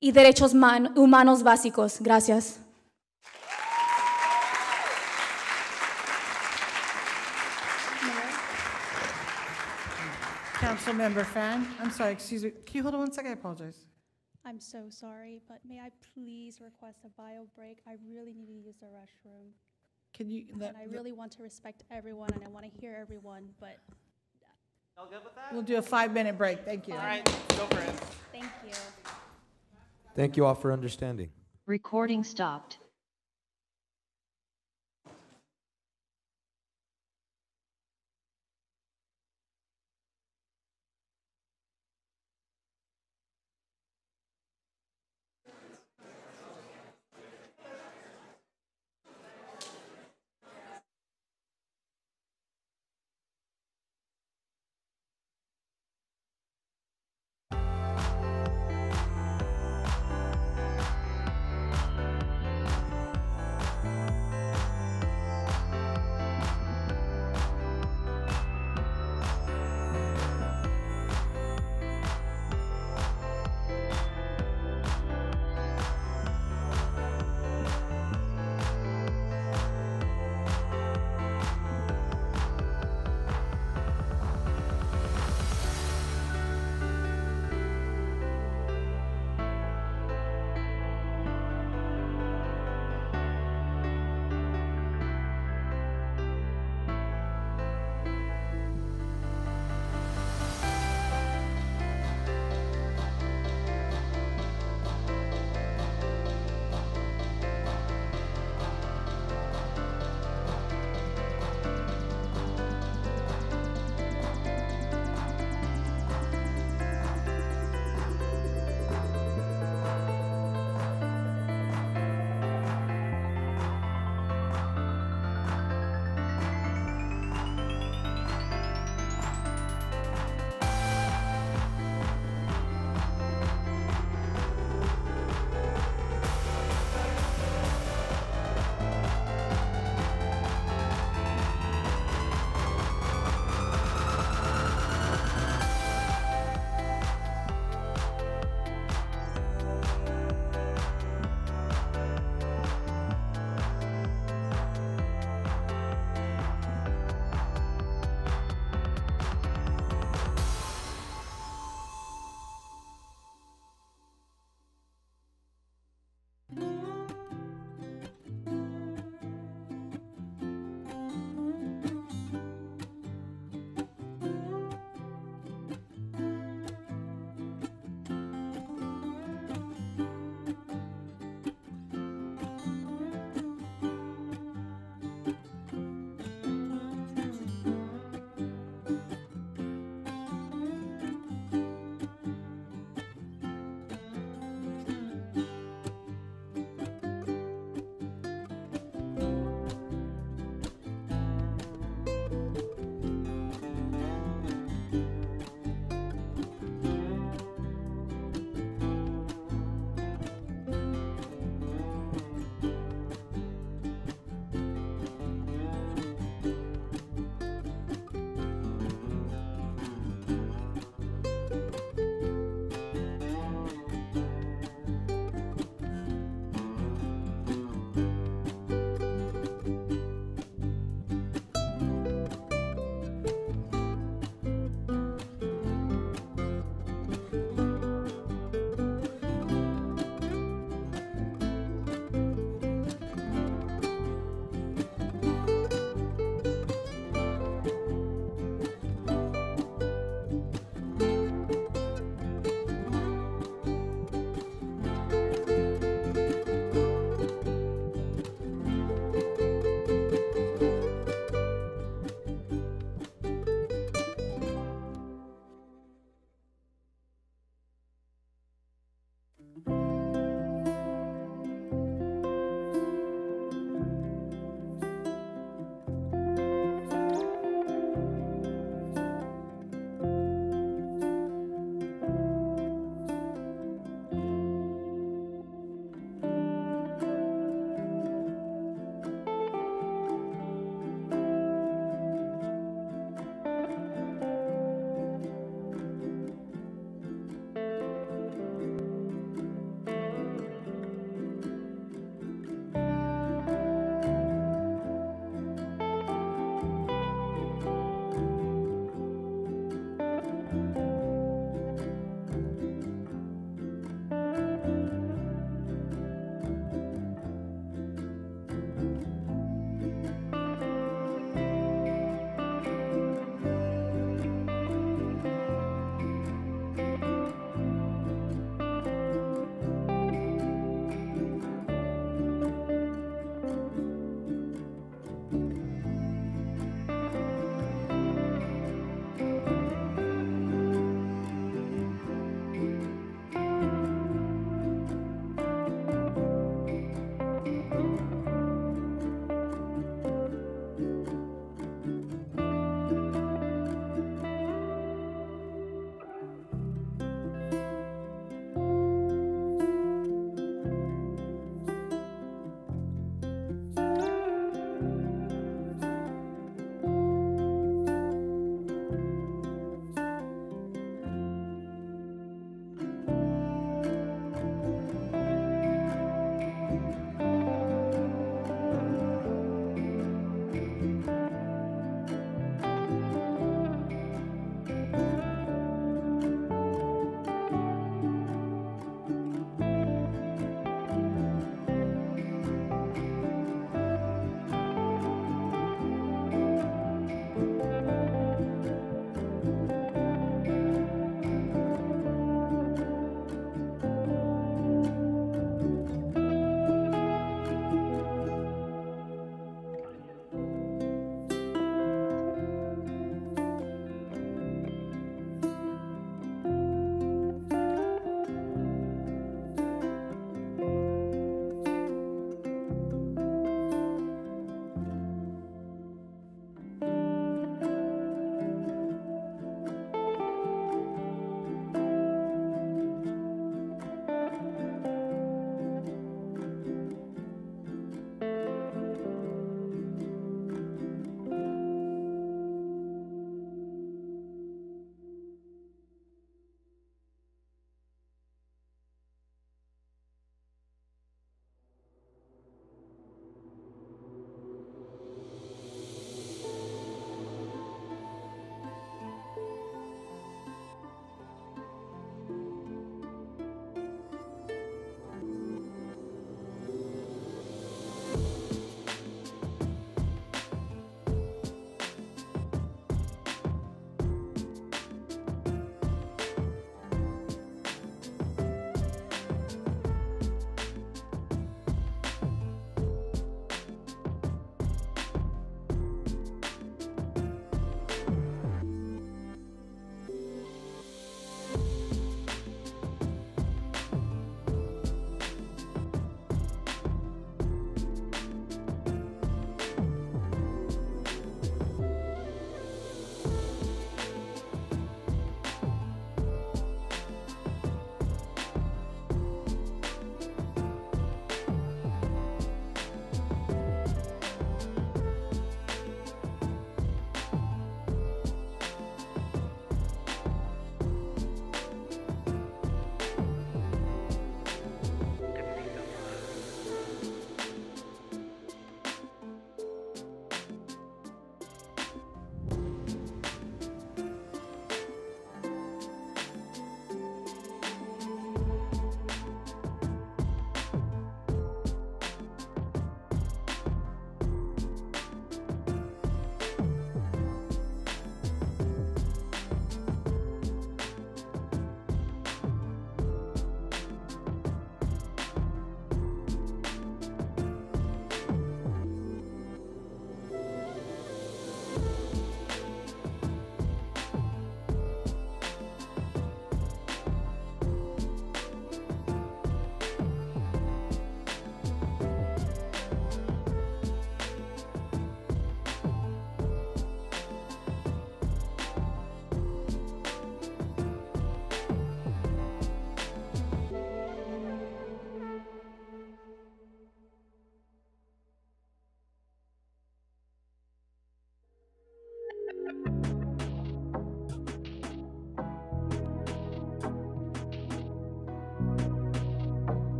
y derechos humanos básicos. Gracias. Councilmember Fan, I'm sorry, excuse me. Can you hold on 1 second? I apologize. I'm so sorry, but may I please request a bio break? I really need to use the restroom. Can you let? And I really want to respect everyone, and I want to hear everyone, but. Y'all good with that? We'll do a 5-minute break. Thank you. All right, go for it. Thank you. Thank you all for understanding. Recording stopped.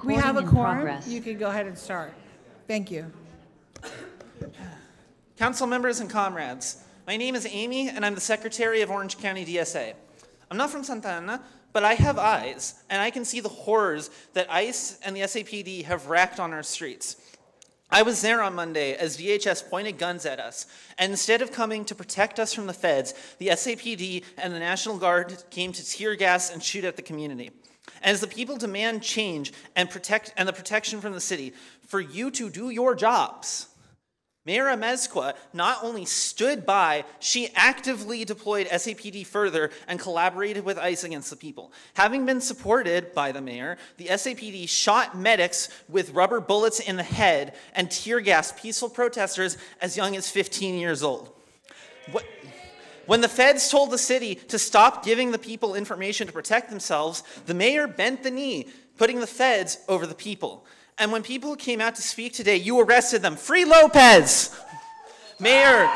We have a quorum. You can go ahead and start. Thank you. Council members and comrades, my name is Amy, and I'm the Secretary of Orange County DSA. I'm not from Santa Ana, but I have eyes, and I can see the horrors that ICE and the SAPD have wreaked on our streets. I was there on Monday as DHS pointed guns at us, and instead of coming to protect us from the feds, the SAPD and the National Guard came to tear gas and shoot at the community. As the people demand change and the protection from the city, for you to do your jobs, Mayor Amezcua not only stood by, she actively deployed SAPD further and collaborated with ICE against the people. Having been supported by the mayor, the SAPD shot medics with rubber bullets in the head and tear gassed peaceful protesters as young as 15 years old. When the feds told the city to stop giving the people information to protect themselves, the mayor bent the knee, putting the feds over the people. And when people came out to speak today, you arrested them. Free Lopez! Mayor,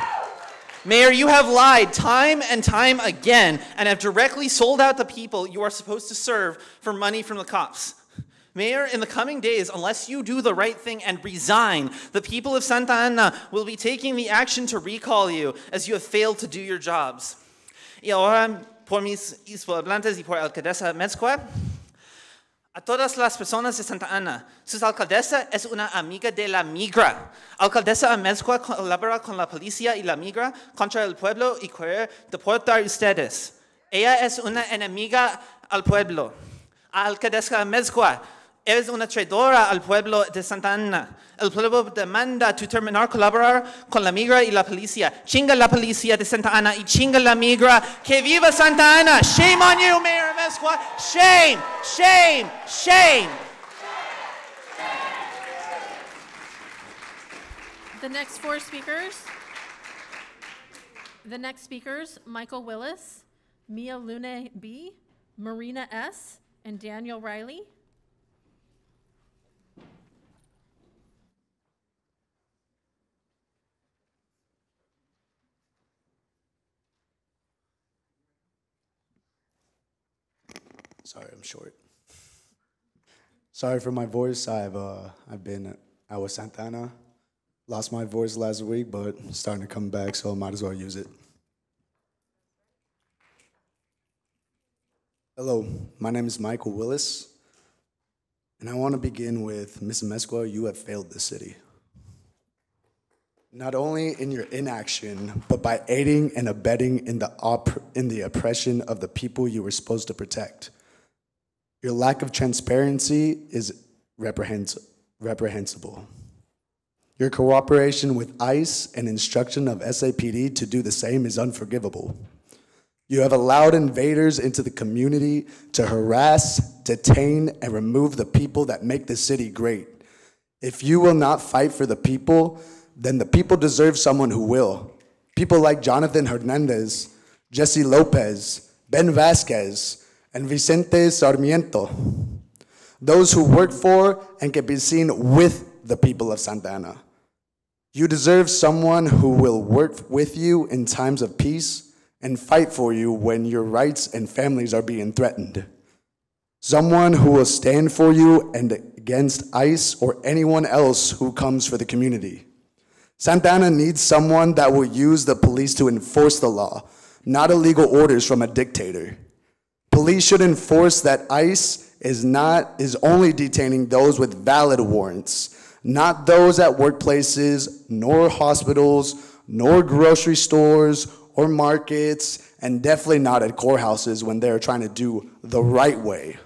you have lied time and time again and have directly sold out the people you are supposed to serve for money from the cops. Mayor, in the coming days, unless you do the right thing and resign, the people of Santa Ana will be taking the action to recall you as you have failed to do your jobs. Y ahora, por mis hispanohablantes y por alcaldesa Amezcua, A todas las personas de Santa Ana, su alcaldesa es una amiga de la migra. Alcaldesa Amezcua colabora con la policía y la migra contra el pueblo y quiere deportar a ustedes. Ella es una enemiga al pueblo. Alcaldesa Amezcua, eres una traidora al pueblo de Santa Ana. El pueblo demanda tu terminar colaborar con la migra y la policía. Chinga la policía de Santa Ana y chinga la migra. ¡Que viva Santa Ana! Shame on you, Mayor Amezcua! Shame! Shame! Shame! The next speakers, Michael Willis, Mia Lune B., Marina S., and Daniel Riley. Sorry, I'm short. Sorry for my voice. I was Santa Ana. Lost my voice last week, but it's starting to come back, so I might as well use it. Hello, my name is Michael Willis, and I want to begin with Ms. Amezcua, you have failed the city. Not only in your inaction, but by aiding and abetting in the oppression of the people you were supposed to protect. Your lack of transparency is reprehensible. Your cooperation with ICE and instruction of SAPD to do the same is unforgivable. You have allowed invaders into the community to harass, detain, and remove the people that make the city great. If you will not fight for the people, then the people deserve someone who will. People like Jonathan Hernandez, Jesse Lopez, Ben Vasquez, and Vicente Sarmiento. Those who work for and can be seen with the people of Santa Ana. You deserve someone who will work with you in times of peace and fight for you when your rights and families are being threatened. Someone who will stand for you and against ICE or anyone else who comes for the community. Santa Ana needs someone that will use the police to enforce the law, not illegal orders from a dictator. Police should enforce that ICE is only detaining those with valid warrants, not those at workplaces, nor hospitals, nor grocery stores, or markets, and definitely not at courthouses when they're trying to do the right way.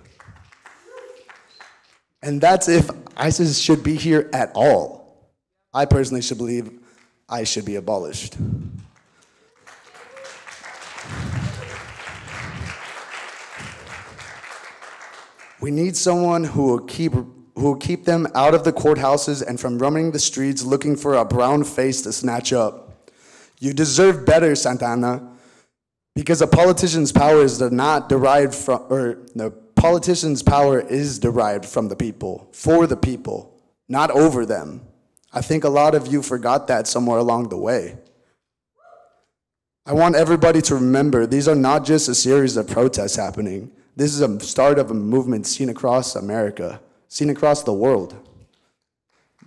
And that's if ISIS should be here at all. I personally should believe ICE should be abolished. We need someone who will keep them out of the courthouses and from roaming the streets looking for a brown face to snatch up. You deserve better, Santa Ana, because a politician's power is derived from the people, for the people, not over them. I think a lot of you forgot that somewhere along the way. I want everybody to remember these are not just a series of protests happening. This is a start of a movement seen across America, seen across the world.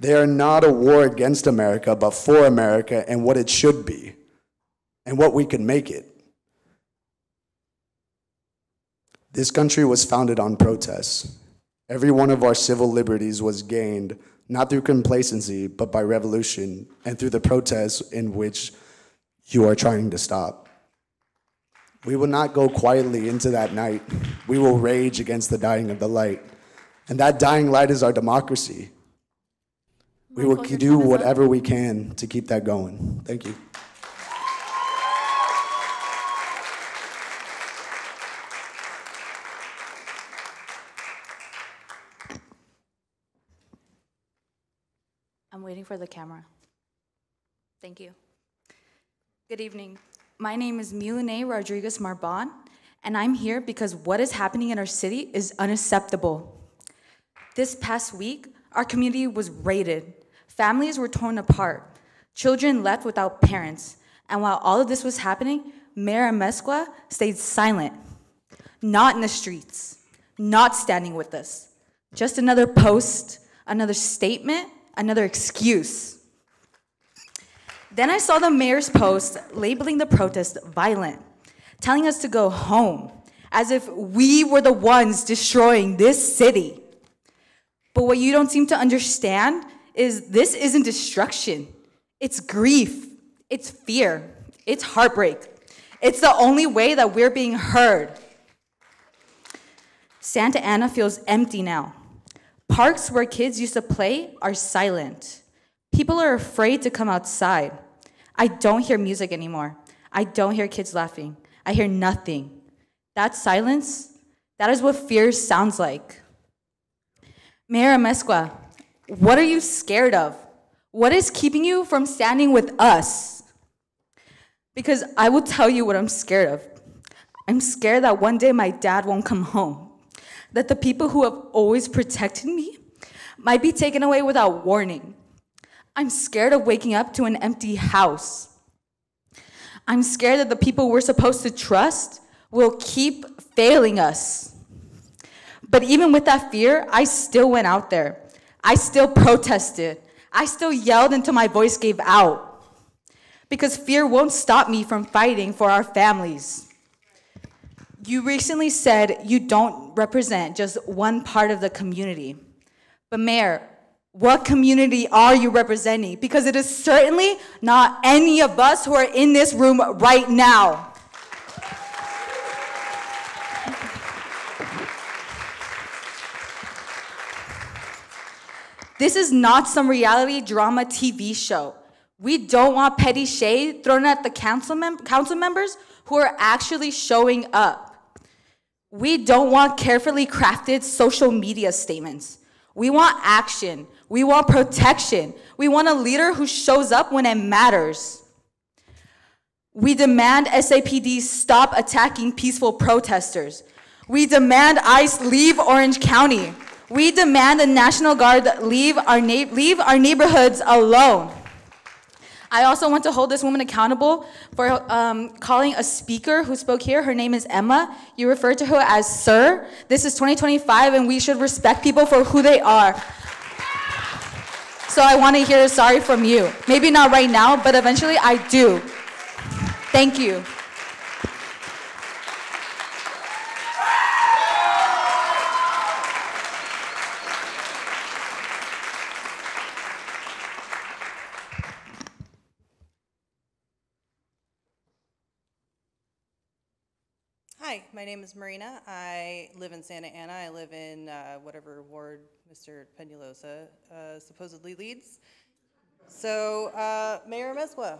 They are not a war against America, but for America and what it should be, and what we can make it. This country was founded on protests. Every one of our civil liberties was gained, not through complacency, but by revolution, and through the protests in which you are trying to stop. We will not go quietly into that night. We will rage against the dying of the light. And that dying light is our democracy. We will do whatever we can to keep that going. Thank you. I'm waiting for the camera. Thank you. Good evening. My name is Milene Rodriguez Marbon, and I'm here because what is happening in our city is unacceptable. This past week, our community was raided. Families were torn apart. Children left without parents. And while all of this was happening, Mayor Amezcua stayed silent. Not in the streets, not standing with us. Just another post, another statement, another excuse. Then I saw the mayor's post labeling the protest violent, telling us to go home. as if we were the ones destroying this city. But what you don't seem to understand is this isn't destruction. It's grief. It's fear. It's heartbreak. It's the only way that we're being heard. Santa Ana feels empty now. Parks where kids used to play are silent. People are afraid to come outside. I don't hear music anymore. I don't hear kids laughing. I hear nothing. That silence, that is what fear sounds like. Mayor Amezcua, what are you scared of? What is keeping you from standing with us? Because I will tell you what I'm scared of. I'm scared that one day my dad won't come home, that the people who have always protected me might be taken away without warning. I'm scared of waking up to an empty house. I'm scared that the people we're supposed to trust will keep failing us. But even with that fear, I still went out there. I still protested. I still yelled until my voice gave out. Because fear won't stop me from fighting for our families. You recently said you don't represent just one part of the community. But Mayor, what community are you representing? Because it is certainly not any of us who are in this room right now. This is not some reality drama TV show. We don't want petty shade thrown at the council members who are actually showing up. We don't want carefully crafted social media statements. We want action. We want protection. We want a leader who shows up when it matters. We demand SAPD stop attacking peaceful protesters. We demand ICE leave Orange County. We demand the National Guard leave our neighborhoods alone. I also want to hold this woman accountable for calling a speaker who spoke here. Her name is Emma. You referred to her as Sir. This is 2025, and we should respect people for who they are. So I want to hear a sorry from you. Maybe not right now, but eventually I do. Thank you. Hi, my name is Marina. I live in Santa Ana. I live in whatever ward Mr. Peñalosa supposedly leads. So, Mayor Amezcua,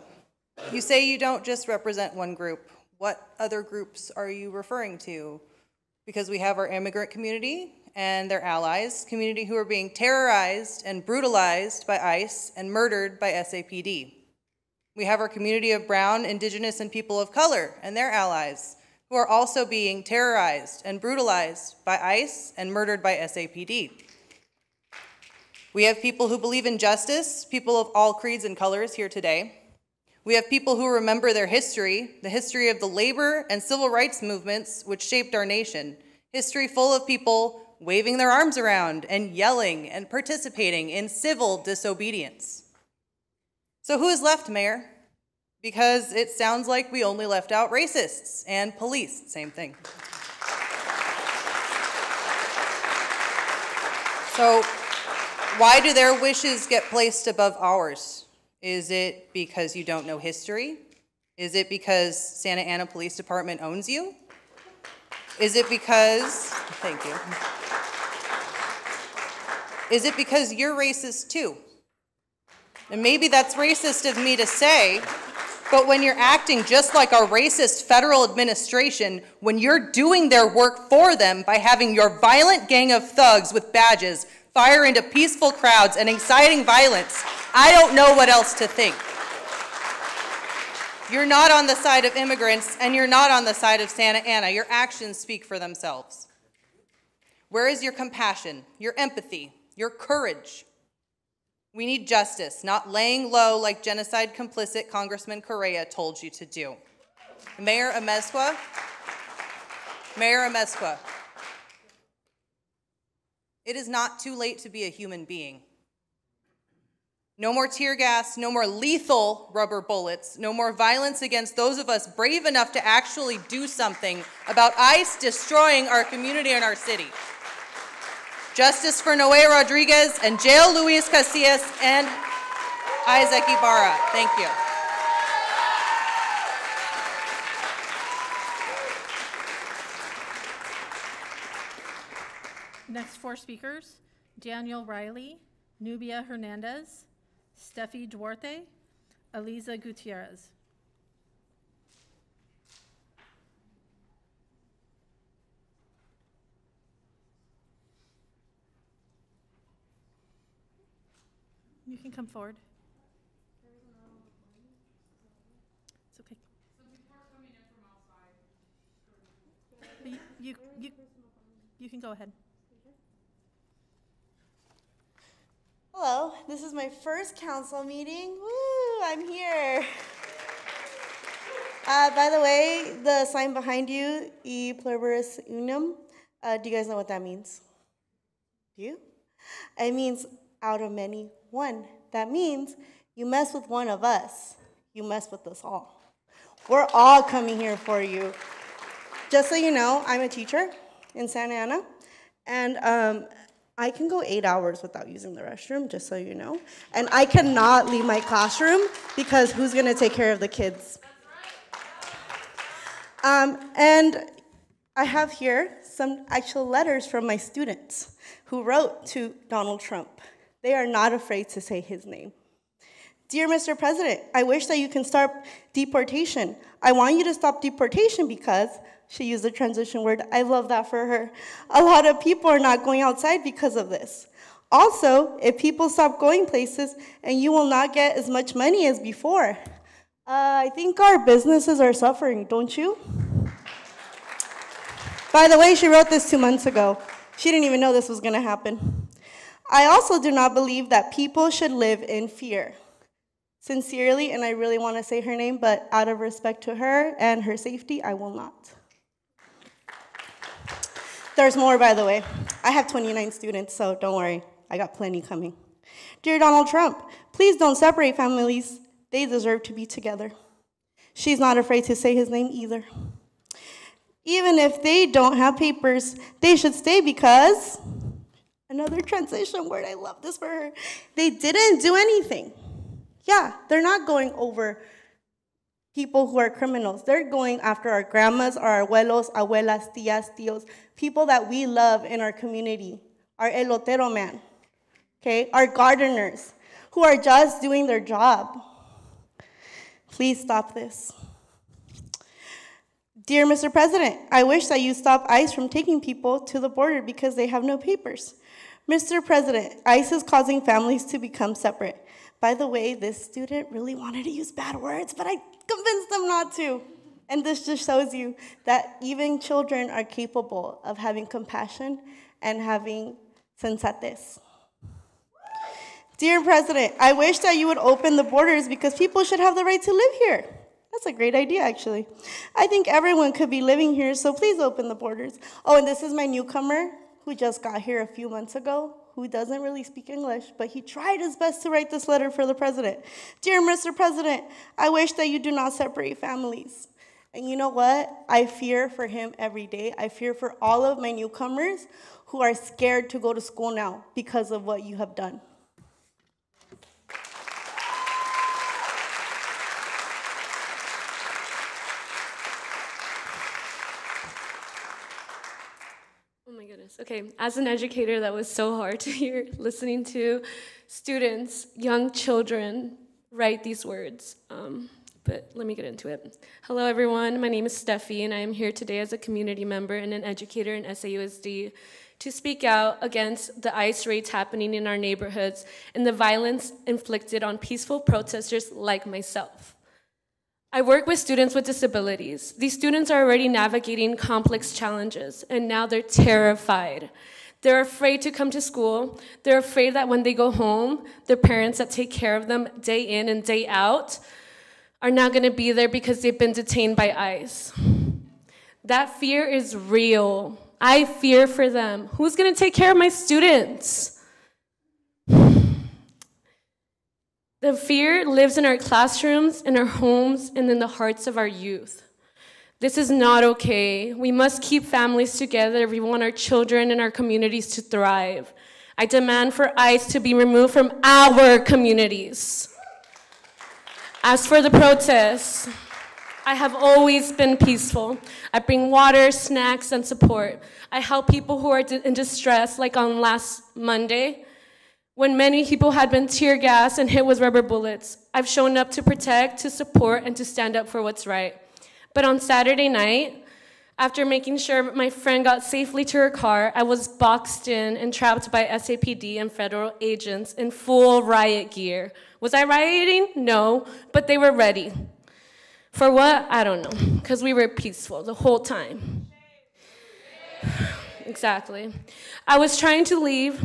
you say you don't just represent one group. What other groups are you referring to? Because we have our immigrant community and their allies, community who are being terrorized and brutalized by ICE and murdered by SAPD. We have our community of brown, indigenous, and people of color and their allies, who are also being terrorized and brutalized by ICE and murdered by SAPD. We have people who believe in justice, people of all creeds and colors here today. We have people who remember their history, the history of the labor and civil rights movements which shaped our nation, history full of people waving their arms around and yelling and participating in civil disobedience. So who is left, Mayor? Because it sounds like we only left out racists and police, same thing. So why do their wishes get placed above ours? Is it because you don't know history? Is it because Santa Ana Police Department owns you? Is it because, thank you. Is it because you're racist too? And maybe that's racist of me to say, but when you're acting just like our racist federal administration, when you're doing their work for them by having your violent gang of thugs with badges fire into peaceful crowds and inciting violence, I don't know what else to think. You're not on the side of immigrants, and you're not on the side of Santa Ana. Your actions speak for themselves. Where is your compassion, your empathy, your courage? We need justice, not laying low like genocide complicit Congressman Correa told you to do. Mayor Amezcua, it is not too late to be a human being. No more tear gas, no more lethal rubber bullets, no more violence against those of us brave enough to actually do something about ICE destroying our community and our city. Justice for Noé Rodriguez and jail Luis Casillas and Isaac Ibarra. Thank you. Next four speakers, Daniel Riley, Nubia Hernandez, Steffi Duarte, Eliza Gutierrez. You can come forward. It's okay. But you can go ahead. Hello, this is my first council meeting. Woo, I'm here. By the way, the sign behind you, E pluribus unum, do you guys know what that means? Do you? It means out of many, one. That means you mess with one of us, you mess with us all. We're all coming here for you. Just so you know, I'm a teacher in Santa Ana, and I can go 8 hours without using the restroom, just so you know. And I cannot leave my classroom because who's gonna take care of the kids? And I have here some actual letters from my students who wrote to Donald Trump. They are not afraid to say his name. Dear Mr. President, I wish that you can stop deportation. I want you to stop deportation because, she used the transition word, I love that for her. A lot of people are not going outside because of this. Also, if people stop going places and you will not get as much money as before. I think our businesses are suffering, don't you? By the way, she wrote this 2 months ago. She didn't even know this was gonna happen. I also do not believe that people should live in fear. Sincerely, and I really wanna say her name, but out of respect to her and her safety, I will not. There's more, by the way. I have 29 students, so don't worry. I got plenty coming. Dear Donald Trump, please don't separate families. They deserve to be together. She's not afraid to say his name either. Even if they don't have papers, they should stay because, another transition word, I love this for her, they didn't do anything. Yeah, they're not going over people who are criminals. They're going after our grandmas, our abuelos, abuelas, tías, tíos, people that we love in our community, our elotero man, okay, our gardeners, who are just doing their job. Please stop this. Dear Mr. President, I wish that you stop ICE from taking people to the border because they have no papers. Mr. President, ICE is causing families to become separate. By the way, this student really wanted to use bad words, but I convinced them not to. And this just shows you that even children are capable of having compassion and having sensatez. Dear President, I wish that you would open the borders because people should have the right to live here. That's a great idea, actually. I think everyone could be living here, so please open the borders. Oh, and this is my newcomer who just got here a few months ago, who doesn't really speak English, but he tried his best to write this letter for the president. Dear Mr. President, I wish that you do not separate families. And you know what? I fear for him every day. I fear for all of my newcomers who are scared to go to school now because of what you have done. Oh my goodness. Okay, as an educator, that was so hard to hear, listening to students, young children, write these words. But let me get into it. Hello, everyone. My name is Steffi, and I am here today as a community member and an educator in SAUSD to speak out against the ICE raids happening in our neighborhoods and the violence inflicted on peaceful protesters like myself. I work with students with disabilities. These students are already navigating complex challenges, and now they're terrified. They're afraid to come to school. They're afraid that when they go home, their parents that take care of them day in and day out are not gonna be there because they've been detained by ICE. That fear is real. I fear for them. Who's gonna take care of my students? The fear lives in our classrooms, in our homes, and in the hearts of our youth. This is not okay. We must keep families together if we want our children and our communities to thrive. I demand for ICE to be removed from our communities. As for the protests, I have always been peaceful. I bring water, snacks, and support. I help people who are in distress, like on last Monday, when many people had been tear gassed and hit with rubber bullets. I've shown up to protect, to support, and to stand up for what's right. But on Saturday night, after making sure my friend got safely to her car, I was boxed in and trapped by SAPD and federal agents in full riot gear. Was I rioting? No, but they were ready. For what? I don't know, because we were peaceful the whole time. Exactly. I was trying to leave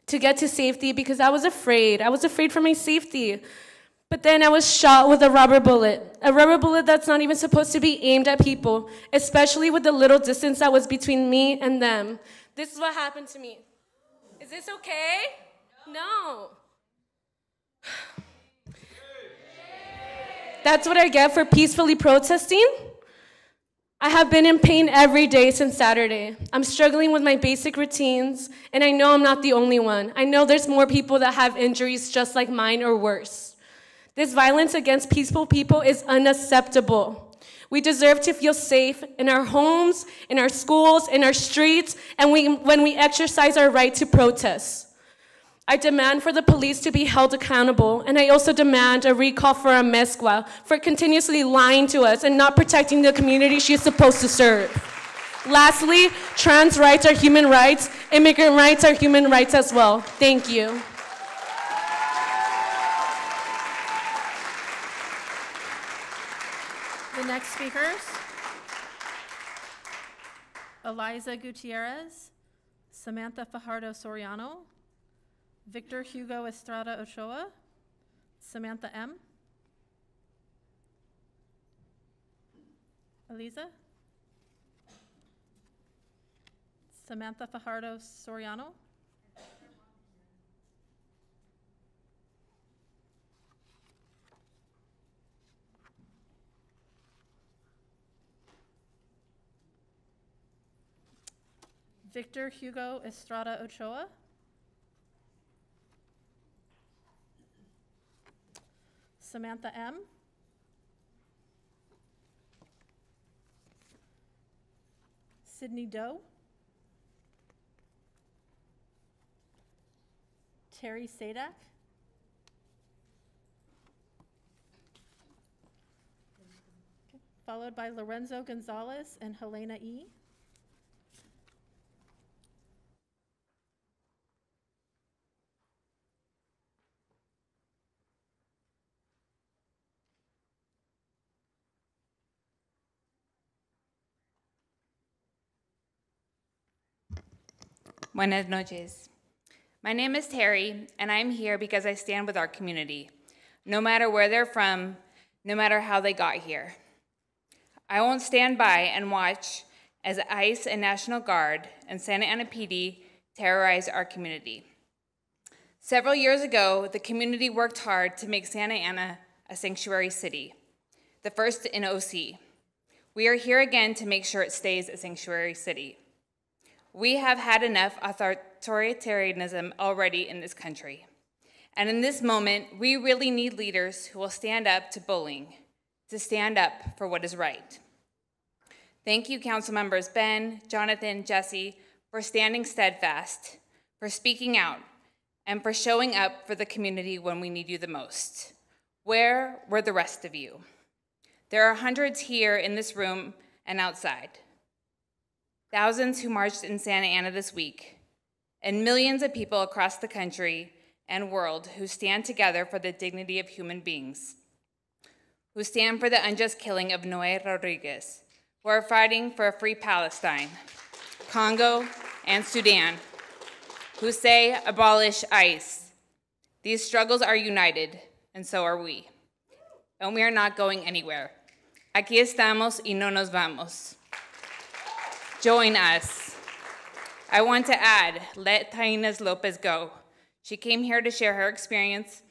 to get to safety because I was afraid. I was afraid for my safety. But then I was shot with a rubber bullet that's not even supposed to be aimed at people, especially with the little distance that was between me and them. This is what happened to me. Is this okay? No. That's what I get for peacefully protesting? I have been in pain every day since Saturday. I'm struggling with my basic routines, and I know I'm not the only one. I know there's more people that have injuries just like mine or worse. This violence against peaceful people is unacceptable. We deserve to feel safe in our homes, in our schools, in our streets, and when we exercise our right to protest. I demand for the police to be held accountable, and I also demand a recall for Amezcua for continuously lying to us and not protecting the community she is supposed to serve. Lastly, trans rights are human rights, immigrant rights are human rights as well. Thank you. The next speakers, Eliza Gutierrez, Samantha Fajardo Soriano, Victor Hugo Estrada Ochoa, Samantha M. Eliza? Samantha Fajardo Soriano? Victor Hugo Estrada Ochoa? Samantha M. Sydney Doe. Terry Sadak. Followed by Lorenzo Gonzalez and Helena E. Buenas noches. My name is Terry, and I'm here because I stand with our community, no matter where they're from, no matter how they got here. I won't stand by and watch as ICE and National Guard and Santa Ana PD terrorize our community. Several years ago, the community worked hard to make Santa Ana a sanctuary city, the first in OC. We are here again to make sure it stays a sanctuary city. We have had enough authoritarianism already in this country. And in this moment, we really need leaders who will stand up to bullying, to stand up for what is right. Thank you, Council Members Ben, Jonathan, Jesse, for standing steadfast, for speaking out, and for showing up for the community when we need you the most. Where were the rest of you? There are hundreds here in this room and outside. Thousands who marched in Santa Ana this week, and millions of people across the country and world who stand together for the dignity of human beings, who stand for the unjust killing of Noe Rodriguez, who are fighting for a free Palestine, Congo, and Sudan, who say abolish ICE. These struggles are united, and so are we. And we are not going anywhere. Aquí estamos y no nos vamos. Join us. I want to add, let Tainez Lopez go. She came here to share her experience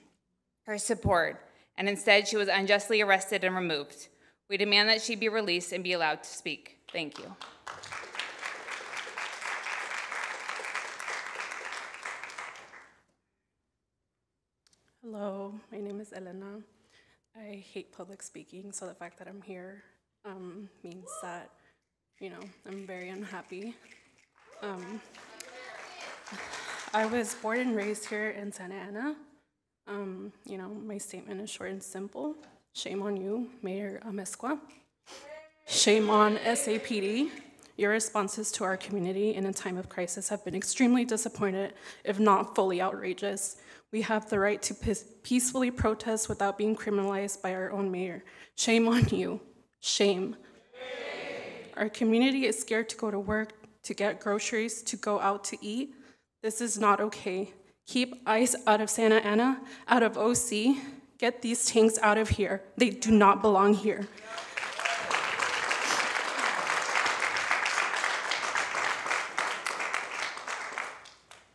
her support, and instead she was unjustly arrested and removed. We demand that she be released and be allowed to speak. Thank you. Hello, my name is Elena. I hate public speaking, so the fact that I'm here means that, I'm very unhappy. I was born and raised here in Santa Ana. My statement is short and simple. Shame on you, Mayor Amezcua. Shame on SAPD. Your responses to our community in a time of crisis have been extremely disappointed, if not fully outrageous. We have the right to peacefully protest without being criminalized by our own mayor. Shame on you. Shame. Our community is scared to go to work, to get groceries, to go out to eat. This is not okay. Keep ICE out of Santa Ana, out of OC. Get these tanks out of here. They do not belong here.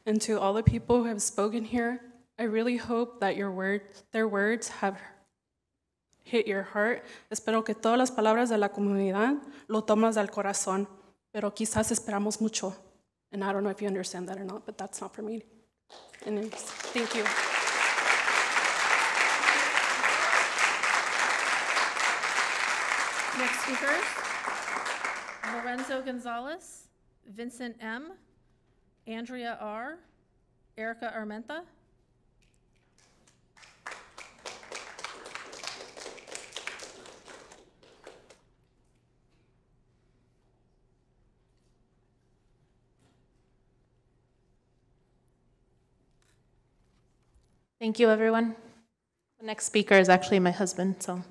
And to all the people who have spoken here, I really hope that their words have hit your heart. Espero que todas las palabras de la comunidad lo tomas del corazón, pero quizás esperamos mucho. And I don't know if you understand that or not, but that's not for me. And thank you. Next speakers, Lorenzo Gonzalez, Vincent M., Andrea R., Erica Armenta. Thank you, everyone. The next speaker is actually my husband, so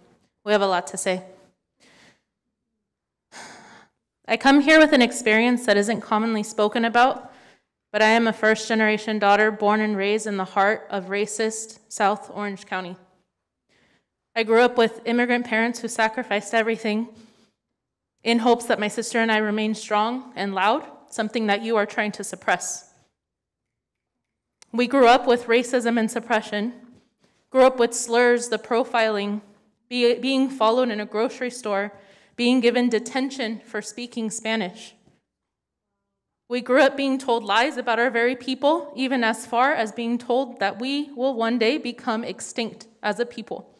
we have a lot to say. I come here with an experience that isn't commonly spoken about, but I am a first-generation daughter born and raised in the heart of racist South Orange County. I grew up with immigrant parents who sacrificed everything in hopes that my sister and I remain strong and loud, something that you are trying to suppress. We grew up with racism and suppression, grew up with slurs, the profiling, being followed in a grocery store, being given detention for speaking Spanish. We grew up being told lies about our very people, even as far as being told that we will one day become extinct as a people.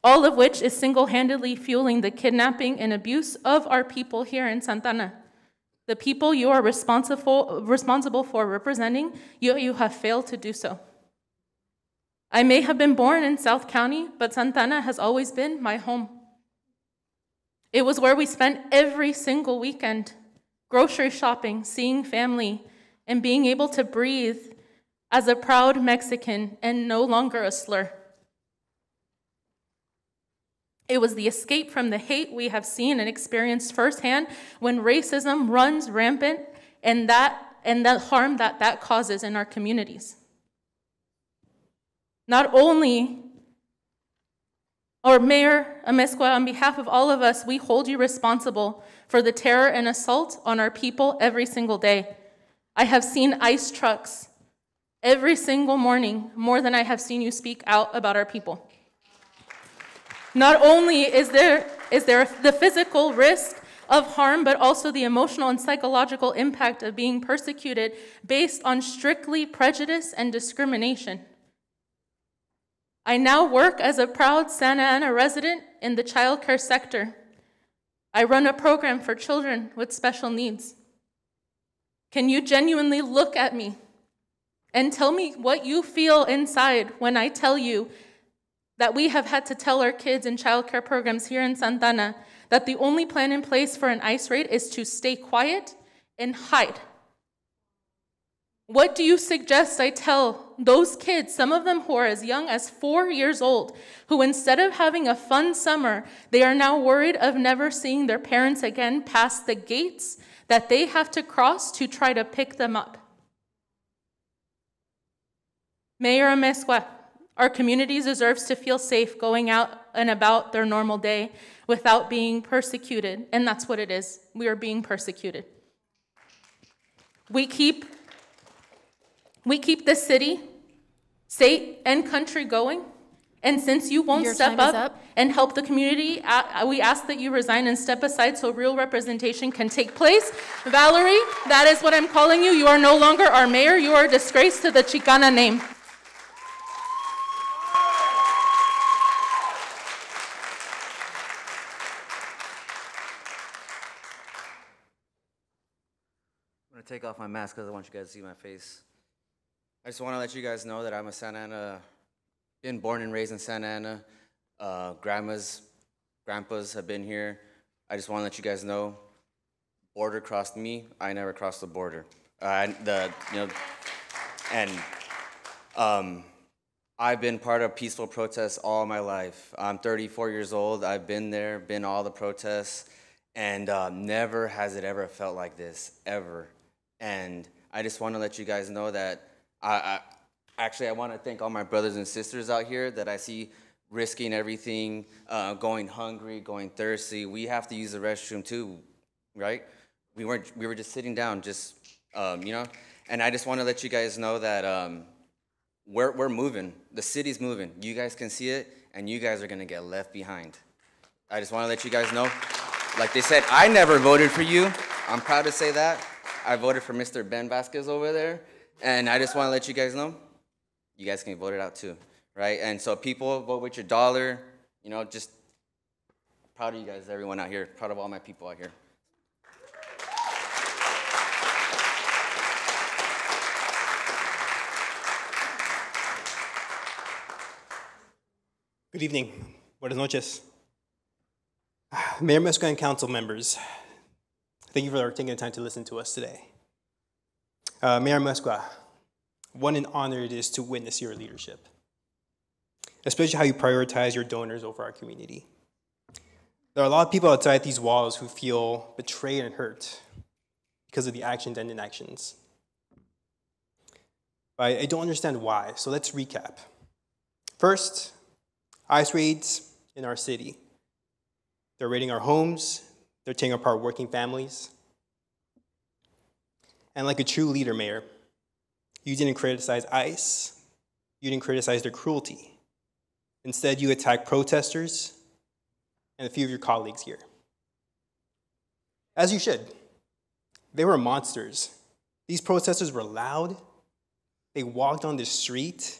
All of which is single-handedly fueling the kidnapping and abuse of our people here in Santa Ana. The people you are responsible for representing, you have failed to do so. I may have been born in South County, but Santa Ana has always been my home. It was where we spent every single weekend, grocery shopping, seeing family, and being able to breathe as a proud Mexican and no longer a slur. It was the escape from the hate we have seen and experienced firsthand when racism runs rampant and the harm that causes in our communities. Not only, Mayor Amezcua, on behalf of all of us, we hold you responsible for the terror and assault on our people every single day. I have seen ICE trucks every single morning, more than I have seen you speak out about our people. Not only is there the physical risk of harm, but also the emotional and psychological impact of being persecuted based on strictly prejudice and discrimination. I now work as a proud Santa Ana resident in the child care sector. I run a program for children with special needs. Can you genuinely look at me and tell me what you feel inside when I tell you that we have had to tell our kids in child care programs here in Santa Ana that the only plan in place for an ICE raid is to stay quiet and hide? What do you suggest I tell those kids, some of them who are as young as 4 years old, who instead of having a fun summer, they are now worried of never seeing their parents again past the gates that they have to cross to try to pick them up? Mayor Amezcua, our community deserves to feel safe going out and about their normal day without being persecuted, and that's what it is. We are being persecuted. We keep the city state and country going. And since you won't Your step time is up up. and help the community, we ask that you resign and step aside so real representation can take place. Valerie, that is what I'm calling you. You are no longer our mayor. You are a disgrace to the Chicana name. I'm gonna take off my mask because I want you guys to see my face. I just want to let you guys know that I'm a Santa Ana, been born and raised in Santa Ana. Grandpas have been here. I just want to let you guys know, border crossed me. I never crossed the border. I've been part of peaceful protests all my life. I'm 34 years old. I've been there, been all the protests, and never has it ever felt like this, ever. And I just want to let you guys know that I want to thank all my brothers and sisters out here that I see risking everything, going hungry, going thirsty. We have to use the restroom too, right? We were just sitting down, just And I just want to let you guys know that we're moving. The city's moving. You guys can see it, and you guys are gonna get left behind. I just want to let you guys know. Like they said, I never voted for you. I'm proud to say that. I voted for Mr. Ben Vasquez over there, and I just want to let you guys know, you guys can vote it out too, right? And so people, vote with your dollar, just proud of you guys, everyone out here, proud of all my people out here. Good evening. Buenas noches. Mayor Mesca and council members, thank you for taking the time to listen to us today. Mayor Mesca, what an honor it is to witness your leadership, especially how you prioritize your donors over our community. There are a lot of people outside these walls who feel betrayed and hurt because of the actions and inactions. But I don't understand why, so let's recap. First, ICE raids in our city. They're raiding our homes, they're tearing apart working families. And like a true leader, Mayor, you didn't criticize ICE, you didn't criticize their cruelty. Instead, you attacked protesters and a few of your colleagues here. As you should. They were monsters. These protesters were loud, they walked on the street,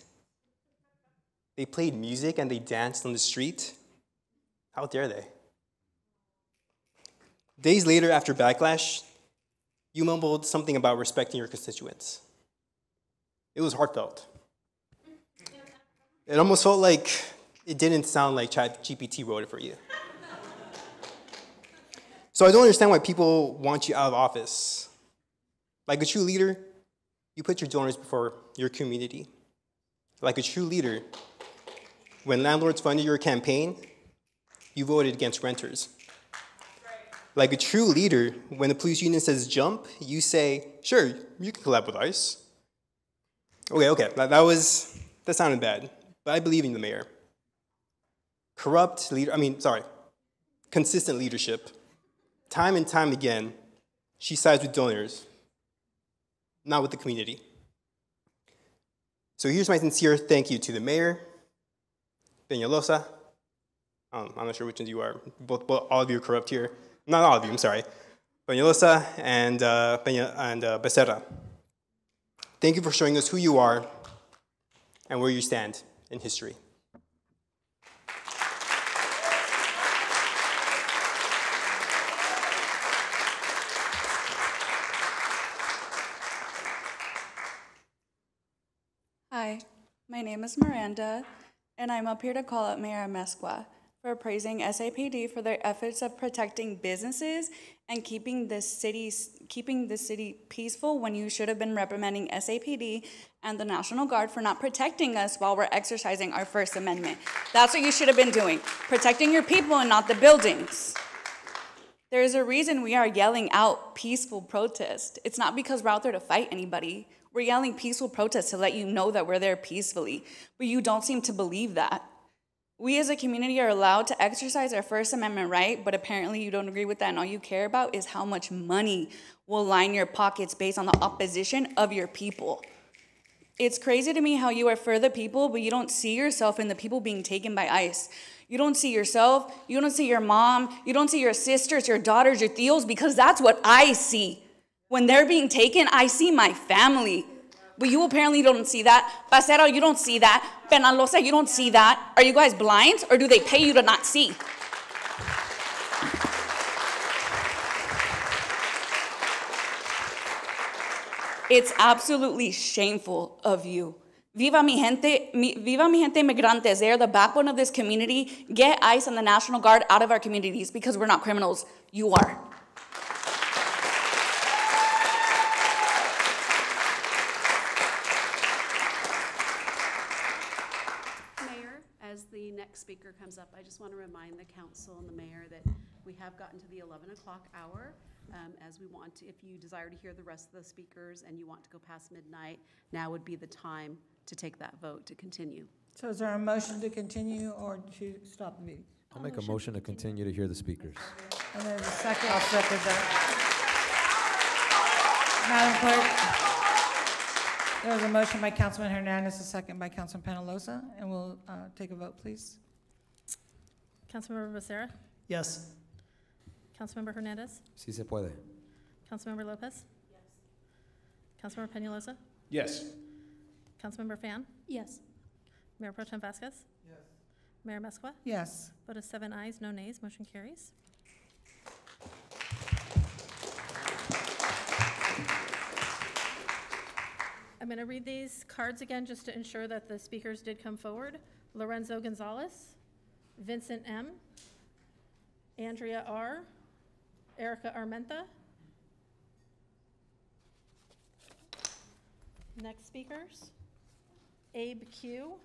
they played music and they danced on the street. How dare they? Days later, after backlash, you mumbled something about respecting your constituents. It was heartfelt. It almost felt like it didn't sound like ChatGPT wrote it for you. So I don't understand why people want you out of office. Like a true leader, you put your donors before your community. Like a true leader, when landlords funded your campaign, you voted against renters. Like a true leader, when the police union says jump, you say, sure, you can collab with ICE. Okay, that sounded bad, but I believe in the mayor. Consistent leadership. Time and time again, she sides with donors, not with the community. So here's my sincere thank you to the mayor, Peñalosa. I'm not sure which ones you are. All of you are corrupt here. Not all of you, I'm sorry. Peñalosa and Becerra. Thank you for showing us who you are and where you stand in history. Hi, my name is Miranda, and I'm up here to call out Mayor Mesqua for praising SAPD for their efforts of protecting businesses and keeping the city peaceful when you should have been reprimanding SAPD and the National Guard for not protecting us while we're exercising our First Amendment. That's what you should have been doing, protecting your people and not the buildings. There is a reason we are yelling out peaceful protest. It's not because we're out there to fight anybody. We're yelling peaceful protest to let you know that we're there peacefully, but you don't seem to believe that. We as a community are allowed to exercise our First Amendment right, but apparently you don't agree with that, and all you care about is how much money will line your pockets based on the opposition of your people. It's crazy to me how you are for the people, but you don't see yourself in the people being taken by ICE. You don't see yourself, you don't see your mom, you don't see your sisters, your daughters, your tíos, because that's what I see. When they're being taken, I see my family. But you apparently don't see that. Pacero, you don't see that. Penalosa, you don't see that. Are you guys blind, or do they pay you to not see? It's absolutely shameful of you. Viva mi gente migrantes. They are the backbone of this community. Get ICE and the National Guard out of our communities because we're not criminals. You are. Mayor, as the next speaker comes up, I just want to remind the council and the mayor that we have gotten to the 11 o'clock hour. As we want to, if you desire to hear the rest of the speakers and you want to go past midnight, now would be the time to take that vote to continue. So is there a motion to continue or to stop the meeting? I'll make a motion to continue to hear the speakers. And then the second. I'll second that. Madam Clerk, there was a motion by Councilman Hernandez, a second by Councilman Penalosa, and we'll take a vote, please. Councilmember Becerra? Yes. Councilmember Hernandez? Sí se puede. Councilmember Lopez? Yes. Councilmember Peñalosa? Yes. Councilmember Fan? Yes. Mayor Pro Tem Vasquez? Yes. Mayor Mesqua? Yes. Vote of 7 ayes, no nays, motion carries. I'm going to read these cards again just to ensure that the speakers did come forward. Lorenzo Gonzalez, Vincent M., Andrea R., Erica Armenta. Next speakers, Abe Q.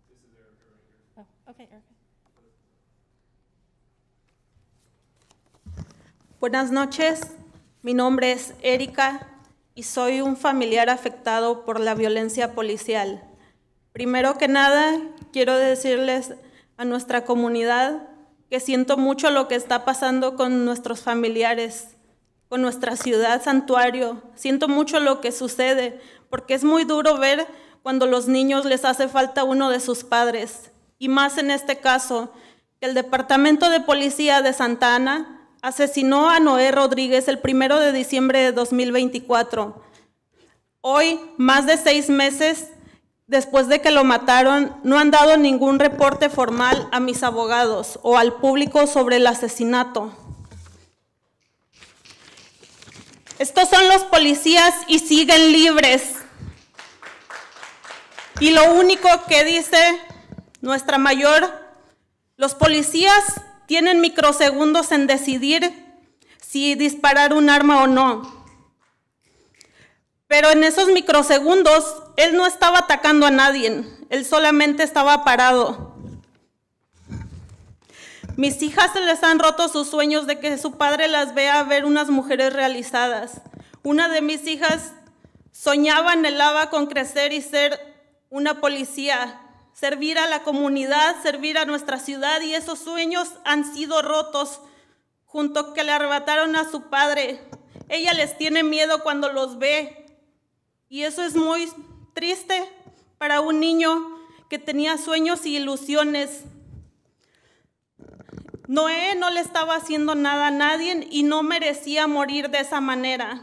This is Erica right here. Oh, okay, Erica. Buenas noches, mi nombre es Erika y soy un familiar afectado por la violencia policial. Primero que nada, quiero decirles a nuestra comunidad que siento mucho lo que está pasando con nuestros familiares, con nuestra ciudad santuario. Siento mucho lo que sucede, porque es muy duro ver cuando a los niños les hace falta uno de sus padres. Y más en este caso, que el Departamento de Policía de Santa Ana asesinó a Noé Rodríguez el 1 de diciembre de 2024. Hoy, más de 6 meses después de que lo mataron, no han dado ningún reporte formal a mis abogados o al público sobre el asesinato. Estos son los policías y siguen libres. Y lo único que dice nuestra mayor, los policías tienen microsegundos en decidir si disparar un arma o no. Pero en esos microsegundos, él no estaba atacando a nadie, él solamente estaba parado. Mis hijas se les han roto sus sueños de que su padre las vea ver unas mujeres realizadas. Una de mis hijas soñaba, anhelaba con crecer y ser una policía, servir a la comunidad, servir a nuestra ciudad, y esos sueños han sido rotos junto que le arrebataron a su padre. Ella les tiene miedo cuando los ve. Y eso es muy triste para un niño que tenía sueños y ilusiones. Noé no le estaba haciendo nada a nadie y no merecía morir de esa manera.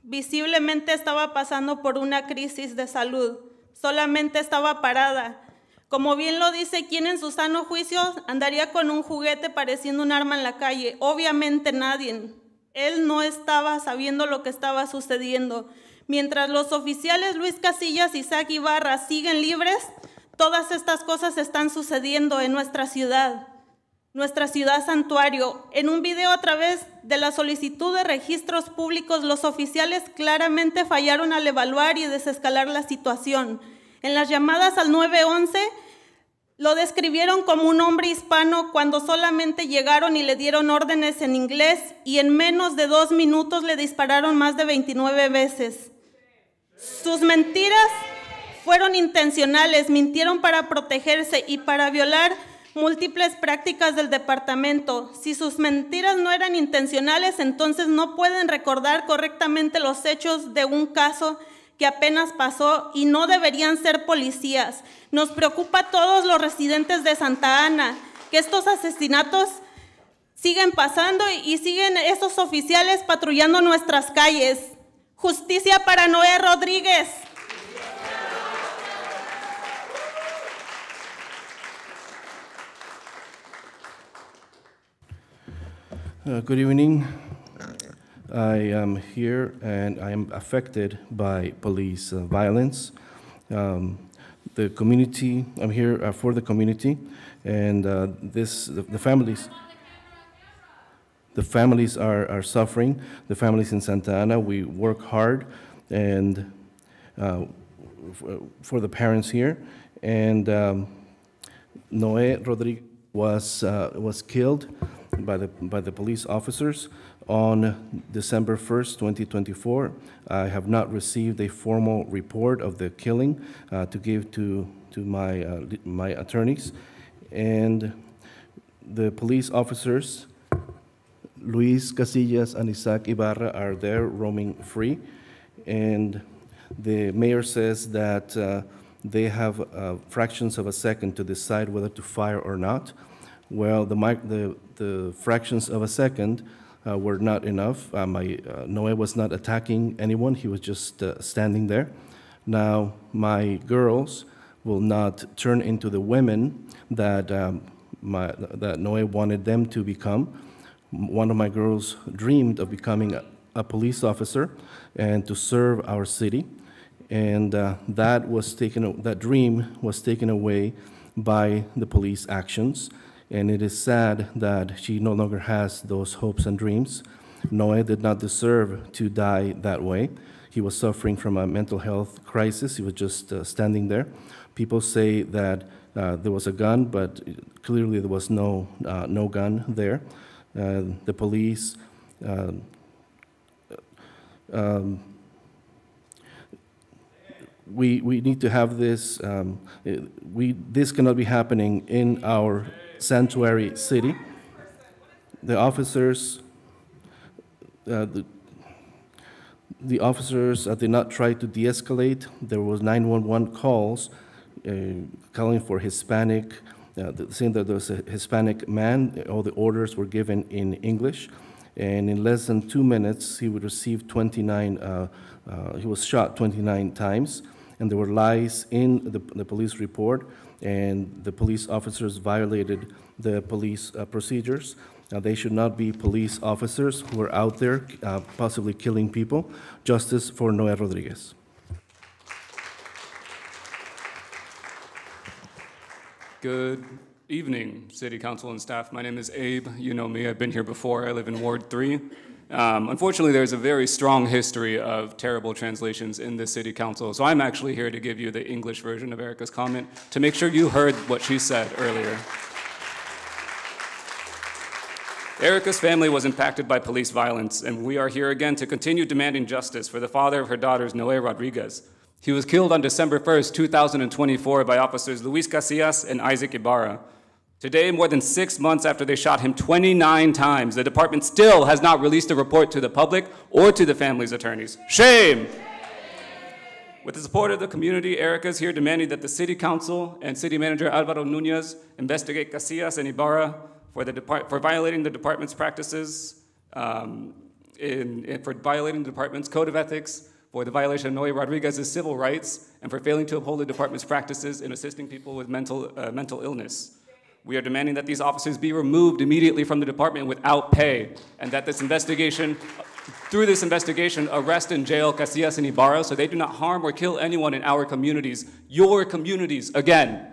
Visiblemente estaba pasando por una crisis de salud. Solamente estaba parada. Como bien lo dice, ¿quién en su sano juicio andaría con un juguete pareciendo un arma en la calle? Obviamente nadie. Él no estaba sabiendo lo que estaba sucediendo. Mientras los oficiales Luis Casillas y Isaac Ibarra siguen libres, todas estas cosas están sucediendo en nuestra ciudad santuario. En un video a través de la solicitud de registros públicos, los oficiales claramente fallaron al evaluar y desescalar la situación. En las llamadas al 911, lo describieron como un hombre hispano cuando solamente llegaron y le dieron órdenes en inglés, y en menos de 2 minutos le dispararon más de 29 veces. Sus mentiras fueron intencionales, mintieron para protegerse y para violar múltiples prácticas del departamento. Si sus mentiras no eran intencionales, entonces no pueden recordar correctamente los hechos de un caso que apenas pasó y no deberían ser policías. Nos preocupa a todos los residentes de Santa Ana que estos asesinatos siguen pasando y siguen esos oficiales patrullando nuestras calles. Justicia para Noé Rodríguez. Good evening. I am here and I am affected by police violence. The community, I'm here for the community, and the families are suffering. The families in Santa Ana, we work hard and for the parents here. And Noé Rodriguez was killed by the police officers on December 1st, 2024. I have not received a formal report of the killing to give to my attorneys. And the police officers, Luis Casillas and Isaac Ibarra, are there roaming free. And the mayor says that they have fractions of a second to decide whether to fire or not. Well, the fractions of a second were not enough. Noé was not attacking anyone. He was just standing there. Now, my girls will not turn into the women that Noé wanted them to become. One of my girls dreamed of becoming a police officer and to serve our city. And that dream was taken away by the police actions. And it is sad that she no longer has those hopes and dreams. Noé did not deserve to die that way. He was suffering from a mental health crisis. He was just standing there. People say that there was a gun, but clearly there was no gun there. The police we need to have this. This cannot be happening in our sanctuary city. The officers, the officers did not try to de-escalate. There was 911 calls calling for Hispanic, saying that there was a Hispanic man. All the orders were given in English, and in less than 2 minutes, he would receive 29. He was shot 29 times, and there were lies in the police report. And the police officers violated the police procedures. They should not be police officers who are out there possibly killing people. Justice for Noé Rodriguez. Good evening, City Council and staff. My name is Abe. You know me. I've been here before. I live in Ward 3. Unfortunately, there's a very strong history of terrible translations in the City Council, so I'm actually here to give you the English version of Erica's comment to make sure you heard what she said earlier. Erica's family was impacted by police violence, and we are here again to continue demanding justice for the father of her daughters, Noé Rodriguez. He was killed on December 1st, 2024 by officers Luis Casillas and Isaac Ibarra. Today, more than 6 months after they shot him 29 times, the department still has not released a report to the public or to the family's attorneys. Shame! With the support of the community, Erica is here demanding that the City Council and City Manager Alvaro Nunez investigate Casillas and Ibarra for violating the department's practices, for violating the department's code of ethics, for the violation of Noé Rodriguez's civil rights, and for failing to uphold the department's practices in assisting people with mental illness. We are demanding that these officers be removed immediately from the department without pay, and that through this investigation, arrest and jail Casillas and Ibarra so they do not harm or kill anyone in our communities, your communities, again.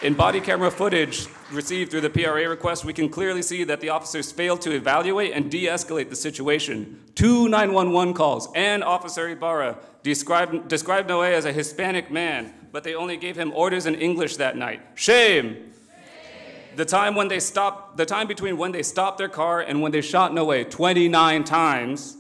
In body camera footage received through the PRA request, we can clearly see that the officers failed to evaluate and de-escalate the situation. 2 911 calls and Officer Ibarra described Noé as a Hispanic man, but they only gave him orders in English that night. Shame! The time between when they stopped their car and when they shot Noé 29 times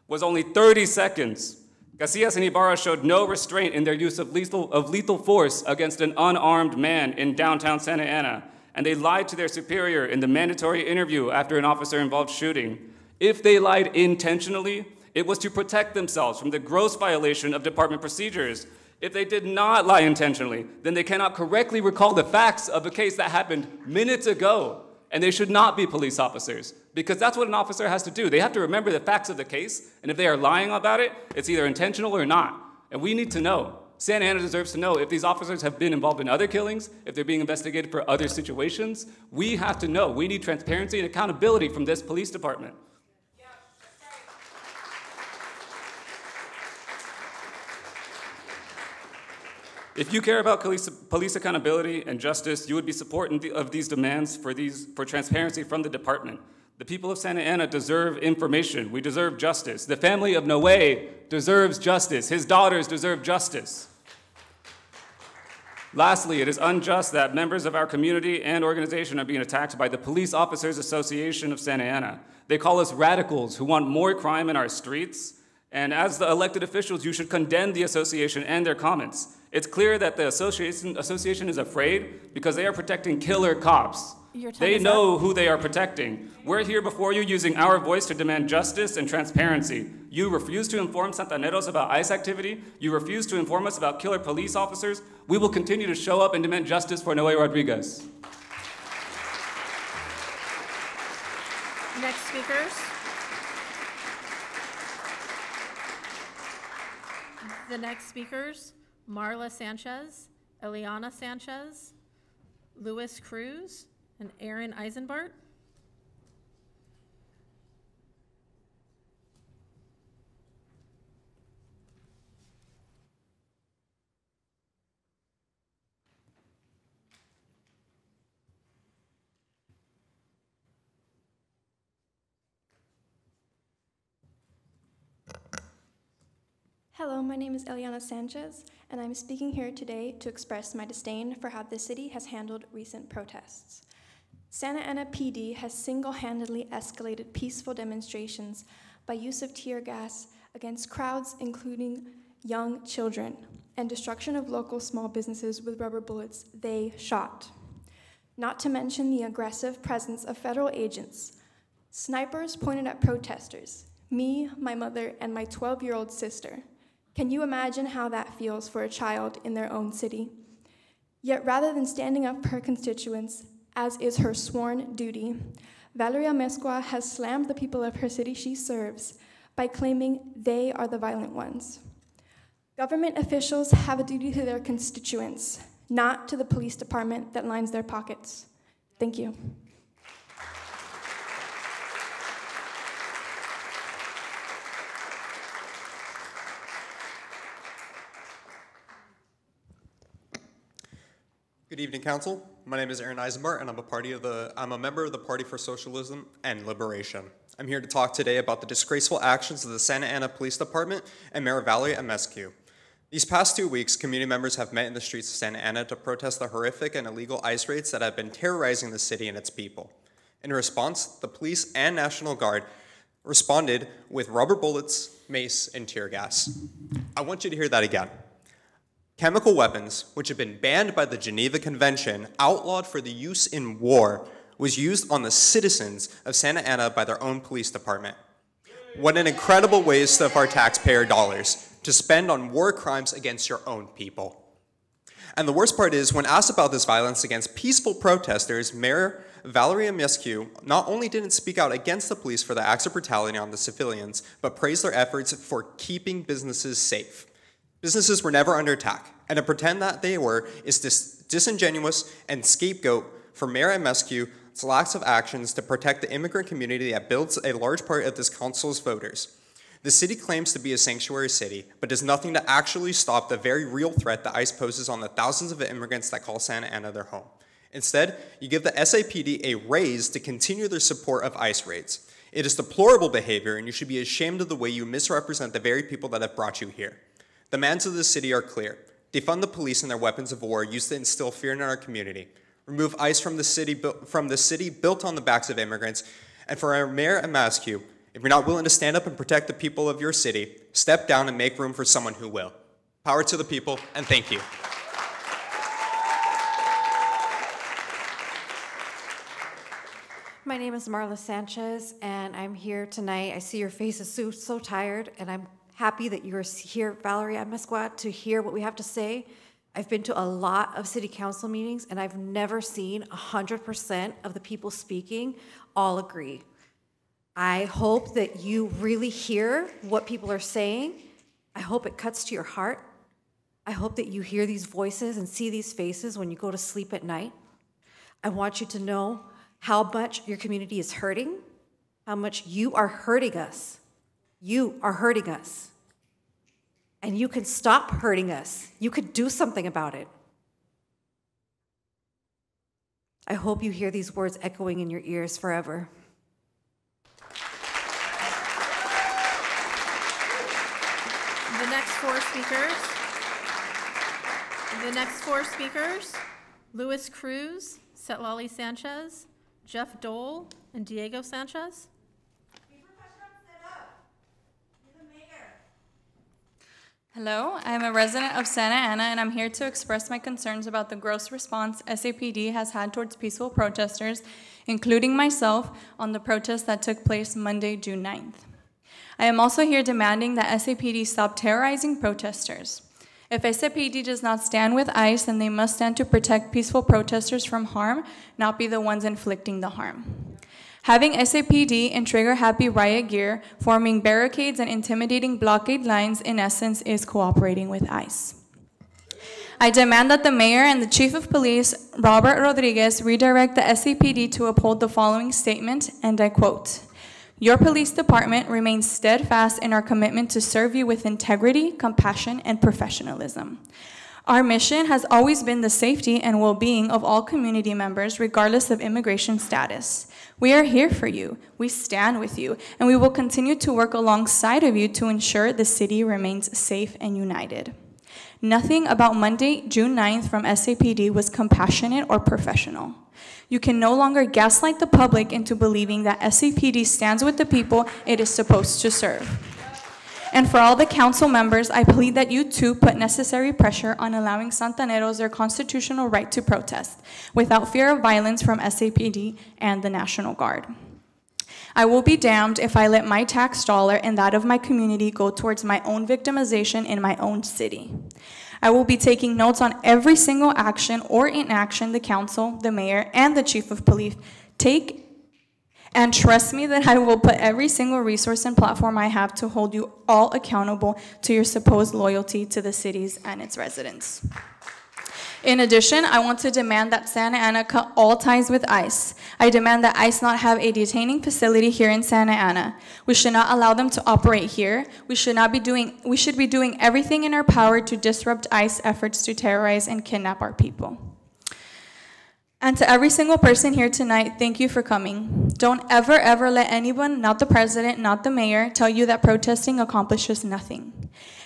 was only 30 seconds. Casillas and Ibarra showed no restraint in their use of lethal force against an unarmed man in downtown Santa Ana, and they lied to their superior in the mandatory interview after an officer-involved shooting. If they lied intentionally, It was to protect themselves from the gross violation of department procedures. If they did not lie intentionally, then they cannot correctly recall the facts of a case that happened minutes ago, and they should not be police officers, because that's what an officer has to do. They have to remember the facts of the case, and if they are lying about it, it's either intentional or not. And we need to know. Santa Ana deserves to know if these officers have been involved in other killings, if they're being investigated for other situations. We have to know. We need transparency and accountability from this police department. If you care about police accountability and justice, you would be supporting of these demands for transparency from the department. The people of Santa Ana deserve information. We deserve justice. The family of Noe deserves justice. His daughters deserve justice. Lastly, it is unjust that members of our community and organization are being attacked by the Police Officers Association of Santa Ana. They call us radicals who want more crime in our streets. And as the elected officials, you should condemn the association and their comments. It's clear that the association is afraid because they are protecting killer cops. They know who they are protecting. We're here before you using our voice to demand justice and transparency. You refuse to inform Santaneros about ICE activity. You refuse to inform us about killer police officers. We will continue to show up and demand justice for Noe Rodriguez. Next speakers. The next speakers, Marla Sanchez, Eliana Sanchez, Luis Cruz, and Aaron Eisenbart. Hello, my name is Eliana Sanchez, and I'm speaking here today to express my disdain for how the city has handled recent protests. Santa Ana PD has single-handedly escalated peaceful demonstrations by use of tear gas against crowds, including young children, and destruction of local small businesses with rubber bullets they shot. Not to mention the aggressive presence of federal agents. Snipers pointed at protesters, me, my mother, and my 12-year-old sister. Can you imagine how that feels for a child in their own city? Yet rather than standing up for her constituents, as is her sworn duty, Valeria Mesqua has slammed the people of her city she serves by claiming they are the violent ones. Government officials have a duty to their constituents, not to the police department that lines their pockets. Thank you. Good evening, Council. My name is Aaron Eisenbart, and I'm a member of the Party for Socialism and Liberation. I'm here to talk today about the disgraceful actions of the Santa Ana Police Department and Mayor Valeria Mesqua. These past 2 weeks, community members have met in the streets of Santa Ana to protest the horrific and illegal ICE raids that have been terrorizing the city and its people. In response, the police and National Guard responded with rubber bullets, mace, and tear gas. I want you to hear that again. Chemical weapons, which have been banned by the Geneva Convention, outlawed for the use in war, was used on the citizens of Santa Ana by their own police department. What an incredible waste of our taxpayer dollars to spend on war crimes against your own people. And the worst part is, when asked about this violence against peaceful protesters, Mayor Valeria Mesqua not only didn't speak out against the police for the acts of brutality on the civilians, but praised their efforts for keeping businesses safe. Businesses were never under attack, and to pretend that they were is disingenuous and scapegoat for Mayor Mesqua's lack of actions to protect the immigrant community that builds a large part of this council's voters. The city claims to be a sanctuary city, but does nothing to actually stop the very real threat that ICE poses on the thousands of immigrants that call Santa Ana their home. Instead, you give the SAPD a raise to continue their support of ICE raids. It is deplorable behavior, and you should be ashamed of the way you misrepresent the very people that have brought you here. The demands of the city are clear. Defund the police and their weapons of war used to instill fear in our community. Remove ICE from the city built on the backs of immigrants. And for our Mayor Mesqua, if you're not willing to stand up and protect the people of your city, step down and make room for someone who will. Power to the people, and thank you. My my name is Marla Sanchez, and I'm here tonight. I see your faces so tired, and I'm happy that you're here, Valerie Amesqua, to hear what we have to say. I've been to a lot of city council meetings, and I've never seen 100% of the people speaking all agree. I hope that you really hear what people are saying. I hope it cuts to your heart. I hope that you hear these voices and see these faces when you go to sleep at night. I want you to know how much your community is hurting, how much you are hurting us. You are hurting us. And you can stop hurting us. You could do something about it. I hope you hear these words echoing in your ears forever. The next four speakers, Luis Cruz, Setlali Sanchez, Jeff Dole, and Diego Sanchez. Hello, I'm a resident of Santa Ana, and I'm here to express my concerns about the gross response SAPD has had towards peaceful protesters, including myself, on the protest that took place Monday, June 9th. I am also here demanding that SAPD stop terrorizing protesters. If SAPD does not stand with ICE, then they must stand to protect peaceful protesters from harm, not be the ones inflicting the harm. Having SAPD in trigger-happy riot gear, forming barricades and intimidating blockade lines, in essence, is cooperating with ICE. I demand that the mayor and the chief of police, Robert Rodriguez, redirect the SAPD to uphold the following statement, and I quote, "Your police department remains steadfast in our commitment to serve you with integrity, compassion, and professionalism. Our mission has always been the safety and well-being of all community members, regardless of immigration status. We are here for you, we stand with you, and we will continue to work alongside of you to ensure the city remains safe and united." Nothing about Monday, June 9th from SAPD was compassionate or professional. You can no longer gaslight the public into believing that SAPD stands with the people it is supposed to serve. And for all the council members, I plead that you too put necessary pressure on allowing Santaneros their constitutional right to protest, without fear of violence from SAPD and the National Guard. I will be damned if I let my tax dollar and that of my community go towards my own victimization in my own city. I will be taking notes on every single action or inaction the council, the mayor, and the chief of police take, and trust me that I will put every single resource and platform I have to hold you all accountable to your supposed loyalty to the cities and its residents. In addition, I want to demand that Santa Ana cut all ties with ICE. I demand that ICE not have a detaining facility here in Santa Ana. We should not allow them to operate here. We should be doing everything in our power to disrupt ICE efforts to terrorize and kidnap our people. And to every single person here tonight, thank you for coming. Don't ever let anyone, not the president, not the mayor, tell you that protesting accomplishes nothing.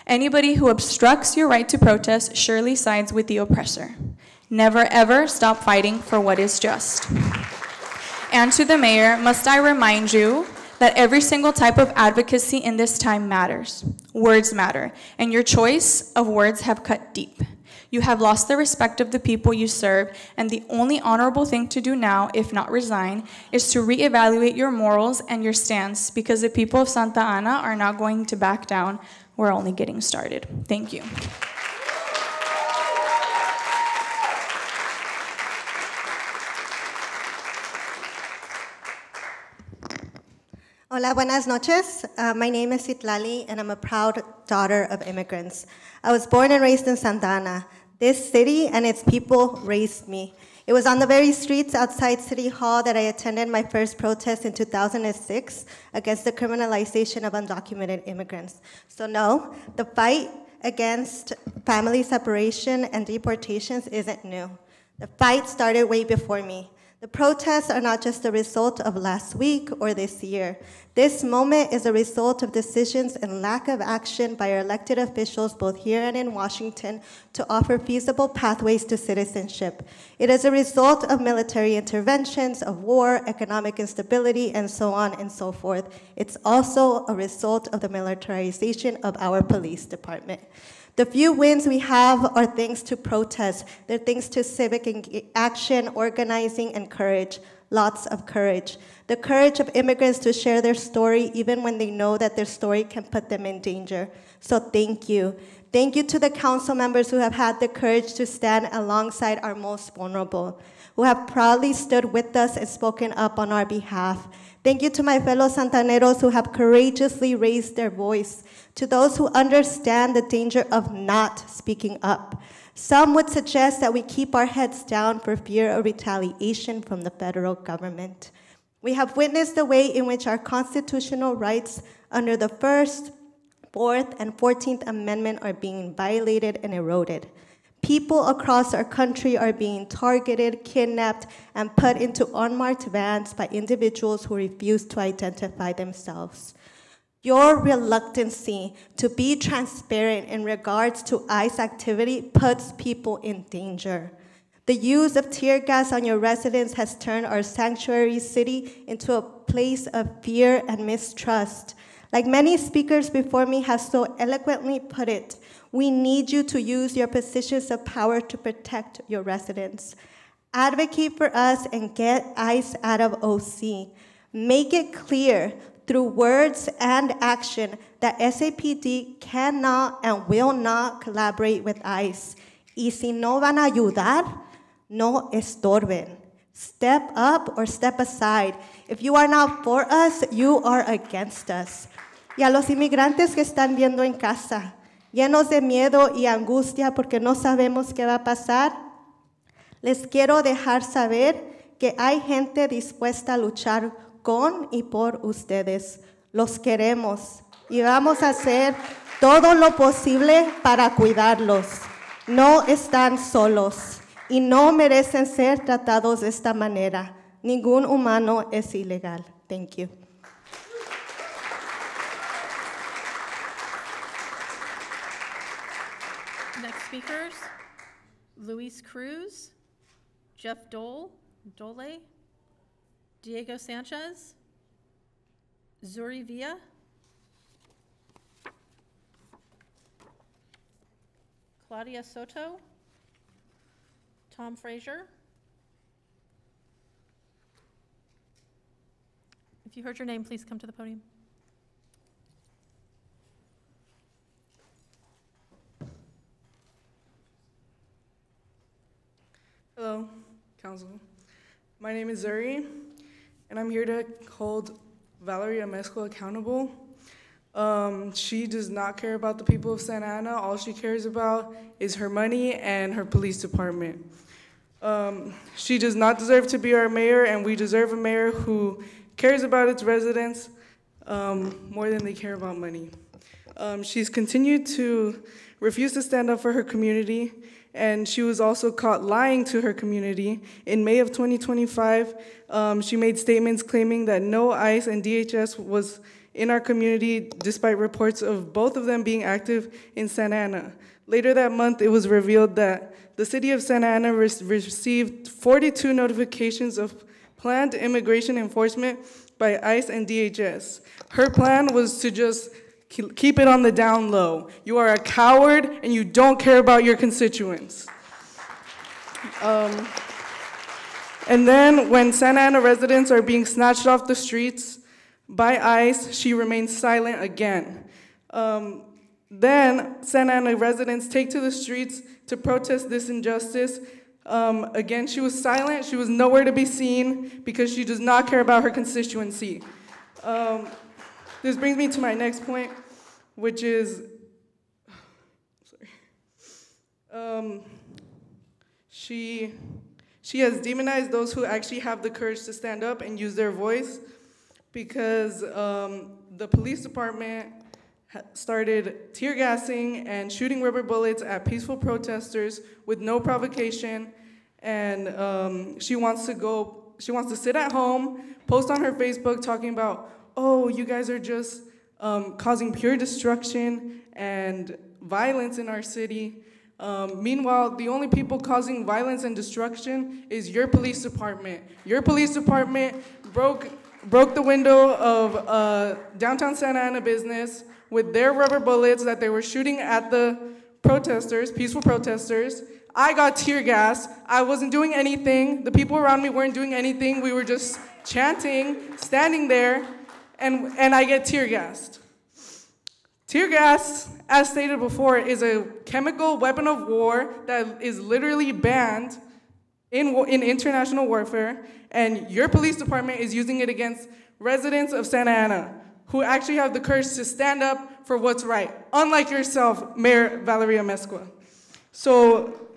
Anybody who obstructs your right to protest surely sides with the oppressor. Never ever stop fighting for what is just. And to the mayor, must I remind you that every single type of advocacy in this time matters. Words matter, and your choice of words have cut deep. You have lost the respect of the people you serve, and the only honorable thing to do now, if not resign, is to reevaluate your morals and your stance, because the people of Santa Ana are not going to back down. We're only getting started. Thank you. Hola, buenas noches. My name is Citlali, and I'm a proud daughter of immigrants. I was born and raised in Santa Ana. This city and its people raised me. It was on the very streets outside City Hall that I attended my first protest in 2006 against the criminalization of undocumented immigrants. So no, the fight against family separation and deportations isn't new. The fight started way before me. The protests are not just a result of last week or this year. This moment is a result of decisions and lack of action by our elected officials both here and in Washington to offer feasible pathways to citizenship. It is a result of military interventions, of war, economic instability, and so on and so forth. It's also a result of the militarization of our police department. The few wins we have are thanks to protest. They're thanks to civic action, organizing, and courage. lots of courage. The courage of immigrants to share their story even when they know that their story can put them in danger. So thank you. Thank you to the council members who have had the courage to stand alongside our most vulnerable, who have proudly stood with us and spoken up on our behalf. Thank you to my fellow Santaneros who have courageously raised their voice, to those who understand the danger of not speaking up. Some would suggest that we keep our heads down for fear of retaliation from the federal government. We have witnessed the way in which our constitutional rights under the First, Fourth, and 14th Amendment are being violated and eroded. People across our country are being targeted, kidnapped, and put into unmarked vans by individuals who refuse to identify themselves. Your reluctancy to be transparent in regards to ICE activity puts people in danger. The use of tear gas on your residents has turned our sanctuary city into a place of fear and mistrust. Like many speakers before me have so eloquently put it, we need you to use your positions of power to protect your residents. Advocate for us and get ICE out of OC. Make it clear through words and action that SAPD cannot and will not collaborate with ICE. Y si no van a ayudar, no estorben. Step up or step aside. If you are not for us, you are against us. Y a los inmigrantes que están viendo en casa, llenos de miedo y angustia porque no sabemos qué va a pasar, les quiero dejar saber que hay gente dispuesta a luchar con y por ustedes. Los queremos y vamos a hacer todo lo posible para cuidarlos. No están solos y no merecen ser tratados de esta manera. Ningún humano es ilegal. Thank you. Next speakers, Luis Cruz, Jeff Dole, Diego Sanchez, Zuri Villa, Claudia Soto, Tom Frazier. If you heard your name, please come to the podium. Hello, Council. My name is Zuri, and I'm here to hold Valerie Amesco accountable. She does not care about the people of Santa Ana. All she cares about is her money and her police department. She does not deserve to be our mayor, and we deserve a mayor who cares about its residents more than they care about money. She's continued to refuse to stand up for her community, and she was also caught lying to her community. In May of 2025, she made statements claiming that no ICE and DHS was in our community, despite reports of both of them being active in Santa Ana. Later that month, it was revealed that the city of Santa Ana received 42 notifications of planned immigration enforcement by ICE and DHS. Her plan was to just keep it on the down low. You are a coward and you don't care about your constituents. And then when Santa Ana residents are being snatched off the streets by ICE, she remains silent again. Then Santa Ana residents take to the streets to protest this injustice. Again, she was silent. She was nowhere to be seen because she does not care about her constituency. This brings me to my next point, which is, she has demonized those who actually have the courage to stand up and use their voice, because the police department started tear gassing and shooting rubber bullets at peaceful protesters with no provocation, and she wants to sit at home, post on her Facebook talking about, oh, you guys are just causing pure destruction and violence in our city. Meanwhile, the only people causing violence and destruction is your police department. Your police department broke the window of downtown Santa Ana business with their rubber bullets that they were shooting at the protesters, peaceful protesters. I got tear gassed. I wasn't doing anything. The people around me weren't doing anything. We were just chanting, standing there, and I get tear gassed. Tear gas, as stated before, is a chemical weapon of war that is literally banned in international warfare, and your police department is using it against residents of Santa Ana, who actually have the courage to stand up for what's right, unlike yourself, Mayor Valeria Amezcua. So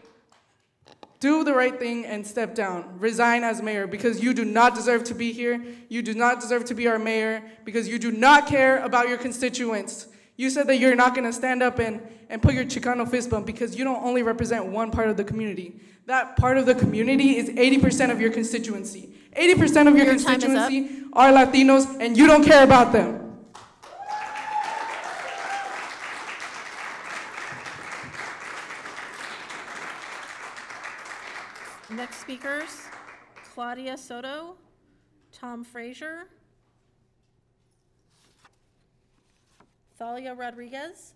do the right thing and step down. Resign as mayor, because you do not deserve to be here. You do not deserve to be our mayor, because you do not care about your constituents. You said that you're not gonna stand up and put your Chicano fist bump because you don't only represent one part of the community. That part of the community is 80% of your constituency. 80% of your constituency are Latinos, and you don't care about them. Next speakers, Claudia Soto, Tom Frazier, Thalia Rodriguez,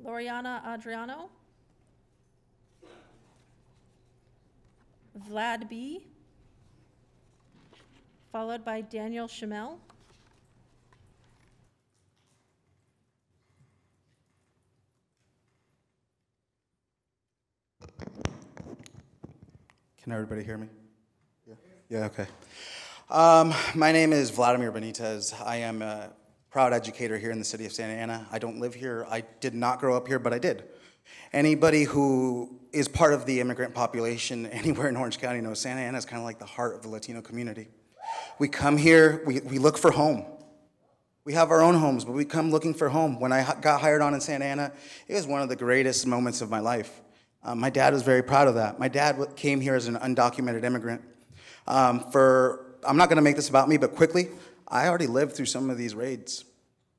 Loriana Adriano, Vlad B., followed by Daniel Shamel. Can everybody hear me? Yeah, okay. My name is Vladimir Benitez. I am a proud educator here in the city of Santa Ana. I don't live here. I did not grow up here, but I did. Anybody who is part of the immigrant population anywhere in Orange County knows Santa Ana is kind of like the heart of the Latino community. We come here, we look for home. We have our own homes, but we come looking for home. When I got hired on in Santa Ana, it was one of the greatest moments of my life. My dad was very proud of that. My dad came here as an undocumented immigrant. I'm not gonna make this about me, but quickly, I already lived through some of these raids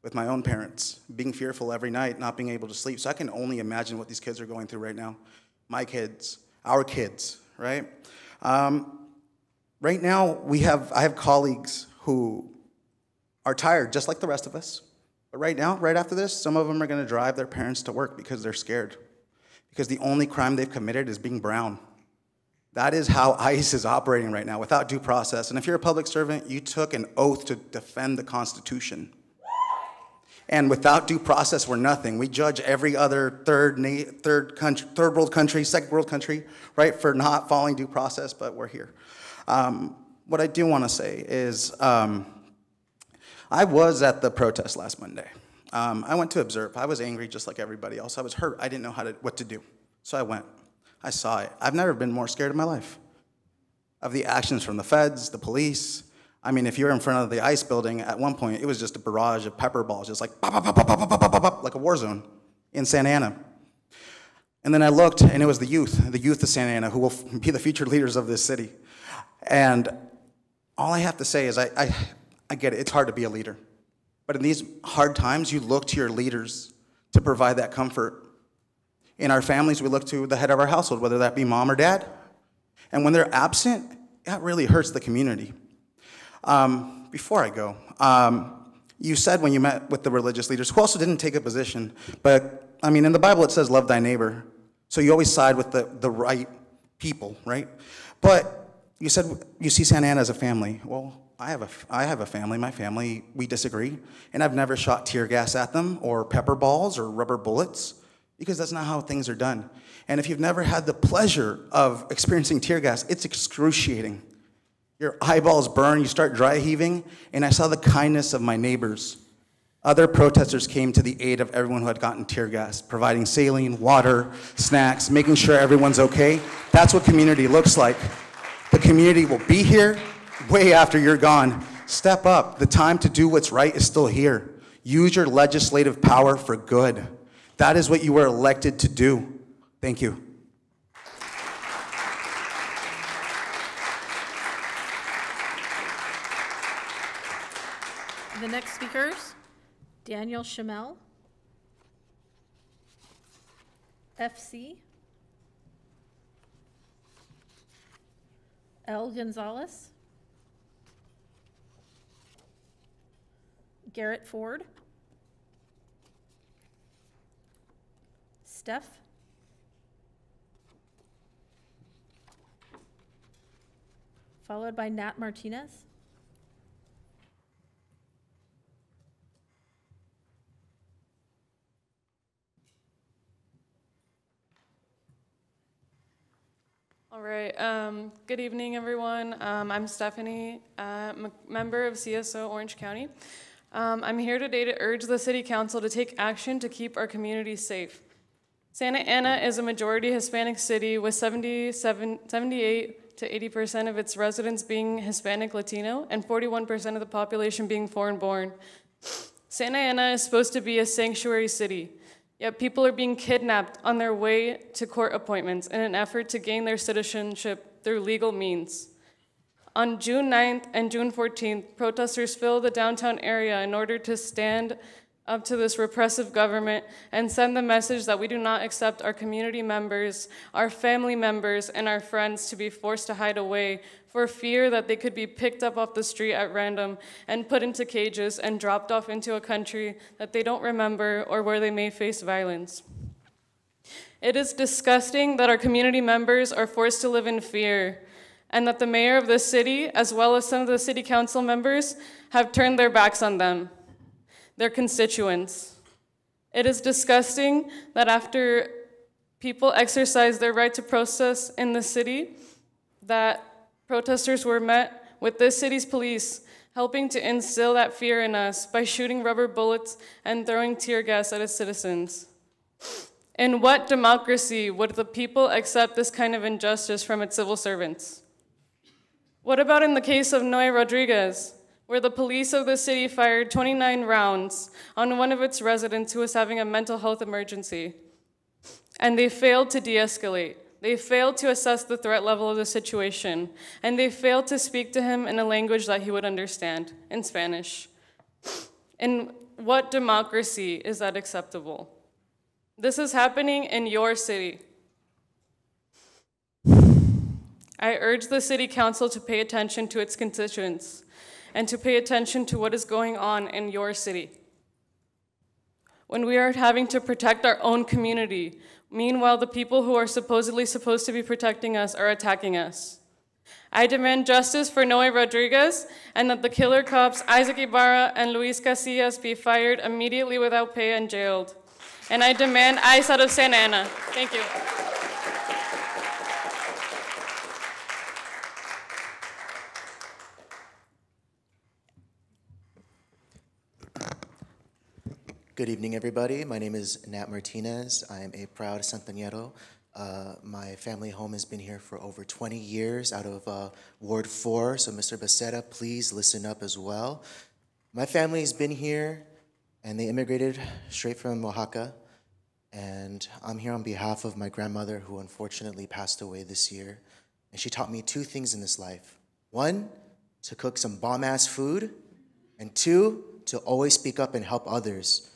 with my own parents, being fearful every night, not being able to sleep. So I can only imagine what these kids are going through right now. My kids, our kids, right? Right now, I have colleagues who are tired, just like the rest of us. But right now, right after this, some of them are gonna drive their parents to work because they're scared. Because the only crime they've committed is being brown. That is how ICE is operating right now, without due process. And if you're a public servant, you took an oath to defend the Constitution. And without due process, we're nothing. We judge every other third world country, second world country, right, for not following due process, but we're here. What I do want to say is, I was at the protest last Monday. I went to observe. I was angry just like everybody else. I was hurt. I didn't know what to do. So I went. I saw it. I've never been more scared in my life of the actions from the feds, the police. I mean, if you're in front of the ICE building, at one point, it was just a barrage of pepper balls, just like pop, pop, pop, pop, pop, pop, pop, pop, like a war zone in Santa Ana. And then I looked, and it was the youth of Santa Ana, who will be the future leaders of this city. And all I have to say is I get it. It's hard to be a leader. But in these hard times, you look to your leaders to provide that comfort. In our families, we look to the head of our household, whether that be mom or dad. And when they're absent, that really hurts the community. Before I go, you said when you met with the religious leaders, who also didn't take a position, but I mean, in the Bible it says love thy neighbor. So you always side with the right people, right? But you said you see Santa Ana as a family. Well, I have a family. My family, we disagree. And I've never shot tear gas at them or pepper balls or rubber bullets, because that's not how things are done. And if you've never had the pleasure of experiencing tear gas, it's excruciating. Your eyeballs burn, you start dry heaving, and I saw the kindness of my neighbors. Other protesters came to the aid of everyone who had gotten tear gas, providing saline, water, snacks, making sure everyone's okay. That's what community looks like. The community will be here way after you're gone. Step up. The time to do what's right is still here. Use your legislative power for good. That is what you were elected to do. Thank you. The next speakers, Daniel Shamel, FC, L. Gonzalez, Garrett Ford, Steph. Followed by Nat Martinez. All right, good evening, everyone. I'm Stephanie, I'm a member of CSO Orange County. I'm here today to urge the City Council to take action to keep our community safe. Santa Ana is a majority Hispanic city with 78 to 80% of its residents being Hispanic Latino and 41% of the population being foreign-born. Santa Ana is supposed to be a sanctuary city. Yet people are being kidnapped on their way to court appointments in an effort to gain their citizenship through legal means. On June 9th and June 14th, protesters filled the downtown area in order to stand up to this repressive government and send the message that we do not accept our community members, our family members, and our friends to be forced to hide away for fear that they could be picked up off the street at random and put into cages and dropped off into a country that they don't remember or where they may face violence. It is disgusting that our community members are forced to live in fear and that the mayor of the city, as well as some of the city council members, have turned their backs on them, their constituents. It is disgusting that after people exercise their right to protest in the city, that protesters were met with this city's police helping to instill that fear in us by shooting rubber bullets and throwing tear gas at its citizens. In what democracy would the people accept this kind of injustice from its civil servants? What about in the case of Noe Rodriguez, where the police of the city fired 29 rounds on one of its residents who was having a mental health emergency, and they failed to de-escalate? They failed to assess the threat level of the situation, and they failed to speak to him in a language that he would understand, in Spanish. In what democracy is that acceptable? This is happening in your city. I urge the City Council to pay attention to its constituents and to pay attention to what is going on in your city. When we are having to protect our own community, meanwhile, the people who are supposedly supposed to be protecting us are attacking us. I demand justice for Noe Rodriguez and that the killer cops Isaac Ibarra and Luis Casillas be fired immediately without pay and jailed. And I demand ICE out of Santa Ana. Thank you. Good evening, everybody. My name is Nat Martinez. I am a proud Santanero. My family home has been here for over 20 years out of Ward 4, so Mr. Becerra, please listen up as well. My family's been here, and they immigrated straight from Oaxaca, and I'm here on behalf of my grandmother, who unfortunately passed away this year, and she taught me two things in this life. One, to cook some bomb-ass food, and two, to always speak up and help others.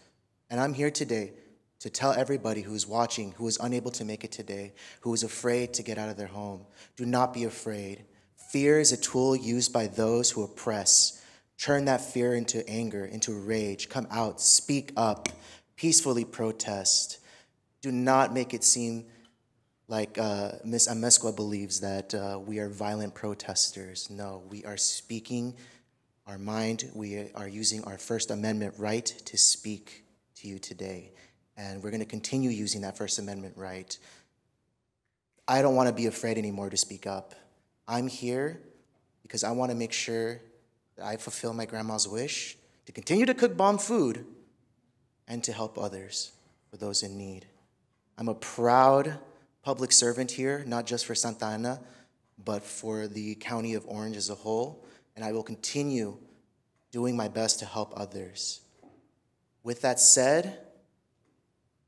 And I'm here today to tell everybody who's watching, who is unable to make it today, who is afraid to get out of their home, do not be afraid. Fear is a tool used by those who oppress. Turn that fear into anger, into rage. Come out, speak up, peacefully protest. Do not make it seem like Ms. Amezcua believes that we are violent protesters. No, we are speaking our mind. We are using our First Amendment right to speak to you today. And we're going to continue using that First Amendment right. I don't want to be afraid anymore to speak up. I'm here because I want to make sure that I fulfill my grandma's wish to continue to cook bomb food and to help others, for those in need. I'm a proud public servant here, not just for Santa Ana, but for the County of Orange as a whole, and I will continue doing my best to help others. With that said,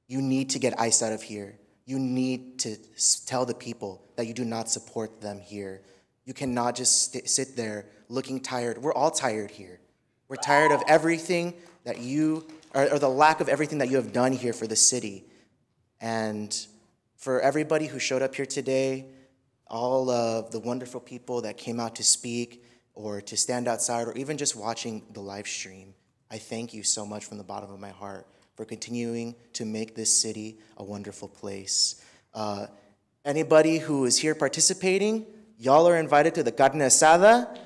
you need to get ICE out of here. You need to tell the people that you do not support them here. You cannot just sit there looking tired. We're all tired here. We're tired of everything that you, or the lack of everything that you have done here for the city. And for everybody who showed up here today, all of the wonderful people that came out to speak or to stand outside or even just watching the live stream, I thank you so much from the bottom of my heart for continuing to make this city a wonderful place. Anybody who is here participating, y'all are invited to the carne asada,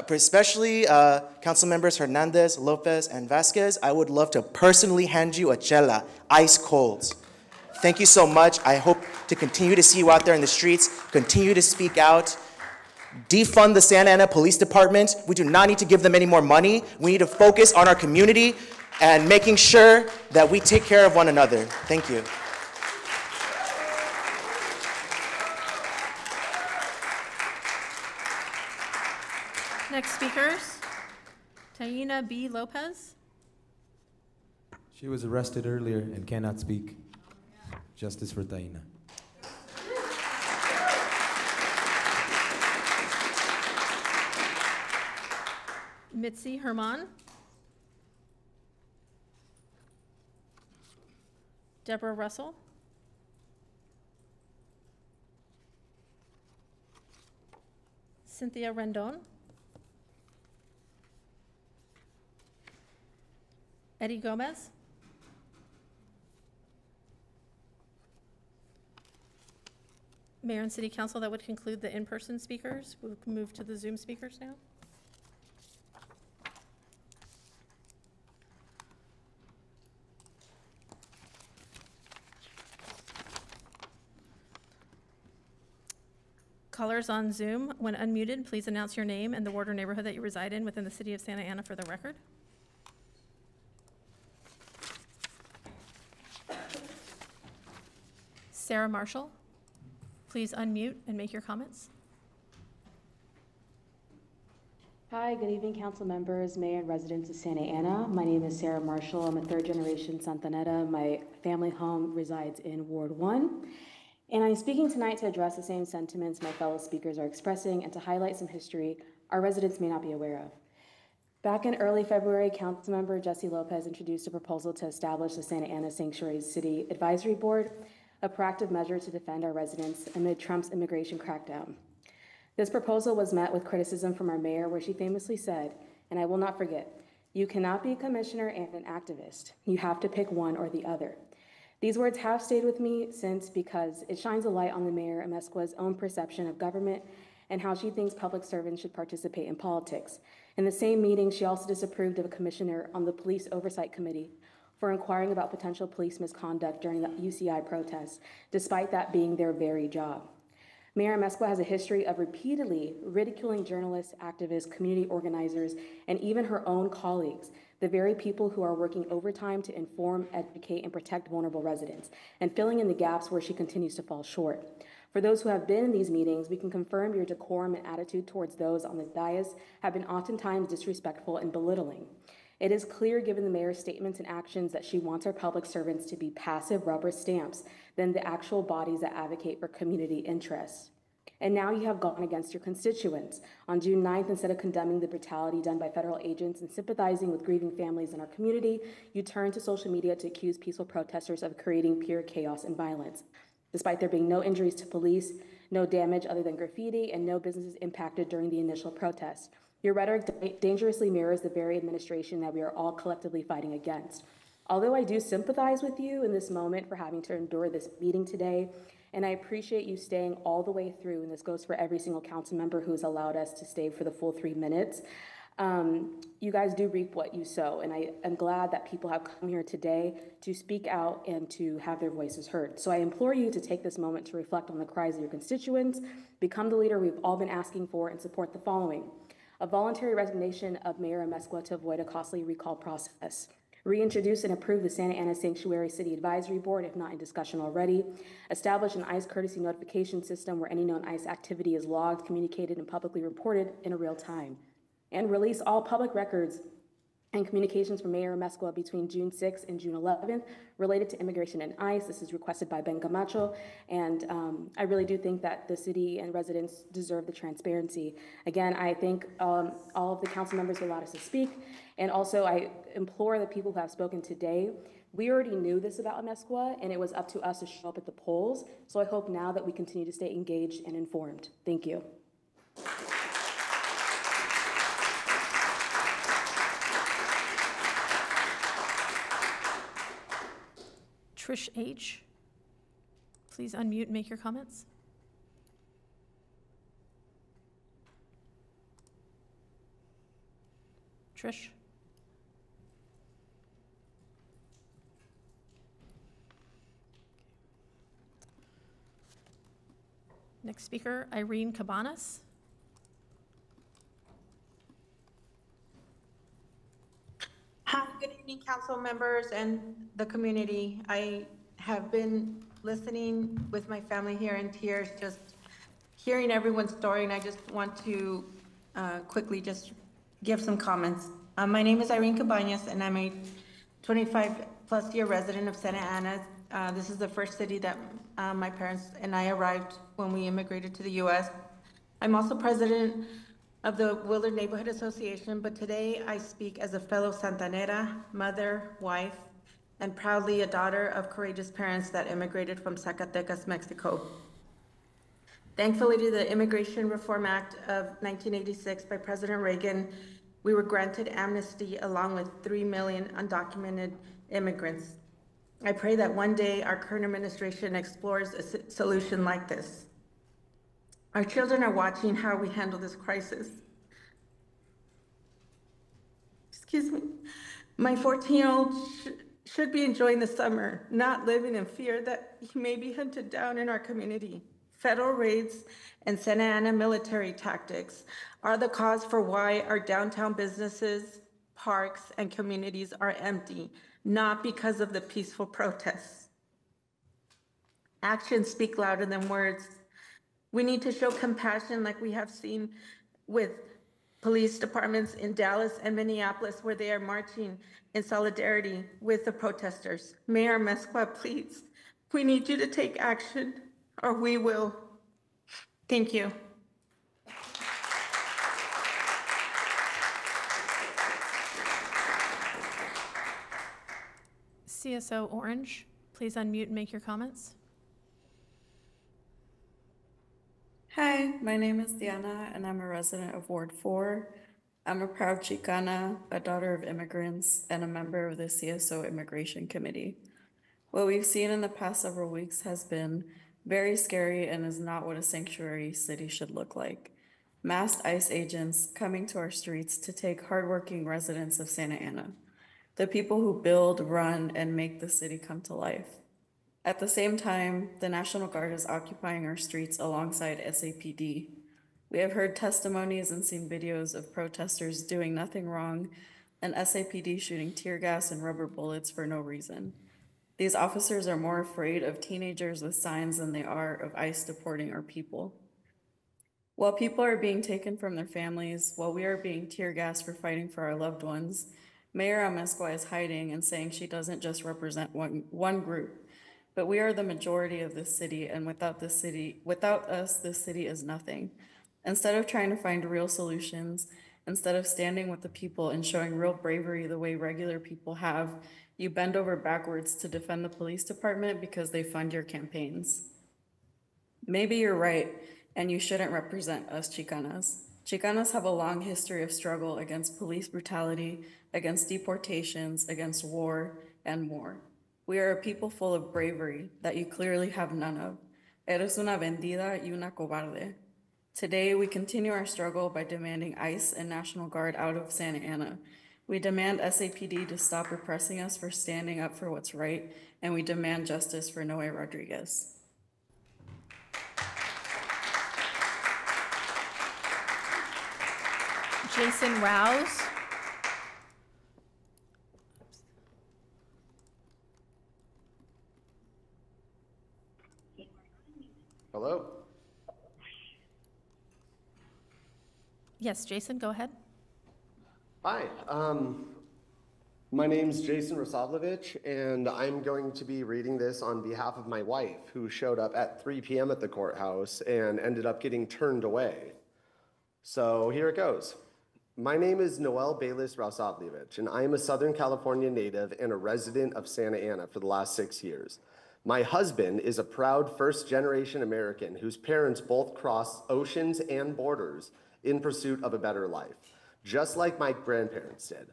especially council members Hernandez, Lopez, and Vasquez. I would love to personally hand you a chela, ice cold. Thank you so much. I hope to continue to see you out there in the streets, continue to speak out. Defund the Santa Ana Police Department. We do not need to give them any more money. We need to focus on our community and making sure that we take care of one another. Thank you. Next speakers, Taina B. Lopez. She was arrested earlier and cannot speak. Justice for Taina. Mitzi Herman. Deborah Russell. Cynthia Rendon. Eddie Gomez. Mayor and City Council, that would conclude the in-person speakers. We'll move to the Zoom speakers now. Callers on Zoom, when unmuted, please announce your name and the ward or neighborhood that you reside in within the city of Santa Ana for the record. Sarah Marshall, please unmute and make your comments. Hi, good evening, council members, mayor, and residents of Santa Ana. My name is Sarah Marshall. I'm a third-generation Santaneta. My family home resides in Ward 1. And I'm speaking tonight to address the same sentiments my fellow speakers are expressing and to highlight some history our residents may not be aware of. Back in early February, Councilmember Jesse Lopez introduced a proposal to establish the Santa Ana Sanctuary City Advisory Board, a proactive measure to defend our residents amid Trump's immigration crackdown. This proposal was met with criticism from our mayor, where she famously said, and I will not forget, "You cannot be a commissioner and an activist. You have to pick one or the other." These words have stayed with me since because it shines a light on the Mayor Amezcua's own perception of government and how she thinks public servants should participate in politics. In the same meeting, she also disapproved of a commissioner on the Police Oversight Committee for inquiring about potential police misconduct during the UCI protests, despite that being their very job. Mayor Amezcua has a history of repeatedly ridiculing journalists, activists, community organizers, and even her own colleagues, the very people who are working overtime to inform, educate, and protect vulnerable residents, and filling in the gaps where she continues to fall short. For those who have been in these meetings, we can confirm your decorum and attitude towards those on the dais have been oftentimes disrespectful and belittling. It is clear, given the mayor's statements and actions, that she wants our public servants to be passive rubber stamps than the actual bodies that advocate for community interests. And now you have gone against your constituents. On June 9th, instead of condemning the brutality done by federal agents and sympathizing with grieving families in our community, you turned to social media to accuse peaceful protesters of creating pure chaos and violence. Despite there being no injuries to police, no damage other than graffiti, and no businesses impacted during the initial protests. Your rhetoric dangerously mirrors the very administration that we are all collectively fighting against. Although I do sympathize with you in this moment for having to endure this meeting today, and I appreciate you staying all the way through, and this goes for every single council member who has allowed us to stay for the full 3 minutes. You guys do reap what you sow, and I am glad that people have come here today to speak out and to have their voices heard. So I implore you to take this moment to reflect on the cries of your constituents, become the leader we've all been asking for, and support the following: a voluntary resignation of Mayor Amezcua to avoid a costly recall process. Reintroduce and approve the Santa Ana Sanctuary City Advisory Board, if not in discussion already. Establish an ICE courtesy notification system where any known ICE activity is logged, communicated, and publicly reported in real time. And release all public records and communications from Mayor Amezcua between June 6th and June 11th related to immigration and ICE. This is requested by Ben Camacho, and I really do think that the city and residents deserve the transparency. Again, I thank all of the council members who allowed us to speak, and also I implore the people who have spoken today. We already knew this about Amezcua, and it was up to us to show up at the polls, so I hope now that we continue to stay engaged and informed. Thank you. Trish H., please unmute and make your comments. Trish? Next speaker, Irene Cabanas. Hi, good evening, council members and the community. I have been listening with my family here in tears, just hearing everyone's story, and I just want to quickly just give some comments. My name is Irene Cabanas, and I'm a 25-plus year resident of Santa Ana. This is the first city that my parents and I arrived when we immigrated to the U.S. I'm also president of the Willard Neighborhood Association, but today I speak as a fellow Santanera, mother, wife, and proudly a daughter of courageous parents that immigrated from Zacatecas, Mexico. Thankfully to the Immigration Reform Act of 1986 by President Reagan, we were granted amnesty along with 3 million undocumented immigrants. I pray that one day our current administration explores a solution like this. Our children are watching how we handle this crisis. Excuse me. My 14-year-old should be enjoying the summer, not living in fear that he may be hunted down in our community. Federal raids and Santa Ana military tactics are the cause for why our downtown businesses, parks, and communities are empty, not because of the peaceful protests. Actions speak louder than words. We need to show compassion like we have seen with police departments in Dallas and Minneapolis, where they are marching in solidarity with the protesters. Mayor Amezcua, please, we need you to take action, or we will. Thank you. CSO Orange, please unmute and make your comments. Hi, my name is Diana, and I'm a resident of Ward 4. I'm a proud Chicana, a daughter of immigrants, and a member of the CSO Immigration Committee. What we've seen in the past several weeks has been very scary and is not what a sanctuary city should look like. Masked ICE agents coming to our streets to take hardworking residents of Santa Ana, the people who build, run, and make the city come to life. At the same time, the National Guard is occupying our streets alongside SAPD. We have heard testimonies and seen videos of protesters doing nothing wrong and SAPD shooting tear gas and rubber bullets for no reason. These officers are more afraid of teenagers with signs than they are of ICE deporting our people. While people are being taken from their families, while we are being tear gassed for fighting for our loved ones, Mayor Amezcua is hiding and saying she doesn't just represent one group. But we are the majority of this city, and without us, this city is nothing. Instead of trying to find real solutions, instead of standing with the people and showing real bravery the way regular people have, you bend over backwards to defend the police department because they fund your campaigns. Maybe you're right, and you shouldn't represent us Chicanas. Chicanas have a long history of struggle against police brutality, against deportations, against war, and more. We are a people full of bravery that you clearly have none of. Eres una vendida y una cobarde. Today, we continue our struggle by demanding ICE and National Guard out of Santa Ana. We demand SAPD to stop repressing us for standing up for what's right, and we demand justice for Noe Rodriguez. Jason Rouse. Hello? Yes, Jason, go ahead. Hi, my name's Jason Rosavlevich, and I'm going to be reading this on behalf of my wife, who showed up at 3 p.m. at the courthouse and ended up getting turned away. So here it goes. My name is Noel Bayless Rosavlevich, and I am a Southern California native and a resident of Santa Ana for the last 6 years. My husband is a proud first-generation American whose parents both crossed oceans and borders in pursuit of a better life, just like my grandparents did.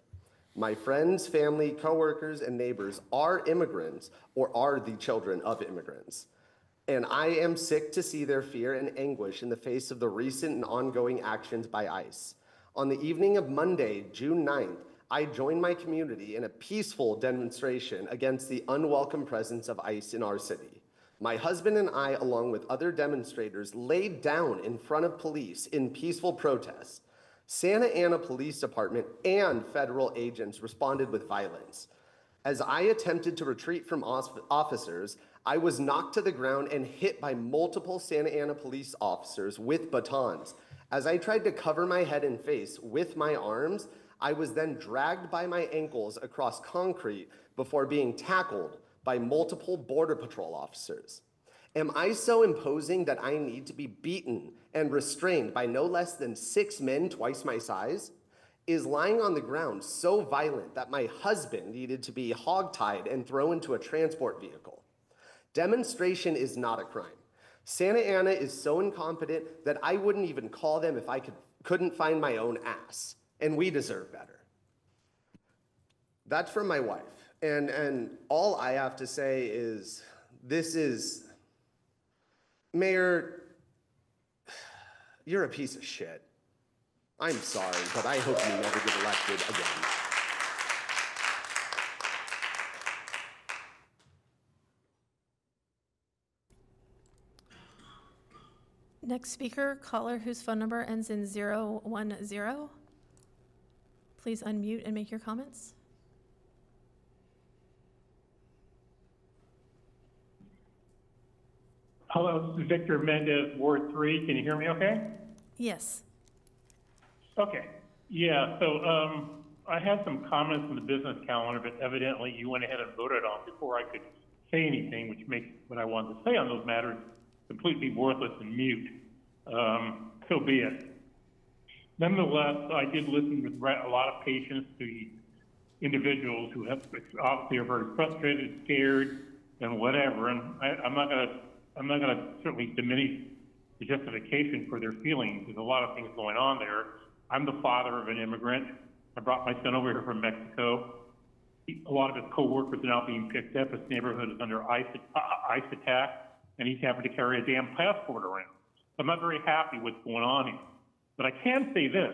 My friends, family, coworkers, and neighbors are immigrants or are the children of immigrants. And I am sick to see their fear and anguish in the face of the recent and ongoing actions by ICE. On the evening of Monday, June 9th, I joined my community in a peaceful demonstration against the unwelcome presence of ICE in our city. My husband and I, along with other demonstrators, laid down in front of police in peaceful protest. Santa Ana Police Department and federal agents responded with violence. As I attempted to retreat from officers, I was knocked to the ground and hit by multiple Santa Ana police officers with batons. As I tried to cover my head and face with my arms, I was then dragged by my ankles across concrete before being tackled by multiple Border Patrol officers. Am I so imposing that I need to be beaten and restrained by no less than 6 men twice my size? Is lying on the ground so violent that my husband needed to be hogtied and thrown into a transport vehicle? Demonstration is not a crime. Santa Ana is so incompetent that I wouldn't even call them if I couldn't find my own ass, and we deserve better. That's from my wife, and all I have to say is, Mayor, you're a piece of shit. I'm sorry, but I hope you never get elected again. Next speaker, caller whose phone number ends in 010. Please unmute and make your comments. Hello, this is Victor Mendez, Ward 3. Can you hear me okay? Yes. Okay. Yeah, so I had some comments on the business calendar, but evidently you went ahead and voted on before I could say anything, which makes what I wanted to say on those matters completely worthless and mute. So be it. Nonetheless, I did listen with a lot of patience to the individuals who have obviously are very frustrated, scared, and whatever. And I'm not gonna certainly diminish the justification for their feelings. There's a lot of things going on there. I'm the father of an immigrant. I brought my son over here from Mexico. A lot of his co-workers are now being picked up. His neighborhood is under ICE attack, and he's having to carry a damn passport around. So I'm not very happy what's going on here. But I can say this.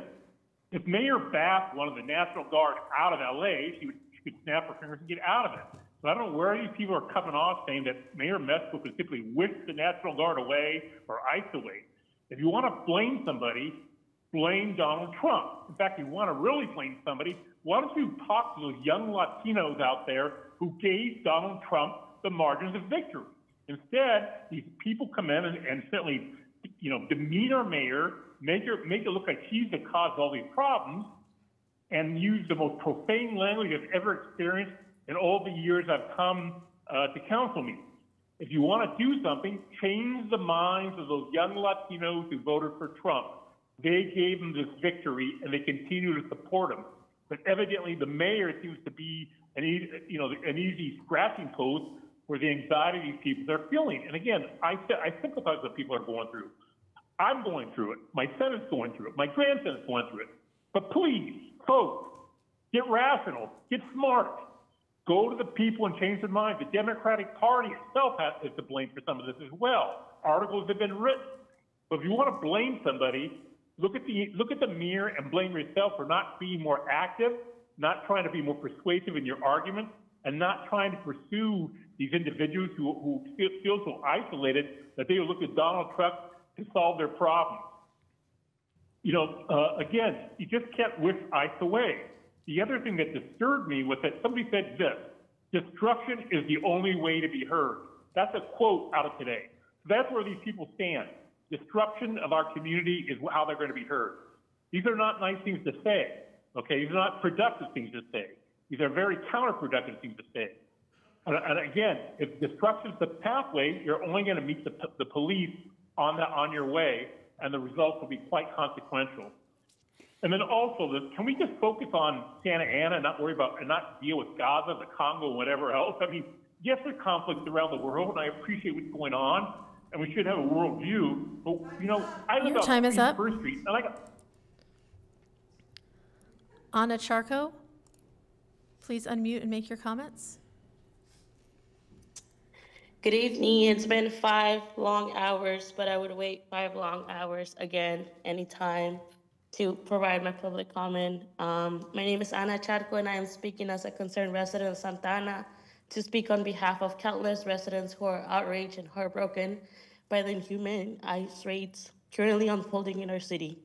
If Mayor Bath wanted the National Guard out of LA, she could snap her fingers and get out of it. So I don't know where these people are coming off saying that Mayor Mesco could simply whisk the National Guard away or ICE away. If you want to blame somebody, blame Donald Trump. In fact, if you want to really blame somebody, why don't you talk to those young Latinos out there who gave Donald Trump the margins of victory? Instead, these people come in and certainly, demean our mayor, make it look like she's the cause of all these problems, and use the most profane language I've ever experienced in all the years I've come to council meetings. If you want to do something, change the minds of those young Latinos who voted for Trump. They gave him this victory, and they continue to support him. But evidently, the mayor seems to be an easy scratching post for the anxiety these people are feeling. And again, I sympathize with what people are going through. I'm going through it. My son is going through it. My grandson is going through it. But please, folks, get rational, get smart. Go to the people and change their minds. The Democratic Party itself is to blame for some of this as well. Articles have been written. But if you want to blame somebody, look at the mirror and blame yourself for not being more active, not trying to be more persuasive in your arguments, and not trying to pursue these individuals who feel so isolated that they will look at Donald Trump to solve their problems. Again, you just can't whisk ICE away. The other thing that disturbed me was that somebody said this: destruction is the only way to be heard. That's a quote out of today. That's where these people stand. Destruction of our community is how they're going to be heard. These are not nice things to say, okay? These are not productive things to say. These are very counterproductive things to say. And again, if destruction is the pathway, you're only going to meet the police on your way, and the results will be quite consequential. And then also, can we just focus on Santa Ana and not worry about and not deal with Gaza, the Congo, and whatever else? I mean, yes, there are conflicts around the world, and I appreciate what's going on, and we should have a world view. But I live Your time is up. First Street, and Anna Charco. Please unmute and make your comments. Good evening. It's been 5 long hours, but I would wait 5 long hours again anytime to provide my public comment. My name is Ana Charco, and I am speaking as a concerned resident of Santa Ana to speak on behalf of countless residents who are outraged and heartbroken by the inhumane ICE raids currently unfolding in our city.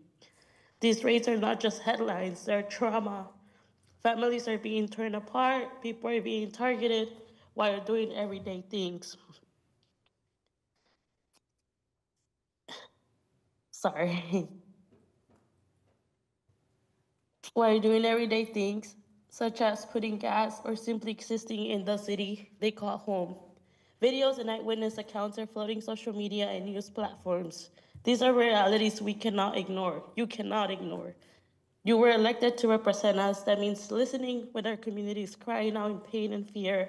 These raids are not just headlines, they're trauma. Families are being torn apart, people are being targeted while doing everyday things. Sorry. While doing everyday things, such as putting gas or simply existing in the city they call home. Videos and eyewitness accounts are flooding social media and news platforms. These are realities we cannot ignore. You cannot ignore. You were elected to represent us. That means listening when our community is crying out in pain and fear.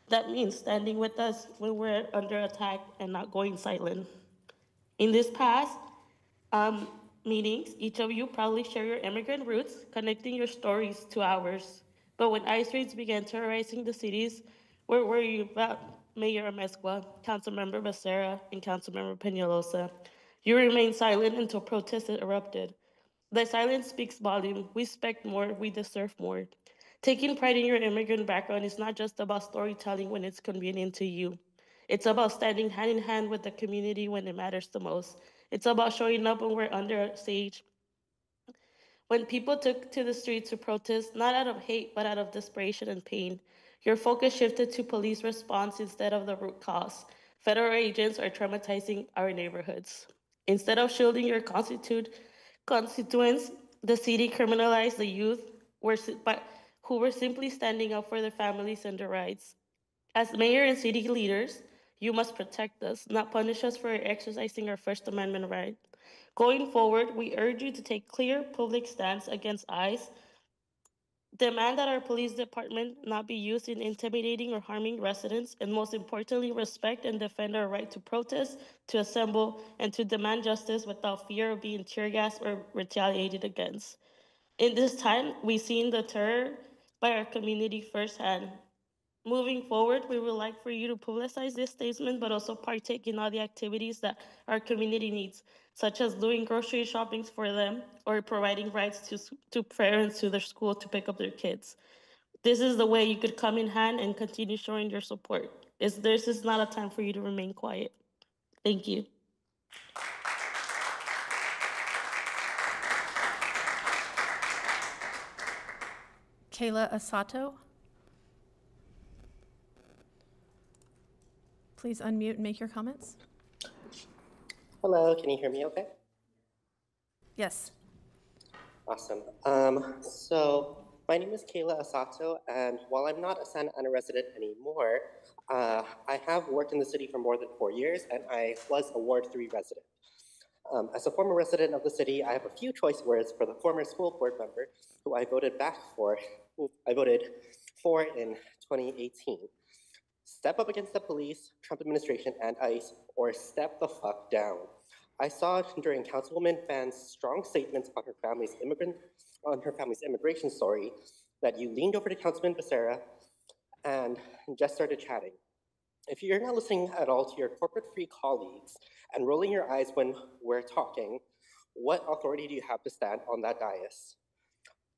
That means standing with us when we're under attack and not going silent. In this past meetings, each of you proudly share your immigrant roots, connecting your stories to ours. But when ICE raids began terrorizing the cities, where were you, Mayor Amezcua, Councilmember Becerra, and Councilmember Peñalosa? You remained silent until protests erupted. The silence speaks volume. We expect more, we deserve more. Taking pride in your immigrant background is not just about storytelling when it's convenient to you. It's about standing hand in hand with the community when it matters the most. It's about showing up when we're under siege. When people took to the streets to protest, not out of hate, but out of desperation and pain, your focus shifted to police response instead of the root cause. Federal agents are traumatizing our neighborhoods. Instead of shielding your constituents, the city criminalized the youth who were simply standing up for their families and their rights. As mayor and city leaders, you must protect us, not punish us for exercising our First Amendment right. Going forward, we urge you to take clear public stance against ICE, demand that our police department not be used in intimidating or harming residents, and most importantly, respect and defend our right to protest, to assemble, and to demand justice without fear of being tear gassed or retaliated against. In this time, we've seen the terror by our community firsthand. Moving forward, we would like for you to publicize this statement, but also partake in all the activities that our community needs, such as doing grocery shopping for them or providing rides to parents to their school to pick up their kids. This is the way you could come in hand and continue showing your support. This is not a time for you to remain quiet. Thank you. Kayla Asato. Please unmute and make your comments. Hello, can you hear me okay? Yes. Awesome. So my name is Kayla Asato, and while I'm not a Santa Ana resident anymore, I have worked in the city for more than 4 years, and I was a Ward 3 resident. As a former resident of the city, I have a few choice words for the former school board member who I voted for in 2018. Step up against the police, Trump administration, and ICE, or step the fuck down. I saw during Councilwoman Phan's strong statements on her family's immigration story that you leaned over to Councilman Becerra and just started chatting. If you're not listening at all to your corporate-free colleagues and rolling your eyes when we're talking, what authority do you have to stand on that dais?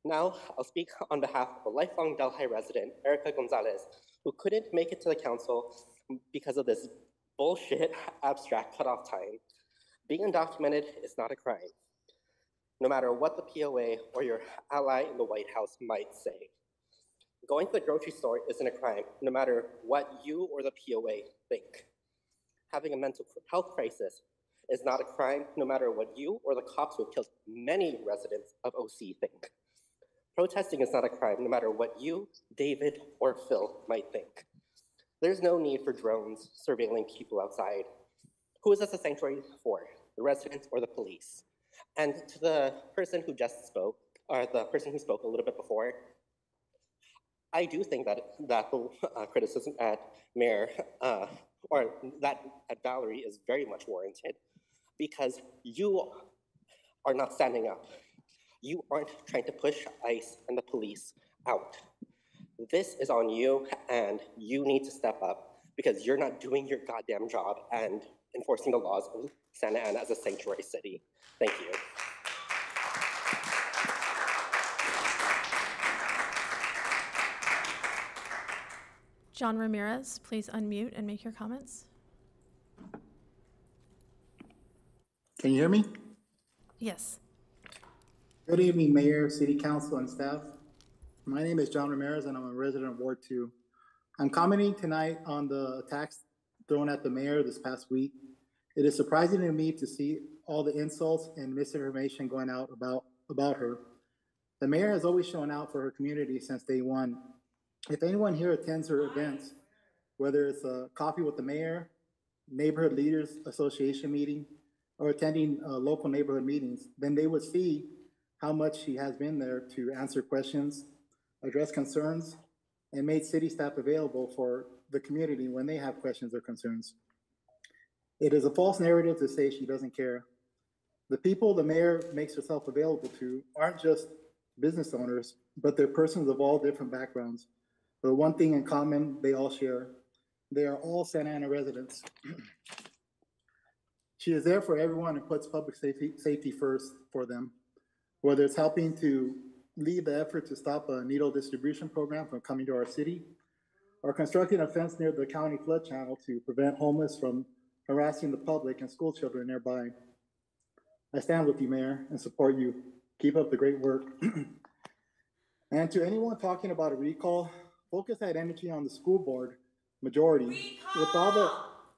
Now, I'll speak on behalf of a lifelong Delhi resident, Erica Gonzalez, who couldn't make it to the council because of this bullshit abstract cutoff time. Being undocumented is not a crime, no matter what the POA or your ally in the White House might say. Going to the grocery store isn't a crime, no matter what you or the POA think. Having a mental health crisis is not a crime, no matter what you or the cops who have killed many residents of OC think. Protesting is not a crime, no matter what you, David, or Phil might think. There's no need for drones surveilling people outside. Who is this a sanctuary for, the residents or the police? And to the person who just spoke, or the person who spoke a little bit before, I do think that the criticism at Mayor, or that at Valerie is very much warranted, because you are not standing up. You aren't trying to push ICE and the police out. This is on you, and you need to step up because you're not doing your goddamn job and enforcing the laws of Santa Ana as a sanctuary city. Thank you. John Ramirez, please unmute and make your comments. Can you hear me? Yes. Good evening, Mayor, City Council, and staff. My name is John Ramirez, and I'm a resident of Ward 2. I'm commenting tonight on the attacks thrown at the mayor this past week. It is surprising to me to see all the insults and misinformation going out about her. The mayor has always shown out for her community since day one. If anyone here attends her events, whether it's a coffee with the mayor, neighborhood leaders association meeting, or attending local neighborhood meetings, then they would see how much she has been there to answer questions, address concerns, and made city staff available for the community when they have questions or concerns. It is a false narrative to say she doesn't care. The people the mayor makes herself available to aren't just business owners, but they're persons of all different backgrounds. But one thing in common they all share: they are all Santa Ana residents. She is there for everyone and puts public safety first for them, whether it's helping to lead the effort to stop a needle distribution program from coming to our city, or constructing a fence near the county flood channel to prevent homeless from harassing the public and school children nearby. I stand with you, Mayor, and support you. Keep up the great work. And to anyone talking about a recall, focus that energy on the school board majority.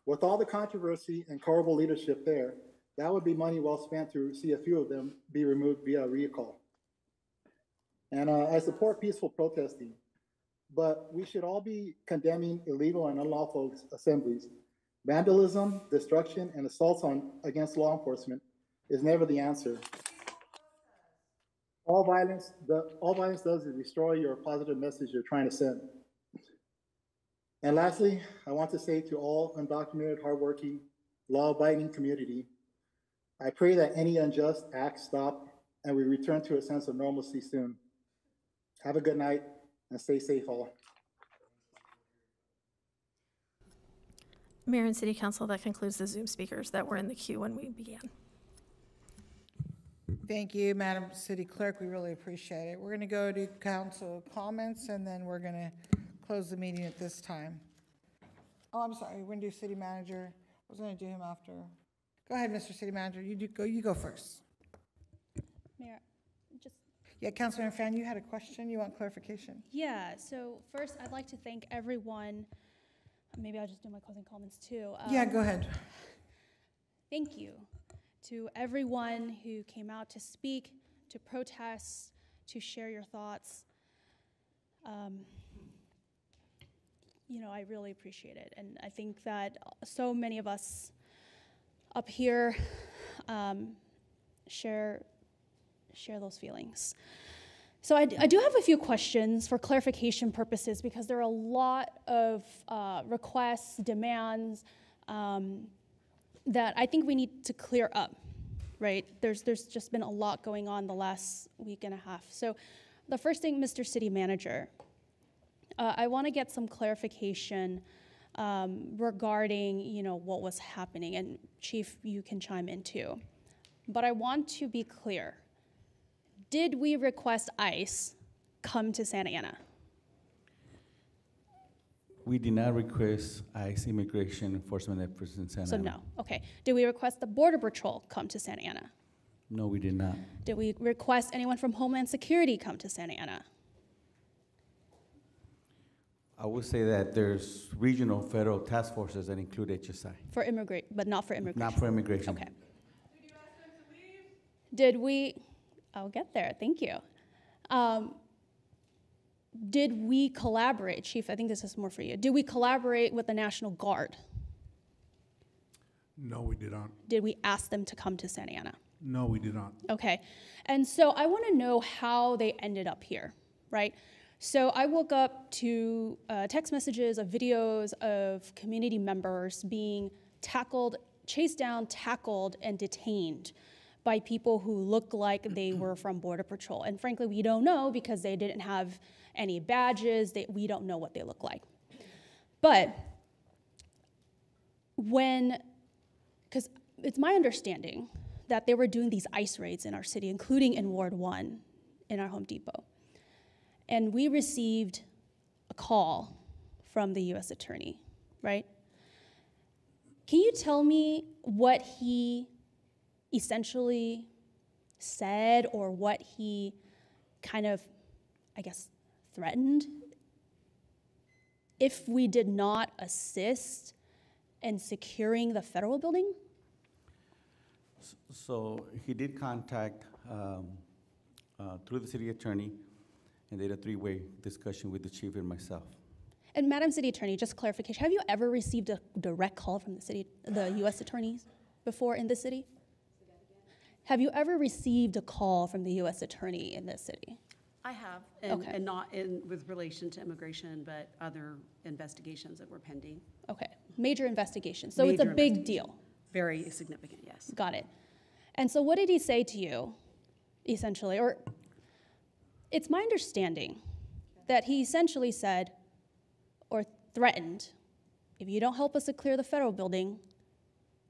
With all the controversy and horrible leadership there, that would be money well spent to see a few of them be removed via recall. And I support peaceful protesting, but we should all be condemning illegal and unlawful assemblies. Vandalism, destruction, and assaults against law enforcement is never the answer. All violence does is destroy your positive message you're trying to send. And lastly, I want to say to all undocumented, hardworking, law-abiding community, I pray that any unjust acts stop and we return to a sense of normalcy soon. Have a good night and stay safe all. Mayor and City Council, that concludes the Zoom speakers that were in the queue when we began. Thank you, Madam City Clerk. We really appreciate it. We're going to go to council comments, and then we're going to close the meeting at this time. Oh, I'm sorry. We're going to do City Manager. I was going to do him after. Go ahead, Mr. City Manager. You go first. Mayor, Yeah, Councilman Fan, you had a question. You want clarification? yeah, so first I'd like to thank everyone. Maybe I'll just do my closing comments too. Yeah, go ahead. Thank you to everyone who came out to speak, to protest, to share your thoughts. I really appreciate it. And I think that so many of us up here share those feelings. So I do have a few questions for clarification purposes, because there are a lot of requests, demands that I think we need to clear up, right? There's just been a lot going on the last week and a half. So the first thing, Mr. City Manager, I want to get some clarification regarding, what was happening, and Chief, you can chime in too. But I want to be clear. Did we request ICE come to Santa Ana? We did not request ICE immigration enforcement efforts in Santa Ana. So no, okay. Did we request the Border Patrol come to Santa Ana? No, we did not. Did we request anyone from Homeland Security come to Santa Ana? I would say that there's regional federal task forces that include HSI. But not for immigration? Not for immigration. Okay. Did we, I'll get there, thank you. Did we collaborate, Chief, I think this is more for you. Did we collaborate with the National Guard? No, we did not. Did we ask them to come to Santa Ana? No, we did not. Okay, and so I want to know how they ended up here, right? So I woke up to text messages of videos of community members being chased down, tackled, and detained by people who look like they were from Border Patrol. And frankly, we don't know because they didn't have any badges. We don't know what they look like. But because it's my understanding that they were doing these ICE raids in our city, including in Ward 1 in our Home Depot. And we received a call from the U.S. Attorney, right? Can you tell me what he essentially said or what he kind of, I guess, threatened if we did not assist in securing the federal building? So he did contact through the city attorney, and they had a three-way discussion with the chief and myself. And Madam City Attorney, just clarification, have you ever received a direct call from the U.S. attorneys before in this city? Have you ever received a call from the U.S. attorney in this city? I have, and not with relation to immigration, but other investigations that were pending. Okay, major investigations. So it's a big deal. Very significant, yes. Got it. And so what did he say to you, essentially? Or it's my understanding that he essentially said or threatened, if you don't help us to clear the federal building,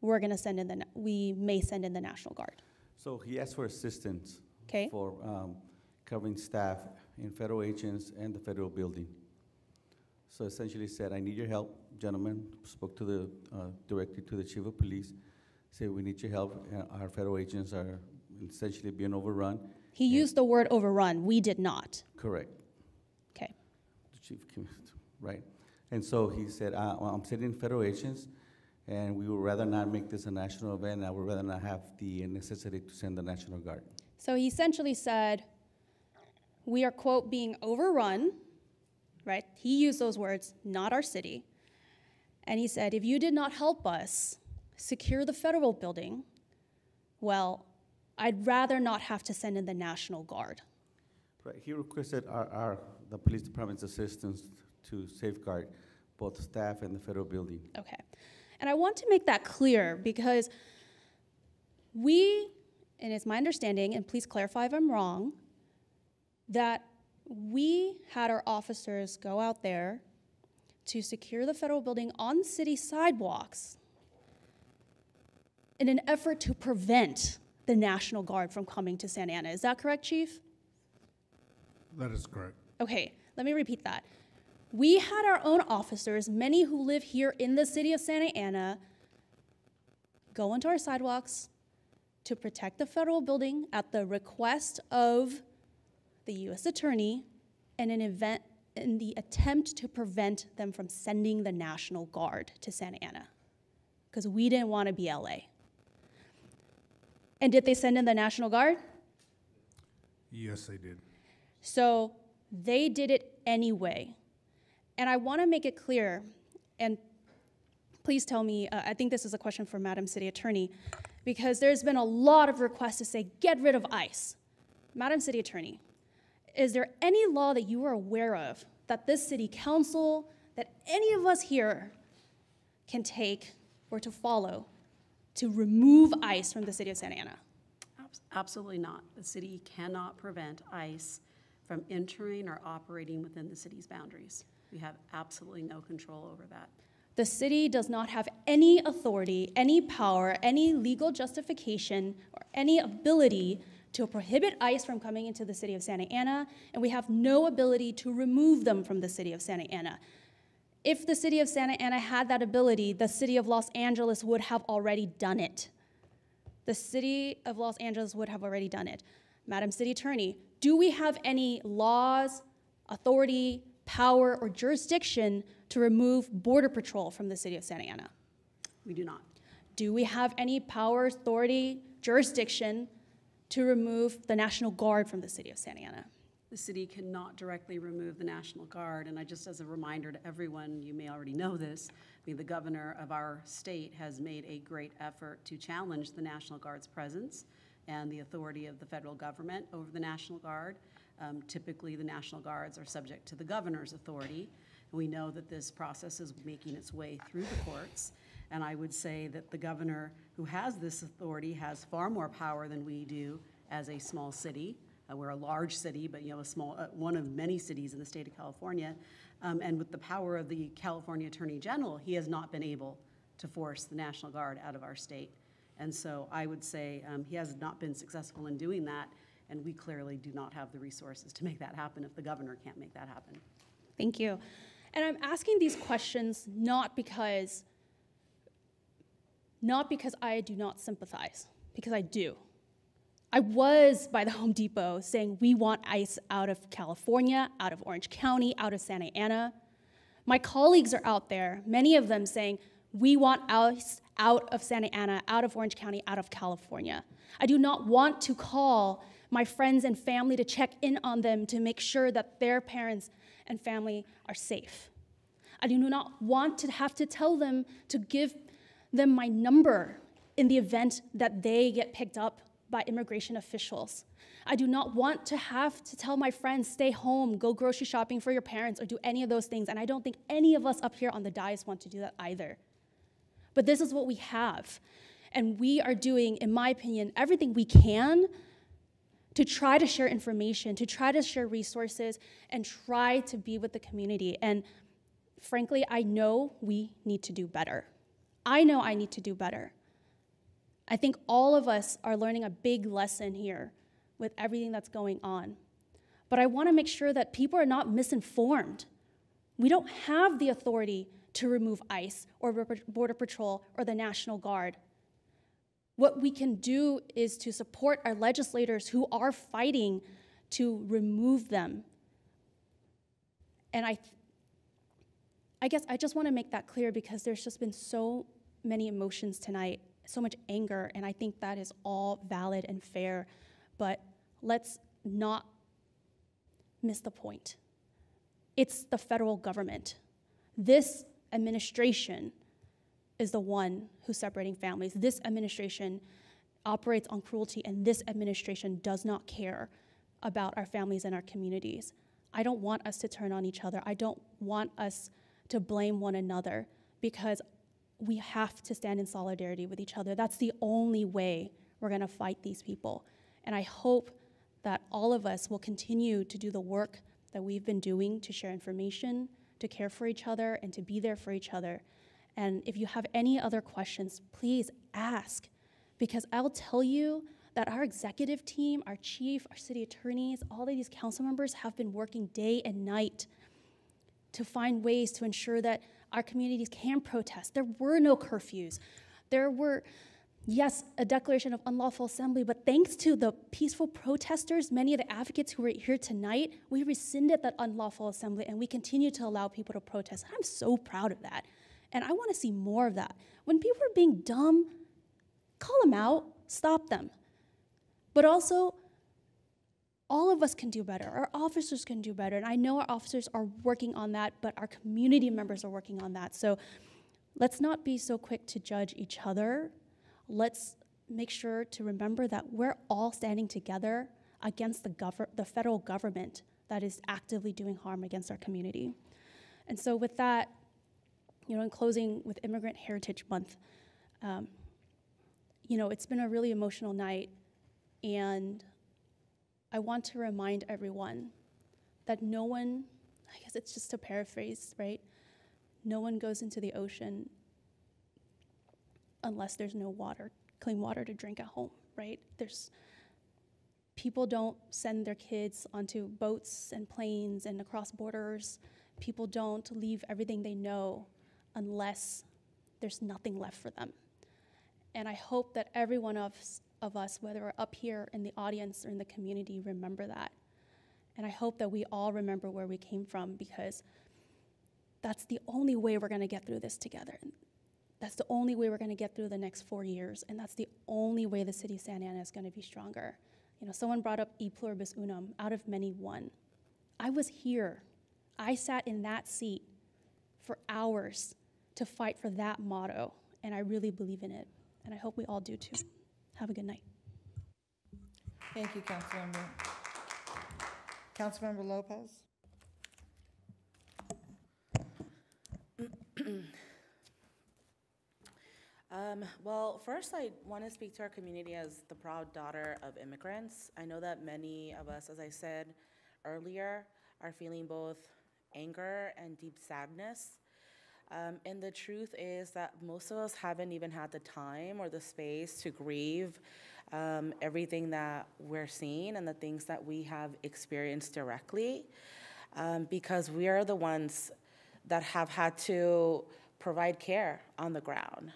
we're going to we may send in the National Guard. So he asked for assistance Okay. for covering staff in federal agents and the federal building. So essentially said, I need your help, gentlemen. Spoke to the directly to the chief of police. Said, we need your help. Our federal agents are essentially being overrun. He used the word overrun. We did not. Correct. Okay. The chief, right? And so he said, I'm sending federal agents, and we would rather not make this a national event. I would rather not have the necessity to send the National Guard. So he essentially said, we are, quote, being overrun, right? He used those words, not our city. And he said, if you did not help us secure the federal building, well, I'd rather not have to send in the National Guard. Right. He requested the police department's assistance to safeguard both staff and the federal building. Okay. And I want to make that clear because and it's my understanding, and please clarify if I'm wrong, that we had our officers go out there to secure the federal building on city sidewalks in an effort to prevent the National Guard from coming to Santa Ana. Is that correct, Chief? That is correct. Okay, let me repeat that. We had our own officers, many who live here in the city of Santa Ana, go onto our sidewalks to protect the federal building at the request of the U.S. Attorney in the attempt to prevent them from sending the National Guard to Santa Ana, because we didn't want to be LA. And did they send in the National Guard? Yes, they did. So they did it anyway. And I want to make it clear, and please tell me, I think this is a question for Madam City Attorney, because there's been a lot of requests to say, get rid of ICE. Madam City Attorney, is there any law that you are aware of that this city council, that any of us here can take or to follow to remove ICE from the city of Santa Ana? Absolutely not. The city cannot prevent ICE from entering or operating within the city's boundaries. We have absolutely no control over that. The city does not have any authority, any power, any legal justification, or any ability to prohibit ICE from coming into the city of Santa Ana, and we have no ability to remove them from the city of Santa Ana. If the city of Santa Ana had that ability, the city of Los Angeles would have already done it. The city of Los Angeles would have already done it. Madam City Attorney, do we have any laws, authority, power, or jurisdiction to remove Border Patrol from the city of Santa Ana? We do not. Do we have any power, authority, jurisdiction to remove the National Guard from the city of Santa Ana? The city cannot directly remove the National Guard, and just as a reminder to everyone, you may already know this, the governor of our state has made a great effort to challenge the National Guard's presence and the authority of the federal government over the National Guard. Typically, the National Guards are subject to the governor's authority. And we know that this process is making its way through the courts. And I would say that the governor who has this authority has far more power than we do as a small city. We're a large city, but a small, one of many cities in the state of California. And with the power of the California Attorney General, he has not been able to force the National Guard out of our state. And so I would say he has not been successful in doing that, and we clearly do not have the resources to make that happen if the governor can't make that happen. Thank you. And I'm asking these questions not because I do not sympathize, because I do. I was by the Home Depot saying we want ICE out of California, out of Orange County, out of Santa Ana. My colleagues are out there, many of them saying we want ICE out of Santa Ana, out of Orange County, out of California. I do not want to call my friends and family to check in on them to make sure that their parents and family are safe. I do not want to have to tell them to give them my number in the event that they get picked up by immigration officials. I do not want to have to tell my friends, stay home, go grocery shopping for your parents, or do any of those things. And I don't think any of us up here on the dais want to do that either. But this is what we have. And we are doing, in my opinion, everything we can to try to share information, to try to share resources, and try to be with the community. And frankly, I know we need to do better. I know I need to do better. I think all of us are learning a big lesson here with everything that's going on. But I want to make sure that people are not misinformed. We don't have the authority to remove ICE or Border Patrol or the National Guard. What we can do is to support our legislators who are fighting to remove them. And I guess I just want to make that clear because there's just been so many emotions tonight, so much anger, and I think that is all valid and fair, but let's not miss the point. It's the federal government. This administration is the one who's separating families. This administration operates on cruelty, and this administration does not care about our families and our communities. I don't want us to turn on each other. I don't want us to blame one another, because we have to stand in solidarity with each other. That's the only way we're gonna fight these people. And I hope that all of us will continue to do the work that we've been doing to share information, to care for each other, and to be there for each other. And if you have any other questions, please ask, because I'll tell you that our executive team, our chief, our city attorneys, all of these council members have been working day and night to find ways to ensure that our communities can protest. There were no curfews. There were, yes, a declaration of unlawful assembly, but thanks to the peaceful protesters, many of the advocates who were here tonight, we rescinded that unlawful assembly and we continue to allow people to protest. I'm so proud of that. And I want to see more of that. When people are being dumb, call them out, stop them. But also, all of us can do better. Our officers can do better. And I know our officers are working on that, but our community members are working on that. So let's not be so quick to judge each other. Let's make sure to remember that we're all standing together against the federal government that is actively doing harm against our community. And so with that, in closing with Immigrant Heritage Month, it's been a really emotional night, and I want to remind everyone that no one, I guess it's just to paraphrase, right? No one goes into the ocean unless there's no water, clean water to drink at home, right? People don't send their kids onto boats and planes and across borders. People don't leave everything they know unless there's nothing left for them. And I hope that every one of us, whether we're up here in the audience or in the community, remember that. And I hope that we all remember where we came from, because that's the only way we're gonna get through this together. That's the only way we're gonna get through the next 4 years, and that's the only way the city of Santa Ana is gonna be stronger. Someone brought up e pluribus unum, out of many one. I was here. I sat in that seat for hours to fight for that motto, and I really believe in it, and I hope we all do too. Have a good night. Thank you, Councilmember. Councilmember Lopez. Well, first I want to speak to our community as the proud daughter of immigrants. I know that many of us, as I said earlier, are feeling both anger and deep sadness. And the truth is that most of us haven't even had the time or the space to grieve everything that we're seeing and the things that we have experienced directly, because we are the ones that have had to provide care on the ground,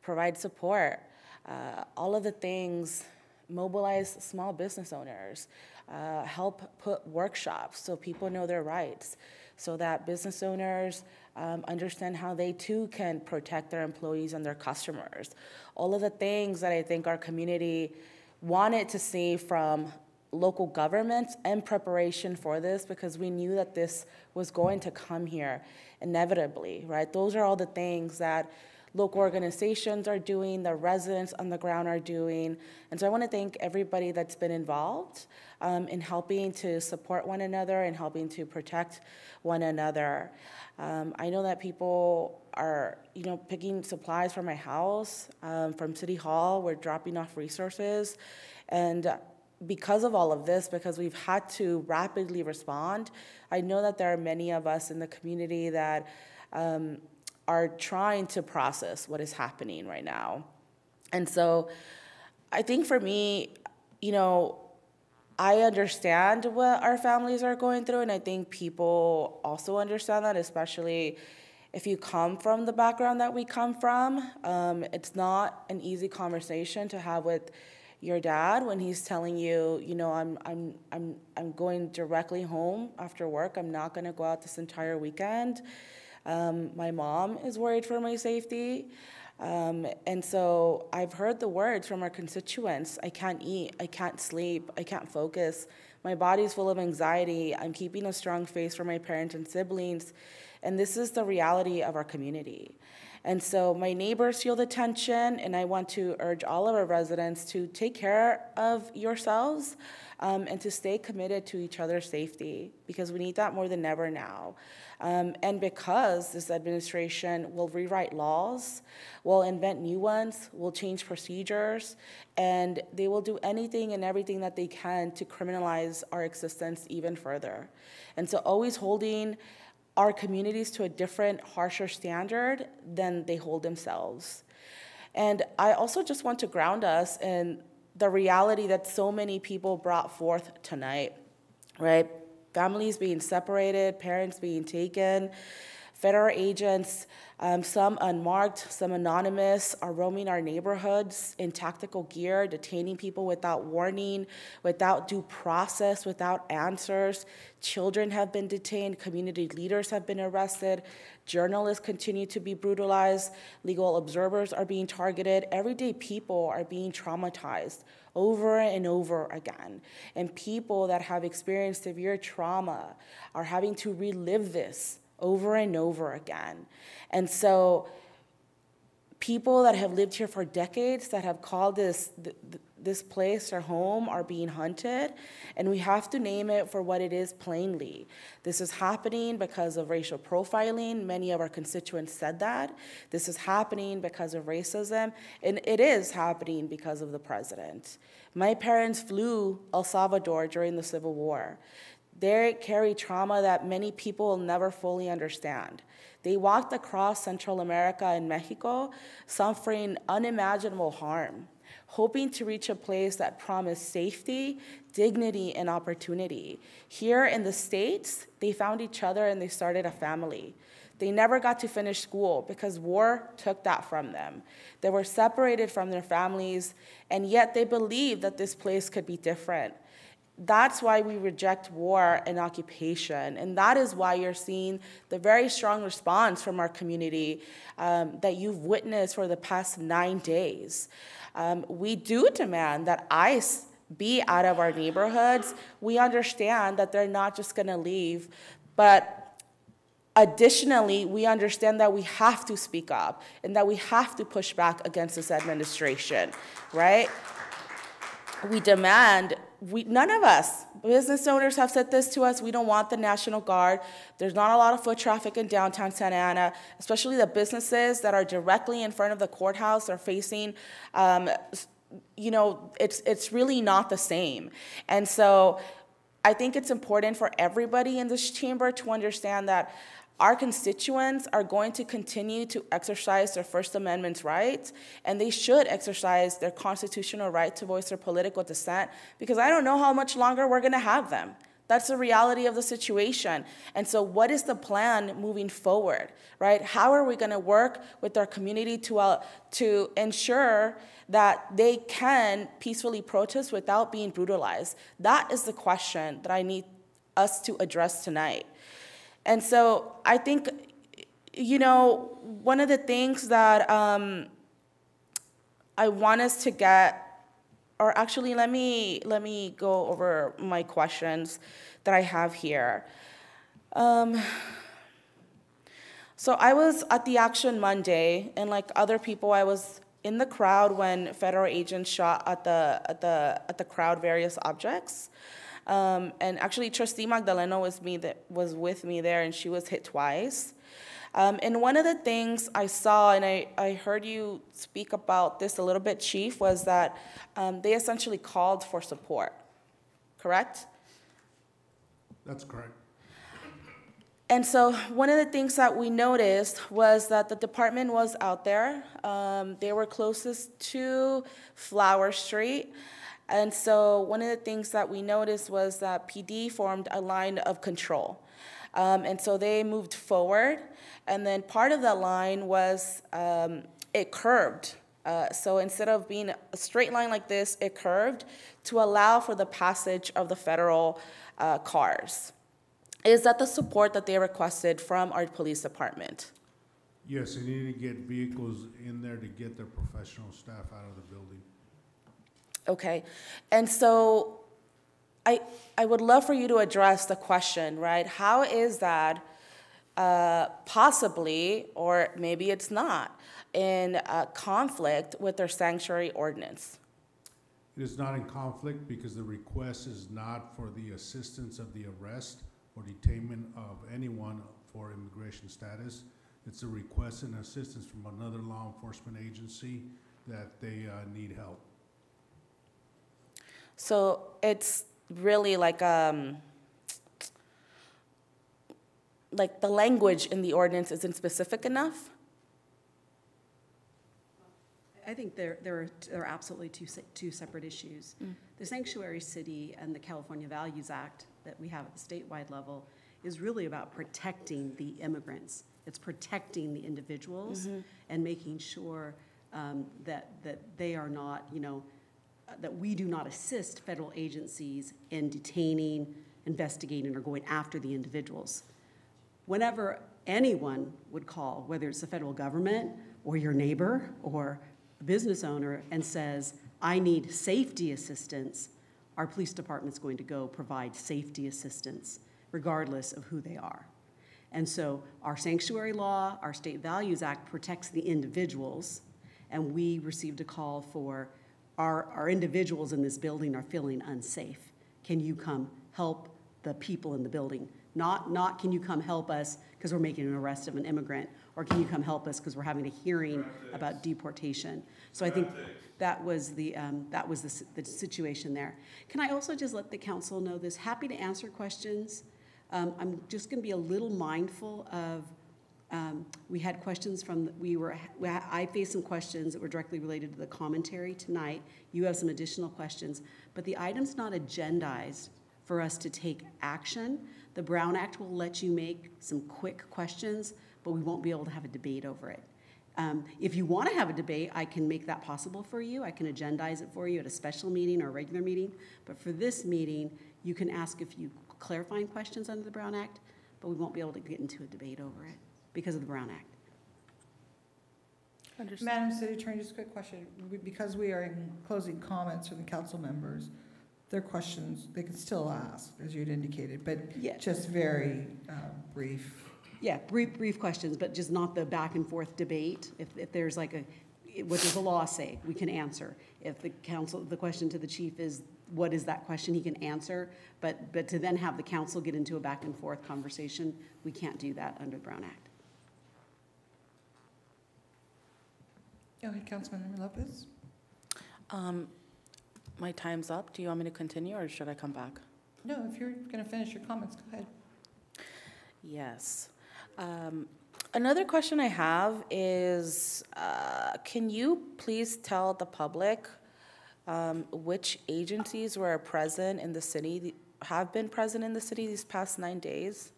provide support, all of the things, mobilize small business owners, help put workshops so people know their rights, so that business owners understand how they too can protect their employees and their customers. All of the things that I think our community wanted to see from local governments in preparation for this, because we knew that this was going to come here inevitably, right? Those are all the things that local organizations are doing, the residents on the ground are doing. And so I want to thank everybody that's been involved in helping to support one another and helping to protect one another. I know that people are, picking supplies from my house, from City Hall. We're dropping off resources. And because of all of this, because we've had to rapidly respond, I know that there are many of us in the community that are trying to process what is happening right now. And so I think for me, I understand what our families are going through, and I think people also understand that, especially if you come from the background that we come from. It's not an easy conversation to have with your dad when he's telling you, I'm going directly home after work. I'm not going to go out this entire weekend. My mom is worried for my safety. And so I've heard the words from our constituents. I can't eat, I can't sleep, I can't focus. My body's full of anxiety. I'm keeping a strong face for my parents and siblings. And this is the reality of our community. And so my neighbors feel the tension, and I want to urge all of our residents to take care of yourselves and to stay committed to each other's safety, because we need that more than ever now. And because this administration will rewrite laws, will invent new ones, will change procedures, and they will do anything and everything that they can to criminalize our existence even further. And so always holding our communities to a different, harsher standard than they hold themselves. And I also just want to ground us in the reality that so many people brought forth tonight, right? Families being separated, parents being taken, federal agents, some unmarked, some anonymous, are roaming our neighborhoods in tactical gear, detaining people without warning, without due process, without answers. Children have been detained, community leaders have been arrested, journalists continue to be brutalized, legal observers are being targeted, everyday people are being traumatized over and over again. And people that have experienced severe trauma are having to relive this over and over again. And so people that have lived here for decades, that have called this place their home, are being hunted, and we have to name it for what it is plainly. This is happening because of racial profiling. Many of our constituents said that. This is happening because of racism, and it is happening because of the president. My parents flew El Salvador during the Civil War. They carry trauma that many people will never fully understand. They walked across Central America and Mexico, suffering unimaginable harm, hoping to reach a place that promised safety, dignity, and opportunity. Here in the States, they found each other and they started a family. They never got to finish school because war took that from them. They were separated from their families, and yet they believed that this place could be different. That's why we reject war and occupation, and that is why you're seeing the very strong response from our community that you've witnessed for the past 9 days. We do demand that ICE be out of our neighborhoods. We understand that they're not just gonna leave, but additionally, we understand that we have to speak up and that we have to push back against this administration, right? We demand none of us, business owners have said this to us, we don't want the National Guard. There's not a lot of foot traffic in downtown Santa Ana, especially the businesses that are directly in front of the courthouse are facing, you know, it's really not the same. And so I think it's important for everybody in this chamber to understand that our constituents are going to continue to exercise their First Amendment rights, and they should exercise their constitutional right to voice their political dissent, because I don't know how much longer we're gonna have them. That's the reality of the situation. And so what is the plan moving forward, right? How are we gonna work with our community to ensure that they can peacefully protest without being brutalized? That is the question that I need us to address tonight. And so I think, you know, one of the things that I want us to get, or actually let me go over my questions that I have here. So I was at the Action Monday, and like other people, I was in the crowd when federal agents shot at the crowd various objects. And actually, Trustee Magdaleno was with me there, and she was hit twice. And one of the things I saw, and I heard you speak about this a little bit, Chief, was that they essentially called for support, correct? That's correct. And so one of the things that we noticed was that the department was out there. They were closest to Flower Street. And so one of the things that we noticed was that PD formed a line of control. And so they moved forward, and then part of that line was it curved. So instead of being a straight line like this, it curved to allow for the passage of the federal cars. Is that the support that they requested from our police department? Yes, they need to get vehicles in there to get their professional staff out of the building. Okay, and so I would love for you to address the question, right? How is that possibly, or maybe it's not, in conflict with their sanctuary ordinance? It is not in conflict because the request is not for the assistance of the arrest or detainment of anyone for immigration status. It's a request and assistance from another law enforcement agency that they need help. So it's really like the language in the ordinance isn't specific enough? I think there are absolutely two separate issues. The Sanctuary City and the California Values Act that we have at the statewide level is really about protecting the immigrants. It's protecting the individuals and making sure that they are not, you know, that we do not assist federal agencies in detaining, investigating, or going after the individuals. Whenever anyone would call, whether it's the federal government or your neighbor or a business owner, and says, I need safety assistance, our police department's going to go provide safety assistance, regardless of who they are. And so our sanctuary law, our State Values Act protects the individuals, and we received a call for our individuals in this building are feeling unsafe. Can you come help the people in the building? Not can you come help us because we're making an arrest of an immigrant, or can you come help us because we're having a hearing about deportation? So I think that was the situation there. Can I also just let the council know this? Happy to answer questions. I'm just going to be a little mindful of. We had questions from, I faced some questions that were directly related to the commentary tonight. You have some additional questions, but the item's not agendized for us to take action. The Brown Act will let you make some quick questions, but we won't be able to have a debate over it. If you want to have a debate, I can make that possible for you. I can agendize it for you at a special meeting or a regular meeting, but for this meeting, you can ask a few clarifying questions under the Brown Act, but we won't be able to get into a debate over it because of the Brown Act. Madam City Attorney, just a quick question. Because we are in closing comments from the council members, their questions, they can still ask, as you'd indicated, but just very brief. Yeah, brief questions, but just not the back and forth debate. If there's like what does the law say, we can answer. If the question to the chief is, what is that question, he can answer. But to then have the council get into a back and forth conversation, we can't do that under the Brown Act. Go ahead, Councilmember Lopez. My time's up. Do you want me to continue or should I come back? No, if you're going to finish your comments, go ahead. Yes. Another question I have is, can you please tell the public which agencies were present in the city, have been present in the city these past 9 days?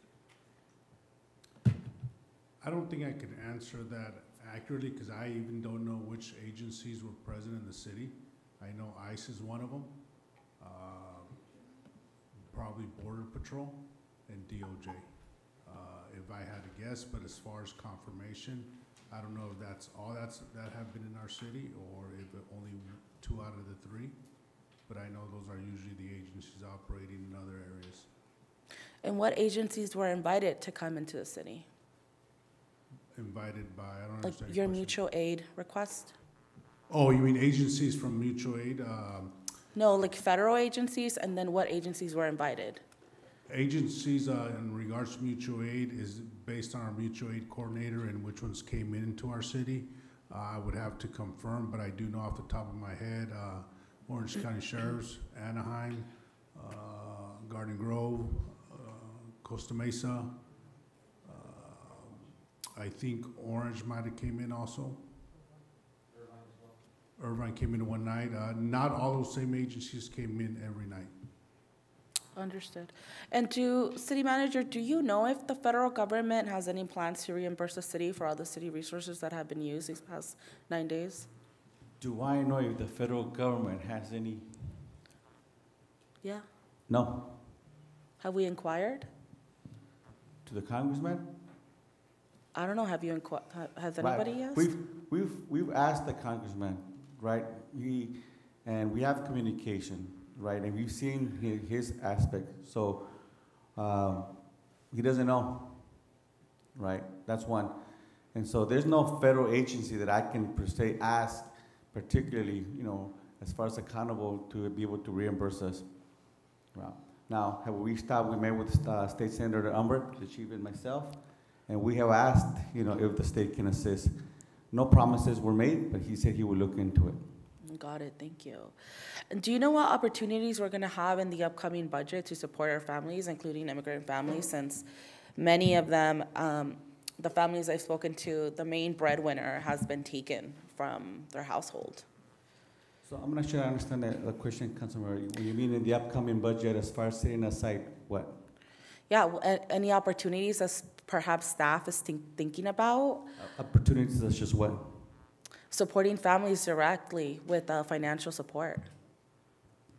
I don't think I could answer that accurately because I even don't know which agencies were present in the city. I know ICE is one of them, probably Border Patrol and DOJ. If I had to guess, but as far as confirmation, I don't know if that's all that have been in our city or if only 2 out of the 3. But I know those are usually the agencies operating in other areas. And what agencies were invited to come into the city? Invited by, I don't Like understand your question. mutual aid request? Oh, you mean agencies from mutual aid? No, like federal agencies, and then what agencies were invited? Agencies in regards to mutual aid is based on our mutual aid coordinator and which ones came into our city. I would have to confirm, but I do know off the top of my head, Orange County Sheriff's, Anaheim, Garden Grove, Costa Mesa. I think Orange might have came in also. Irvine came in one night. Not all those same agencies came in every night. Understood. And City Manager, do you know if the federal government has any plans to reimburse the city for all the city resources that have been used these past 9 days? Do I know if the federal government has any? Yeah. No. Have we inquired? To the congressman? I don't know. Have you inquired? Has anybody asked? We've asked the congressman, right? And we have communication, right? And we've seen his aspect. So he doesn't know, right? That's one. And so there's no federal agency that I can per se ask, particularly, as far as accountable to be able to reimburse us. Wow. Now, have we stopped? We met with State Senator Umbert, the chief, and myself, and we have asked, if the state can assist. No promises were made, but he said he would look into it. Got it, thank you. And do you know what opportunities we're gonna have in the upcoming budget to support our families, including immigrant families, since many of them, the families I've spoken to, the main breadwinner has been taken from their household? So I'm not sure I understand the question, Councilmember. When you mean in the upcoming budget, as far as setting aside what? Yeah, any opportunities as perhaps staff is thinking about? Opportunities such as what? Supporting families directly with financial support.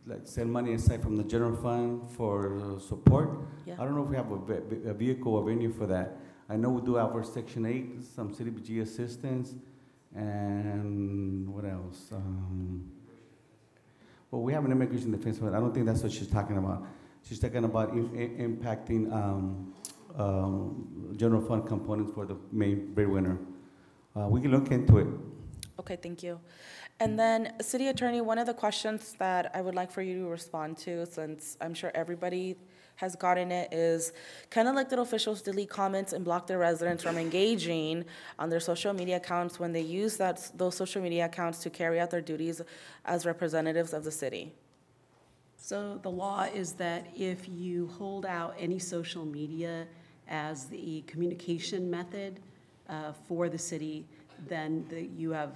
Like send money aside from the general fund for support? Yeah. I don't know if we have a vehicle or venue for that. I know we do have our Section 8, some CDBG assistance, and what else? Well, we have an immigration defense fund. I don't think that's what she's talking about. She's talking about impacting general fund components for the main breadwinner. We can look into it. Okay, thank you. And then, City Attorney, one of the questions that I would like for you to respond to, since I'm sure everybody has gotten it, is can elected officials delete comments and block their residents from engaging on their social media accounts when they use those social media accounts to carry out their duties as representatives of the city? So the law is that if you hold out any social media as the communication method for the city, then you have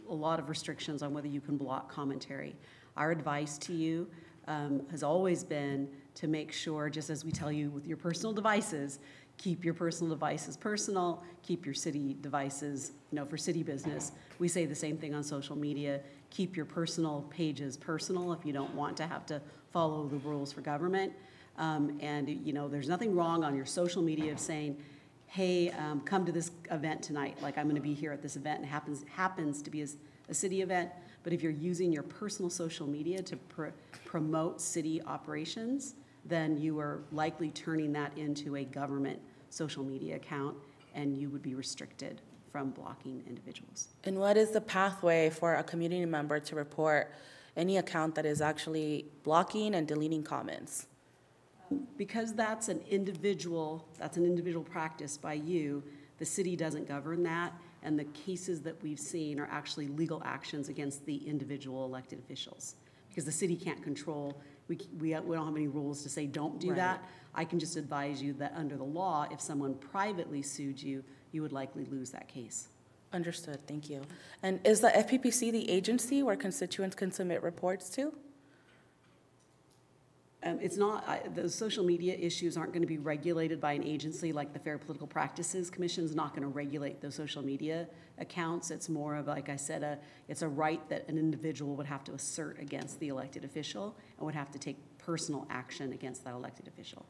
a lot of restrictions on whether you can block commentary. Our advice to you has always been to make sure, just as we tell you with your personal devices, keep your personal devices personal, keep your city devices, for city business. We say the same thing on social media. Keep your personal pages personal if you don't want to have to follow the rules for government. And there's nothing wrong on your social media of saying, hey, come to this event tonight. Like, I'm going to be here at this event, and happens to be a city event. But if you're using your personal social media to promote city operations, then you are likely turning that into a government social media account, and you would be restricted from blocking individuals. And what is the pathway for a community member to report any account that is actually blocking and deleting comments? Because that's an individual practice by you, the city doesn't govern that, and the cases that we've seen are actually legal actions against the individual elected officials. Because the city can't control, we don't have any rules to say don't do that. I can just advise you that under the law, if someone privately sued you, you would likely lose that case. Understood, thank you. And is the FPPC the agency where constituents can submit reports to? It's not, the social media issues aren't going to be regulated by an agency like the Fair Political Practices Commission is not going to regulate those social media accounts. It's more of, like I said, it's a right that an individual would have to assert against the elected official and would have to take personal action against that elected official.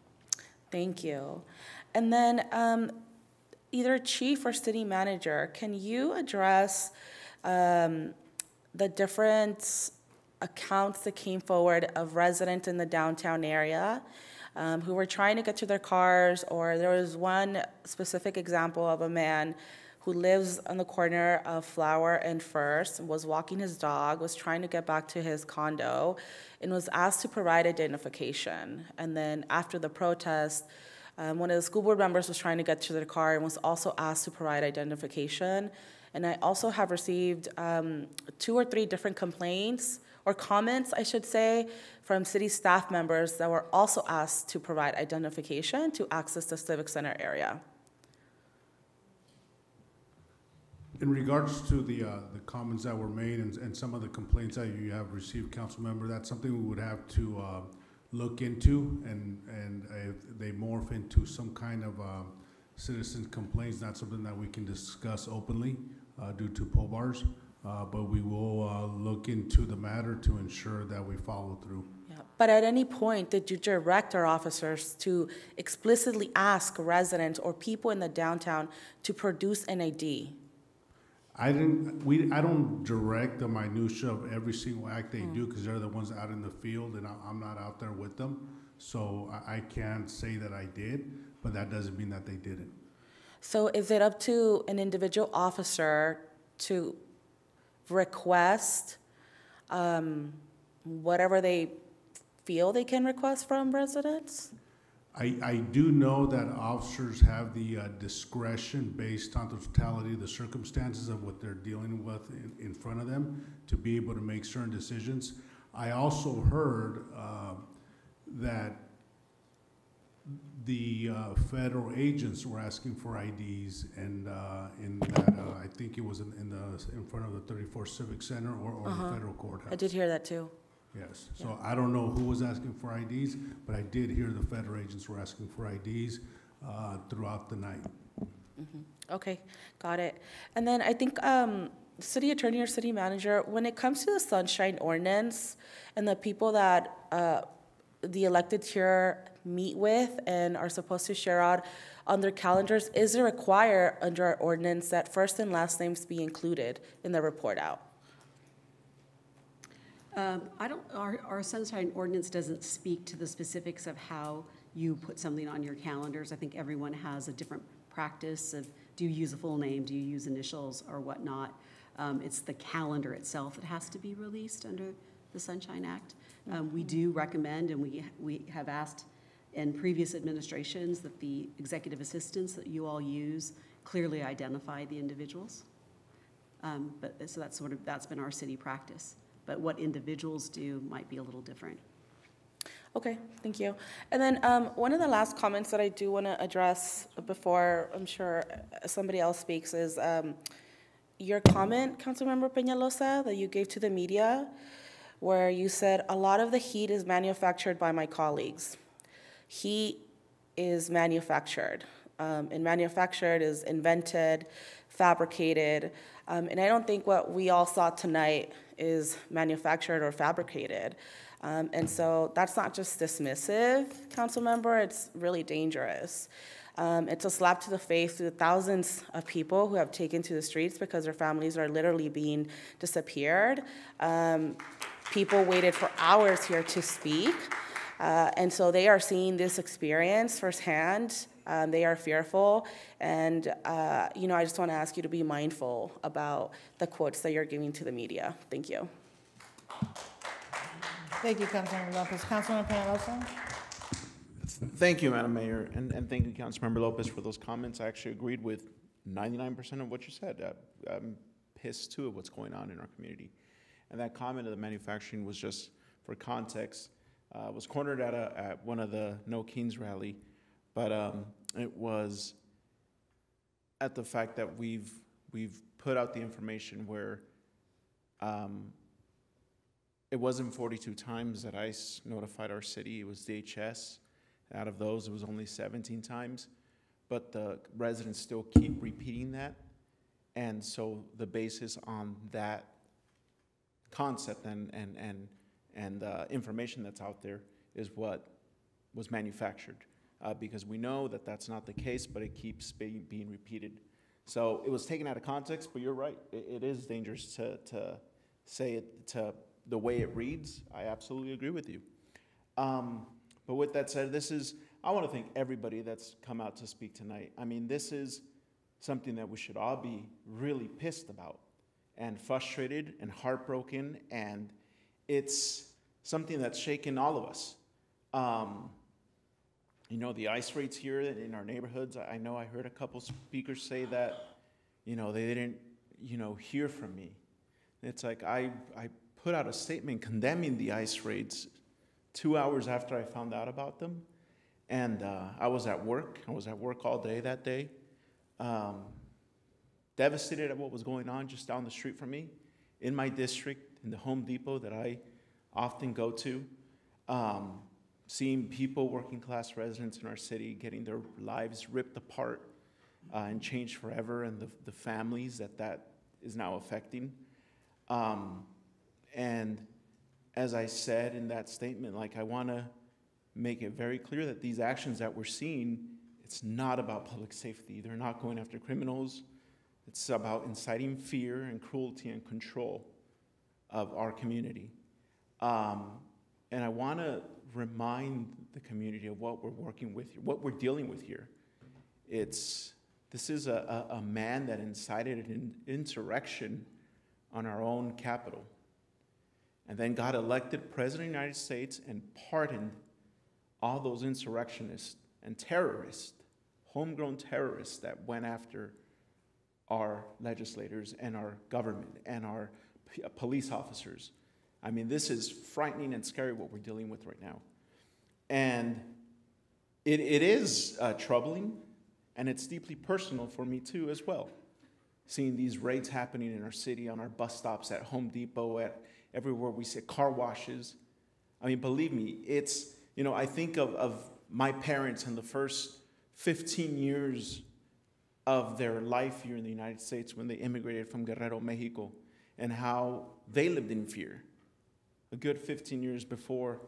Thank you. And then either chief or city manager, can you address the different accounts that came forward of residents in the downtown area who were trying to get to their cars, or there was one specific example of a man who lives on the corner of Flower and First, was walking his dog, was trying to get back to his condo, and was asked to provide identification. And then after the protest, one of the school board members was trying to get to their car and was also asked to provide identification. And I also have received 2 or 3 different complaints, or comments, I should say, from city staff members that were also asked to provide identification to access the Civic Center area. In regards to the comments that were made and some of the complaints that you have received, council member, that's something we would have to look into, and if they morph into some kind of citizen complaints, not something that we can discuss openly due to poll bars. But we will look into the matter to ensure that we follow through. Yeah. But at any point, did you direct our officers to explicitly ask residents or people in the downtown to produce an ID? I don't direct the minutia of every single act they do, because they're the ones out in the field, and I'm not out there with them. So I can't say that I did, but that doesn't mean that they didn't. So is it up to an individual officer to request whatever they feel they can request from residents? I do know that officers have the discretion based on the totality of the circumstances of what they're dealing with in front of them to be able to make certain decisions. I also heard that the federal agents were asking for IDs, and in that I think it was in front of the 34th Civic Center or the federal courthouse. I did hear that too. Yes, so I don't know who was asking for IDs, but I did hear the federal agents were asking for IDs throughout the night. Okay, got it. And then I think city attorney or city manager, when it comes to the sunshine ordinance and the people that the elected here meet with and are supposed to share out on their calendars, is it required under our ordinance that first and last names be included in the report out? Our sunshine ordinance doesn't speak to the specifics of how you put something on your calendars. I think everyone has a different practice of, do you use a full name, do you use initials or whatnot? It's the calendar itself that has to be released under the Sunshine Act. We do recommend, and we have asked in previous administrations, that the executive assistants that you all use clearly identify the individuals. So that's been our city practice. But what individuals do might be a little different. Okay, thank you. And then one of the last comments that I do want to address before I'm sure somebody else speaks is your comment, Councilmember Peñalosa, that you gave to the media, where you said a lot of the heat is manufactured by my colleagues. Heat is manufactured, and manufactured is invented, fabricated, and I don't think what we all saw tonight is manufactured or fabricated. And so that's not just dismissive, council member, it's really dangerous. It's a slap to the face to the thousands of people who have taken to the streets because their families are literally being disappeared. People waited for hours here to speak. And so they are seeing this experience firsthand. They are fearful. And, I just want to ask you to be mindful about the quotes that you're giving to the media. Thank you. Thank you, Councilmember Lopez. Councilmember Peñalosa? Thank you, Madam Mayor, and thank you, Councilmember Lopez, for those comments. I actually agreed with 99% of what you said. I'm pissed, too, of what's going on in our community. And that comment of the manufacturing was just, for context, was cornered at one of the No Kings rally, but it was at the fact that we've put out the information where it wasn't 42 times that ICE notified our city, it was DHS. Out of those, it was only 17 times, but the residents still keep repeating that. And so the basis on that concept and information that's out there is what was manufactured, because we know that that's not the case, but it keeps being repeated. So it was taken out of context, but you're right. It is dangerous to say it to the way it reads. I absolutely agree with you. But with that said, I want to thank everybody that's come out to speak tonight. I mean, this is something that we should all be really pissed about and frustrated and heartbroken, and it's something that's shaken all of us. You know, the ICE rates here in our neighborhoods, I know I heard a couple speakers say that, you know, they didn't, you know, hear from me. It's like I put out a statement condemning the ICE raids 2 hours after I found out about them. And I was at work. I was at work all day that day. Devastated at what was going on just down the street from me in my district, in the Home Depot that I often go to. Seeing people, working class residents in our city, getting their lives ripped apart and changed forever, and the families that is now affecting. And as I said in that statement, like, I want to make it very clear that these actions that we're seeing, it's not about public safety. They're not going after criminals. It's about inciting fear and cruelty and control of our community. And I want to remind the community of what we're working with here, what we're dealing with here. This is a man that incited an insurrection on our own capital, and then got elected president of the United States and pardoned all those insurrectionists and terrorists, homegrown terrorists that went after our legislators and our government and our police officers. I mean, this is frightening and scary what we're dealing with right now. And it is troubling, and it's deeply personal for me too as well, seeing these raids happening in our city, on our bus stops, at Home Depot, at everywhere we see car washes. I mean, believe me, it's, you know, I think of my parents in the first 15 years of their life here in the United States when they immigrated from Guerrero, Mexico, and how they lived in fear. A good 15 years before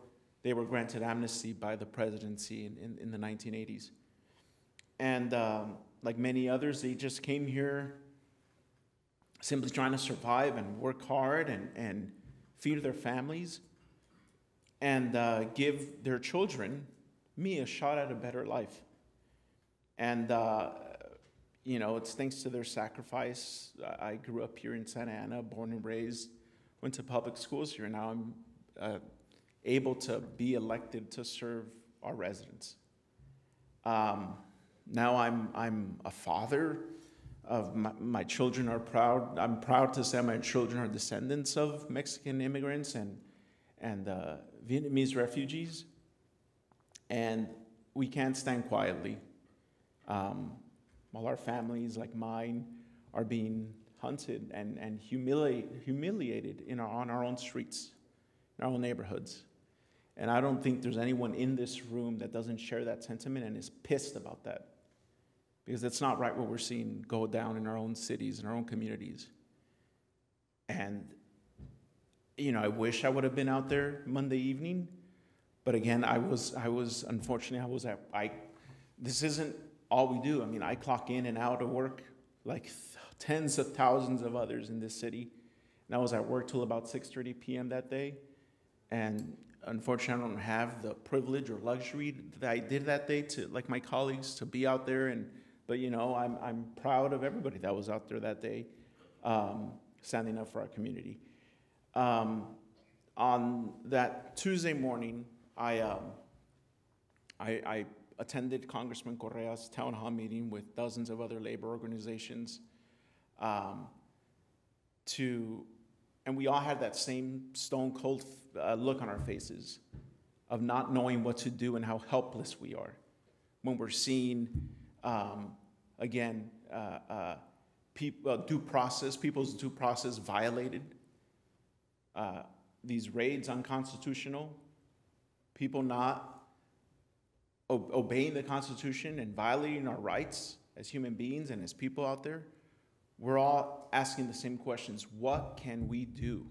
they were granted amnesty by the presidency in the 1980s. And like many others, they just came here simply trying to survive and work hard and feed their families and give their children, me, a shot at a better life. And, you know, it's thanks to their sacrifice. I grew up here in Santa Ana, born and raised, went to public schools here. Now I'm able to be elected to serve our residents. Now I'm a father of my children are proud. I'm proud to say my children are descendants of Mexican immigrants and Vietnamese refugees. And we can't stand quietly while our families like mine are being hunted and humiliated on our own streets, in our own neighborhoods. And I don't think there's anyone in this room that doesn't share that sentiment and is pissed about that. Because it's not right what we're seeing go down in our own cities, in our own communities. And, you know, I wish I would have been out there Monday evening. But again, unfortunately, this isn't all we do. I mean, I clock in and out of work like tens of thousands of others in this city. And I was at work till about 6:30 p.m. that day. And unfortunately, I don't have the privilege or luxury that I did that day to, like my colleagues, to be out there. But you know, I'm proud of everybody that was out there that day, standing up for our community. On that Tuesday morning, I attended Congressman Correa's town hall meeting with dozens of other labor organizations, and we all had that same stone cold look on our faces of not knowing what to do and how helpless we are when we're seeing, again, people's due process violated, these raids unconstitutional, people not obeying the Constitution and violating our rights as human beings and as people out there. We're all asking the same questions. What can we do?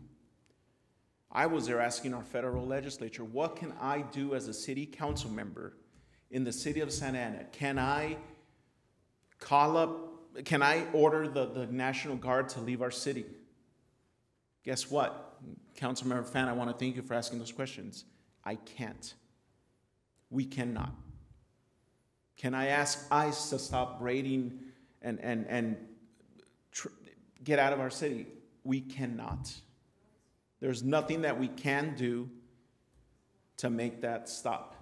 I was there asking our federal legislature, what can I do as a city council member in the city of Santa Ana? Can I order the National Guard to leave our city? Guess what? Councilmember Fan, I want to thank you for asking those questions. I can't. We cannot. Can I ask ICE to stop raiding and get out of our city? We cannot. There's nothing that we can do to make that stop.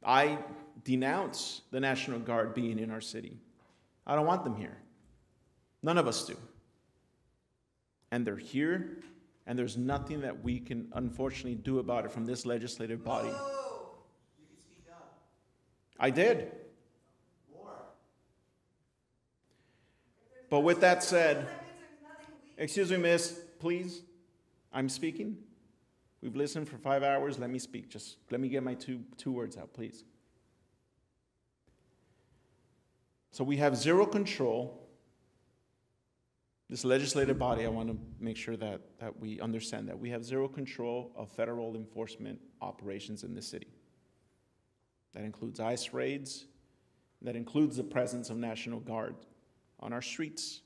I denounce the National Guard being in our city. I don't want them here. None of us do. And they're here, and there's nothing that we can unfortunately do about it from this legislative body. Whoa! You can speak up. I did. More. But with that said, excuse me, miss, please. I'm speaking. We've listened for 5 hours. Let me speak. Just let me get my two words out, please. So we have zero control. This legislative body, I want to make sure that we understand that we have zero control of federal enforcement operations in the city. That includes ICE raids. That includes the presence of National Guard on our streets.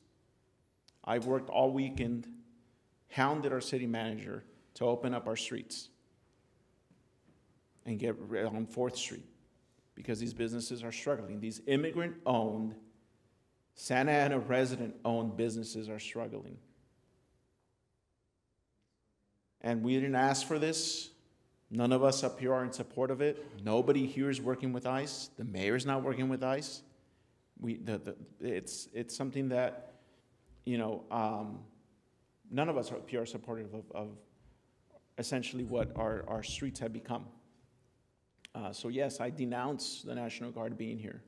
I've worked all weekend, hounded our city manager to open up our streets and get on 4th Street because these businesses are struggling. These immigrant-owned, Santa Ana resident-owned businesses are struggling. And we didn't ask for this. None of us up here are in support of it. Nobody here is working with ICE. The mayor's not working with ICE. It's something that, none of us up here are supportive of essentially what our streets have become. So yes, I denounce the National Guard being here.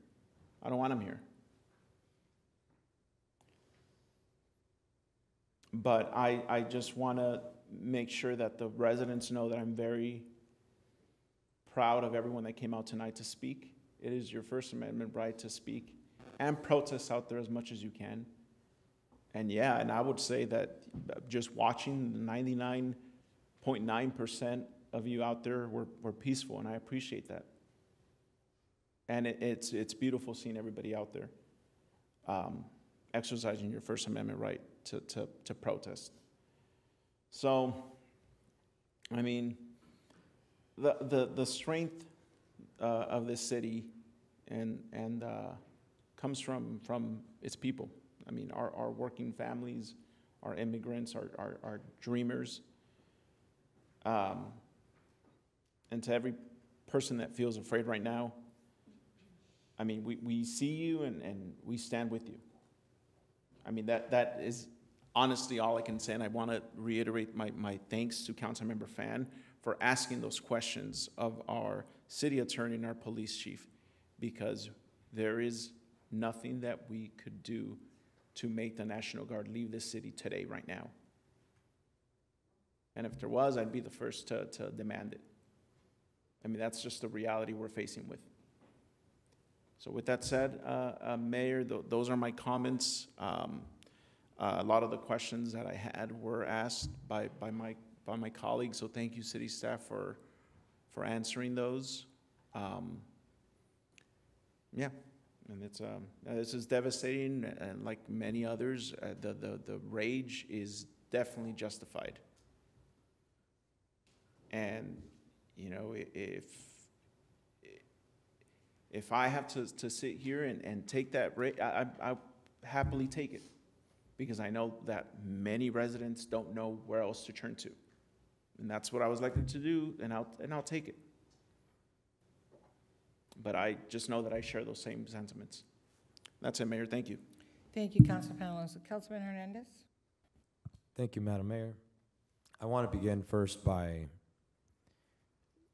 I don't want them here. But I just want to make sure that the residents know that I'm very proud of everyone that came out tonight to speak. It is your First Amendment right to speak and protest out there as much as you can. And yeah, and I would say that just watching the 99.9% of you out there were peaceful, and I appreciate that. And it's beautiful seeing everybody out there exercising your First Amendment right to protest. So, I mean, the strength of this city and comes from its people. I mean, our working families, our immigrants, our dreamers. And to every person that feels afraid right now, I mean, we see you and we stand with you. I mean, that is honestly all I can say, and I want to reiterate my thanks to Councilmember Fan for asking those questions of our city attorney and our police chief, because there is nothing that we could do to make the National Guard leave this city today, right now. And if there was, I'd be the first to demand it. I mean, that's just the reality we're facing with. So with that said, Mayor, those are my comments. A lot of the questions that I had were asked by my colleagues, so thank you, city staff, for answering those. Yeah, and it's this is devastating, and like many others, the rage is definitely justified. And you know, if I have to sit here and take that rage, I happily take it, because I know that many residents don't know where else to turn to. And that's what I was elected to do, and I'll take it. But I just know that I share those same sentiments. That's it, Mayor. Thank you. Thank you, Council panelists. Councilman Hernandez? Thank you, Madam Mayor. I want to begin first by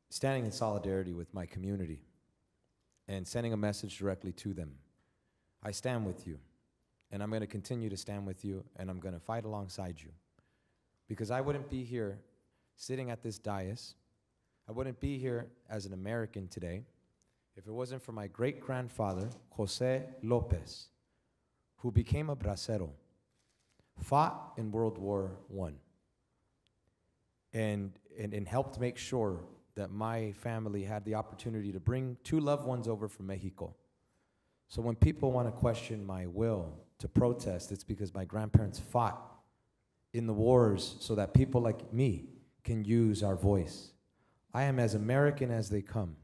standing in solidarity with my community and sending a message directly to them. I stand with you, and I'm going to continue to stand with you, and I'm going to fight alongside you. Because I wouldn't be here sitting at this dais, I wouldn't be here as an American today if it wasn't for my great-grandfather, Jose Lopez, who became a bracero, fought in World War I, and helped make sure that my family had the opportunity to bring 2 loved ones over from Mexico. So when people want to question my will to protest, it's because my grandparents fought in the wars so that people like me can use our voice. I am as American as they come.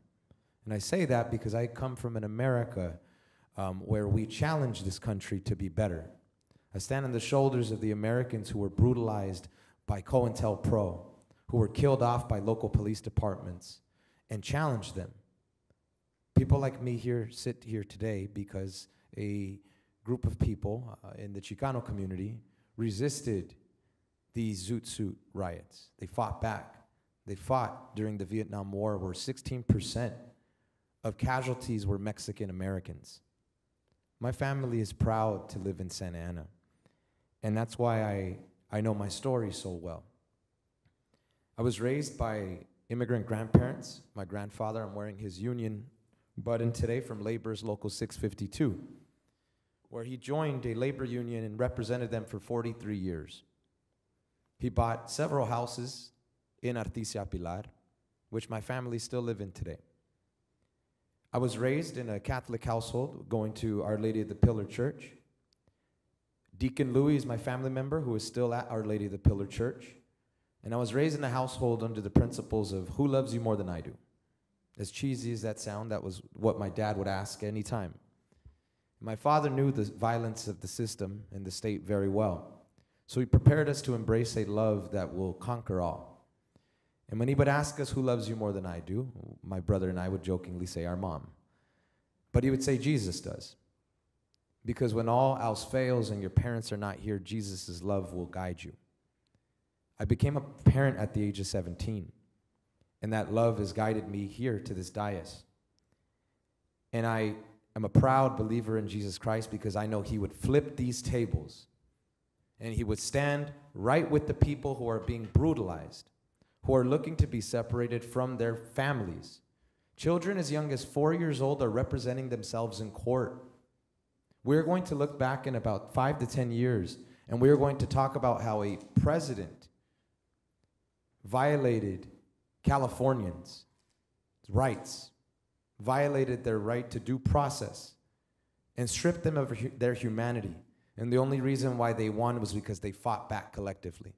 And I say that because I come from an America where we challenge this country to be better. I stand on the shoulders of the Americans who were brutalized by COINTELPRO, who were killed off by local police departments, and challenge them. People like me sit here today because a group of people in the Chicano community resisted these Zoot Suit riots. They fought back. They fought during the Vietnam War, where 16% of casualties were Mexican Americans. My family is proud to live in Santa Ana, and that's why I know my story so well. I was raised by immigrant grandparents. My grandfather, I'm wearing his union button today from Labor's Local 652, where he joined a labor union and represented them for 43 years. He bought several houses in Artesia Pilar, which my family still live in today. I was raised in a Catholic household, going to Our Lady of the Pillar Church. Deacon Louis is my family member who is still at Our Lady of the Pillar Church. And I was raised in a household under the principles of who loves you more than I do. As cheesy as that sound, that was what my dad would ask any time. My father knew the violence of the system and the state very well. So he prepared us to embrace a love that will conquer all. And when he would ask us who loves you more than I do, my brother and I would jokingly say our mom. But he would say Jesus does. Because when all else fails and your parents are not here, Jesus' love will guide you. I became a parent at the age of 17. And that love has guided me here to this dais. And I am a proud believer in Jesus Christ because I know he would flip these tables. And he would stand right with the people who are being brutalized, who are looking to be separated from their families. Children as young as 4 years old are representing themselves in court. We're going to look back in about 5 to 10 years, and we're going to talk about how a president violated Californians' rights, violated their right to due process, and stripped them of their humanity. And the only reason why they won was because they fought back collectively.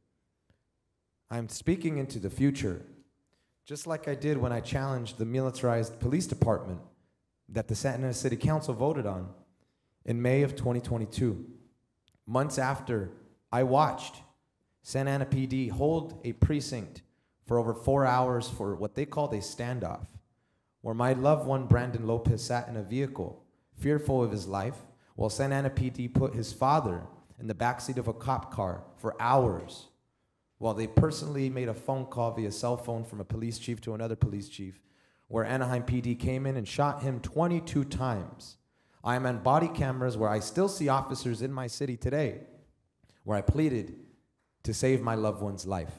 I'm speaking into the future, just like I did when I challenged the militarized police department that the Santa Ana City Council voted on in May of 2022. Months after, I watched Santa Ana PD hold a precinct for over 4 hours for what they called a standoff, where my loved one, Brandon Lopez, sat in a vehicle, fearful of his life, while Santa Ana PD put his father in the backseat of a cop car for hours, while they personally made a phone call via cell phone from a police chief to another police chief, where Anaheim PD came in and shot him 22 times. I am on body cameras where I still see officers in my city today, where I pleaded to save my loved one's life.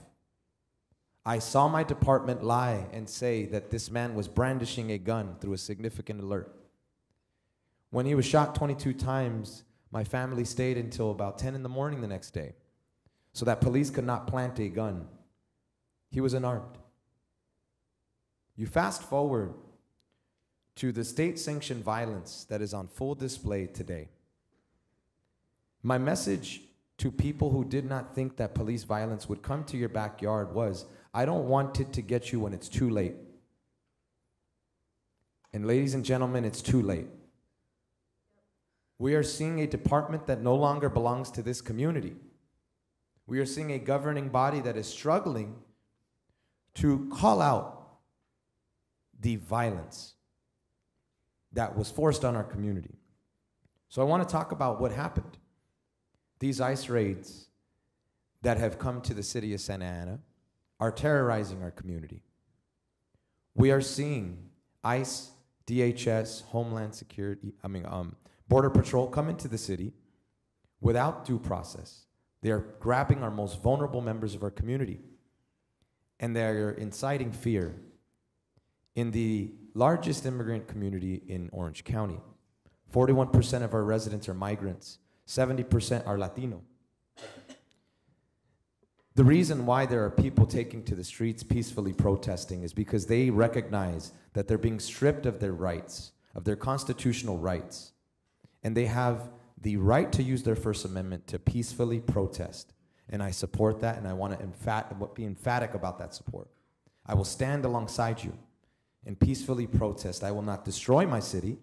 I saw my department lie and say that this man was brandishing a gun through a significant alert. When he was shot 22 times, my family stayed until about 10 in the morning the next day so that police could not plant a gun. He was unarmed. You fast forward to the state-sanctioned violence that is on full display today. My message to people who did not think that police violence would come to your backyard was, I don't want it to get you when it's too late. And ladies and gentlemen, it's too late. We are seeing a department that no longer belongs to this community. We are seeing a governing body that is struggling to call out the violence that was forced on our community. So I want to talk about what happened. These ICE raids that have come to the city of Santa Ana are terrorizing our community. We are seeing ICE, DHS, Homeland Security, Border Patrol come into the city without due process. They are grabbing our most vulnerable members of our community, and they're inciting fear in the largest immigrant community in Orange County. 41% of our residents are migrants, 70% are Latino. The reason why there are people taking to the streets peacefully protesting is because they recognize that they're being stripped of their rights, of their constitutional rights, and they have the right to use their First Amendment to peacefully protest. And I support that, and I want to be emphatic about that support. I will stand alongside you and peacefully protest. I will not destroy my city.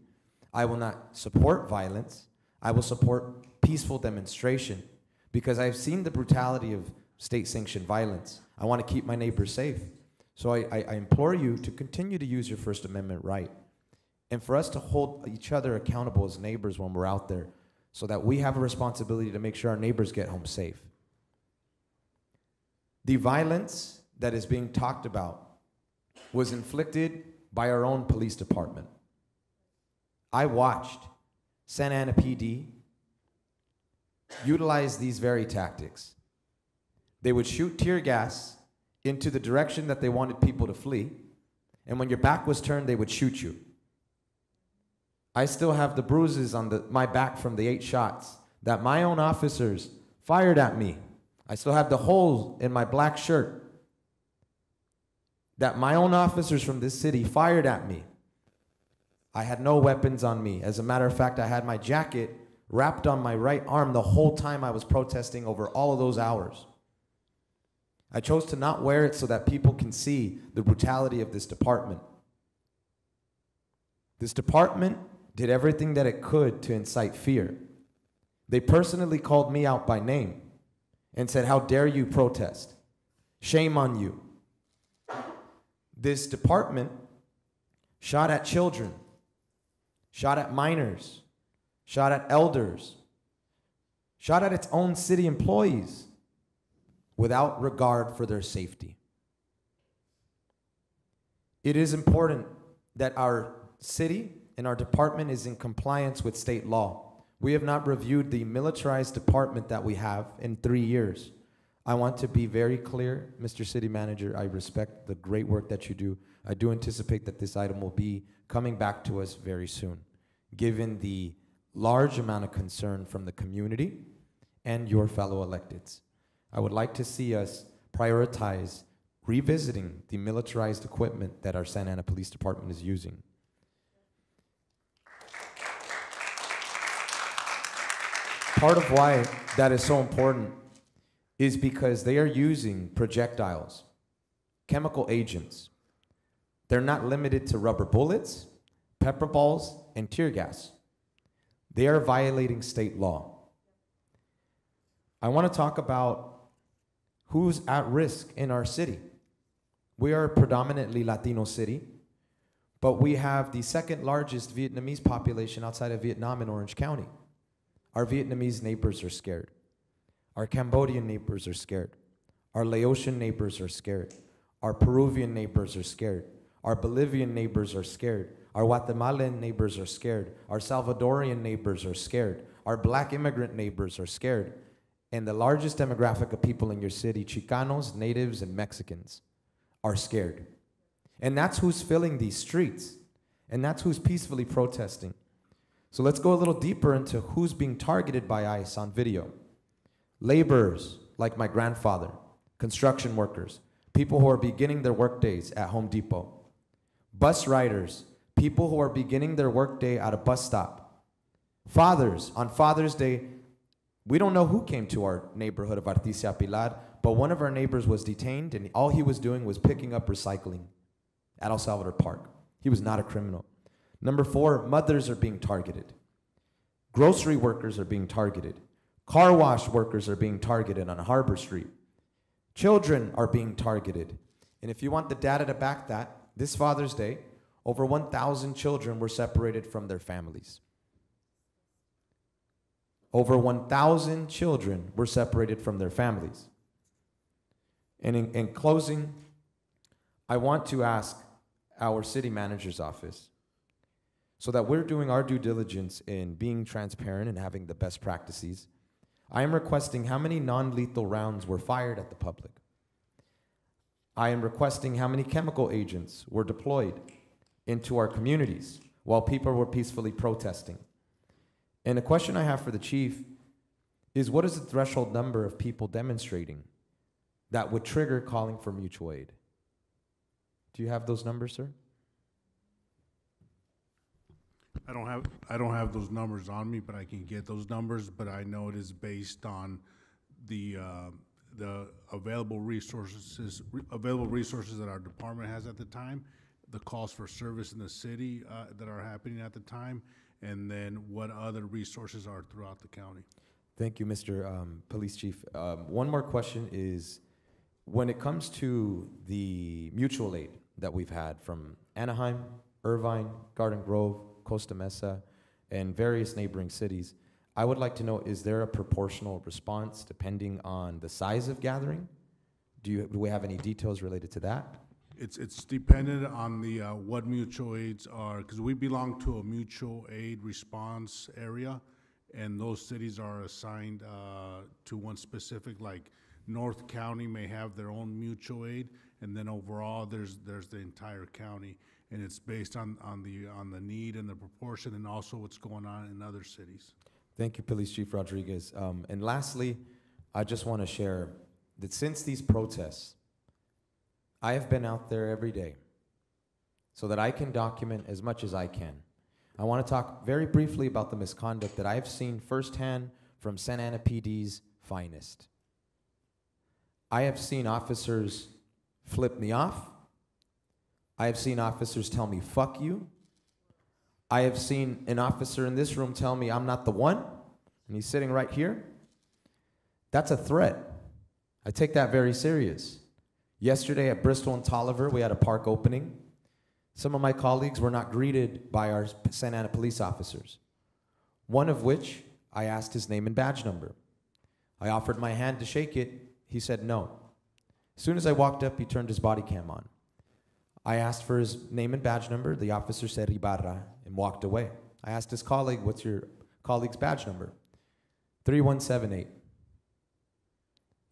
I will not support violence. I will support peaceful demonstration because I've seen the brutality of state-sanctioned violence. I want to keep my neighbors safe. So I implore you to continue to use your First Amendment right and for us to hold each other accountable as neighbors when we're out there so that we have a responsibility to make sure our neighbors get home safe. The violence that is being talked about was inflicted by our own police department. I watched Santa Ana PD utilize these very tactics. They would shoot tear gas into the direction that they wanted people to flee, and when your back was turned, they would shoot you. I still have the bruises on my back from the 8 shots that my own officers fired at me. I still have the holes in my black shirt that my own officers from this city fired at me. I had no weapons on me. As a matter of fact, I had my jacket wrapped on my right arm the whole time I was protesting over all of those hours. I chose to not wear it so that people can see the brutality of this department. This department did everything that it could to incite fear. They personally called me out by name and said, "How dare you protest? Shame on you." This department shot at children, shot at minors, shot at elders, shot at its own city employees without regard for their safety. It is important that our city and our department is in compliance with state law. We have not reviewed the militarized department that we have in 3 years. I want to be very clear, Mr. City Manager, I respect the great work that you do. I do anticipate that this item will be coming back to us very soon, given the large amount of concern from the community and your fellow electeds. I would like to see us prioritize revisiting the militarized equipment that our Santa Ana Police Department is using. Part of why that is so important is because they are using projectiles, chemical agents. They're not limited to rubber bullets, pepper balls, and tear gas. They are violating state law. I want to talk about who's at risk in our city. We are a predominantly Latino city, but we have the second largest Vietnamese population outside of Vietnam in Orange County. Our Vietnamese neighbors are scared. Our Cambodian neighbors are scared. Our Laotian neighbors are scared. Our Peruvian neighbors are scared. Our Bolivian neighbors are scared. Our Guatemalan neighbors are scared. Our Salvadorian neighbors are scared. Our black immigrant neighbors are scared. And the largest demographic of people in your city, Chicanos, natives, and Mexicans, are scared. And that's who's filling these streets. And that's who's peacefully protesting. So let's go a little deeper into who's being targeted by ICE on video. Laborers, like my grandfather, construction workers, people who are beginning their workdays at Home Depot, bus riders, people who are beginning their workday at a bus stop, fathers, on Father's Day. We don't know who came to our neighborhood of Artesia Pilar, but one of our neighbors was detained, and all he was doing was picking up recycling at El Salvador Park. He was not a criminal. Number 4, mothers are being targeted. Grocery workers are being targeted. Car wash workers are being targeted on Harbor Street. Children are being targeted. And if you want the data to back that, this Father's Day, over 1,000 children were separated from their families. Over 1,000 children were separated from their families. And in closing, I want to ask our city manager's office, so that we're doing our due diligence in being transparent and having the best practices, I am requesting how many non-lethal rounds were fired at the public. I am requesting how many chemical agents were deployed into our communities while people were peacefully protesting. And the question I have for the chief is, what is the threshold number of people demonstrating that would trigger calling for mutual aid? Do you have those numbers, sir? I don't have those numbers on me, but I can get those numbers. But I know it is based on the available resources that our department has at the time, the calls for service in the city that are happening at the time, and then what other resources are throughout the county. Thank you, Mr. Police Chief. One more question is, when it comes to the mutual aid that we've had from Anaheim, Irvine, Garden Grove, Costa Mesa, and various neighboring cities, I would like to know, is there a proportional response depending on the size of gathering? Do we have any details related to that? It's dependent on the what mutual aids are, because we belong to a mutual aid response area, and those cities are assigned to one specific, like North County may have their own mutual aid, and then overall there's the entire county, and it's based on the need and the proportion, and also what's going on in other cities. Thank you, Police Chief Rodriguez. And lastly, I just want to share that since these protests, I have been out there every day so that I can document as much as I can. I want to talk very briefly about the misconduct that I've seen firsthand from Santa Ana PD's finest. I have seen officers flip me off. I have seen officers tell me, fuck you. I have seen an officer in this room tell me I'm not the one, and he's sitting right here. That's a threat. I take that very serious. Yesterday at Bristol and Tolliver, we had a park opening. Some of my colleagues were not greeted by our Santa Ana police officers, one of which I asked his name and badge number. I offered my hand to shake it. He said no. As soon as I walked up, he turned his body cam on. I asked for his name and badge number. The officer said Ibarra and walked away. I asked his colleague, what's your colleague's badge number? 3178.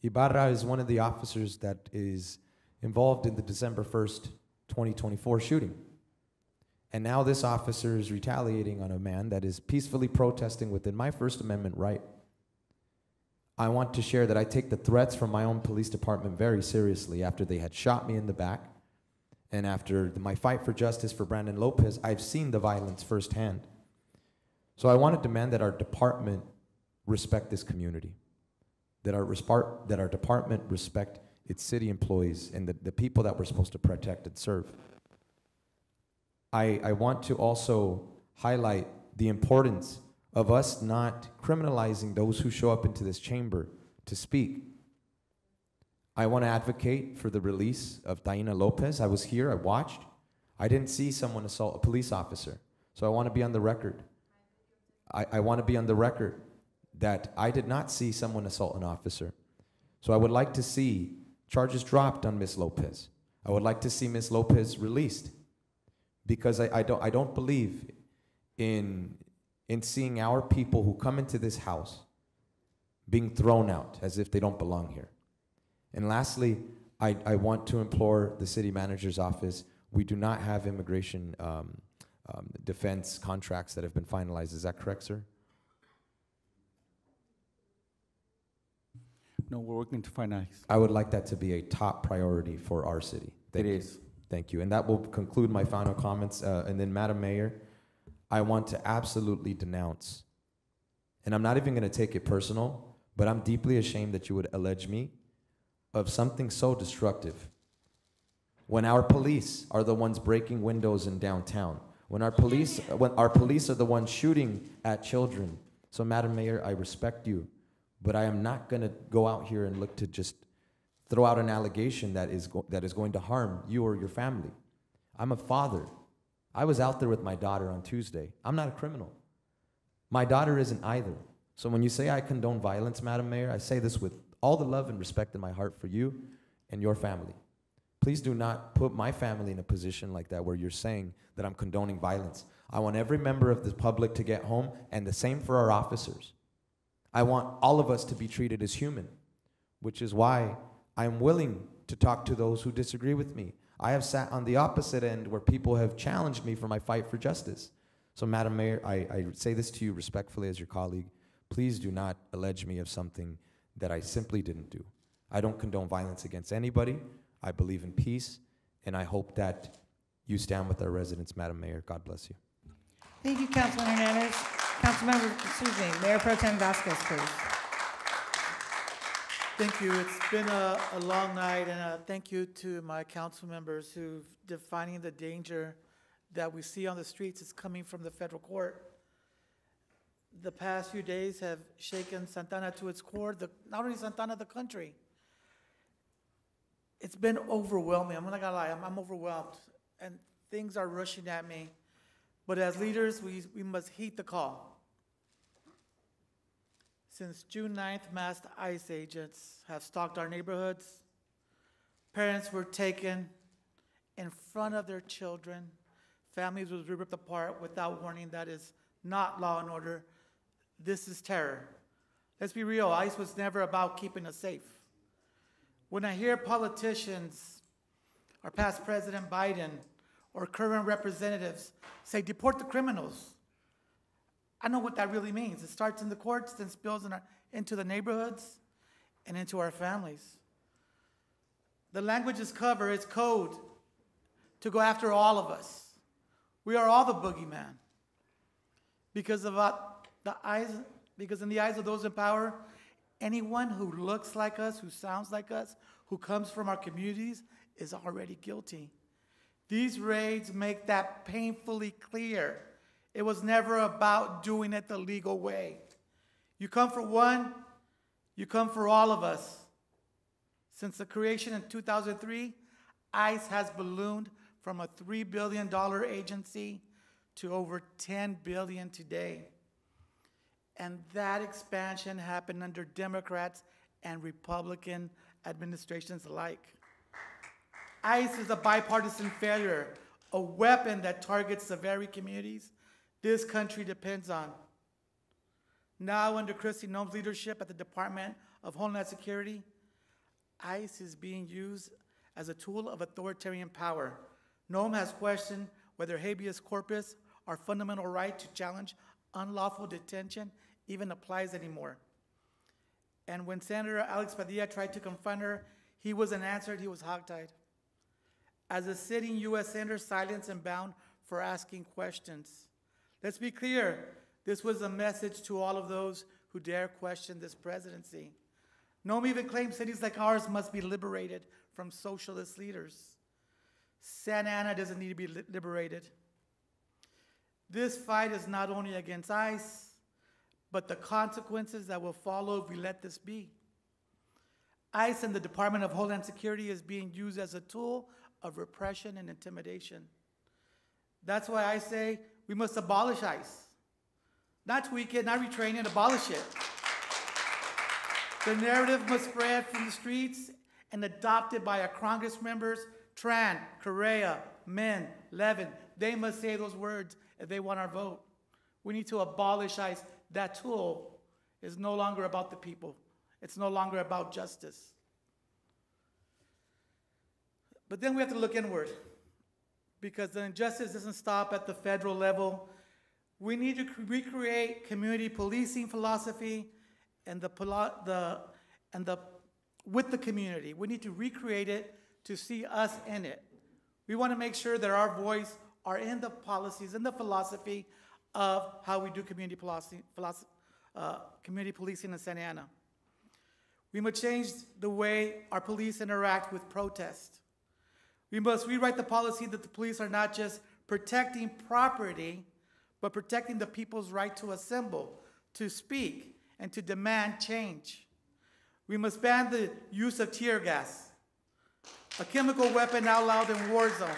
Ibarra is one of the officers that is involved in the December 1st, 2024 shooting. And now this officer is retaliating on a man that is peacefully protesting within my First Amendment right. I want to share that I take the threats from my own police department very seriously. After they had shot me in the back, and after my fight for justice for Brandon Lopez, I've seen the violence firsthand. So I want to demand that our department respect this community, that our department respect its city employees and the people that we're supposed to protect and serve. I want to also highlight the importance of us not criminalizing those who show up into this chamber to speak. I want to advocate for the release of Taina Lopez. I was here, I watched. I didn't see someone assault a police officer. So I want to be on the record. I want to be on the record that I did not see someone assault an officer. So I would like to see charges dropped on Ms. Lopez. I would like to see Ms. Lopez released, because I don't believe in seeing our people who come into this house being thrown out as if they don't belong here. And lastly, I want to implore the city manager's office. We do not have immigration defense contracts that have been finalized. Is that correct, sir? No, we're working to finalize. I would like that to be a top priority for our city. Thank you. Thank you. And that will conclude my final comments. And then, Madam Mayor, I want to absolutely denounce, and I'm not even going to take it personal, but I'm deeply ashamed that you would allege me of something so destructive when our police are the ones breaking windows in downtown, when our police are the ones shooting at children. So, Madam Mayor, I respect you, but I am not going to go out here and look to just throw out an allegation that is going to harm you or your family. I'm a father. I was out there with my daughter on Tuesday. I'm not a criminal. My daughter isn't either. So when you say I condone violence, Madam Mayor, I say this with all the love and respect in my heart for you and your family. Please do not put my family in a position like that where you're saying that I'm condoning violence. I want every member of the public to get home, and the same for our officers. I want all of us to be treated as human, which is why I'm willing to talk to those who disagree with me. I have sat on the opposite end where people have challenged me for my fight for justice. So, Madam Mayor, I say this to you respectfully as your colleague. Please do not allege me of something that I simply didn't do. I don't condone violence against anybody. I believe in peace, and I hope that you stand with our residents, Madam Mayor. God bless you. Thank you, Councilman Hernandez. Mayor Pro Tem Vasquez, please. Thank you. It's been a long night, and thank you to my council members who've defining the danger that we see on the streets is coming from the federal court. The past few days have shaken Santana to its core, not only Santana, the country. It's been overwhelming. I'm not gonna lie, I'm overwhelmed, and things are rushing at me. But as leaders, we must heed the call. Since June 9th, masked ICE agents have stalked our neighborhoods. Parents were taken in front of their children. Families were ripped apart without warning. That is not law and order. This is terror. Let's be real, ICE was never about keeping us safe. When I hear politicians, our past President Biden, or current representatives say, deport the criminals, I know what that really means. It starts in the courts, then spills into the neighborhoods and into our families. The language is cover, it's code to go after all of us. We are all the boogeyman. Because in the eyes of those in power, anyone who looks like us, who sounds like us, who comes from our communities is already guilty. These raids make that painfully clear. It was never about doing it the legal way. You come for one, you come for all of us. Since the creation in 2003, ICE has ballooned from a $3 billion agency to over $10 billion today. And that expansion happened under Democrats and Republican administrations alike. ICE is a bipartisan failure, a weapon that targets the very communities this country depends on. Now, under Kristi Noem's leadership at the Department of Homeland Security, ICE is being used as a tool of authoritarian power. Noem has questioned whether habeas corpus, our fundamental right to challenge unlawful detention, even applies anymore. And when Senator Alex Padilla tried to confront her, he wasn't answered, he was hogtied. As a sitting U.S. Senator, silenced and bound for asking questions. Let's be clear, this was a message to all of those who dare question this presidency. Noem even claims cities like ours must be liberated from socialist leaders. Santa Ana doesn't need to be liberated. This fight is not only against ICE, but the consequences that will follow if we let this be. ICE and the Department of Homeland Security is being used as a tool of repression and intimidation. That's why I say we must abolish ICE. Not tweak it, not retrain it, abolish it. The narrative must spread from the streets and adopted by our Congress members, Tran, Correa, Min, Levin. They must say those words if they want our vote. We need to abolish ICE. That tool is no longer about the people. It's no longer about justice. But then we have to look inward, because the injustice doesn't stop at the federal level. We need to recreate community policing philosophy and with the community. We need to recreate it to see us in it. We want to make sure that our voice are in the policies, in the philosophy of how we do community policing in Santa Ana. We must change the way our police interact with protest. We must rewrite the policy that the police are not just protecting property, but protecting the people's right to assemble, to speak, and to demand change. We must ban the use of tear gas, a chemical weapon now allowed in war zones.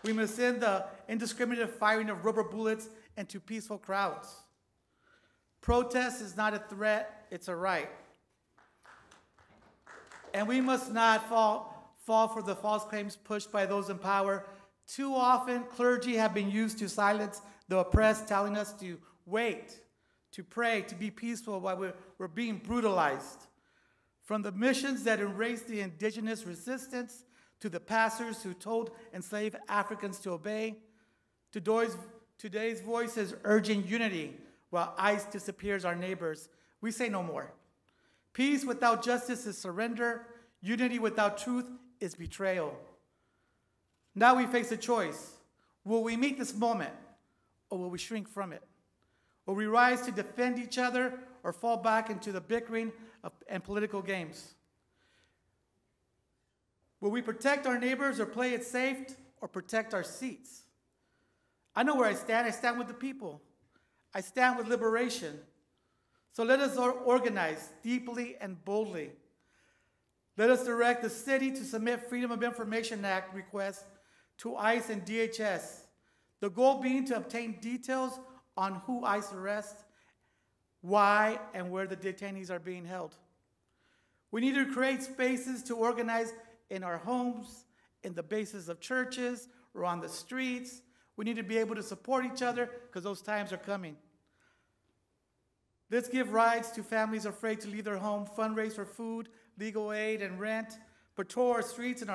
We must end the indiscriminate firing of rubber bullets into peaceful crowds. Protest is not a threat, it's a right. And we must not fall for the false claims pushed by those in power. Too often, clergy have been used to silence the oppressed, telling us to wait, to pray, to be peaceful while we're being brutalized. From the missions that erased the indigenous resistance, to the pastors who told enslaved Africans to obey, today's voices urging unity while ICE disappears our neighbors. We say no more. Peace without justice is surrender. Unity without truth is betrayal. Now we face a choice. Will we meet this moment, or will we shrink from it? Will we rise to defend each other, or fall back into the bickering and political games? Will we protect our neighbors or play it safe, or protect our seats? I know where I stand. I stand with the people. I stand with liberation. So let us organize deeply and boldly. Let us direct the city to submit Freedom of Information Act requests to ICE and DHS, the goal being to obtain details on who ICE arrests, why, and where the detainees are being held. We need to create spaces to organize in our homes, in the bases of churches, or on the streets. We need to be able to support each other because those times are coming. Let's give rides to families afraid to leave their home, fundraise for food, legal aid, and rent, patrol our streets, and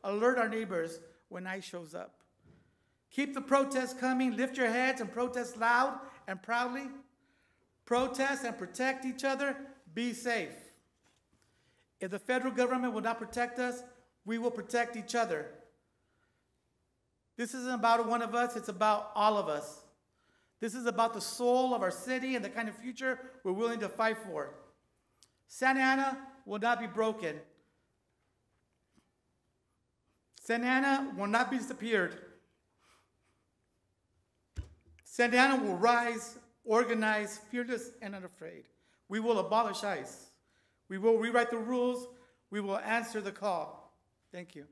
alert our neighbors when ICE shows up. Keep the protests coming. Lift your heads and protest loud and proudly. Protest and protect each other. Be safe. If the federal government will not protect us, we will protect each other. This isn't about one of us, it's about all of us. This is about the soul of our city and the kind of future we're willing to fight for. Santa Ana will not be broken. Santa Ana will not be disappeared. Santa Ana will rise, organized, fearless, and unafraid. We will abolish ICE. We will rewrite the rules. We will answer the call. Thank you.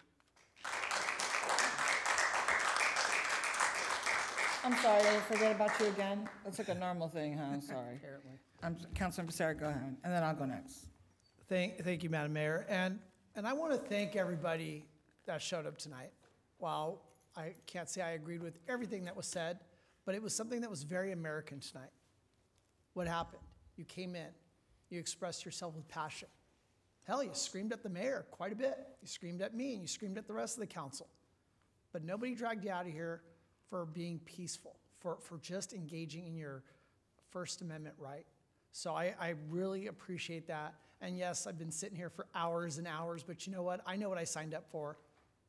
I'm sorry, did I forget about you again? That's like a normal thing, huh? I'm sorry. Apparently. Councilmember Becerra, go ahead, and then I'll go next. Thank you, Madam Mayor. And I want to thank everybody that showed up tonight. While I can't say I agreed with everything that was said, but it was something that was very American tonight. What happened? You came in. You expressed yourself with passion. Hell, you screamed at the mayor quite a bit. You screamed at me, and you screamed at the rest of the council. But nobody dragged you out of here for being peaceful, for just engaging in your First Amendment right. So I really appreciate that. And yes, I've been sitting here for hours and hours, but you know what? I know what I signed up for.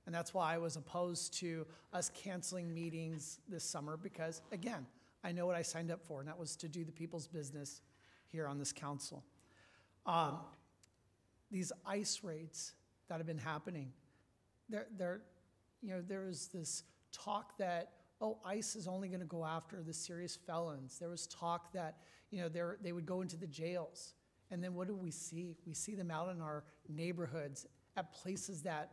And that's why I was opposed to us canceling meetings this summer because, again, I know what I signed up for, and that was to do the people's business here on this council. These ICE raids that have been happening, there was this talk that, oh, ICE is only going to go after the serious felons. There was talk that, they would go into the jails. And then what do we see? We see them out in our neighborhoods at places that,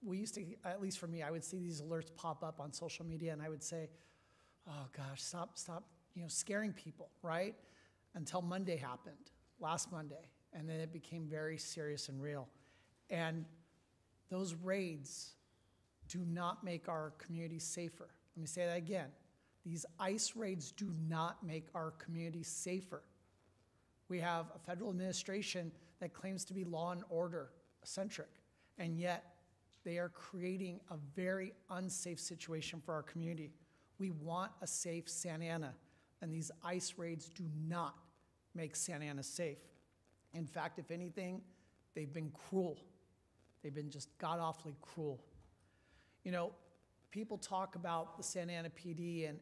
we used to, at least for me, I would see these alerts pop up on social media and I would say, oh gosh, stop, scaring people, right? Until Monday happened, last Monday. And then it became very serious and real. And those raids do not make our communities safer. Let me say that again. These ICE raids do not make our communities safer. We have a federal administration that claims to be law and order centric, and yet they are creating a very unsafe situation for our community. We want a safe Santa Ana, and these ICE raids do not make Santa Ana safe. In fact, if anything, they've been cruel. They've been just god-awfully cruel. People talk about the Santa Ana PD, and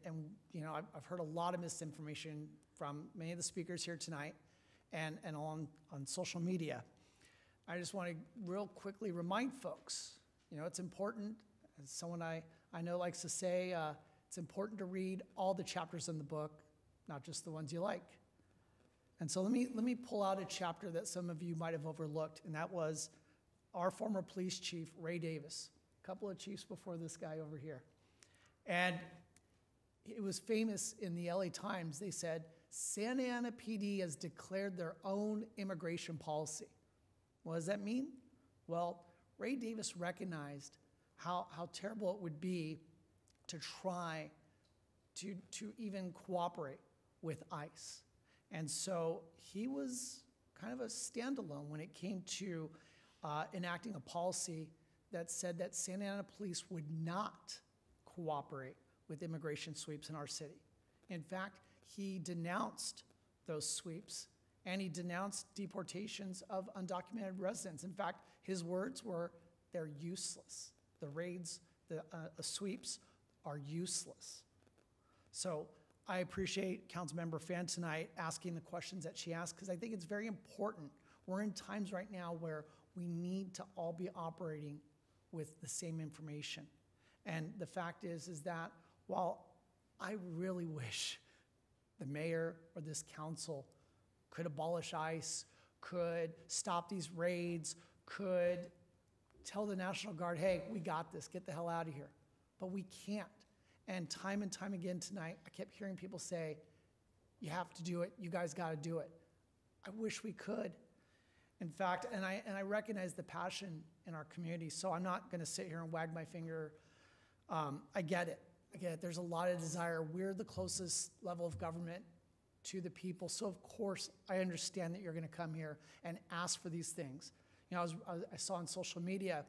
I've heard a lot of misinformation from many of the speakers here tonight and on social media. I just want to real quickly remind folks, it's important, as someone I know likes to say, it's important to read all the chapters in the book, not just the ones you like. And so let me pull out a chapter that some of you might have overlooked, and that was our former police chief, Ray Davis, a couple of chiefs before this guy over here. And it was famous in the LA Times. They said, Santa Ana PD has declared their own immigration policy. What does that mean? Well, Ray Davis recognized how terrible it would be to try to even cooperate with ICE. And so he was kind of a standalone when it came to enacting a policy that said that Santa Ana police would not cooperate with immigration sweeps in our city. In fact, he denounced those sweeps, and he denounced deportations of undocumented residents. In fact, his words were, they're useless. The raids, the sweeps are useless. So I appreciate Councilmember Fan tonight asking the questions that she asked, because I think it's very important. We're in times right now where we need to all be operating with the same information. And the fact is that while I really wish the mayor or this council could abolish ICE, could stop these raids, could tell the National Guard, hey, we got this, get the hell out of here. But we can't. And time again tonight, I kept hearing people say, you have to do it, you guys gotta do it. I wish we could. In fact, and I recognize the passion in our community, so I'm not gonna sit here and wag my finger. I get it. There's a lot of desire. We're the closest level of government to the people, so of course I understand that you're gonna come here and ask for these things. You know, I saw on social media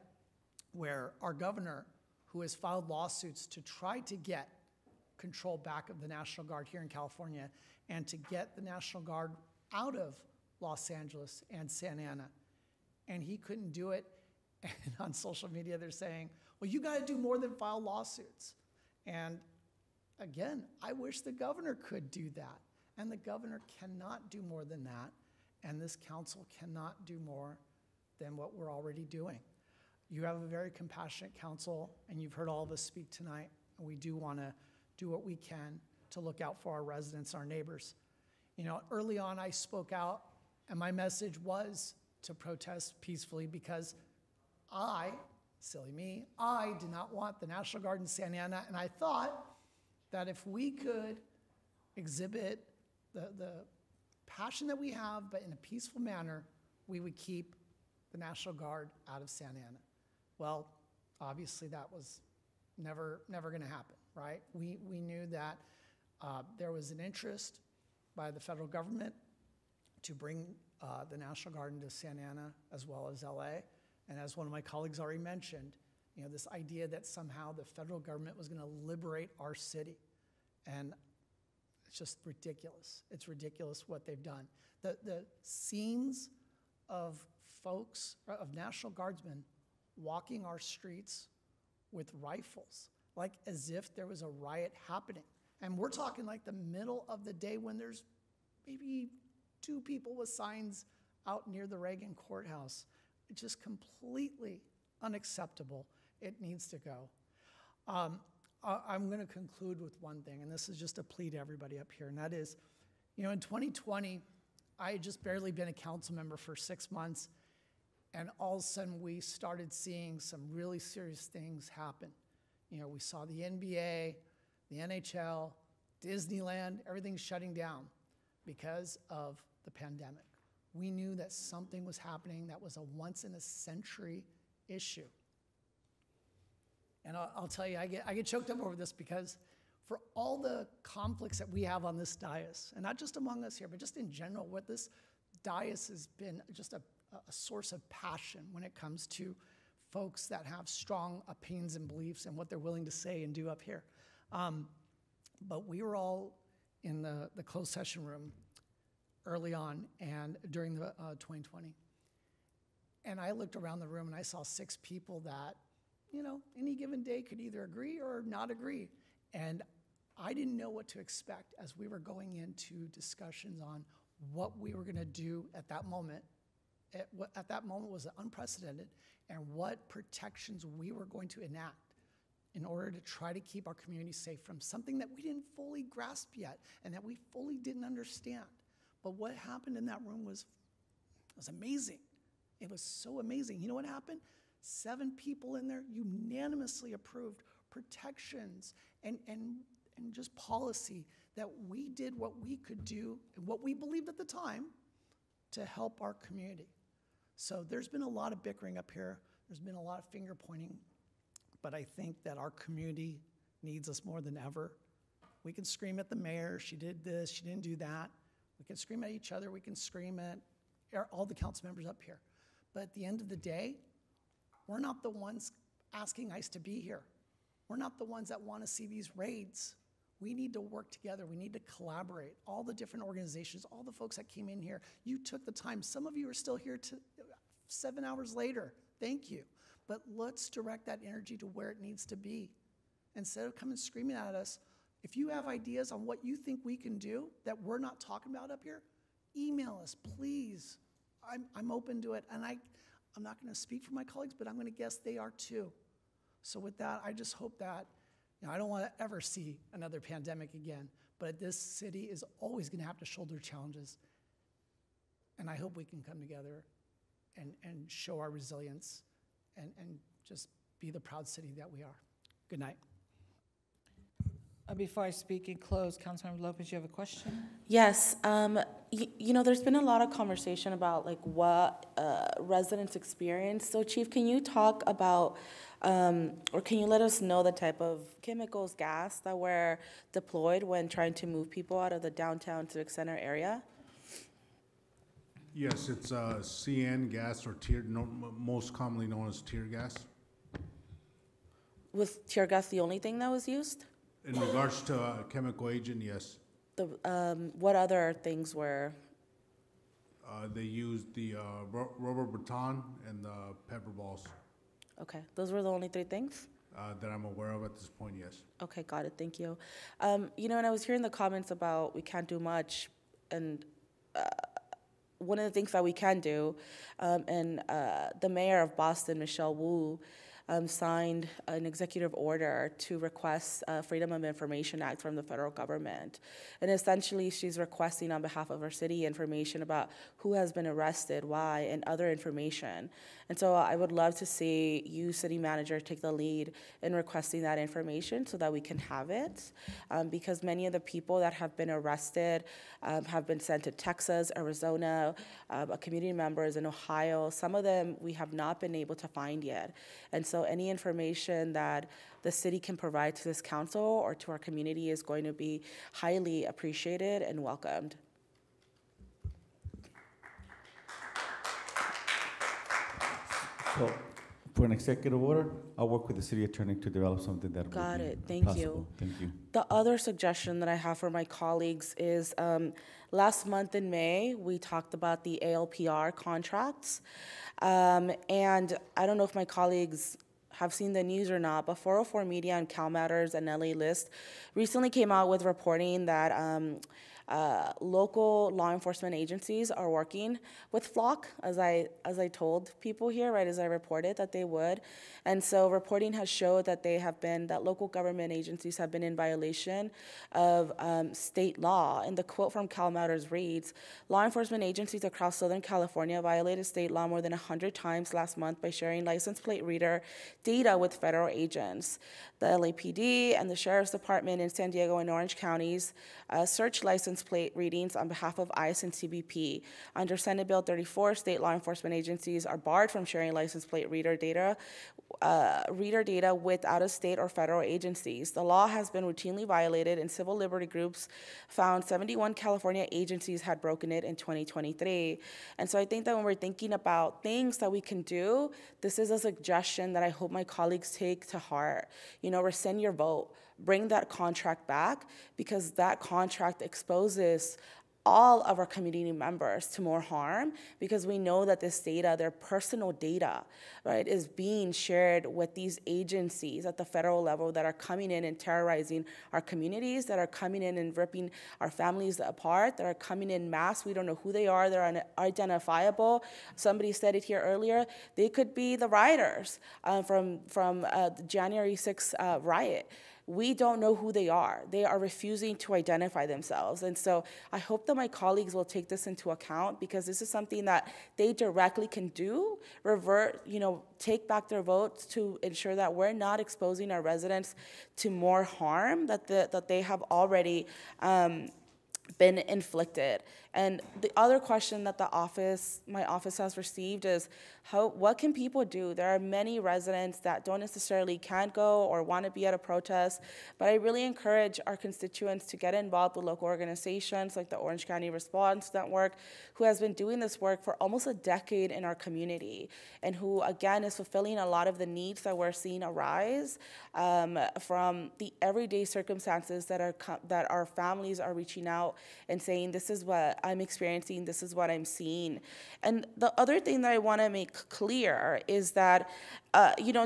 where our governor, who has filed lawsuits to try to get control back of the National Guard here in California and to get the National Guard out of Los Angeles and Santa Ana. And he couldn't do it. And on social media, they're saying, well, you got to do more than file lawsuits. And again, I wish the governor could do that. And the governor cannot do more than that. And this council cannot do more than what we're already doing. You have a very compassionate council, and you've heard all of us speak tonight, and we do want to do what we can to look out for our residents, our neighbors. You know, early on I spoke out, and my message was to protest peacefully because I, silly me, I did not want the National Guard in Santa Ana, and I thought that if we could exhibit the passion that we have, but in a peaceful manner, we would keep the National Guard out of Santa Ana. Well, obviously that was never going to happen, right? We knew that there was an interest by the federal government to bring the National Guard into Santa Ana as well as LA. And as one of my colleagues already mentioned, you know, this idea that somehow the federal government was going to liberate our city. And it's just ridiculous. It's ridiculous what they've done. The scenes of folks, of National Guardsmen walking our streets with rifles, like as if there was a riot happening. And we're talking like the middle of the day when there's maybe 2 people with signs out near the Reagan courthouse. It's just completely unacceptable. It needs to go. I'm going to conclude with one thing, and this is just a plea to everybody up here, and that is, you know, in 2020, I had just barely been a council member for 6 months, and all of a sudden we started seeing some really serious things happen. You know, we saw the NBA, the NHL, Disneyland, everything shutting down because of the pandemic. We knew that something was happening that was a once-in-a-century issue. And I'll tell you, I get choked up over this because for all the conflicts that we have on this dais, and not just among us here, but just in general, what this dais has been just a source of passion when it comes to folks that have strong opinions and beliefs and what they're willing to say and do up here. But we were all in the closed session room early on and during the 2020. And I looked around the room and I saw 6 people that, you know, any given day could either agree or not agree. And I didn't know what to expect as we were going into discussions on what we were going to do at that moment. At that moment was unprecedented, and what protections we were going to enact in order to try to keep our community safe from something that we didn't fully grasp yet and that we fully didn't understand. But what happened in that room was amazing. It was so amazing. You know what happened? 7 people in there unanimously approved protections and just policy that we did what we could do and what we believed at the time to help our community. So there's been a lot of bickering up here. There's been a lot of finger pointing, but I think that our community needs us more than ever. We can scream at the mayor, she did this, she didn't do that. We can scream at each other, we can scream at all the council members up here. But at the end of the day, we're not the ones asking ICE to be here. We're not the ones that want to see these raids. We need to work together. We need to collaborate. All the different organizations, all the folks that came in here, you took the time. Some of you are still here 7 hours later. Thank you. But let's direct that energy to where it needs to be. Instead of coming screaming at us, if you have ideas on what you think we can do that we're not talking about up here, email us, please. I'm open to it. And I'm not going to speak for my colleagues, but I'm going to guess they are too. So with that, I just hope that, I don't want to ever see another pandemic again, but this city is always going to have to shoulder challenges. And I hope we can come together and show our resilience and just be the proud city that we are. Good night. Before I speak and close, Councilmember Lopez, you have a question? Yes, there's been a lot of conversation about like what residents experience. So Chief, can you talk about, or can you let us know the type of chemicals, gas that were deployed when trying to move people out of the downtown Civic Center area? Yes, it's CN gas, or most commonly known as tear gas. Was tear gas the only thing that was used? In regards to a chemical agent, yes. What other things were? They used the rubber baton and the pepper balls. Okay, those were the only 3 things? That I'm aware of at this point, yes. Okay, got it, thank you. And I was hearing the comments about we can't do much, and one of the things that we can do, and the mayor of Boston, Michelle Wu, signed an executive order to request Freedom of Information Act from the federal government. And essentially, she's requesting on behalf of our city information about who has been arrested, why, and other information. And so I would love to see you, city manager, take the lead in requesting that information so that we can have it. Because many of the people that have been arrested have been sent to Texas, Arizona, community members in Ohio. Some of them we have not been able to find yet. And so any information that the city can provide to this council or to our community is going to be highly appreciated and welcomed. So, for an executive order, I'll work with the city attorney to develop something that Got will be it. Thank possible. you. Thank you. The other suggestion that I have for my colleagues is last month in May, we talked about the ALPR contracts. And I don't know if my colleagues have seen the news or not, but 404 Media and Cal Matters and LA List recently came out with reporting that local law enforcement agencies are working with Flock, as I told people here, right, as I reported that they would. And so reporting has showed that that local government agencies have been in violation of state law. And the quote from Cal Matters reads, law enforcement agencies across Southern California violated state law more than 100 times last month by sharing license plate reader data with federal agents. The LAPD and the Sheriff's Department in San Diego and Orange counties search license plate readings on behalf of ICE and CBP. Under Senate Bill 34, state law enforcement agencies are barred from sharing license plate reader data with out-of-state or federal agencies. The law has been routinely violated, and civil liberty groups found 71 California agencies had broken it in 2023. And so I think that when we're thinking about things that we can do, this is a suggestion that I hope my colleagues take to heart. Rescind your vote. Bring that contract back, because that contract exposes all of our community members to more harm, because we know that this data, their personal data, right, is being shared with these agencies at the federal level that are coming in and terrorizing our communities, that are coming in and ripping our families apart, that are coming in mass. We don't know who they are. They're unidentifiable. Somebody said it here earlier. They could be the rioters from the January 6th riot. we don't know who they are. They are refusing to identify themselves. And so I hope that my colleagues will take this into account, because this is something that they directly can do, take back their votes to ensure that we're not exposing our residents to more harm that they have already been inflicted. And the other question that my office has received is, what can people do? There are many residents that don't necessarily can't go or want to be at a protest, but I really encourage our constituents to get involved with local organizations like the Orange County Response Network, who has been doing this work for almost a decade in our community, and who, again, is fulfilling a lot of the needs that we're seeing arise from the everyday circumstances that our families are reaching out and saying, this is what I'm experiencing, this is what I'm seeing. And the other thing that I want to make clear is that,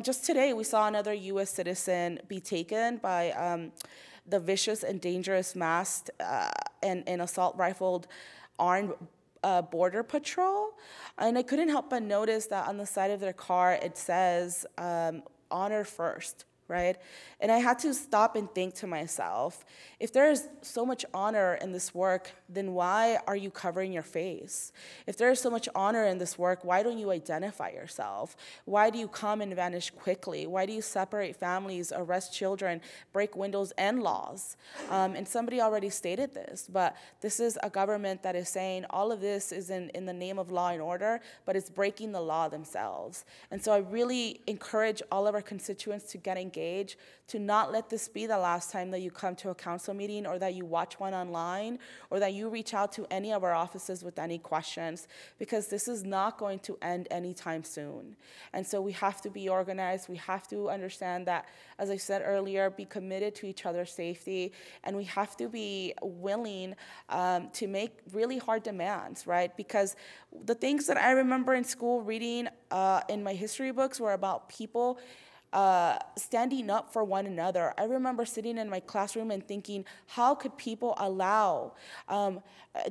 just today we saw another U.S. citizen be taken by the vicious and dangerous masked and assault rifled armed border patrol. And I couldn't help but notice that on the side of their car it says, honor first. Right? And I had to stop and think to myself, if there is so much honor in this work, then why are you covering your face? If there is so much honor in this work, why don't you identify yourself? Why do you come and vanish quickly? Why do you separate families, arrest children, break windows and laws? And somebody already stated this, but this is a government that is saying all of this is in the name of law and order, but it's breaking the law themselves. And so I really encourage all of our constituents to get engaged, to not let this be the last time that you come to a council meeting, or that you watch one online, or that you reach out to any of our offices with any questions, because this is not going to end anytime soon. And so we have to be organized. We have to understand that, as I said earlier, be committed to each other's safety, and we have to be willing to make really hard demands, right? Because the things that I remember in school reading in my history books were about people standing up for one another. I remember sitting in my classroom and thinking, how could people allow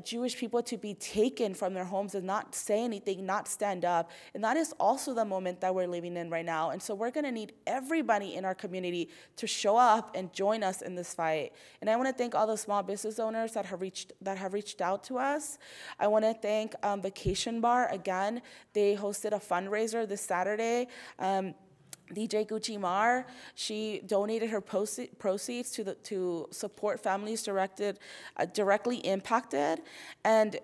Jewish people to be taken from their homes and not say anything, not stand up? And that is also the moment that we're living in right now. And so we're going to need everybody in our community to show up and join us in this fight. And I want to thank all the small business owners that have reached out to us. I want to thank Vacation Bar. Again, they hosted a fundraiser this Saturday. DJ Gucci Mar, she donated her proceeds to support families directly impacted. And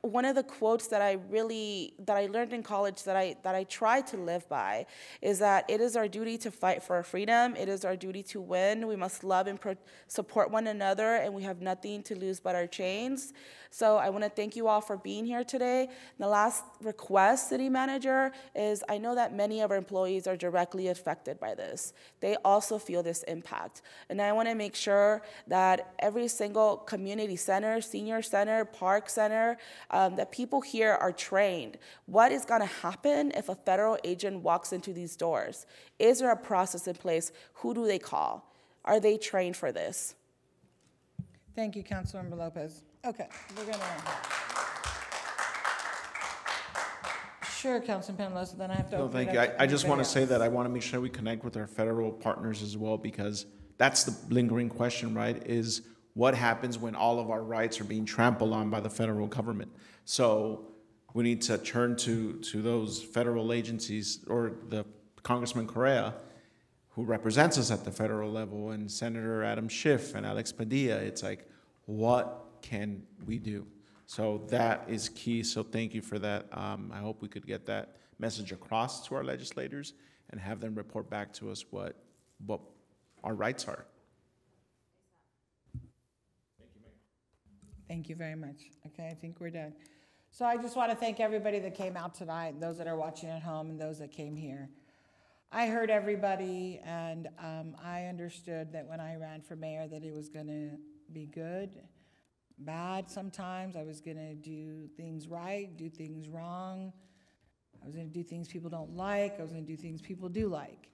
one of the quotes that I learned in college that I try to live by is that it is our duty to fight for our freedom. It is our duty to win. We must love and support one another, and we have nothing to lose but our chains. So I want to thank you all for being here today. The last request, City Manager, is I know that many of our employees are directly affected by this. They also feel this impact. And I want to make sure that every single community center, senior center, park center, that people here are trained. What is going to happen if a federal agent walks into these doors? Is there a process in place? Who do they call? Are they trained for this? Thank you, Councilmember Lopez. Okay, we're gonna. Sure, Councilman Penalosa, then I have to open thank it you. up to I just want to anybody say else. that I want to make sure we connect with our federal partners as well, because that's the lingering question, right? Is what happens when all of our rights are being trampled on by the federal government? So we need to turn to those federal agencies, or the Congressman Correa, who represents us at the federal level, and Senator Adam Schiff and Alex Padilla. It's like, what can we do? So that is key. So thank you for that. I hope we could get that message across to our legislators and have them report back to us what our rights are. Thank you very much. Okay, I think we're done. So I just want to thank everybody that came out tonight, those that are watching at home and those that came here. I heard everybody, and I understood that when I ran for mayor that it was going to be good, bad sometimes. I was going to do things right, do things wrong. I was going to do things people don't like. I was going to do things people do like.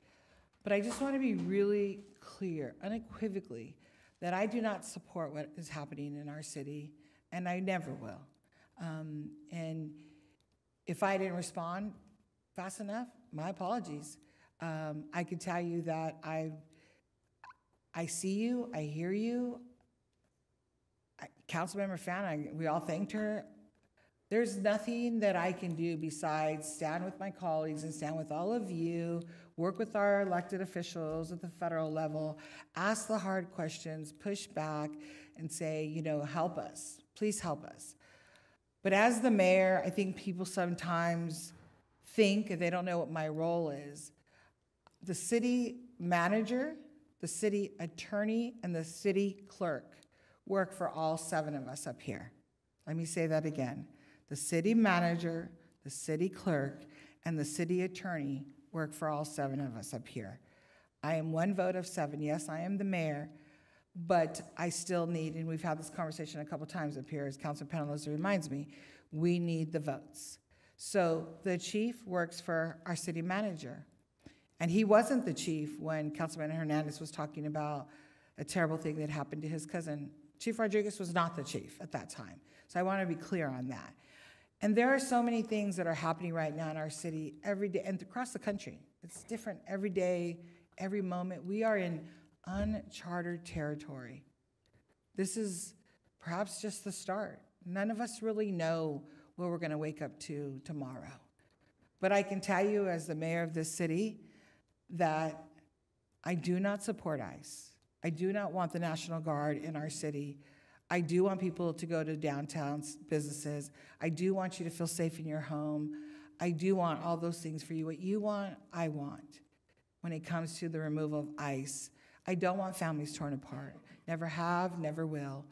But I just want to be really clear, unequivocally, that I do not support what is happening in our city, and I never will. And if I didn't respond fast enough, my apologies. I can tell you that I've I see you, I hear you. Councilmember Fan, we all thanked her. There's nothing that I can do besides stand with my colleagues and stand with all of you, work with our elected officials at the federal level, ask the hard questions, push back, and say, you know, help us, please help us. But as the mayor, I think people sometimes think they don't know what my role is. The city manager, the city attorney, and the city clerk work for all 7 of us up here. Let me say that again. The city manager, the city clerk, and the city attorney work for all 7 of us up here. I am 1 vote of 7. Yes, I am the mayor, but I still need, and we've had this conversation a couple times up here, as Council Penaloza reminds me, we need the votes. So the chief works for our city manager. And he wasn't the chief when Councilman Hernandez was talking about a terrible thing that happened to his cousin. Chief Rodriguez was not the chief at that time. So I want to be clear on that. And there are so many things that are happening right now in our city every day and across the country. It's different every day, every moment. We are in uncharted territory. This is perhaps just the start. None of us really know what we're going to wake up to tomorrow. But I can tell you as the mayor of this city that I do not support ICE. I do not want the National Guard in our city. I do want people to go to downtown businesses. I do want you to feel safe in your home. I do want all those things for you. What you want, I want. When it comes to the removal of ICE, I don't want families torn apart. Never have, never will.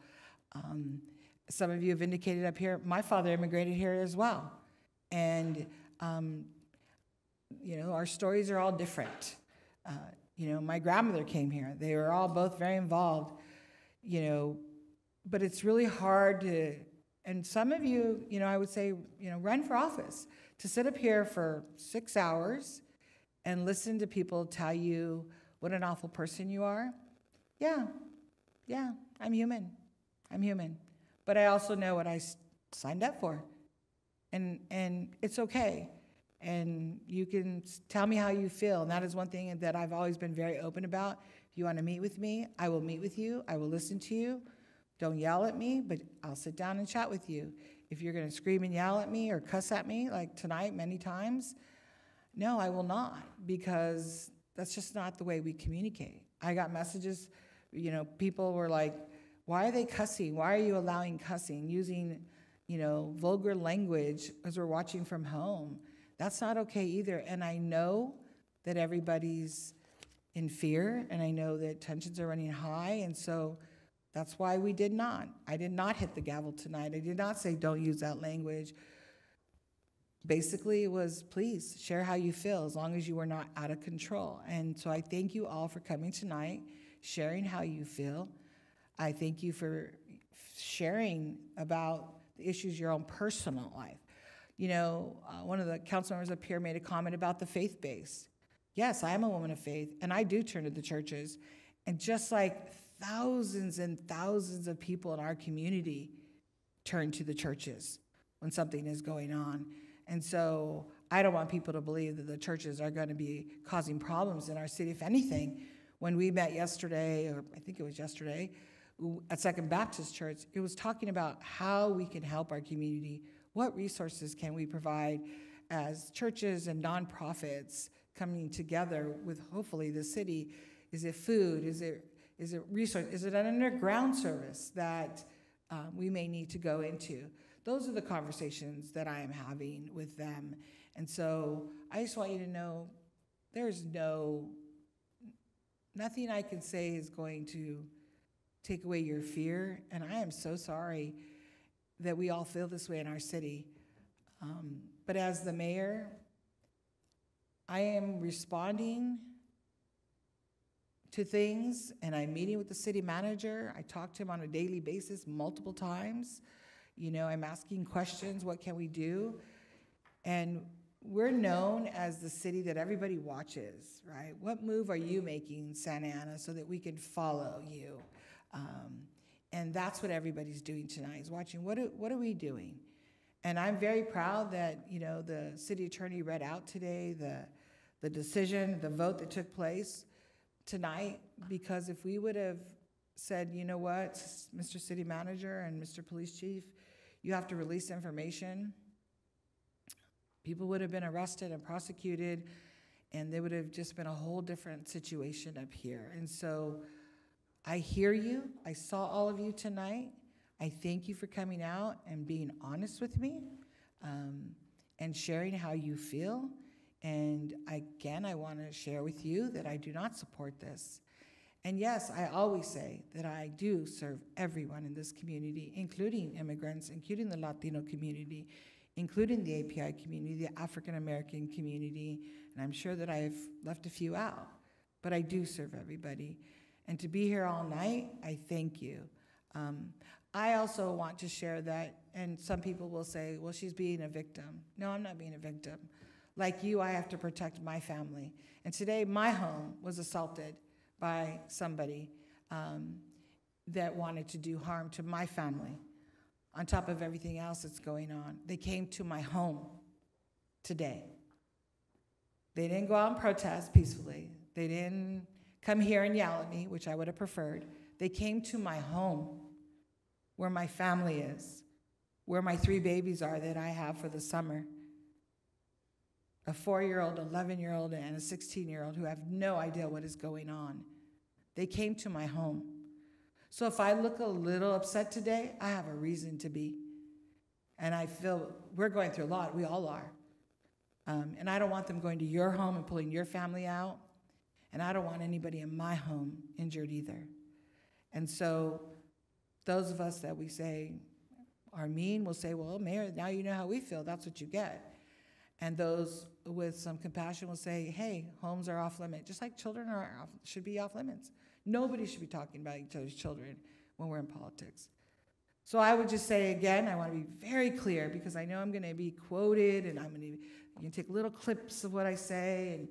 Some of you have indicated up here, my father immigrated here as well. And, you know, our stories are all different. You know, my grandmother came here. They were all both very involved, you know, but it's really hard to, and some of you, you know, I would say, you know, run for office. To sit up here for 6 hours and listen to people tell you what an awful person you are. Yeah, I'm human. I'm human. But I also know what I signed up for. And it's okay. And you can tell me how you feel. And that is one thing that I've always been very open about. If you want to meet with me, I will meet with you. I will listen to you. Don't yell at me, but I'll sit down and chat with you. If you're going to scream and yell at me or cuss at me, like tonight many times, no, I will not, because that's just not the way we communicate. I got messages, you know, people were like, why are they cussing? Why are you allowing cussing, using, you know, vulgar language as we're watching from home? That's not okay either. And I know that everybody's in fear, and I know that tensions are running high, and so that's why I did not hit the gavel tonight. I did not say don't use that language. Basically, it was please share how you feel as long as you are not out of control. And so I thank you all for coming tonight, sharing how you feel. I thank you for sharing about the issues of your own personal life. You know, one of the council members up here made a comment about the faith base. Yes, I am a woman of faith, and I do turn to the churches. And just like thousands and thousands of people in our community turn to the churches when something is going on. And so I don't want people to believe that the churches are going to be causing problems in our city. If anything, when we met yesterday, or I think it was yesterday, at Second Baptist Church, it was talking about how we can help our community. What resources can we provide as churches and nonprofits coming together with hopefully the city? Is it food? Is it resource? Is it an underground service that we may need to go into? Those are the conversations that I am having with them. And so I just want you to know there's nothing I can say is going to take away your fear. And I am so sorry that we all feel this way in our city. But as the mayor, I am responding to things, and I'm meeting with the city manager. I talk to him on a daily basis multiple times. You know, I'm asking questions, what can we do? And we're known as the city that everybody watches, right? What move are you making, Santa Ana, so that we can follow you? And that's what everybody's doing tonight, is watching what are we doing? And I'm very proud that, you know, the city attorney read out today the decision, the vote that took place tonight, because if we would have said, you know what, Mr. City Manager and Mr. Police Chief, you have to release information, people would have been arrested and prosecuted, and there would have just been a whole different situation up here. And so I hear you. I saw all of you tonight. I thank you for coming out and being honest with me, and sharing how you feel. And again, I want to share with you that I do not support this. And yes, I always say that I do serve everyone in this community, including immigrants, including the Latino community, including the API community, the African American community, and I'm sure that I've left a few out, but I do serve everybody. And to be here all night, I thank you. I also want to share that, and some people will say, well, she's being a victim. No, I'm not being a victim. Like you, I have to protect my family. And today, my home was assaulted by somebody that wanted to do harm to my family, on top of everything else that's going on. They came to my home today. They didn't go out and protest peacefully. They didn't come here and yell at me, which I would have preferred. They came to my home, where my family is, where my 3 babies are that I have for the summer. A 4-year-old, 11-year-old, and a 16-year-old who have no idea what is going on. They came to my home. So if I look a little upset today, I have a reason to be. And I feel we're going through a lot, we all are. And I don't want them going to your home and pulling your family out. And I don't want anybody in my home injured either. And so those of us that we say are mean will say, well, Mayor, now you know how we feel, that's what you get. And those with some compassion will say, hey, homes are off limit, just like children should be off limits. Nobody should be talking about each other's children when we're in politics. So I would just say again, I want to be very clear, because I know I'm going to be quoted, and you can take little clips of what I say, and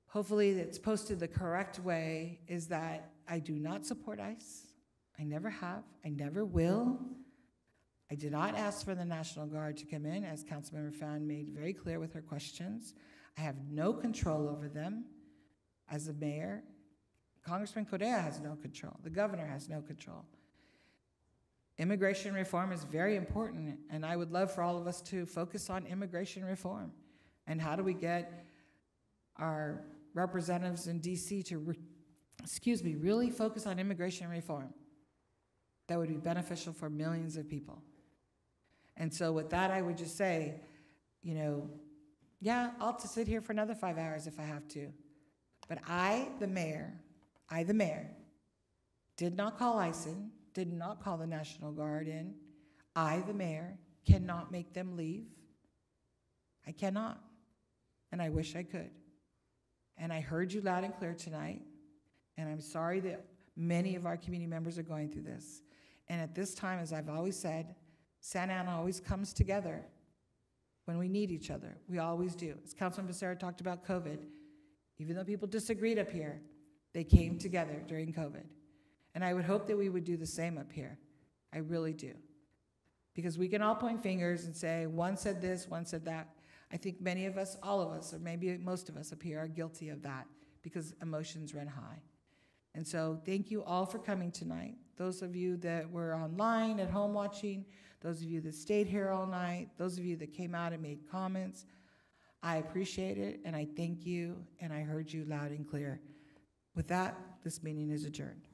hopefully it's posted the correct way, is that I do not support ICE. I never have, I never will. I did not ask for the National Guard to come in, as Councilmember Fan made very clear with her questions. I have no control over them as a mayor. Congressman Correa has no control. The governor has no control. Immigration reform is very important, and I would love for all of us to focus on immigration reform. And how do we get our representatives in DC to, really focus on immigration reform that would be beneficial for millions of people. And so with that, I would just say, yeah, I'll sit here for another 5 hours if I have to. But I, the mayor, did not call ICE in, did not call the National Guard in. I, the mayor, cannot make them leave. I cannot. And I wish I could. And I heard you loud and clear tonight. And I'm sorry that many of our community members are going through this. And at this time, as I've always said, Santa Ana always comes together when we need each other. We always do. As Councilman Becerra talked about COVID, even though people disagreed up here, they came together during COVID. And I would hope that we would do the same up here. I really do. Because we can all point fingers and say, one said this, one said that. I think many of us, all of us, or maybe most of us up here are guilty of that because emotions run high. And so thank you all for coming tonight. Those of you that were online at home watching, those of you that stayed here all night, those of you that came out and made comments, I appreciate it, and I thank you, and I heard you loud and clear. With that, this meeting is adjourned.